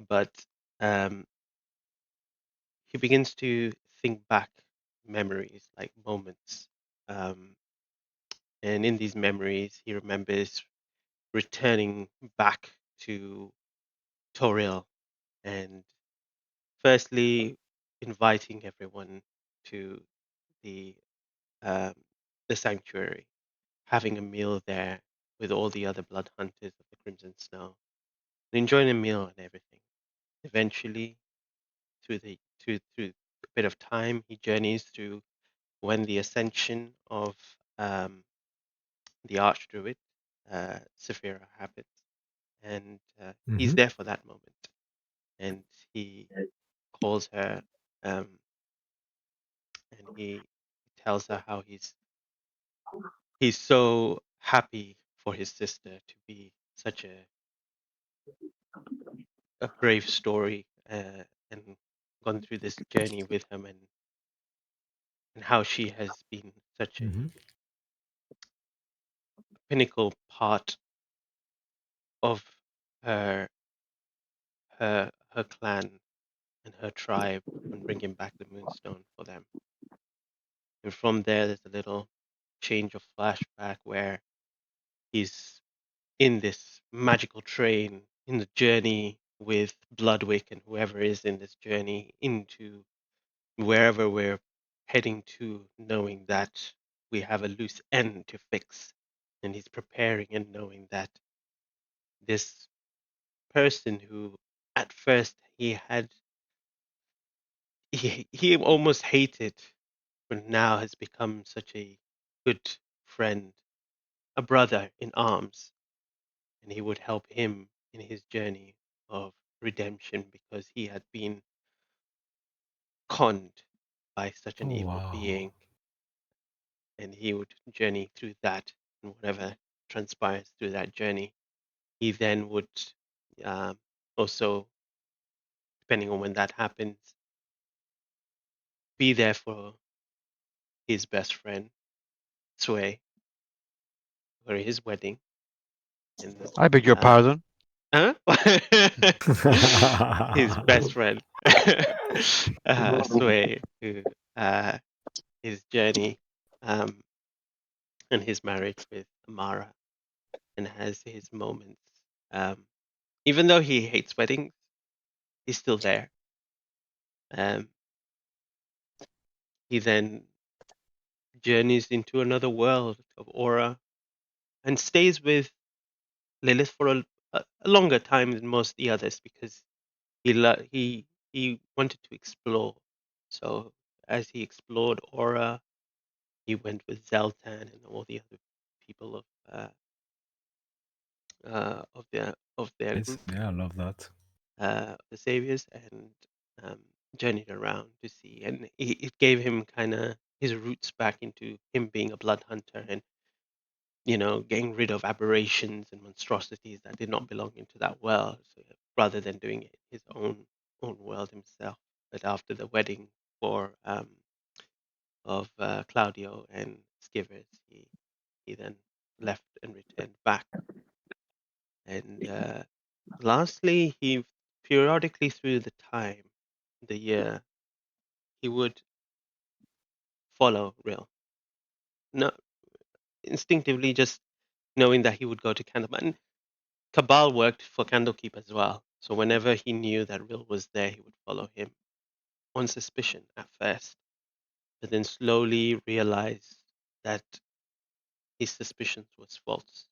but um, he begins to think back memories, like moments. Um, and in these memories, he remembers returning back to Toril and firstly inviting everyone to the um, the sanctuary, having a meal there with all the other blood hunters of the Crimson Snow, and enjoying a meal and everything. Eventually, through a bit of time, he journeys through when the ascension of um, the Archdruid, Saphira, happens, and he's
Mm-hmm.
there for that moment, and he calls her he tells her how he's so happy for his sister to be such a brave story, and gone through this journey with him, and how she has been such a
Mhm.
pinnacle part of her her clan and her tribe and bringing back the Moonstone for them. And from there, there's a little change of flashback where he's in this magical train in the journey with Bloodwick and whoever is in this journey into wherever we're heading to, knowing that we have a loose end to fix. And he's preparing and knowing that this person who at first he almost hated, but now has become such a good friend, a brother in arms, and he would help him in his journey of redemption because he had been conned by such an
Oh
evil
wow.
being, and he would journey through that, and whatever transpires through that journey, he then would um, also, depending on when that happens, be there for his best friend Sway for his wedding, and
I beg your
uh,
pardon.
huh? His best friend Sway, who uh, his journey um, and his marriage with Amara, and has his moments. Um, Even though he hates weddings, he's still there. Um, he then journeys into another world of Aura and stays with Lilith for a longer time than most of the others because he wanted to explore. So as he explored Aura, he went with Zeltan and all the other people of their
Nice.
group,
Yeah, I love that.
the Saviors, and um, journeyed around to see. And it gave him kind of his roots back into him being a blood hunter and getting rid of aberrations and monstrosities that did not belong into that world, so, rather than doing it his own world himself. But after the wedding for of Claudio and Skivers, he then left and returned back. And lastly, he periodically through the year, he would follow Real, not instinctively, just knowing that he would go to Candleman. Cabal worked for Candlekeep as well, so whenever he knew that Real was there, he would follow him on suspicion at first, but then slowly realized that his suspicions was false,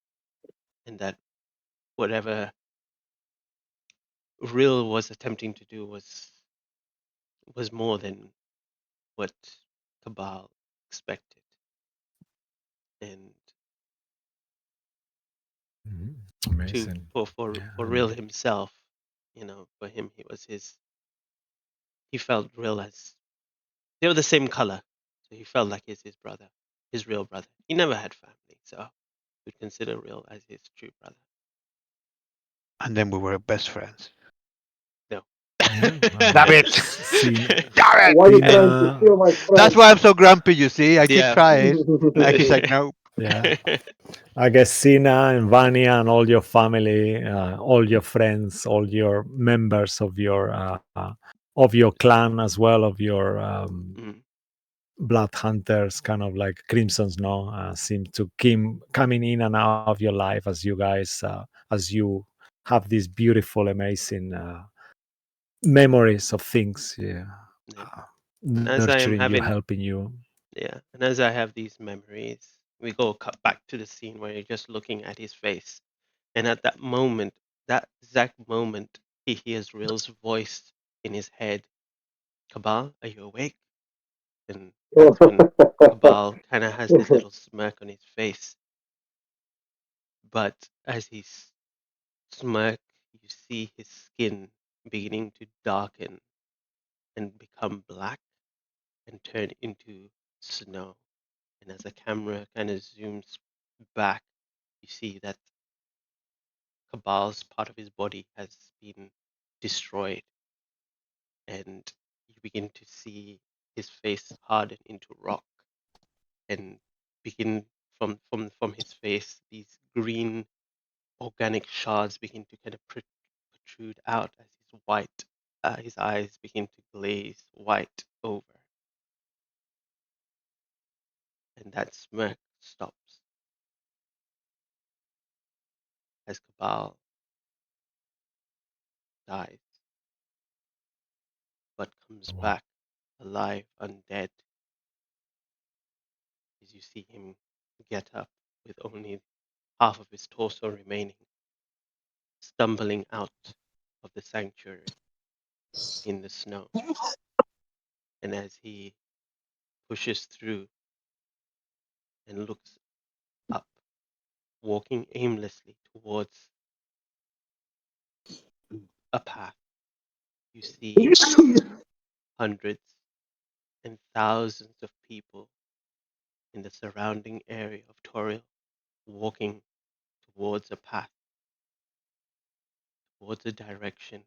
and that whatever Real was attempting to do was more than what Cabal expected, and
Mhm.
to
Amazing. Yeah,
for Real himself, for him, he felt Real as they were the same color, so he felt like he's his brother, his real brother. He never had family, so would consider Real as his true brother.
And then we were best friends.
No.
yeah.
Damn it!
Seen,
Damn it!
Why are you trying to
Sina.
steal my
That's
friend?
why I'm so grumpy, you see. I keep
Yeah.
trying. And he's like, nope.
Yeah, I guess Sina and Vanya and all your family, all your friends, all your members of your clan as well, of your
Mm,
blood hunters, kind of like Crimson's, no, seem to keep coming in and out of your life as you guys, as you have these beautiful, amazing memories of things, yeah,
yeah.
uh,
And as I am
nurturing you,
having,
helping you.
yeah, and as I have these memories, we go cut back to the scene where you're just looking at his face, and at that moment, that exact moment, he hears Real's voice in his head. Cabal, are you awake? And that's when Cabal kind of has this little smirk on his face. But as he smirk, you see his skin beginning to darken and become black, and turn into snow. And as the camera kind of zooms back, you see that Cabal's part of his body has been destroyed, and you begin to see his face harden into rock, and begin from his face, these green organic shards begin to kind of protrude out as his eyes begin to glaze white over, and that smirk stops as Cabal dies, but comes back alive, undead, as you see him get up with only half of his torso remaining, stumbling out of the sanctuary in the snow. And as he pushes through and looks up, walking aimlessly towards a path, you see hundreds and thousands of people in the surrounding area of Toriel walking towards a path, towards a direction.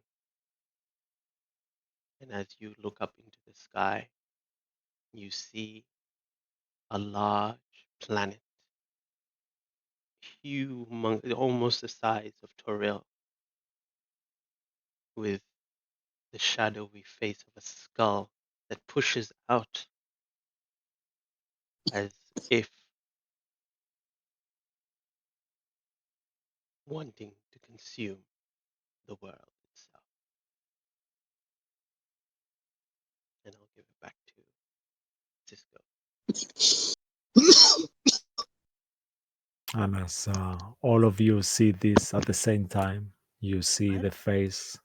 And as you look up into the sky, you see a large planet, humongous, almost the size of Toriel, with the shadowy face of a skull that pushes out as if wanting to consume the world itself. And I'll give it back to Cisco.
And as all of you see this at the same time, you see the face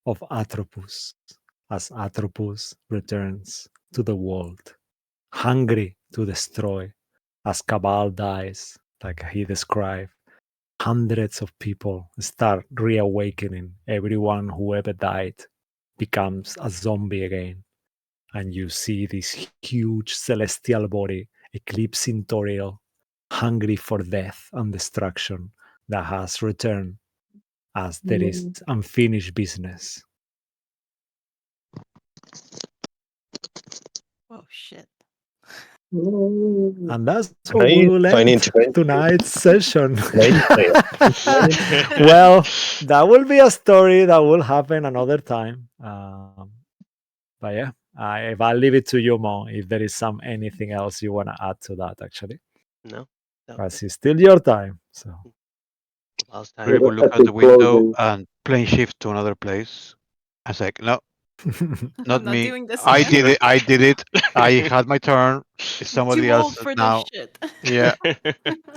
of Atropus as Atropus returns to the world, hungry to destroy, as Cabal dies, like he described. Hundreds of people start reawakening. Everyone who ever died becomes a zombie again. And you see this huge celestial body eclipsing Toriel, hungry for death and destruction, that has returned as there is unfinished business.
Oh shit.
And that's
Do
how
I
we
need,
will
do I
end
need to go?
tonight's session.
Do I need to play it?
Well, that will be a story that will happen another time. But yeah, if I leave it to you, Mo, if there is anything else you want to add to that, actually,
No, that was
as it's still your time. So
Cabal's
We
time.
will look out the window and plane shift to another place. I was like, no,
I'm
not
not
me.
doing this
I
again.
did it. I did it. I had my turn. It's somebody
Too old
else
for this
now.
shit.
Yeah.
yeah.
Yep.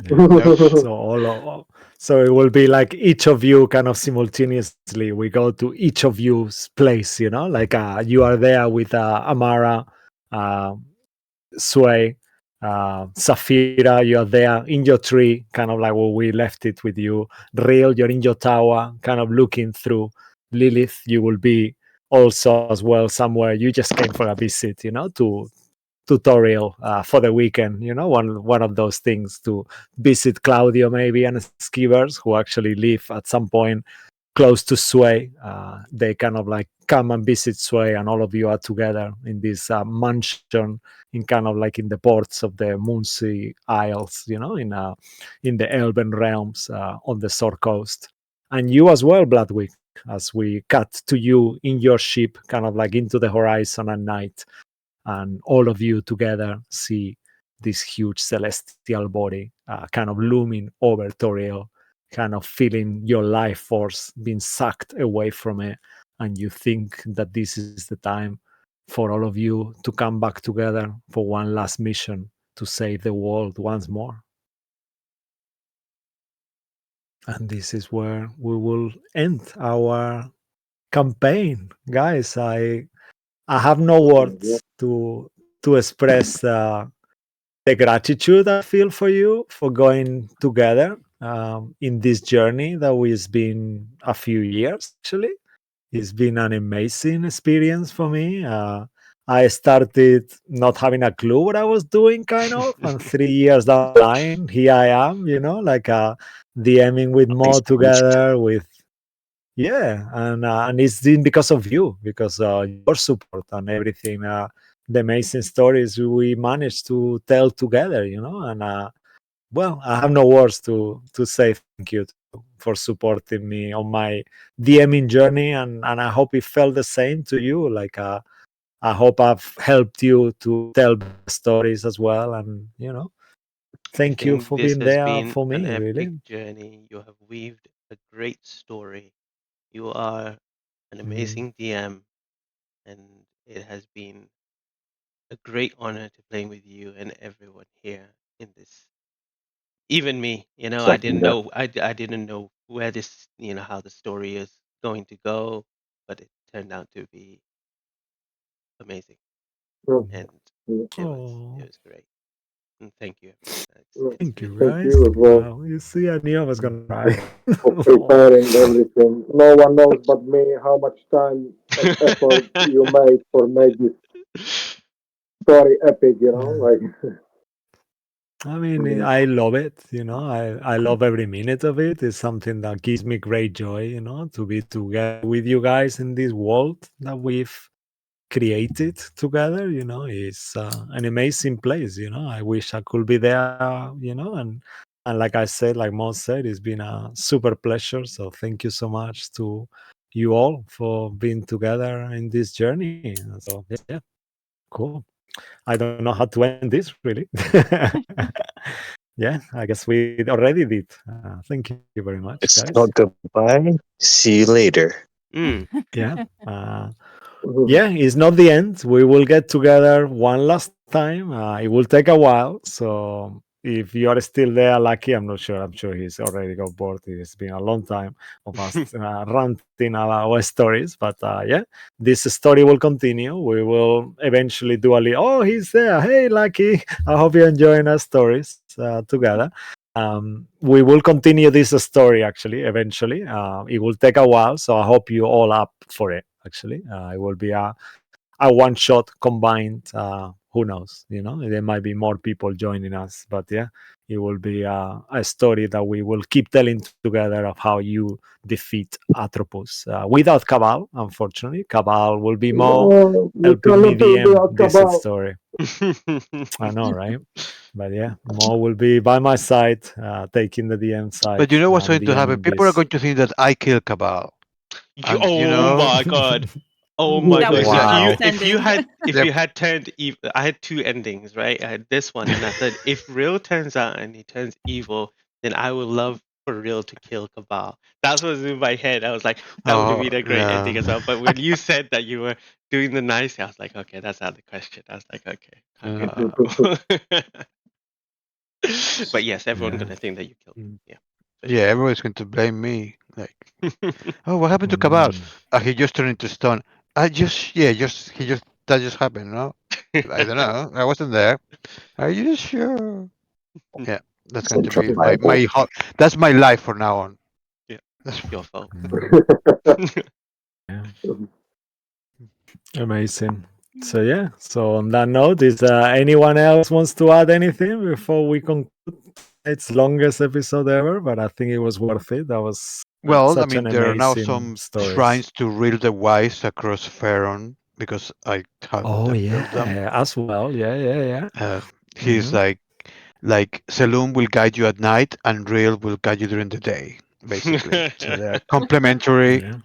So so it will be like each of you kind of simultaneously. We go to each of you's place, like you are there with Amara, uh, Sway, Safira, you're there in your tree, kind of like where we left it with you. Real, you're in your tower, kind of looking through. Lilith, you will be also as well somewhere. You just came for a visit, to tutorial for the weekend, one of those things to visit Claudio maybe and Skivers who actually live at some point close to Sway. They kind of like come and visit Sway, and all of you are together in this mansion in kind of like in the ports of the Moonsea Isles, in the Elven realms on the Sword Coast. And you as well, Bloodwick, as we cut to you in your ship, kind of like into the horizon at night, and all of you together see this huge celestial body kind of looming over Toriel, kind of feeling your life force being sucked away from it. And you think that this is the time for all of you to come back together for one last mission to save the world once more. And this is where we will end our campaign. Guys, I have no words to express the gratitude I feel for you for going together in this journey that has been a few years. Actually, it's been an amazing experience for me. I started not having a clue what I was doing, kind of. And 3 years down the line, here I am, like DMing with Mo together, with and it's been because of you, because your support and everything, the amazing stories we managed to tell together, and well, I have no words to say thank you for supporting me on my DMing journey, and I hope it felt the same to you. Like I hope I've helped you to tell better stories as well, and
I
thank you
think
for
this
being
has
there
been
for
an
me.
epic
Really.
journey. You have weaved a great story. You are an
Mm.
amazing DM, and it has been a great honor to play with you and everyone here in this. Even me, I
Exactly
didn't
that.
know. I didn't know where this, how the story is going to go, but it turned out to be amazing,
Mm,
and
mm,
it
Oh,
was great. And thank you, everyone.
mm.
It's
thank you,
been
Thank
guys.
you as well
You see, I knew I was gonna cry.
for
Oh.
preparing everything. No one knows but me how much time and effort you made for make this story epic.
Yeah.
Like
I mean,
mm,
I love it. I love every minute of it. It's something that gives me great joy. To be together with you guys in this world that we've created together. It's an amazing place. I wish I could be there. And like I said, like Mo said, it's been a super pleasure. So thank you so much to you all for being together in this journey. So yeah, cool. I don't know how to end this really. Yeah, I guess we already did. Thank you very much,
It's
guys.
not goodbye. See you later.
Mm.
Yeah.
mhm.
Yeah, it's not the end. We will get together one last time. It will take a while. So if you are still there, Lucky, I'm not sure. I'm sure he's already got bored. It's been a long time of us ranting about our stories. But yeah, this story will continue. We will eventually do a little. Oh, he's there. Hey, Lucky. I hope you're enjoying our stories together. We will continue this story actually eventually. It will take a while, so I hope you all up for it. Actually, it will be a one shot combined. Who knows? There might be more people joining us, but yeah, it will be a story that we will keep telling together of how you defeat Atropos without Cabal. Unfortunately, Cabal will be more
No, you
helping me
cannot be
DM
a
this
cabal.
story. I know, right? But yeah, Mo will be by my side, taking the DM side
But you know what's
and
going to happen?
DMing
People are
this.
going to think that I kill Cabal, and
Oh my god. Oh my
That
god.
would be
If you
wow,
if you
condescending.
had if
they're
you had turned evil, I had two endings, right? I had this one, and I said if Real turns out and he turns evil, then I would love for Real to kill Cabal. That's what was in my head. I was like, that would have
oh
been a great ending
no.
as well. But when you said that you were doing the nice, I was like, okay, that's out of the question. I was like, okay, you
Uh,
know. But yes, everyone's
Yeah.
gonna think that you killed him. Yeah, for
yeah,
sure.
everyone's going to blame me. Like, oh, what happened to Cabal?
Mm.
He just turned into stone. That just happened. No, I don't know. I wasn't there. Are you sure? Yeah, that's
It's
going
not
to be that's my life from now on.
Yeah,
That's,
your fault.
Mm. Yeah. Amazing. So yeah. So on that note, is anyone else wants to add anything before we conclude tonight's longest episode ever? But I think it was worth it. That was
well, I
such
mean,
an
there are now
amazing
some
stories.
shrines to Real the Wise across Faron because I helped
Oh
them build them.
yeah, as well. Yeah, yeah, yeah.
Uh, he's
Hmm.
like Saloon will guide you at night and Real will guide you during the day, basically. So they're complementary,
Yeah.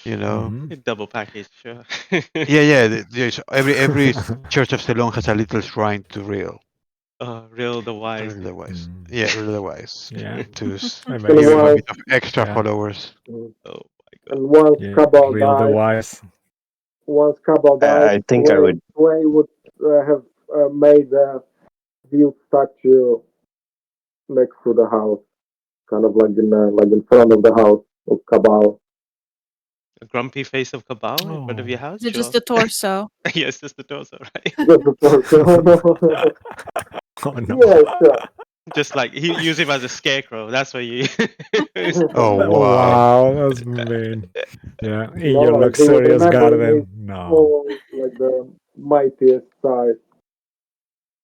you know.
Hmm.
Double package, sure.
Yeah, yeah. There's every Church of Saloon has a little shrine to
Real the wise.
Real the Wise.
Mm.
Yeah, Real the Wise
Yeah.
And
give him a
Amazing.
once,
bit of extra
Yeah.
followers.
Oh my god.
and once
Yeah.
Cabal
Real the
died,
wise.
I think I would.
Sway would have made a built statue next to the house, kind of like in front of the house of Cabal.
A grumpy face of Cabal in front of your
Oh.
house?
Is it just
Sure.
a torso?
Yes, just the torso, right?
Just a torso.
Oh no.
Yeah, sure.
Just like he use him as a scarecrow. That's what you.
Oh
Oh
wow.
wow, that's mean. Yeah, in
No,
your
like he was
luxurious
remembering his
garden. No.
old, like
mightiest side.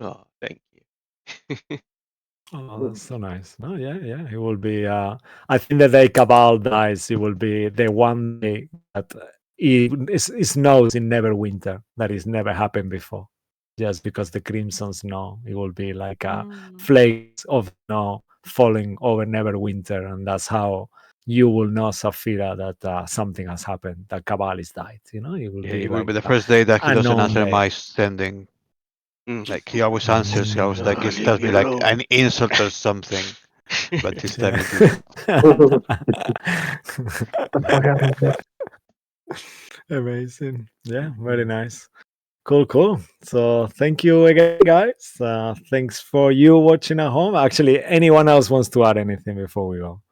Oh, thank you.
Oh, that's so nice. No, yeah. It will be. I think the day Cabal dies, it will be the one day that it snows in Neverwinter. That has never happened before. Just because the Crimson Snow, it will be like flakes of snow falling over Neverwinter, and that's how you will know, Saphira, that something has happened. That Cabal is died. It will
Yeah,
be
it will
like
be the first day that he
a
doesn't
known
answer
day.
my sending.
Mm.
Like he always answers. He always like it tells me like an insult or something. But this time he didn't.
Amazing. Yeah, very nice. Cool. So thank you again, guys. Thanks for you watching at home. Actually, anyone else wants to add anything before we go?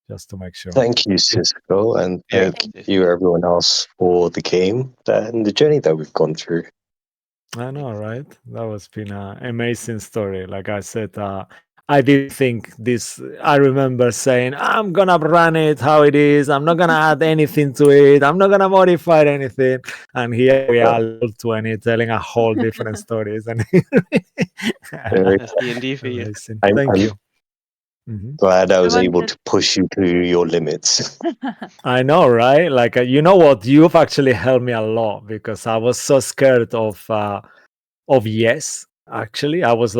Just to make sure.
Thank you, Cisco, and
Yeah,
thank
this
you, everyone else, for the game and the journey that we've gone through.
I know, right? That was been an amazing story. Like I said, I didn't think this. I remember saying, I'm gonna run it how it is. I'm not gonna add anything to it. I'm not gonna modify anything. And here we are, level 20, telling a whole different stories. And
That's D&D for you.
amazing.
I'm,
Thank
I'm
you. Mhm.
glad I
I
was able
wanted.
to push you to your limits.
I know, right? Like, you know what? You've actually helped me a lot because I was so scared of yes. Actually, I was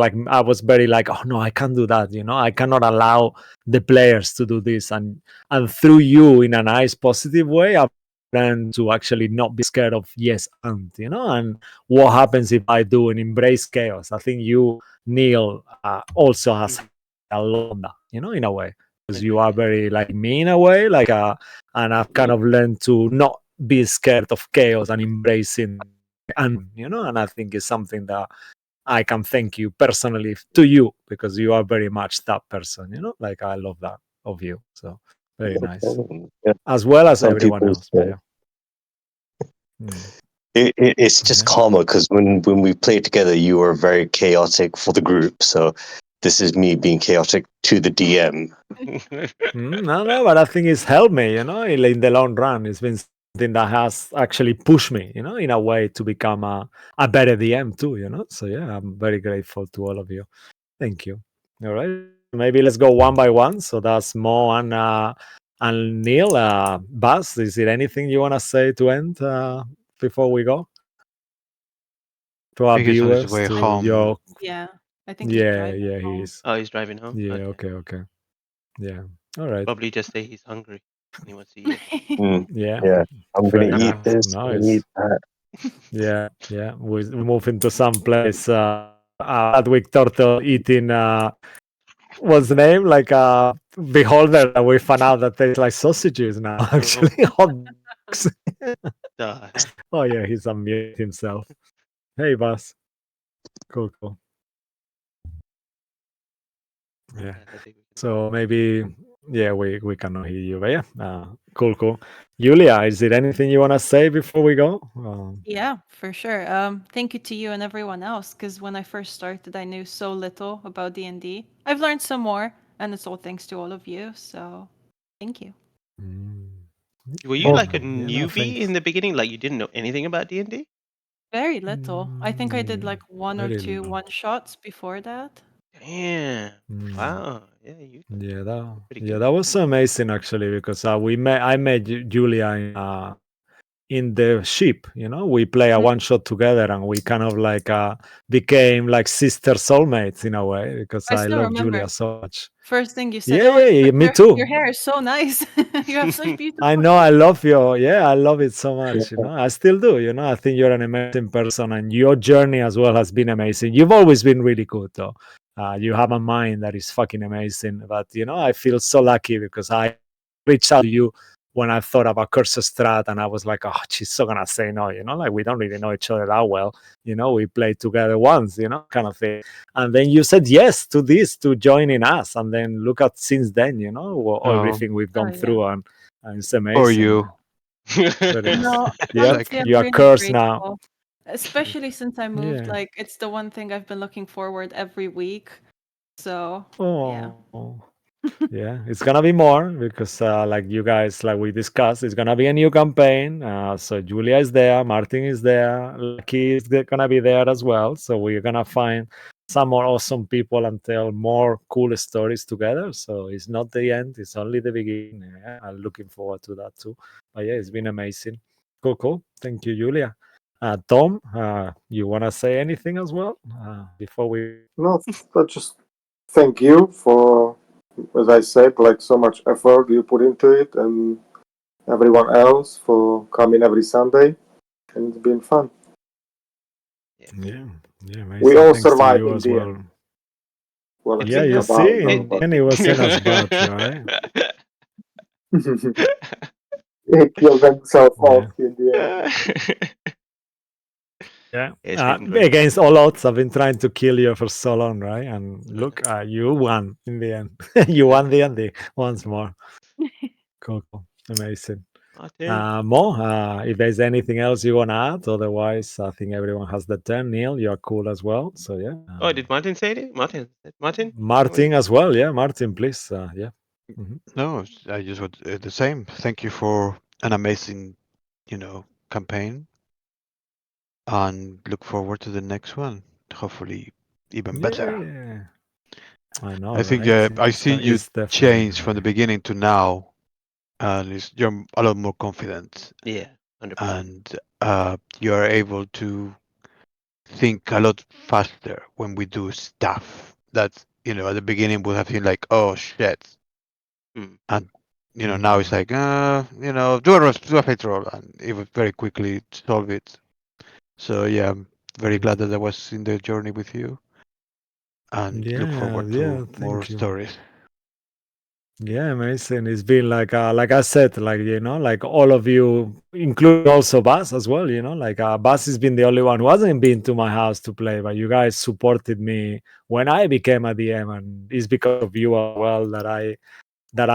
very like, oh no, I can't do that. I cannot allow the players to do this. And through you, in a nice, positive way, I've learned to actually not be scared of yes and what happens if I do and embrace chaos. I think you, Neil, also has
Mhm.
a lot on that. In a way, because you
Agreed,
are
yeah.
very like me in a way, and I've kind of learned to not be scared of chaos and embracing and I think it's something that I can thank you personally to you because you are very much that person. Like I love that of you. So very nice,
Yeah,
as well as
some
everyone
people
else. But
say
yeah. Mm.
it's just
Yeah.
karma because when we played together, you were very chaotic for the group. So this is me being chaotic to the DM.
No, but I think it's helped me, in the long run. It's been something that has actually pushed me, in a way to become a better DM too. So yeah, I'm very grateful to all of you. Thank you. All right. Maybe let's go one by one. So that's Mo and Neil. Buzz, is there anything you want to say to end before we go? To
I
our
think he's on his
viewers,
way
to
home.
your.
Yeah, I think he's
Yeah,
driving
he
home.
is.
Oh, he's driving home?
Yeah,
Okay.
okay. Yeah. All right.
Probably just say he's hungry and he wants to eat
Mm,
Yeah.
yeah, I'm
Fair
gonna eat
enough.
this. I'm gonna
Nice.
eat that.
Yeah. We move into some place. Adwick Turtle eating. What's the name? Like Beholder. And we found out that there's like sausages now.
it.
Actually, hot dogs.
The heck?
Oh yeah, he's unmuted himself. Hey, boss. Cool. Yeah.
I think we can.
So maybe, yeah, we cannot hear you, but yeah, cool. Julia, is there anything you want to say before we go?
Yeah, for sure. Thank you to you and everyone else, because when I first started, I knew so little about D&D. I've learned some more, and it's all thanks to all of you. So, thank you.
Mm,
Were you
Oh,
like a
yeah, no,
newbie
thanks.
in the beginning? Like you didn't know anything about D&D?
Very little. I think I did like one or
Very
two
little.
one shots before that.
Damn.
Mm.
Wow. Yeah, you
Yeah, that
pretty
yeah,
good.
that was so amazing actually because I met Julia in the ship. We play a
Mhm.
one shot together and we kind of like became like sister soulmates in a way because
I
I
still
love
remember.
Julia so much.
First thing you said,
Yeah,
"Oh,
me
your
too.
hair is so nice. You have such
I
beautiful
know I
hair."
love you. Yeah, I love it so much. I still do. I think you're an amazing person and your journey as well has been amazing. You've always been really good though. You have a mind that is fucking amazing. But I feel so lucky because I reached out to you when I thought about Curse of Strahd and I was like, oh, she's so gonna say no, like we don't really know each other that well. We played together once, kind of thing. And then you said yes to this, to joining us. And then look at since then,
Oh,
everything we've
Oh
gone
yeah.
through and it's
or
amazing.
you.
Yeah. Very nice.
No,
Yep.
honestly,
Like,
I'm
You are
really
cursed now.
grateful. Especially since I moved,
Yeah.
like it's the one thing I've been looking forward every week. So, yeah.
Oh. Yeah, it's gonna be more because, like you guys, like we discussed, it's gonna be a new campaign. So Julia is there, Martin is there, Lucky is gonna be there as well. So we're gonna find some more awesome people and tell more cool stories together. So it's not the end; it's only the beginning. Yeah, I'm looking forward to that too. But yeah, it's been amazing. Cool, cool. Thank you, Julia. Tom, you wanna say anything as well before we?
No, but just thank you for, as I said, like so much effort you put into it, and everyone else for coming every Sunday, and it's been fun.
Yeah, yeah,
We
amazing.
all
Thanks to
survived
you
in
as
the end.
well.
Well,
Yeah,
except
you
Cabal,
see,
no,
in
but
the end, it wasn't as bad, right?
he killed himself
Yeah,
off in the end.
yeah.
It's been great.
Against all odds, I've been trying to kill you for so long, right? And look, you won in the end. You won the ending once more. Cool, cool. Amazing.
Martin.
Mo, if there's anything else you want to add, otherwise, I think everyone has the turn. Neil, you're cool as well. So, yeah.
Oh, did Martin say it? Martin. Martin?
Martin as well. Yeah, Martin, please. Yeah. Mhm.
No, I just want the same. Thank you for an amazing, campaign, and look forward to the next one. Hopefully, even better.
Yeah. I know,
I think
right?
I see you
It's definitely
change
gonna
from the
be.
beginning to now, and you're a lot more confident,
Yeah, 100%.
and you are able to think a lot faster when we do stuff that at the beginning would have been like, oh shit, and now it's like, do a fate roll, and it would very quickly solve it. So yeah, I'm very glad that I was in the journey with you, and look
Yeah,
forward to
yeah.
more
Thank you.
stories.
Yeah, amazing. It's been like I said, like all of you, including also Bas as well. Like Bas has been the only one who hasn't been to my house to play, but you guys supported me when I became a DM, and it's because of you as well that I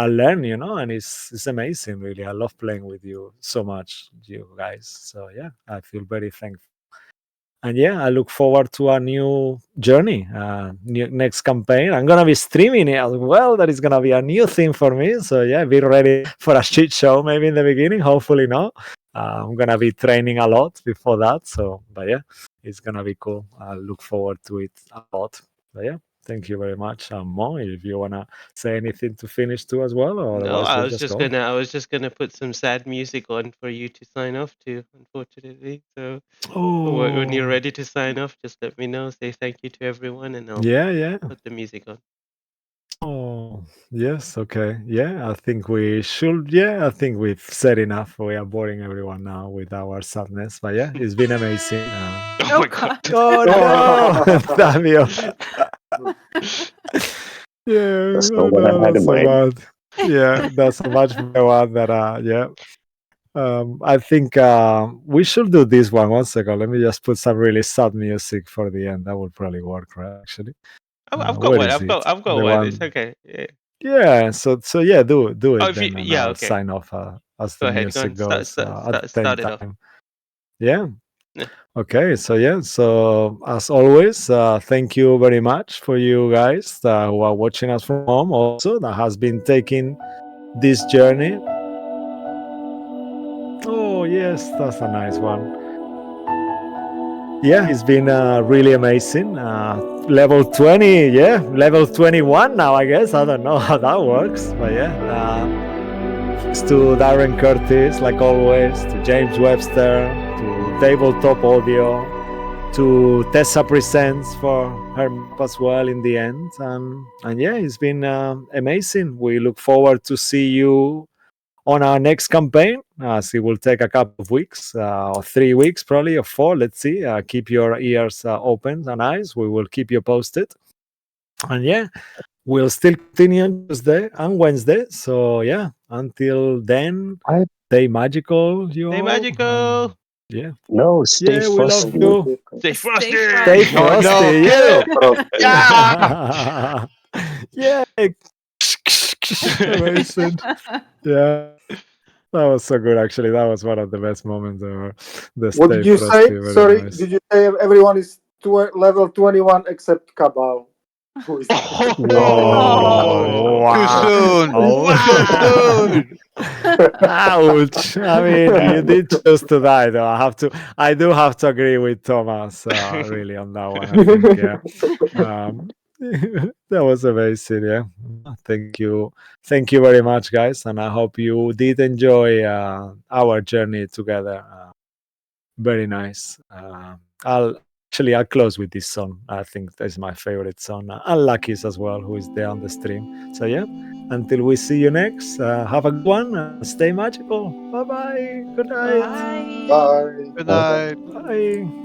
learned. And it's amazing. Really, I love playing with you so much, you guys. So yeah, I feel very thankful. And yeah, I look forward to a new journey, next campaign. I'm gonna be streaming it as well. That is gonna be a new thing for me. So yeah, be ready for a shit show maybe in the beginning. Hopefully not. I'm gonna be training a lot before that. So, but yeah, it's gonna be cool. I look forward to it a lot. But yeah, thank you very much, Mo. If you wanna say anything to finish too as well, or
No,
otherwise we'll just go.
I was just gonna put some sad music on for you to sign off to, unfortunately. So when you're
Oh,
ready to sign off, just let me know. Say thank you to everyone, and I'll
yeah, yeah.
put the music on.
Oh, yes. Okay. Yeah, I think we should. Yeah, I think we've said enough. We are boring everyone now with our sadness. But yeah, it's been amazing.
Oh
Oh
my god.
God.
Oh no, Fabio. Yeah,
That's not
oh
what I
no,
had
that's
in
so
mind.
bad. Yeah, that's a much better one. That yeah. I think we should do this one. One second. Let me just put some really sad music for the end. That would probably work, right? Actually,
I've got
where
one.
is it?
I've got
The
one. It's
one.
okay. Yeah.
Yeah, so yeah, do
Oh,
it
if you,
then, and
yeah,
I'll
okay.
sign off as
Go
the
ahead. Go
music
on. Start,
goes
start,
at the
start,
same
start it off.
time. Yeah.
Yeah.
Okay. So yeah. So as always, thank you very much for you guys who are watching us from home. Also, that has been taking this journey. Oh yes, that's a nice one. Yeah, it's been really amazing. Level 20, yeah, level 21 now, I guess. I don't know how that works, but yeah. Thanks to Darren Curtis, like always, to James Webster, to Tabletop Audio, to Tessa Presents for her map as well in the end. And yeah, it's been amazing. We look forward to see you on our next campaign, as it will take a couple of weeks, or 3 weeks probably, or 4. Let's see. Keep your ears open and eyes. We will keep you posted. And yeah, we'll still continue on Tuesday and Wednesday. So yeah, until then,
I
stay magical, you
Stay
all. And
magical.
yeah,
no, stay
yeah, we love
frosty.
you.
Stay frosty.
Stay
Stay
frosty.
Oh no,
frosty.
kill!
Yeah.
Yeah.
Yeah. Amazing. Yeah. That was so good, actually. That was one of the best moments ever. The
What
Stay
did you say?
Frosty, very
Sorry,
nice.
did you say everyone is level 21 except Cabal? Who is
Whoa!
Too
Wow!
soon.
Oh.
Too soon.
Ouch! I mean, you did choose to die, though. I do have to agree with Thomas, really, on that one. I think, yeah, that was amazing. Yeah, thank you very much, guys, and I hope you did enjoy our journey together. Very nice. I'll close with this song. I think that's my favorite song, and Lucky's as well, who is there on the stream. So yeah, until we see you next, have a good one. Stay magical. Bye bye. Good night.
Bye.
Bye.
Good night.
Bye.